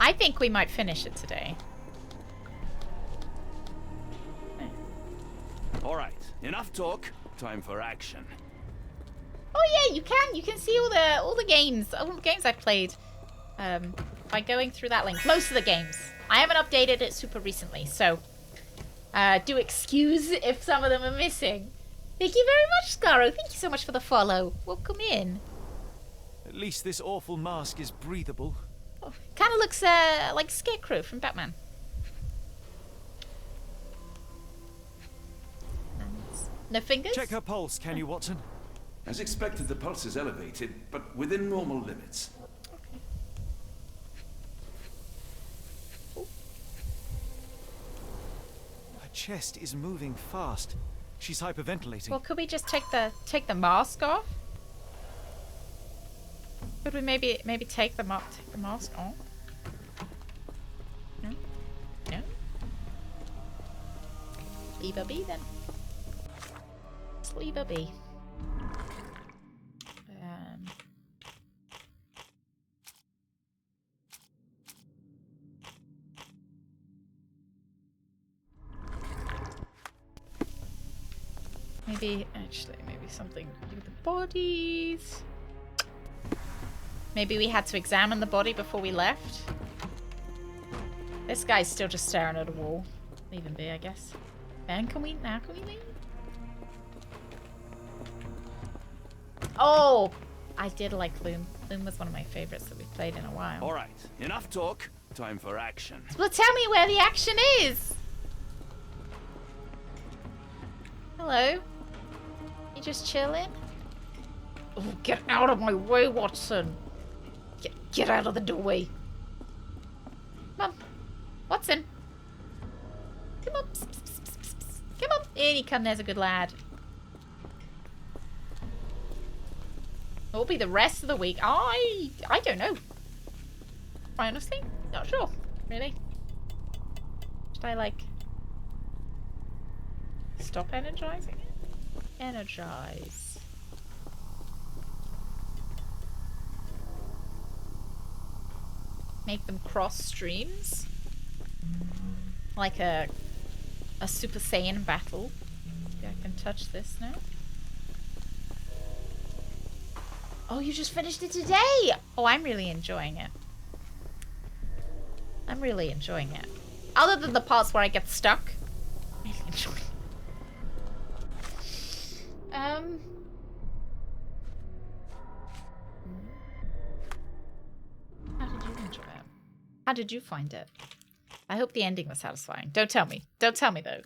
Speaker 1: I think we might finish it today.
Speaker 4: All right, enough talk. Time for action.
Speaker 1: Oh yeah, you can see all the games I've played by going through that link. Most of the games. I haven't updated it super recently, so do excuse if some of them are missing. Thank you very much, Scarrow. Thank you so much for the follow. Welcome in.
Speaker 5: At least this awful mask is breathable.
Speaker 1: Oh, kind of looks like Scarecrow from Batman. No fingers?
Speaker 5: Check her pulse, can you, Watson?
Speaker 4: As expected, the pulse is elevated, but within normal limits.
Speaker 5: Her chest is moving fast. She's hyperventilating.
Speaker 1: Well, could we just take the mask off? Could we maybe take the mask off? No? No? Leave her be then. Just leave her be. Maybe something to do with the bodies. Maybe we had to examine the body before we left. This guy's still just staring at a wall. Leave him be, I guess. Ben, can we leave? Oh! I did like Loom. Loom was one of my favorites that we played in a while.
Speaker 4: Alright, enough talk. Time for action.
Speaker 1: Well, tell me where the action is! Hello? You just chilling? Oh, get out of my way, Watson! Get out of the doorway! Come on. Watson! Come on. Come on. In you come, there's a good lad. What will be the rest of the week? I don't know. Honestly, not sure. Really. Should I, like, stop energizing it? Energize. Make them cross streams? Like a Super Saiyan battle. Maybe I can touch this now. Oh, you just finished it today! Oh, I'm really enjoying it. I'm really enjoying it. Other than the parts where I get stuck. I'm really enjoying it. How did you enjoy it? How did you find it? I hope the ending was satisfying. Don't tell me. Don't tell me, though.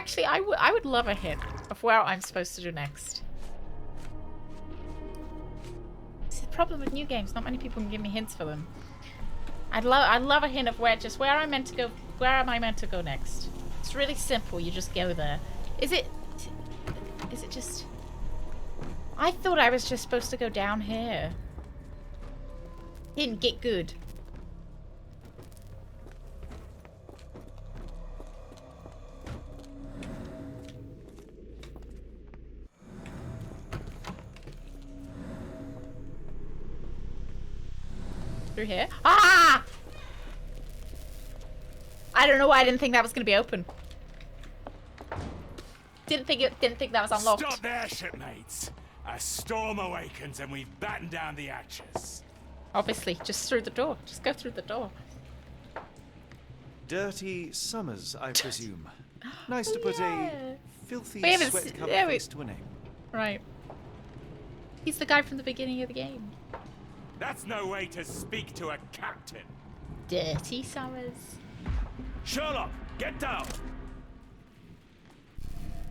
Speaker 1: Actually, I would love a hint of where I'm supposed to do next. It's the problem with new games. Not many people can give me hints for them. I'd love a hint of where I'm meant to go. Where am I meant to go next? It's really simple. You just go there. Is it just? I thought I was just supposed to go down here. Hint, get good. Through here. Ah! I don't know why I didn't think that was going to be open. Didn't think that was unlocked.
Speaker 21: Stop there, shipmates. A storm awakens and we've battened down the hatches.
Speaker 1: Obviously, just through the door. Just go through the door.
Speaker 5: Dirty Summers, I presume. Nice to put a filthy sweat-covered face to a name.
Speaker 1: Right. He's the guy from the beginning of the game.
Speaker 21: That's no way to speak to a captain.
Speaker 1: Dirty Summers.
Speaker 21: Sherlock, get down.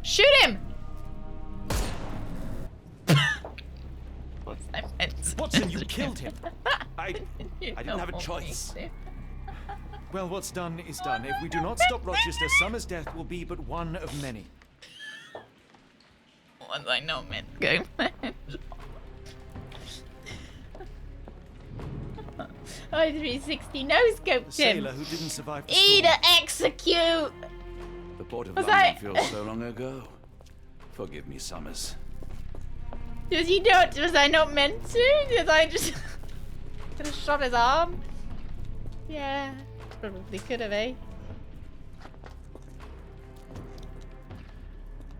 Speaker 1: Shoot him! What's that meant?
Speaker 5: Watson, you killed him. I didn't have a choice. Well, what's done is done. If we do not stop Rochester, Summer's death will be but one of many.
Speaker 1: Ones I know meant go. I 360 no scoped him.
Speaker 5: Sailor who didn't survive the
Speaker 1: Either execute.
Speaker 4: The port of
Speaker 1: Was
Speaker 4: London feels so long ago. Forgive me, Summers.
Speaker 1: Was he not? Was I not meant to? Did I just could have shot his arm? Yeah, probably could have, eh?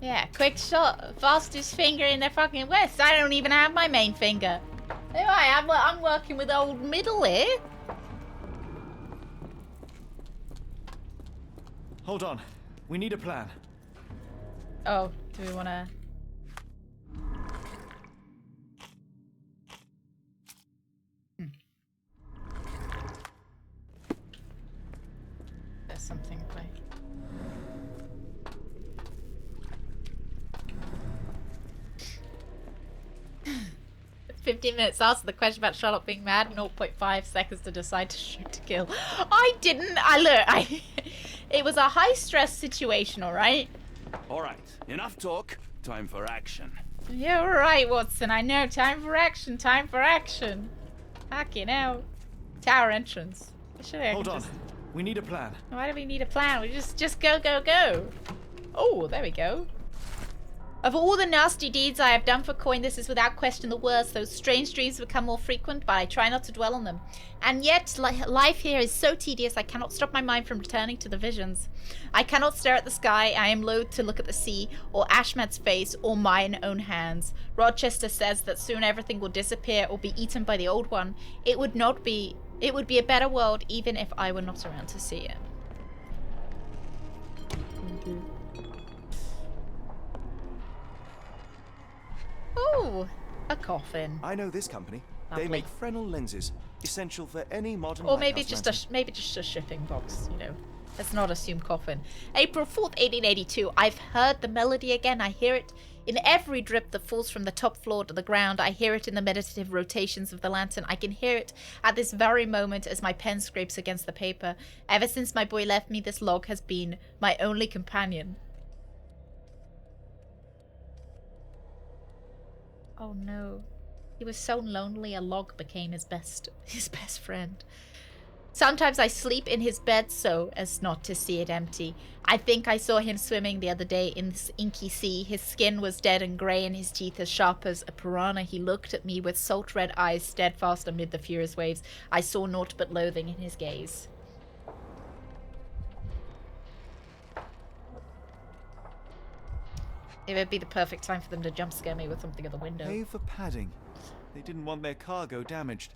Speaker 1: Yeah, quick shot, fastest finger in the fucking west. I don't even have my main finger. There I am. I'm working with old middle here.
Speaker 5: Hold on. We need a plan.
Speaker 1: Oh, do we want to? There's something at play. It's 15 minutes after the question about Sherlock being mad, 0.5 seconds to decide to shoot to kill. I didn't. It was a high stress situation, all right?
Speaker 4: All right, enough talk. Time for action.
Speaker 1: Yeah, all right, Watson. I know. Time for action. Time for action. Fucking hell. Tower entrance.
Speaker 5: Hold on. We need a plan.
Speaker 1: Why do we need a plan? We just go, go, go. Oh, there we go. Of all the nasty deeds I have done for coin, this is without question the worst. Those strange dreams become more frequent, but I try not to dwell on them. And yet, life here is so tedious, I cannot stop my mind from returning to the visions. I cannot stare at the sky, I am loath to look at the sea, or Ashmat's face, or mine own hands. Rochester says that soon everything will disappear or be eaten by the old one. It would be a better world even if I were not around to see it. Oh, a coffin.
Speaker 5: I know this company.
Speaker 1: Lovely.
Speaker 5: They make Fresnel lenses, essential for any modern.
Speaker 1: Or maybe just a shipping box. You know, let's not assume coffin. April 4th, 1882. I've heard the melody again. I hear it in every drip that falls from the top floor to the ground. I hear it in the meditative rotations of the lantern. I can hear it at this very moment as my pen scrapes against the paper. Ever since my boy left me, this log has been my only companion. Oh no. He was so lonely a log became his best friend. Sometimes I sleep in his bed so as not to see it empty. I think I saw him swimming the other day in this inky sea. His skin was dead and grey and his teeth as sharp as a piranha. He looked at me with salt red eyes steadfast amid the furious waves. I saw naught but loathing in his gaze. It would be the perfect time for them to jump scare me with something at the window.
Speaker 5: Pay for padding. They didn't want their cargo damaged.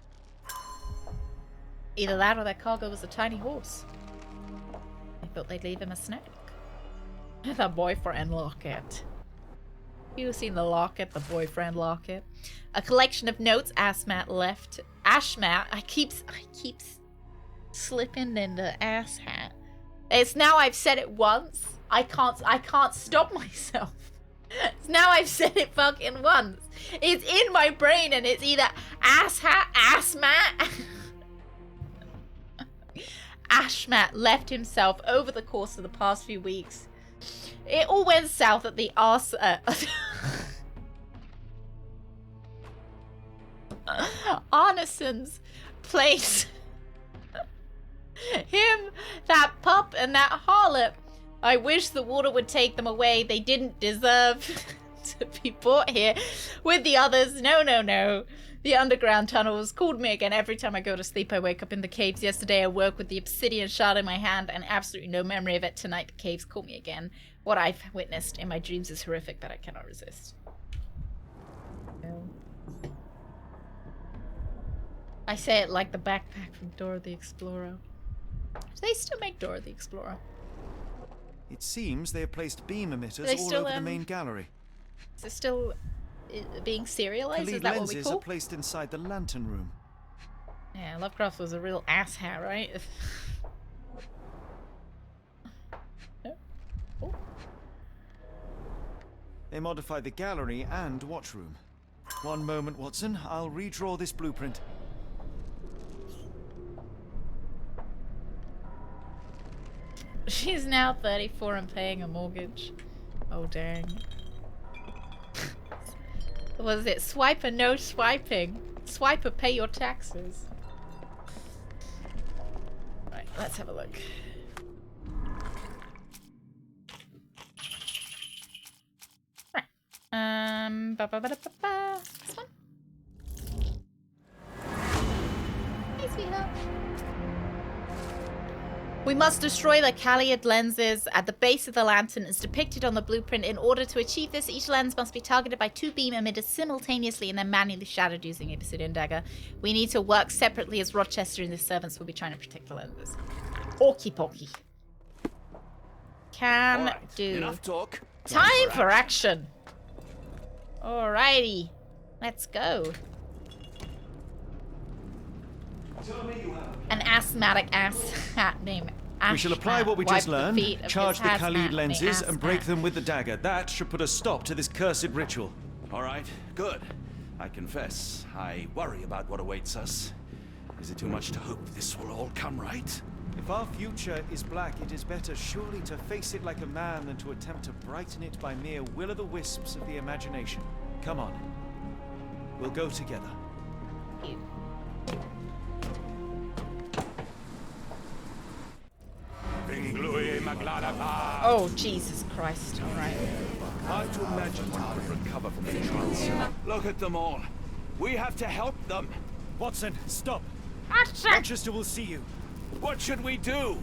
Speaker 1: Either that or their cargo was a tiny horse. I thought they'd leave him a snack. The boyfriend locket. You've seen the locket, the boyfriend locket. A collection of notes Ashmat left. Ashmat? I keep slipping into ass hat. It's now I've said it once. I can't stop myself. Now I've said it fucking once. It's in my brain and it's either Ashmat. Ashmat left himself over the course of the past few weeks. It all went south at the arse. Arneson's place. Him, that pup, and that harlot. I wish the water would take them away. They didn't deserve to be brought here with the others. No, no, no. The underground tunnels called me again. Every time I go to sleep, I wake up in the caves. Yesterday, I woke with the obsidian shard in my hand and absolutely no memory of it. Tonight, the caves call me again. What I've witnessed in my dreams is horrific, but I cannot resist. No. I say it like the backpack from Dora the Explorer. Do they still make Dora the Explorer?
Speaker 5: It seems they have placed beam emitters all over the main gallery.
Speaker 1: Is it still being serialized? Is
Speaker 5: Khalid
Speaker 1: that what we
Speaker 5: lenses
Speaker 1: call?
Speaker 5: are placed inside the lantern room.
Speaker 1: Yeah, Lovecraft was a real asshat, right? Oh.
Speaker 5: They modified the gallery and watchroom. One moment, Watson. I'll redraw this blueprint.
Speaker 1: She's now 34 and paying a mortgage. Oh, dang. Was it swipe or no swiping? Swipe or pay your taxes. Right, let's have a look. Right. This one? Hey, sweetheart. We must destroy the Khalid lenses at the base of the lantern as depicted on the blueprint. In order to achieve this, each lens must be targeted by 2 beam emitters simultaneously and then manually shadowed using a obsidian dagger. We need to work separately as Rochester and the servants will be trying to protect the lenses. Okie pokie. Can
Speaker 4: right,
Speaker 1: do.
Speaker 4: Enough talk.
Speaker 1: Time for action. Alrighty. Let's go. An asthmatic ass hat named Ashmat.
Speaker 5: We shall apply what we just learned, charge the Khalid lenses, and break
Speaker 1: Ashmat.
Speaker 5: them with the dagger. That should put a stop to this cursed ritual.
Speaker 4: All right, good. I confess, I worry about what awaits us. Is it too much to hope this will all come right?
Speaker 5: If our future is black, it is better surely to face it like a man than to attempt to brighten it by mere will-o'-the-wisps of the imagination. Come on. We'll go together.
Speaker 1: Oh, Jesus Christ. Alright.
Speaker 4: Hard to imagine one could recover from the trance. Look at them all. We have to help them.
Speaker 5: Watson, stop.
Speaker 1: Action!
Speaker 5: Rochester will see you.
Speaker 4: What should we do?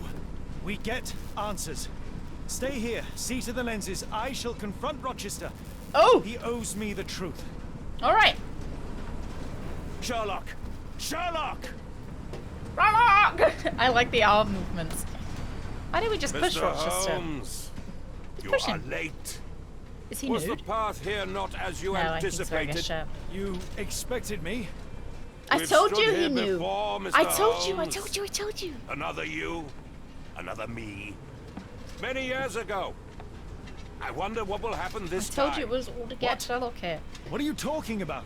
Speaker 5: We get answers. Stay here, see to the lenses. I shall confront Rochester.
Speaker 1: Oh!
Speaker 5: He owes me the truth.
Speaker 1: Alright.
Speaker 4: Sherlock! Sherlock!
Speaker 1: Sherlock! I like the arm movements. Why did we just push
Speaker 21: Mr.
Speaker 1: Rochester?
Speaker 21: Holmes, you
Speaker 1: push
Speaker 21: are
Speaker 1: him.
Speaker 21: late.
Speaker 1: Is he
Speaker 21: Was
Speaker 1: nude?
Speaker 21: the path here not as you
Speaker 1: No,
Speaker 21: anticipated?
Speaker 1: I think so, I guess so.
Speaker 5: You expected me?
Speaker 1: I
Speaker 21: We've
Speaker 1: told
Speaker 21: stood
Speaker 1: you he
Speaker 21: here
Speaker 1: knew.
Speaker 21: before, Mr.
Speaker 1: I told you, I
Speaker 21: Holmes.
Speaker 1: told you, I told you.
Speaker 21: Another you, another me. Many years ago. I wonder what will happen this
Speaker 1: I told
Speaker 21: time.
Speaker 1: you it was all to get Sherlock here.
Speaker 5: What are you talking about?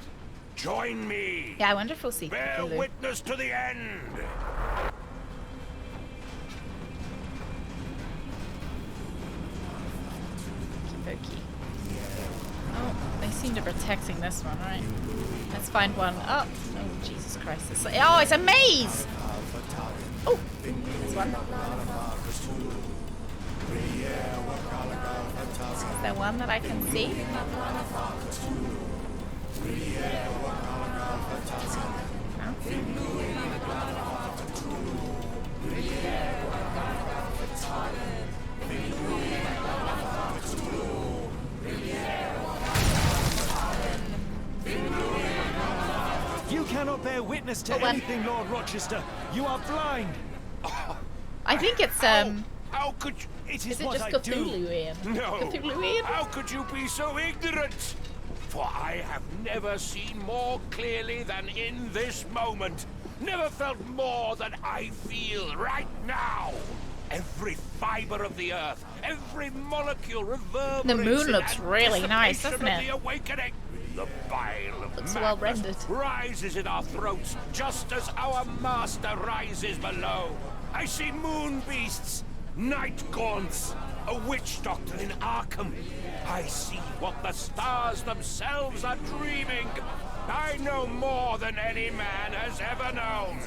Speaker 21: Join me.
Speaker 1: Yeah, I wonder if we'll see
Speaker 21: Bear
Speaker 1: Cthulhu.
Speaker 21: witness to the end.
Speaker 1: Okey-dokey. Oh, they seem to be protecting this one, right? Let's find one. Oh, oh Jesus Christ. Oh, it's a maze! Oh, there's one. Is there one that I can see?
Speaker 5: You cannot bear witness to anything, Lord Rochester. You are blind.
Speaker 1: I think it's
Speaker 21: How could you?
Speaker 5: It
Speaker 1: is it
Speaker 5: what
Speaker 1: just
Speaker 5: I
Speaker 1: Cthulhu-ian?
Speaker 21: No.
Speaker 1: Cthulhu-ian?
Speaker 21: How could you be so ignorant? For I have never seen more clearly than in this moment. Never felt more than I feel right now. Every fiber of the earth, every molecule reverberates.
Speaker 1: The moon looks really nice, doesn't it?
Speaker 21: The awakening. The bile of
Speaker 1: looks
Speaker 21: madness
Speaker 1: well rendered.
Speaker 21: rises in our throats, just as our master rises below. I see moon beasts, night gaunts, a witch doctor in Arkham. I see what the stars themselves are dreaming. I know more than any man has ever known.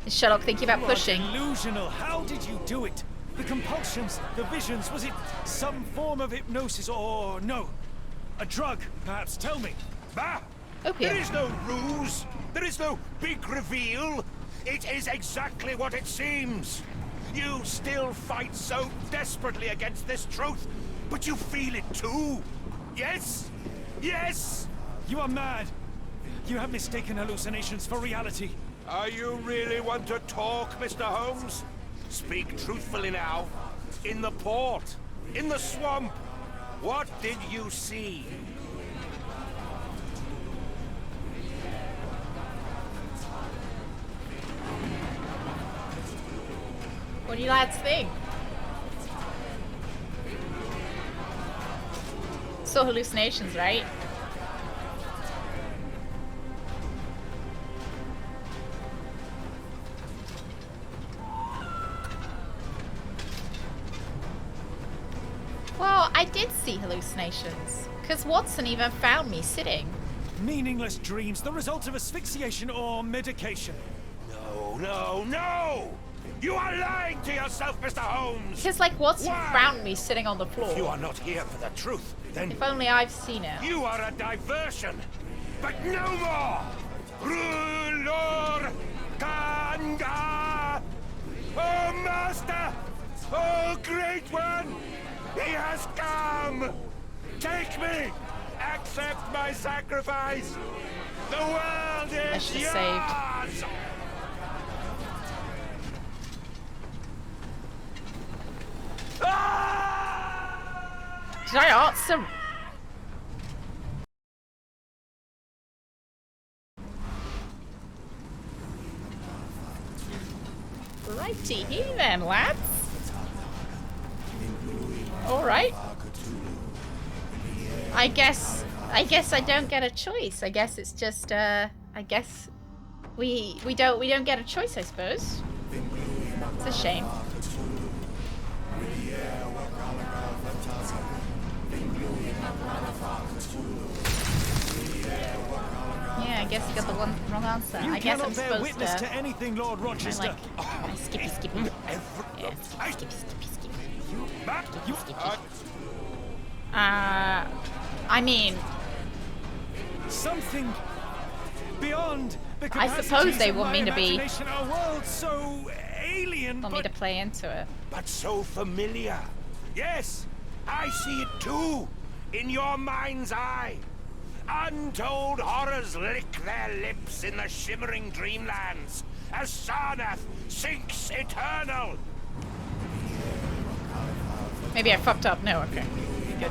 Speaker 1: Is Sherlock thinking about pushing?
Speaker 15: Delusional. How did you do it? The compulsions, the visions, was it some form of hypnosis or no? A drug, perhaps? Tell me.
Speaker 21: Bah!
Speaker 1: Opium.
Speaker 21: There is no ruse. There is no big reveal. It is exactly what it seems. You still fight so desperately against this truth, but you feel it too. Yes? Yes?
Speaker 15: You are mad. You have mistaken hallucinations for reality.
Speaker 21: Are you really want to talk, Mr. Holmes? Speak truthfully now. In the port, in the swamp, what did you see?
Speaker 1: What do you lads think? So hallucinations, right? Well, I did see hallucinations, because Watson even found me sitting.
Speaker 15: Meaningless dreams, the result of asphyxiation or medication.
Speaker 21: No, no, no! You are lying to yourself, Mr. Holmes!
Speaker 1: Because, like, Watson found me sitting on the floor.
Speaker 21: If you are not here for the truth, then...
Speaker 1: If only I've seen it.
Speaker 21: You are a diversion! But no more! Rulor Kanga! Oh, Master! Oh, Great One! He has come! Take me! Accept my sacrifice! The world is yours!
Speaker 1: Saved. Did I answer? Righty then, lads. All right. I guess I don't get a choice. I guess it's just I guess we don't get a choice, I suppose. It's a shame. Yeah, I guess you got the wrong answer.
Speaker 15: You
Speaker 1: I guess I'm
Speaker 15: bear
Speaker 1: supposed
Speaker 15: witness
Speaker 1: to
Speaker 15: anything, Lord Rochester.
Speaker 1: I skippy. Yeah, skippy. I mean,
Speaker 15: something beyond the
Speaker 1: I suppose they want me to be.
Speaker 15: A world so alien,
Speaker 1: want me to play into it.
Speaker 21: But so familiar. Yes, I see it too. In your mind's eye. Untold horrors lick their lips in the shimmering dreamlands as Sarnath sinks eternal.
Speaker 1: Maybe I fucked up. No, okay. Good.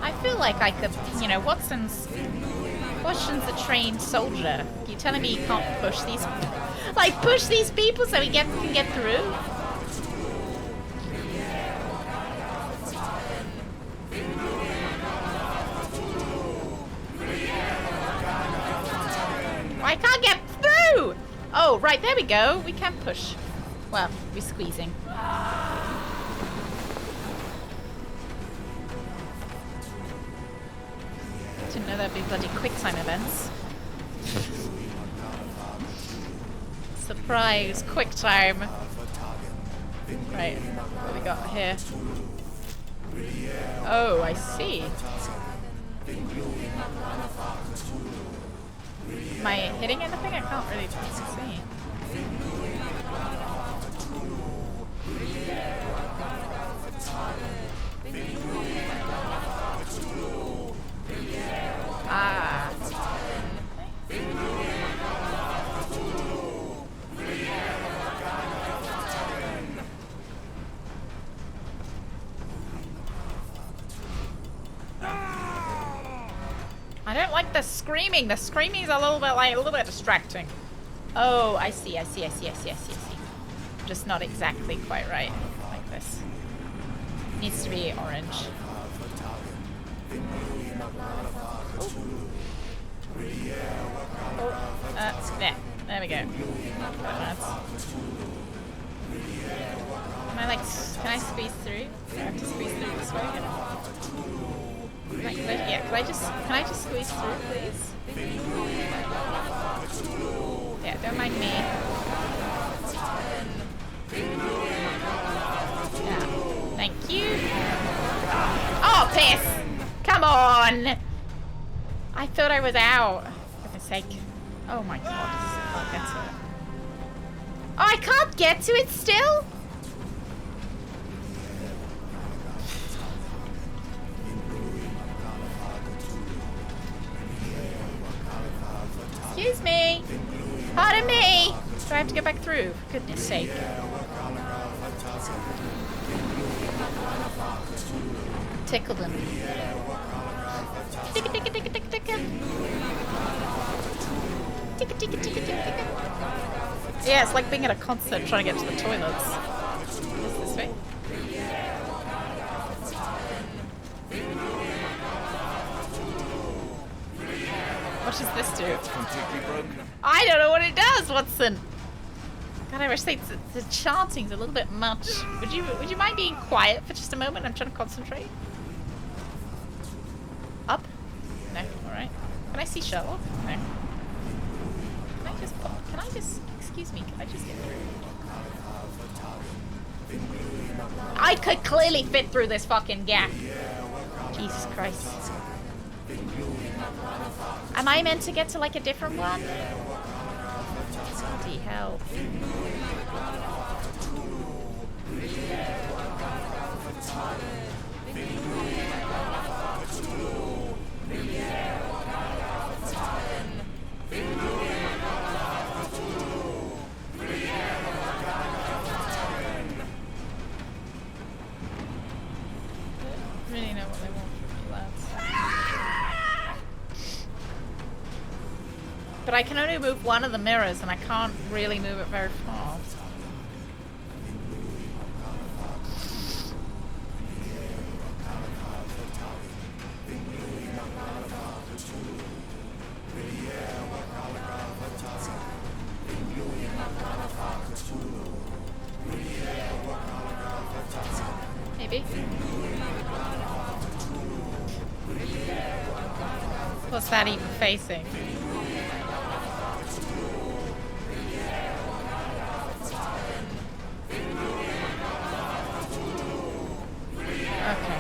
Speaker 1: I feel like I could, you know, Watson's a trained soldier. You telling me you can't push these, like push these people so he can get through? I can't get through! Oh, right, there we go. We can push. Well, we're squeezing. Didn't know there'd be bloody QuickTime events. Surprise, QuickTime. Right, what do we got here? Oh, I see. Am I hitting anything? I can't really see. Ah. I don't like the screaming. The screaming is a little bit distracting. Oh, I see. Just not exactly quite right. Like this. Needs to be orange. There we go. Can I squeeze through? Do I have to squeeze through this way? Can I just squeeze through, please? Yeah, don't mind me. Yeah, thank you. Oh, piss! Come on! I thought I was out. For goodness sake. Oh my god, I can't get to it. Oh, I can't get to it still? Excuse me. Pardon me. Do I have to go back through? For goodness sake. Tickle them. Ticka ticka ticka ticka ticka. Ticka ticka ticka ticka. Yeah, it's like being at a concert trying to get to the toilets. Is this way? What does this do?
Speaker 4: It's completely broken.
Speaker 1: I don't know what it does, Watson. God, I wish the chanting's a little bit much. Would you mind being quiet for just a moment? I'm trying to concentrate. Up? No. All right. Can I see Sherlock? No. Can I just? Excuse me. Can I just get through? I could clearly fit through this fucking gap. Jesus Christ. Am I meant to get to like a different one? Bloody hell. Really know what they want from me, lads. But I can only move one of the mirrors and I can't really move it very far. Maybe. What's that even facing? Okay.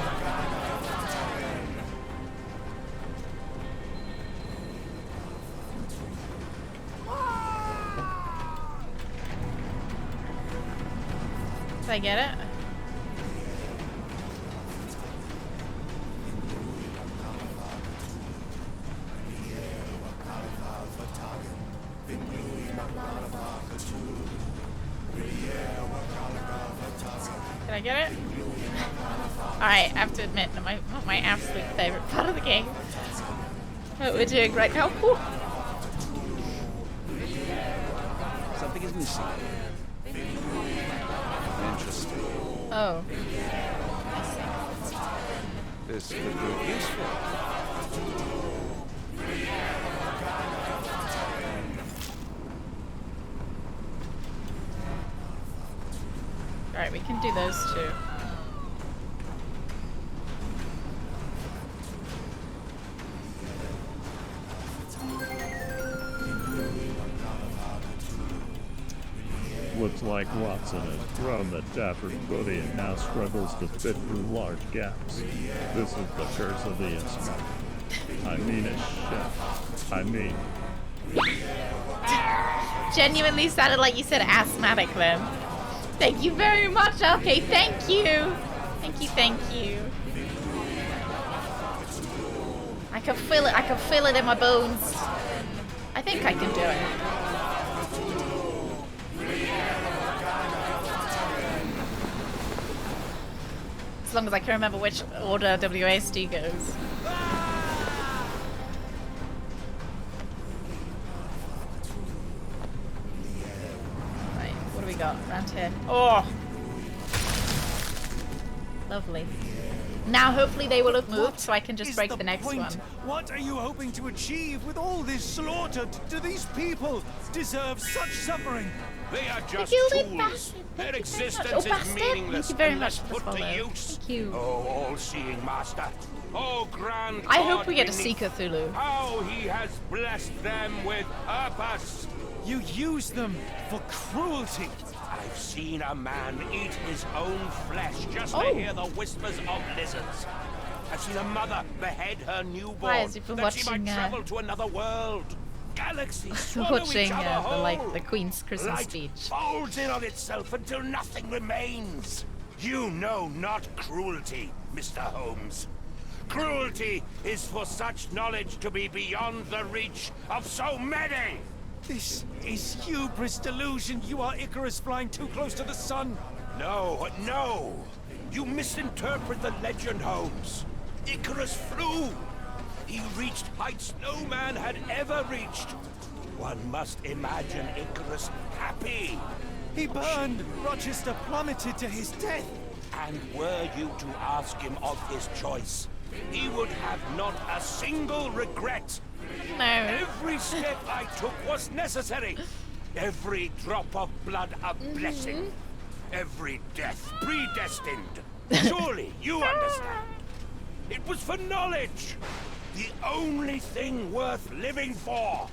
Speaker 1: Did I get it? Did I get it? Alright, I have to admit that my absolute favourite part of the game. What we're doing right now. Ooh.
Speaker 4: Something is missing. Interesting.
Speaker 1: Oh.
Speaker 4: This could prove useful.
Speaker 1: Alright, we can do those two.
Speaker 3: Looks like Watson has grown the dapper booty and now struggles to fit through large gaps. This is the curse of the instrument. I mean it, shit. I mean...
Speaker 1: Genuinely sounded like you said asthmatic then. Thank you very much. Okay, thank you. Thank you. I can feel it. I can feel it in my bones. I think I can do it. As long as I can remember which order WASD goes. got around here? Oh! Lovely. Now hopefully they will have moved so I can just break the next one.
Speaker 15: What are you hoping to achieve with all this slaughter? Do these people deserve such suffering?
Speaker 21: They are just
Speaker 1: gilded
Speaker 21: tools.
Speaker 1: bastard.
Speaker 21: Their existence
Speaker 1: Oh,
Speaker 21: is
Speaker 1: bastard.
Speaker 21: meaningless
Speaker 1: Thank you very
Speaker 21: unless
Speaker 1: much for
Speaker 21: put to
Speaker 1: follow.
Speaker 21: use.
Speaker 1: Thank you.
Speaker 21: Oh, all-seeing master. Oh, grand
Speaker 1: I hope
Speaker 21: God
Speaker 1: we get a
Speaker 21: beneath.
Speaker 1: Seeker Thulu.
Speaker 21: How he has blessed them with purpose.
Speaker 15: You use them for cruelty.
Speaker 21: I've seen a man eat his own flesh just to
Speaker 1: Oh.
Speaker 21: hear the whispers of lizards. I've seen a mother behead her newborn
Speaker 1: Why has he been
Speaker 21: that she
Speaker 1: watching,
Speaker 21: might travel to another world. Galaxies swallow
Speaker 1: Watching
Speaker 21: each other whole.
Speaker 1: the Queen's Christmas
Speaker 21: Light
Speaker 1: speech.
Speaker 21: folds in on itself until nothing remains. You know not cruelty, Mr. Holmes. Cruelty is for such knowledge to be beyond the reach of so many.
Speaker 15: This is hubris delusion. You are Icarus flying too close to the sun.
Speaker 21: No, no. You misinterpret the legend, Holmes. Icarus flew. He reached heights no man had ever reached. One must imagine Icarus happy.
Speaker 15: He burned. Rochester plummeted to his death.
Speaker 21: And were you to ask him of his choice, he would have not a single regret.
Speaker 1: No.
Speaker 21: Every step I took was necessary. Every drop of blood a blessing. Every death predestined. Surely you understand. It was for knowledge. The only thing worth living for.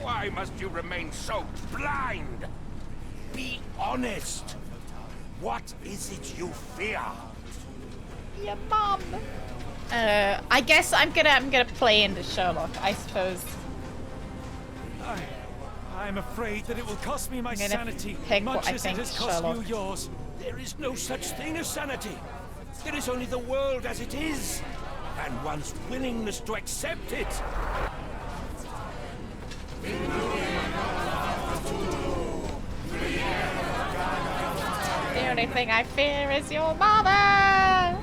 Speaker 21: Why must you remain so blind? Be honest. What is it you fear?
Speaker 1: Your mom. I guess I'm gonna play into Sherlock, I suppose.
Speaker 15: I'm afraid that it will cost me my
Speaker 1: I'm gonna
Speaker 15: sanity,
Speaker 1: pick
Speaker 15: much
Speaker 1: what I
Speaker 15: as
Speaker 1: think
Speaker 15: it has cost
Speaker 1: Sherlock.
Speaker 15: you yours.
Speaker 21: There is no such thing as sanity. There is only the world as it is, and one's willingness to accept it.
Speaker 1: The only thing I fear is your mother!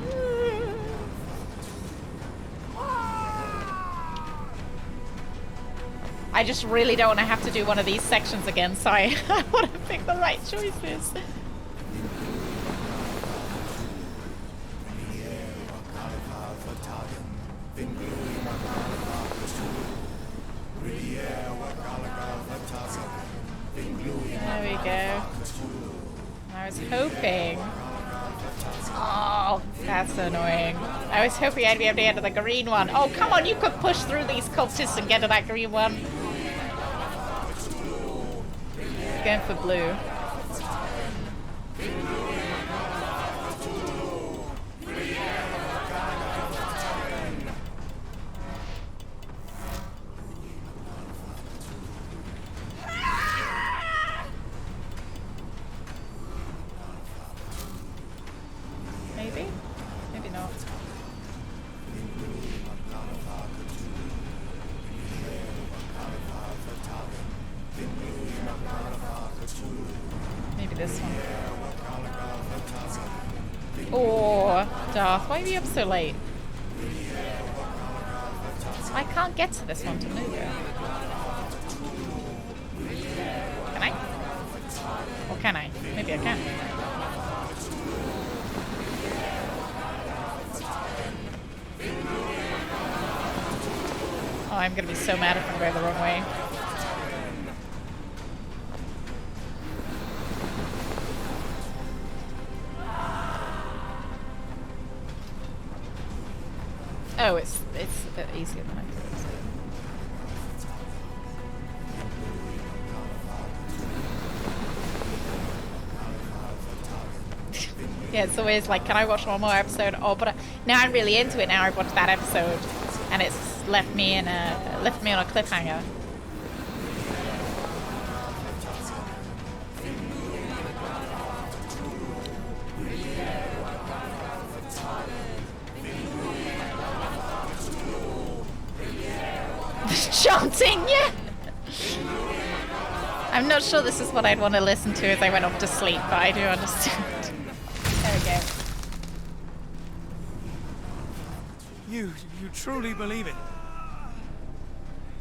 Speaker 1: I just really don't want to have to do one of these sections again, sorry. I want to pick the right choices. There we go. I was hoping. Oh, that's annoying. I was hoping I'd be able to get to the green one. Oh, come on, you could push through these cultists and get to that green one. Going for blue. Maybe? Maybe not. Maybe this one. Oh, Darth, why are you up so late? I can't get to this one to move it. Can I? Or can I? Maybe I can. Oh, I'm gonna be so mad if I'm going the wrong way. Oh, it's a bit easier than I thought. Yeah, it's always like, can I watch one more episode? Oh, but now I'm really into it. Now I've watched that episode, and it's left me on a cliffhanger. Chanting, yeah. I'm not sure this is what I'd want to listen to as I went off to sleep, but I do understand. There we go.
Speaker 15: You truly believe it?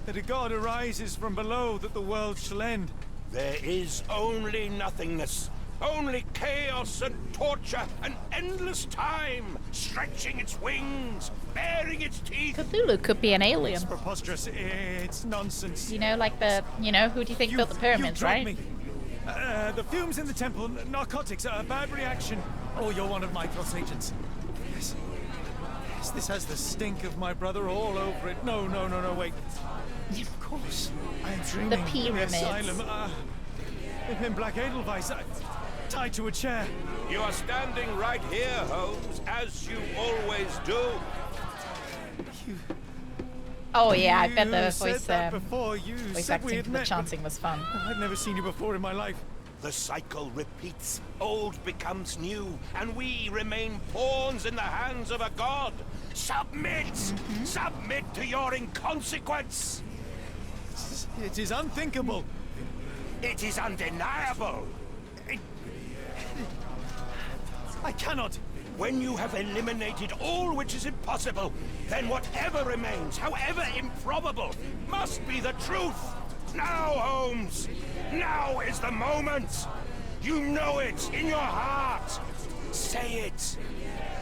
Speaker 15: That a god arises from below, that the world shall end?
Speaker 21: There is only nothingness. Only chaos and torture and endless time, stretching its wings, baring its teeth.
Speaker 1: Cthulhu could be an alien.
Speaker 15: It's preposterous. It's nonsense.
Speaker 1: You know, like the, who do you think built the pyramids, right?
Speaker 15: Me. The fumes in the temple, narcotics, a bad reaction. Oh, you're one of Michael's agents. Yes. Yes, this has the stink of my brother all over it. No, wait. Of course. I'm dreaming.
Speaker 1: The pyramids.
Speaker 15: In the asylum. In Black Edelweiss. Tied to a chair.
Speaker 21: You are standing right here, Holmes, as you always do.
Speaker 1: Oh yeah, I bet the voice
Speaker 15: acting
Speaker 1: for the chanting was fun.
Speaker 15: I've never seen you before in my life.
Speaker 21: The cycle repeats. Old becomes new, and we remain pawns in the hands of a god. Submit! Submit to your inconsequence!
Speaker 15: It is unthinkable.
Speaker 21: It is undeniable.
Speaker 15: I cannot.
Speaker 21: When you have eliminated all which is impossible, then whatever remains, however improbable, must be the truth. Now, Holmes, now is the moment. You know it in your heart. Say it.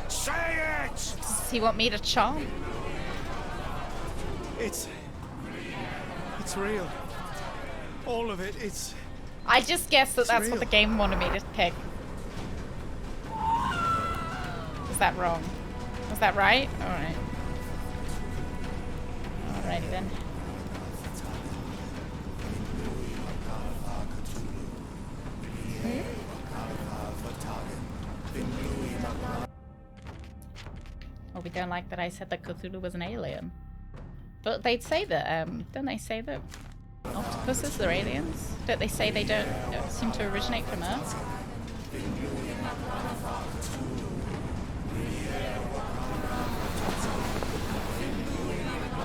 Speaker 21: Say it.
Speaker 1: Does he want me to chant?
Speaker 15: It's real. All of it.
Speaker 1: I just guessed that that's
Speaker 15: real.
Speaker 1: what the game wanted me to pick. Was that wrong? Was that right? Alright. Alrighty then. Oh, we don't like that I said that Cthulhu was an alien. But they'd say that, don't they say that octopuses are aliens? Don't they say they don't seem to originate from Earth?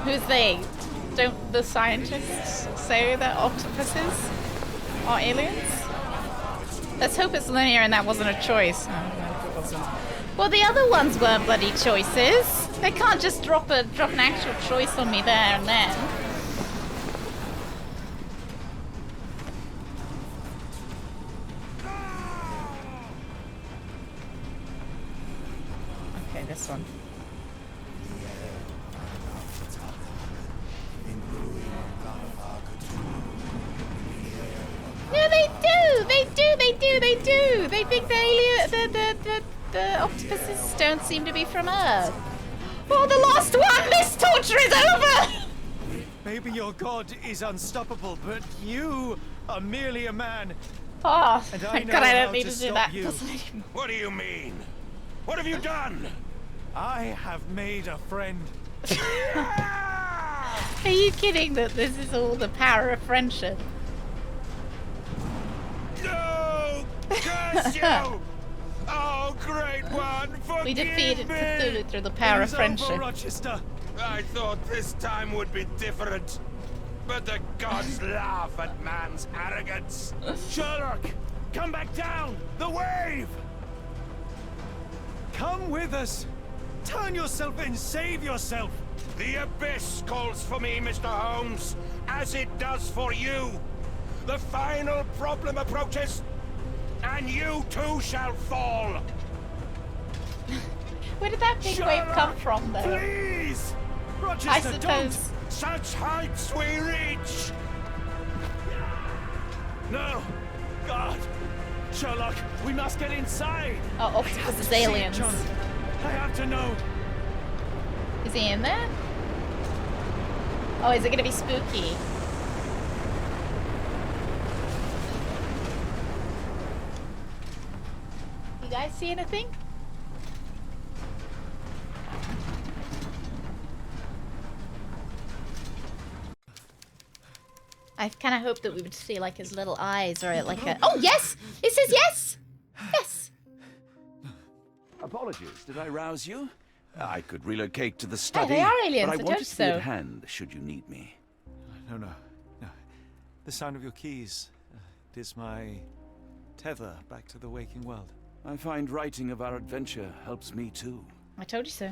Speaker 1: Who's they? Don't the scientists say that octopuses are aliens? Let's hope it's linear and that wasn't a choice. No, it wasn't. Well, the other ones weren't bloody choices. They can't just drop an actual choice on me there and then. Okay, this one. No, they do! They think the octopuses don't seem to be from Earth. Oh, the last one! This torture is over!
Speaker 15: Maybe your god is unstoppable, but you are merely a man.
Speaker 1: Oh,
Speaker 15: and
Speaker 1: thank God I don't need to do that.
Speaker 21: What do you mean? What have you done?
Speaker 15: I have made a friend.
Speaker 1: Are you kidding that this is all the power of friendship?
Speaker 21: No! Curse you! Oh, great one, forgive
Speaker 1: we defeated
Speaker 21: me!
Speaker 1: Cthulhu through the power of friendship.
Speaker 15: Over, Rochester.
Speaker 21: I thought this time would be different. But the gods laugh at man's arrogance.
Speaker 15: Sherlock, come back down! The wave! Come with us! Turn yourself in, save yourself!
Speaker 21: The abyss calls for me, Mr. Holmes, as it does for you. The final problem approaches, and you too shall fall.
Speaker 1: Where did that big wave come from, though?
Speaker 21: Please!
Speaker 15: Rochester,
Speaker 1: I suppose.
Speaker 21: Don't. Such heights we reach!
Speaker 15: No! God! Sherlock, we must get inside!
Speaker 1: Oh, octopus is aliens.
Speaker 15: I have to know.
Speaker 1: Is he in there? Oh, is it gonna be spooky? You guys see anything? I kind of hoped that we would see like his little eyes or like a... Oh, yes! It says yes! Yes!
Speaker 4: Apologies, did I rouse you? I could relocate to the study,
Speaker 1: they are aliens,
Speaker 4: but I
Speaker 1: I
Speaker 4: wanted
Speaker 1: told
Speaker 4: to be
Speaker 1: you
Speaker 4: at
Speaker 1: so.
Speaker 4: hand should you need me.
Speaker 15: No. The sound of your keys. It is my tether back to the waking world.
Speaker 4: I find writing of our adventure helps me too.
Speaker 1: I told you so.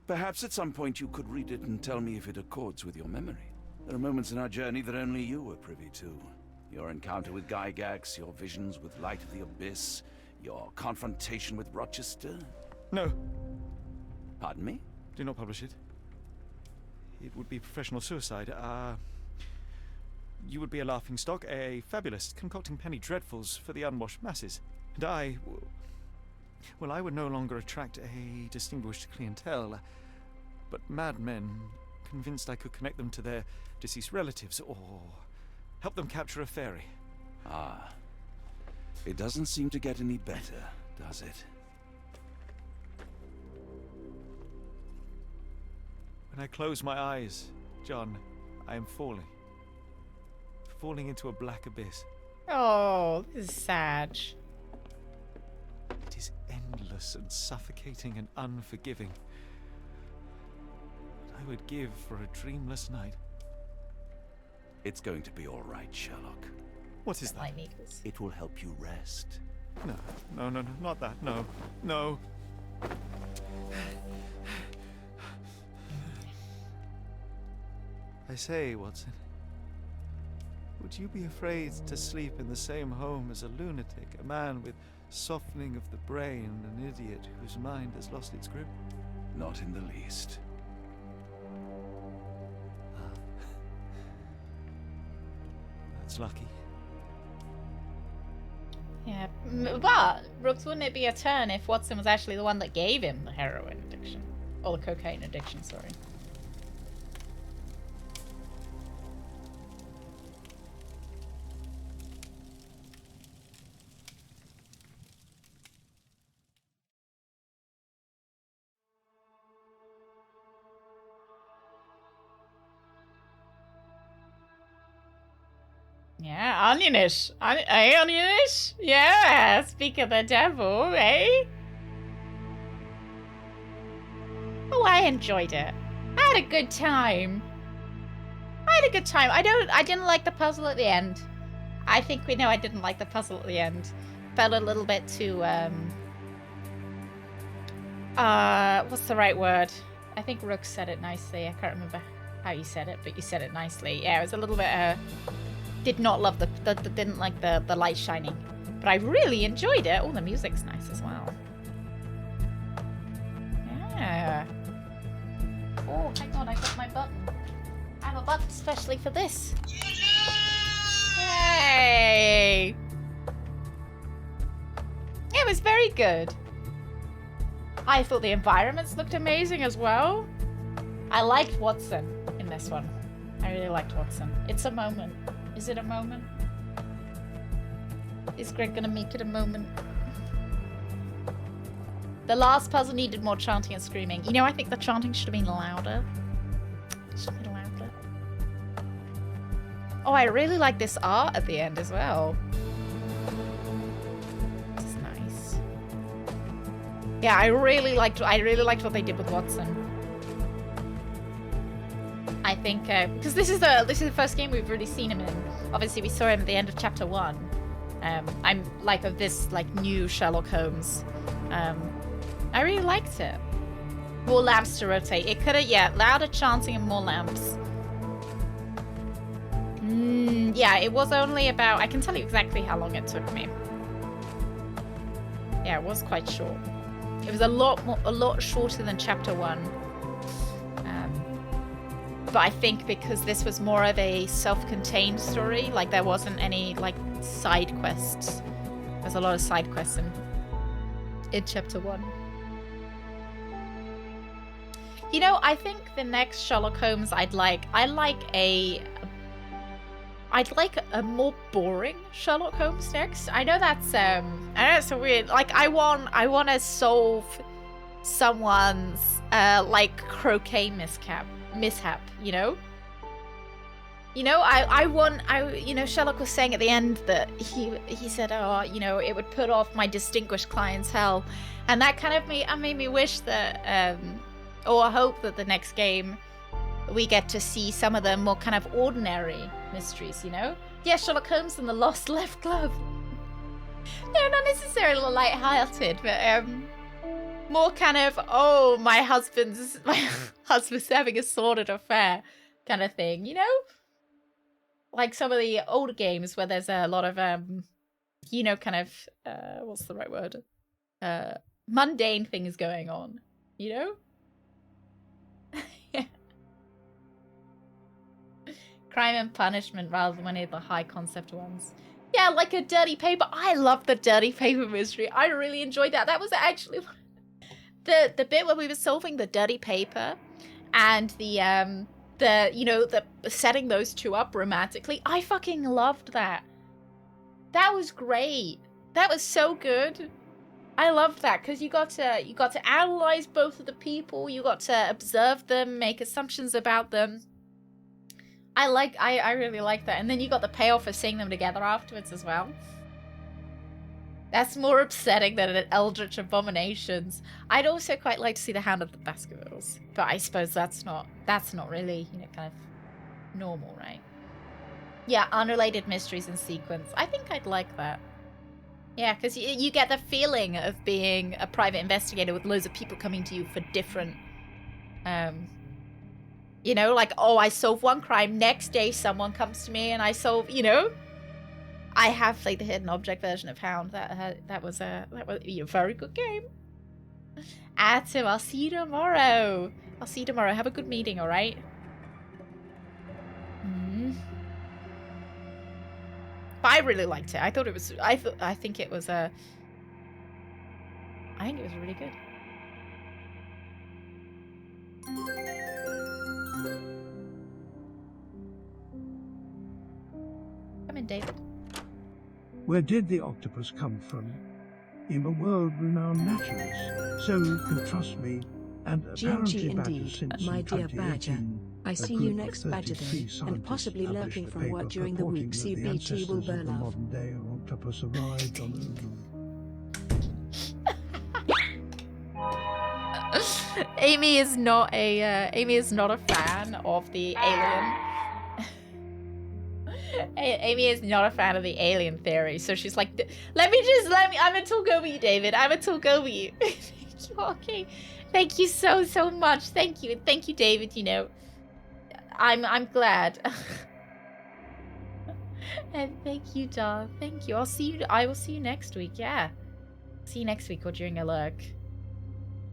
Speaker 4: Perhaps at some point you could read it and tell me if it accords with your memory. There are moments in our journey that only you were privy to. Your encounter with Gygax, your visions with Light of the Abyss, your confrontation with Rochester?
Speaker 15: No.
Speaker 4: Pardon me?
Speaker 15: Do not publish it. It would be professional suicide. You would be a laughingstock, a fabulist, concocting penny dreadfuls for the unwashed masses. And I would no longer attract a distinguished clientele, but madmen convinced I could connect them to their deceased relatives or help them capture a fairy.
Speaker 4: Ah. It doesn't seem to get any better, does it?
Speaker 15: When I close my eyes, John, I am falling. Falling into a black abyss.
Speaker 1: Oh, this is sad.
Speaker 15: It is endless and suffocating and unforgiving. What I would give for a dreamless night.
Speaker 4: It's going to be all right, Sherlock.
Speaker 15: What is that?
Speaker 4: It will help you rest.
Speaker 15: No, not that. No. I say, Watson, would you be afraid to sleep in the same home as a lunatic, a man with softening of the brain, an idiot whose mind has lost its grip?
Speaker 4: Not in the least.
Speaker 15: That's lucky.
Speaker 1: Yeah, but, Brooks, wouldn't it be a turn if Watson was actually the one that gave him the heroin addiction? Or the cocaine addiction, sorry. Yeah, onionish. Onionish? Yeah, speak of the devil, eh? Oh, I enjoyed it. I had a good time. I didn't like the puzzle at the end. I think we know I didn't like the puzzle at the end. Felt a little bit too, what's the right word? I think Rook said it nicely. I can't remember how you said it, but you said it nicely. Yeah, it was a little bit, did not love didn't like the light shining. But I really enjoyed it. Oh, the music's nice as well. Yeah. Oh, hang on, I got my button. I have a button especially for this. Hey! It was very good. I thought the environments looked amazing as well. I liked Watson in this one. I really liked Watson. It's a moment. Is it a moment? Is Greg gonna make it a moment? The last puzzle needed more chanting and screaming. You know, I think the chanting should have been louder. Should have been louder. Oh, I really like this art at the end as well. This is nice. Yeah, I really liked what they did with Watson. I think because this is the first game we've really seen him in. Obviously, we saw him at the end of chapter 1. I'm like of this new Sherlock Holmes. I really liked it. More lamps to rotate. It could have, louder chanting and more lamps. Yeah, it was only about. I can tell you exactly how long it took me. Yeah, it was quite short. It was a lot shorter than chapter 1. But I think because this was more of a self-contained story, like there wasn't any side quests. There's a lot of side quests in chapter 1. You know, I think the next Sherlock Holmes I'd like a more boring Sherlock Holmes next. I know that's I know it's so weird. I want to solve someone's croquet mishap, you know? Sherlock was saying at the end that he said, it would put off my distinguished clientele. And that kind of made me wish that, or hope that the next game we get to see some of the more kind of ordinary mysteries, you know? Yeah, Sherlock Holmes and the Lost Left Glove. No, not necessarily light-hearted, but more kind of, my husband's having a sordid affair kind of thing, you know? like some of the older games where there's a lot of you know, kind of what's the right word? Mundane things going on, you know? Yeah. Crime and punishment rather than any of the high concept ones. Yeah, like a dirty paper. I love the dirty paper mystery. I really enjoyed that. That was actually the bit where we were solving the dirty paper and the you know, the setting those two up romantically. I fucking loved that. That was great. That was so good. I loved that because you got to analyze both of the people. You got to observe them, make assumptions about them. I really like that. And then you got the payoff of seeing them together afterwards as well. That's more upsetting than an Eldritch Abominations. I'd also quite like to see the Hand of the Baskervilles, but I suppose that's not really, you know, kind of normal, right? Yeah, unrelated mysteries in sequence. I think I'd like that. Yeah, because you get the feeling of being a private investigator with loads of people coming to you for different, you know, like, oh, I solve one crime, next day someone comes to me and I solve, you know. I have played the hidden object version of Hound. That was a very good game. Atom, I'll see you tomorrow. I'll see you tomorrow. Have a good meeting, all right? But I really liked it. I thought it was. I think it was a. I think it was really good. Come in, David.
Speaker 7: Where did the octopus come from? I'm a world-renowned naturalist, so you can trust me. And apparently
Speaker 2: indeed, my dear Badger. I see you next Badgertail, and possibly lurking from work during the week. CBT will burn up.
Speaker 7: Modern day octopus arrived on
Speaker 1: Amy is not a fan of the alien. Amy is not a fan of the alien theory, so she's like, let me. I'm gonna talk over you, David. I'm gonna talk over you. Okay. Thank you so much. Thank you, David. You know, I'm glad. And thank you, dog. Thank you. I will see you next week. Yeah, see you next week or during a lurk.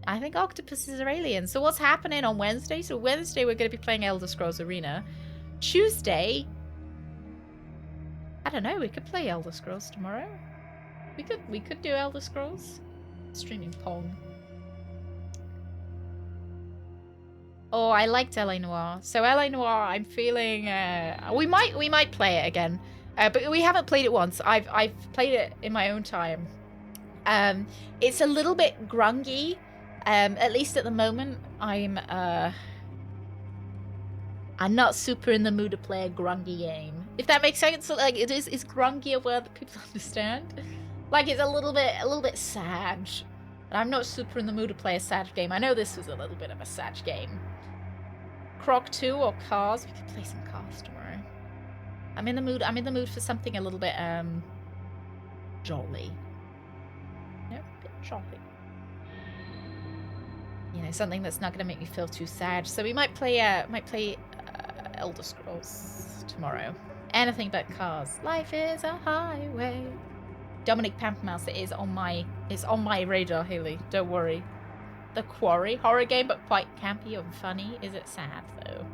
Speaker 1: I think octopuses are aliens. So what's happening on Wednesday? So Wednesday we're going to be playing Elder Scrolls Arena. Tuesday, I don't know. We could play Elder Scrolls tomorrow. We could do Elder Scrolls. Streaming Pong. Oh, I liked L.A. Noire. So L.A. Noire, I'm feeling we might play it again, but we haven't played it once. I've played it in my own time. It's a little bit grungy, at least at the moment. I'm not super in the mood to play a grungy game, if that makes sense. So, like, is grungy a word that people understand? Like, it's a little bit sad. I'm not super in the mood to play a sad game. I know this was a little bit of a sad game. Croc 2 or Cars? We could play some Cars tomorrow. I'm in the mood for something a little bit jolly. You know, a bit jolly. You know, something that's not going to make me feel too sad. So we might play Elder Scrolls tomorrow. Anything but Cars. Life is a highway. Dominic Pampermouse, it's on my radar, Haley. Don't worry. The Quarry, horror game, but quite campy and funny. Is it sad though?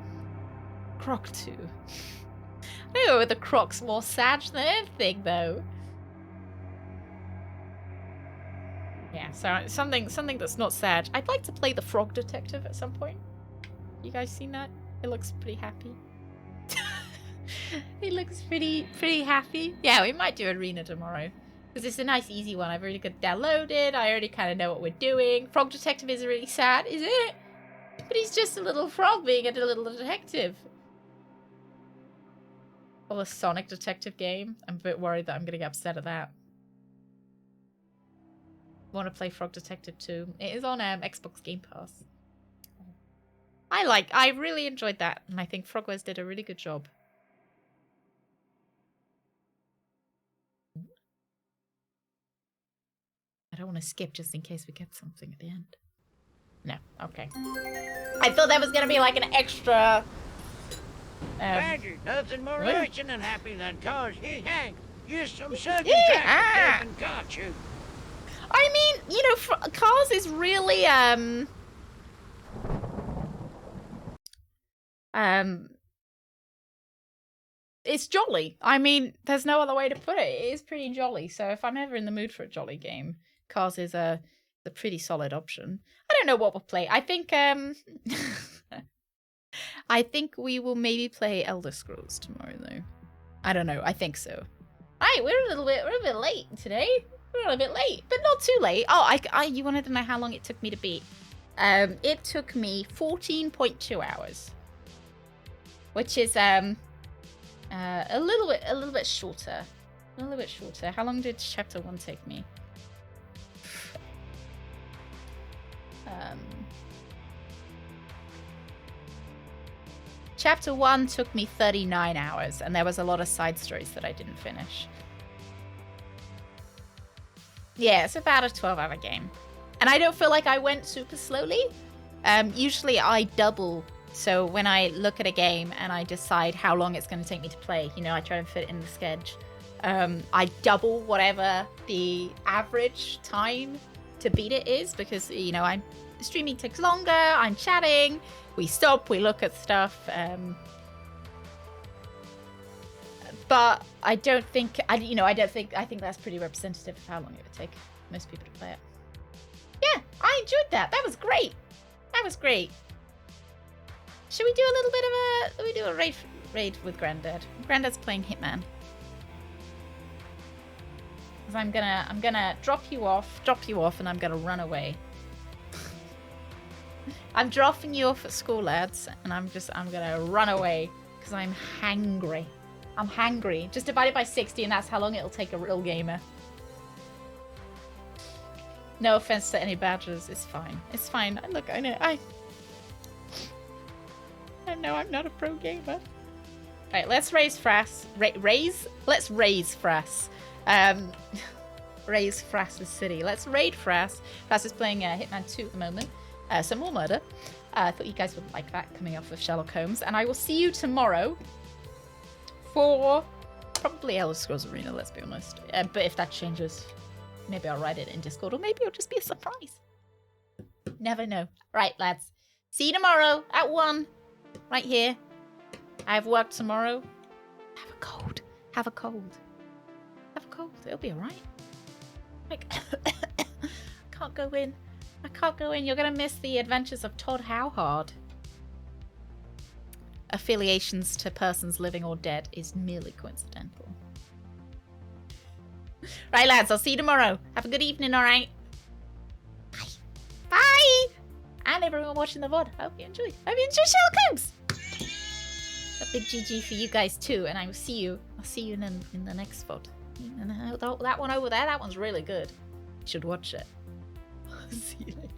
Speaker 1: Croc 2. I don't know whether Croc's more sad than anything though. Yeah, so something that's not sad. I'd like to play the Frog Detective at some point. You guys seen that? It looks pretty happy. It looks pretty happy. Yeah, we might do Arena tomorrow. Because it's a nice, easy one. I've already got it downloaded. I already kind of know what we're doing. Frog Detective is really sad, is it? But he's just a little frog being a little detective. Or a Sonic Detective game. I'm a bit worried that I'm going to get upset at that. I want to play Frog Detective 2. It is on Xbox Game Pass. I really enjoyed that. And I think Frogwares did a really good job. I don't want to skip just in case we get something at the end. No, okay. I thought that was going to be like an extra
Speaker 10: Badger, nothing more
Speaker 1: what?
Speaker 10: rejoicing and happy than cause he hang. You some sudden
Speaker 1: Yeah.
Speaker 10: and got you.
Speaker 1: I mean, you know, Cars is really it's jolly. I mean, there's no other way to put it. It is pretty jolly. So if I'm ever in the mood for a jolly game, Cars is a pretty solid option. I don't know what we'll play. I think I think we will maybe play Elder Scrolls tomorrow though. I don't know. I think so. Alright, we're a bit late today. We're a bit late, but not too late. Oh, you wanted to know how long it took me to beat? It took me 14.2 hours, which is a little bit shorter. A little bit shorter. How long did chapter 1 take me? Chapter 1 took me 39 hours, and there was a lot of side stories that I didn't finish. Yeah, it's about a 12-hour game. And I don't feel like I went super slowly. Usually I double. So when I look at a game and I decide how long it's going to take me to play, you know, I try and fit it in the schedule. I double whatever the average time to beat it is because, you know, streaming takes longer, I'm chatting, we stop, we look at stuff. But I don't think, I think that's pretty representative of how long it would take most people to play it. Yeah, I enjoyed that. That was great. That was great. Should we do a little bit of a raid with Granddad? Granddad's playing Hitman. Because I'm gonna drop you off, and I'm gonna run away. I'm dropping you off at school, lads, and I'm gonna run away because I'm hangry. I'm hangry. Just divide it by 60, and that's how long it'll take a real gamer. No offense to any badgers, it's fine. It's fine. Look, I know I'm not a pro gamer. Alright, let's raise Frass. Let's raise Frass. Raise Frass's city. Let's raid Frass. Frass is playing Hitman 2 at the moment. Some more murder. I thought you guys would like that coming off of Sherlock Holmes. And I will see you tomorrow for probably Elder Scrolls Arena, let's be honest. But if that changes, maybe I'll write it in Discord, or maybe it'll just be a surprise. Never know. Right, lads. See you tomorrow at 1. Right here. I have work tomorrow. Have a cold. Have a cold. Have a cold. It'll be alright. Like, can't go in. I can't go in. You're going to miss the adventures of Todd Howhard. Affiliations to persons living or dead is merely coincidental. Right, lads. I'll see you tomorrow. Have a good evening, alright? Bye. Bye! And everyone watching the VOD. I hope you enjoyed. I hope you enjoyed Sherlock Holmes. A big GG for you guys too, and I will see you. I'll see you in the next VOD. And that one over there, that one's really good. You should watch it. See you later.